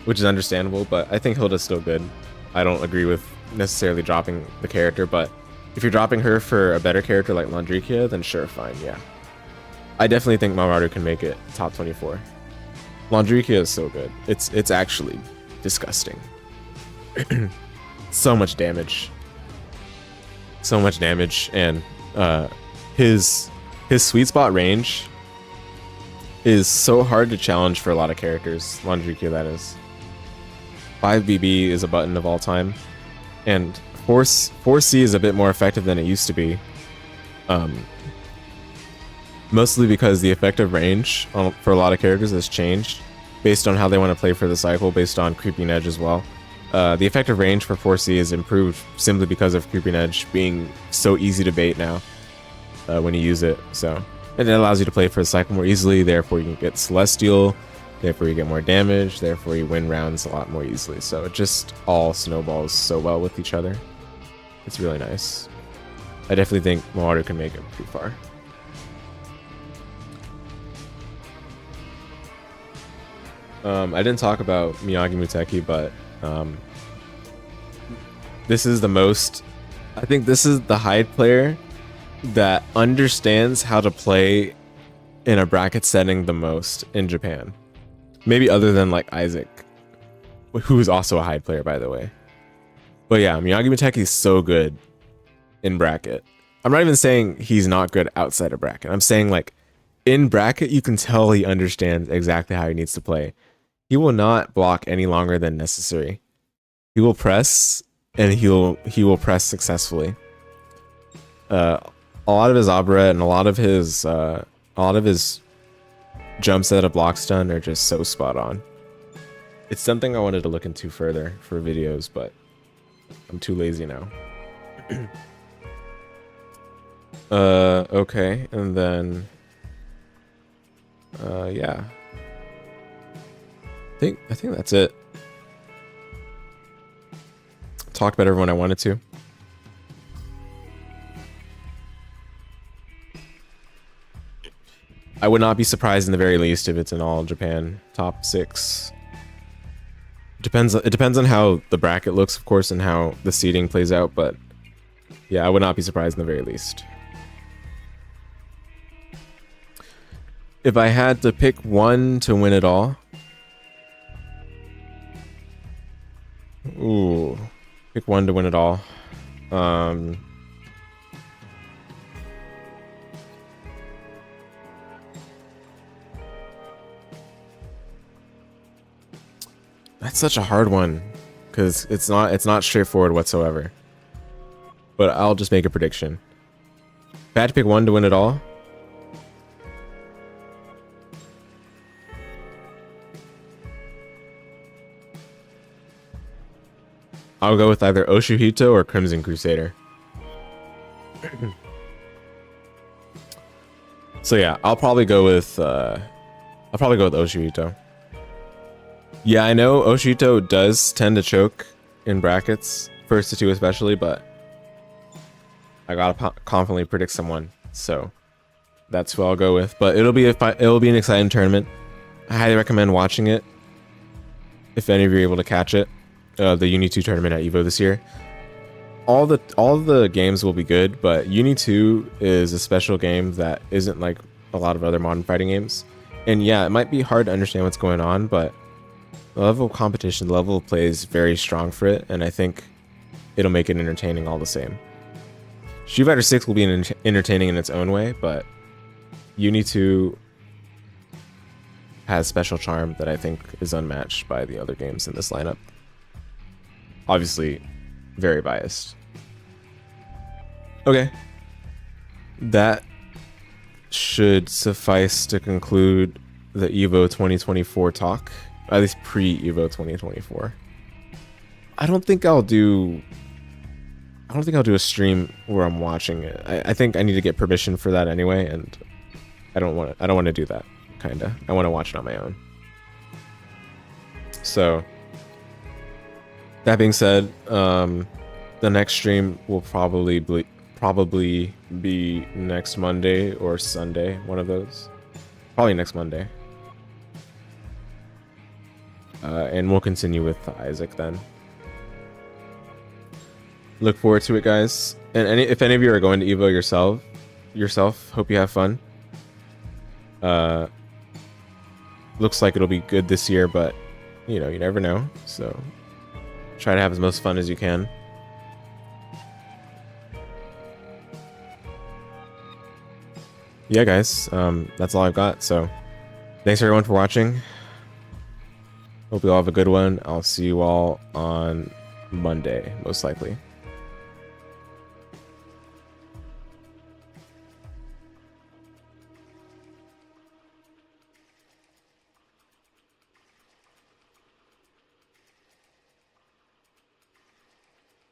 S1: which is understandable, but I think Hilda's still good. I don't agree with necessarily dropping the character, but if you're dropping her for a better character like Landrykia, then sure, fine, yeah. I definitely think Mawaru can make it top 24. Landrykia is so good. It's actually disgusting. So much damage. So much damage, and his sweet spot range is so hard to challenge for a lot of characters. Landrykia, that is. 5BB is a button of all time, and 4C is a bit more effective than it used to be. Mostly because the effective range for a lot of characters has changed based on how they want to play for the cycle, based on Creeping Edge as well. The effective range for 4C is improved simply because of Creeping Edge being so easy to bait now when you use it. So, and it allows you to play for the cycle more easily, therefore you can get Celestial, therefore you get more damage, therefore you win rounds a lot more easily. So it just all snowballs so well with each other. It's really nice. I definitely think Mawaru can make it pretty far. I didn't talk about Miyagi Muteki, but this is the most... I think this is the Hyde player that understands how to play in a bracket setting the most in Japan. Maybe other than like Isaac, who is also a Hyde player, by the way. But yeah, Miyagi Muteki is so good in bracket. I'm not even saying he's not good outside of bracket. I'm saying like in bracket, you can tell he understands exactly how he needs to play. He will not block any longer than necessary. He will press, and he will press successfully. A lot of his Abra and a lot of his jumps that a block stun are just so spot on. It's something I wanted to look into further for videos, but I'm too lazy now. Okay, and then yeah. I think that's it. Talked about everyone I wanted to. I would not be surprised in the very least if it's an all Japan top 6. It depends on how the bracket looks, of course, and how the seeding plays out, but yeah, I would not be surprised in the very least. If I had to pick one to win it all, ooh, pick one to win it all. That's such a hard one because it's not straightforward whatsoever. But I'll just make a prediction. If I had to pick one to win it all, I'll go with either Oshuhito or Crimson Crusader. So yeah, I'll probably go with Oshuhito. Yeah, I know Oshuhito does tend to choke in brackets, first to 2 especially, but I gotta confidently predict someone, so that's who I'll go with. But it'll be an exciting tournament. I highly recommend watching it if any of you are able to catch it. The Uni 2 tournament at EVO this year. All the games will be good, but Uni 2 is a special game that isn't like a lot of other modern fighting games. And yeah, it might be hard to understand what's going on, but the level of competition, the level of play is very strong for it, and I think it'll make it entertaining all the same. Street Fighter 6 will be entertaining in its own way, but Uni 2, has special charm that I think is unmatched by the other games in this lineup. Obviously, very biased. Okay. That should suffice to conclude the EVO 2024 talk. At least pre-EVO 2024. I don't think I'll do a stream where I'm watching it. I think I need to get permission for that anyway, and I don't want to do that, kinda. I want to watch it on my own. So that being said, the next stream will probably be next Monday or Sunday, one of those. Probably next Monday. And we'll continue with Isaac then. Look forward to it, guys. And if any of you are going to EVO yourself, hope you have fun. Looks like it'll be good this year, but you know, you never know. So try to have as most fun as you can. Yeah, guys, that's all I've got. So thanks everyone for watching. Hope you all have a good one. I'll see you all on Monday, most likely.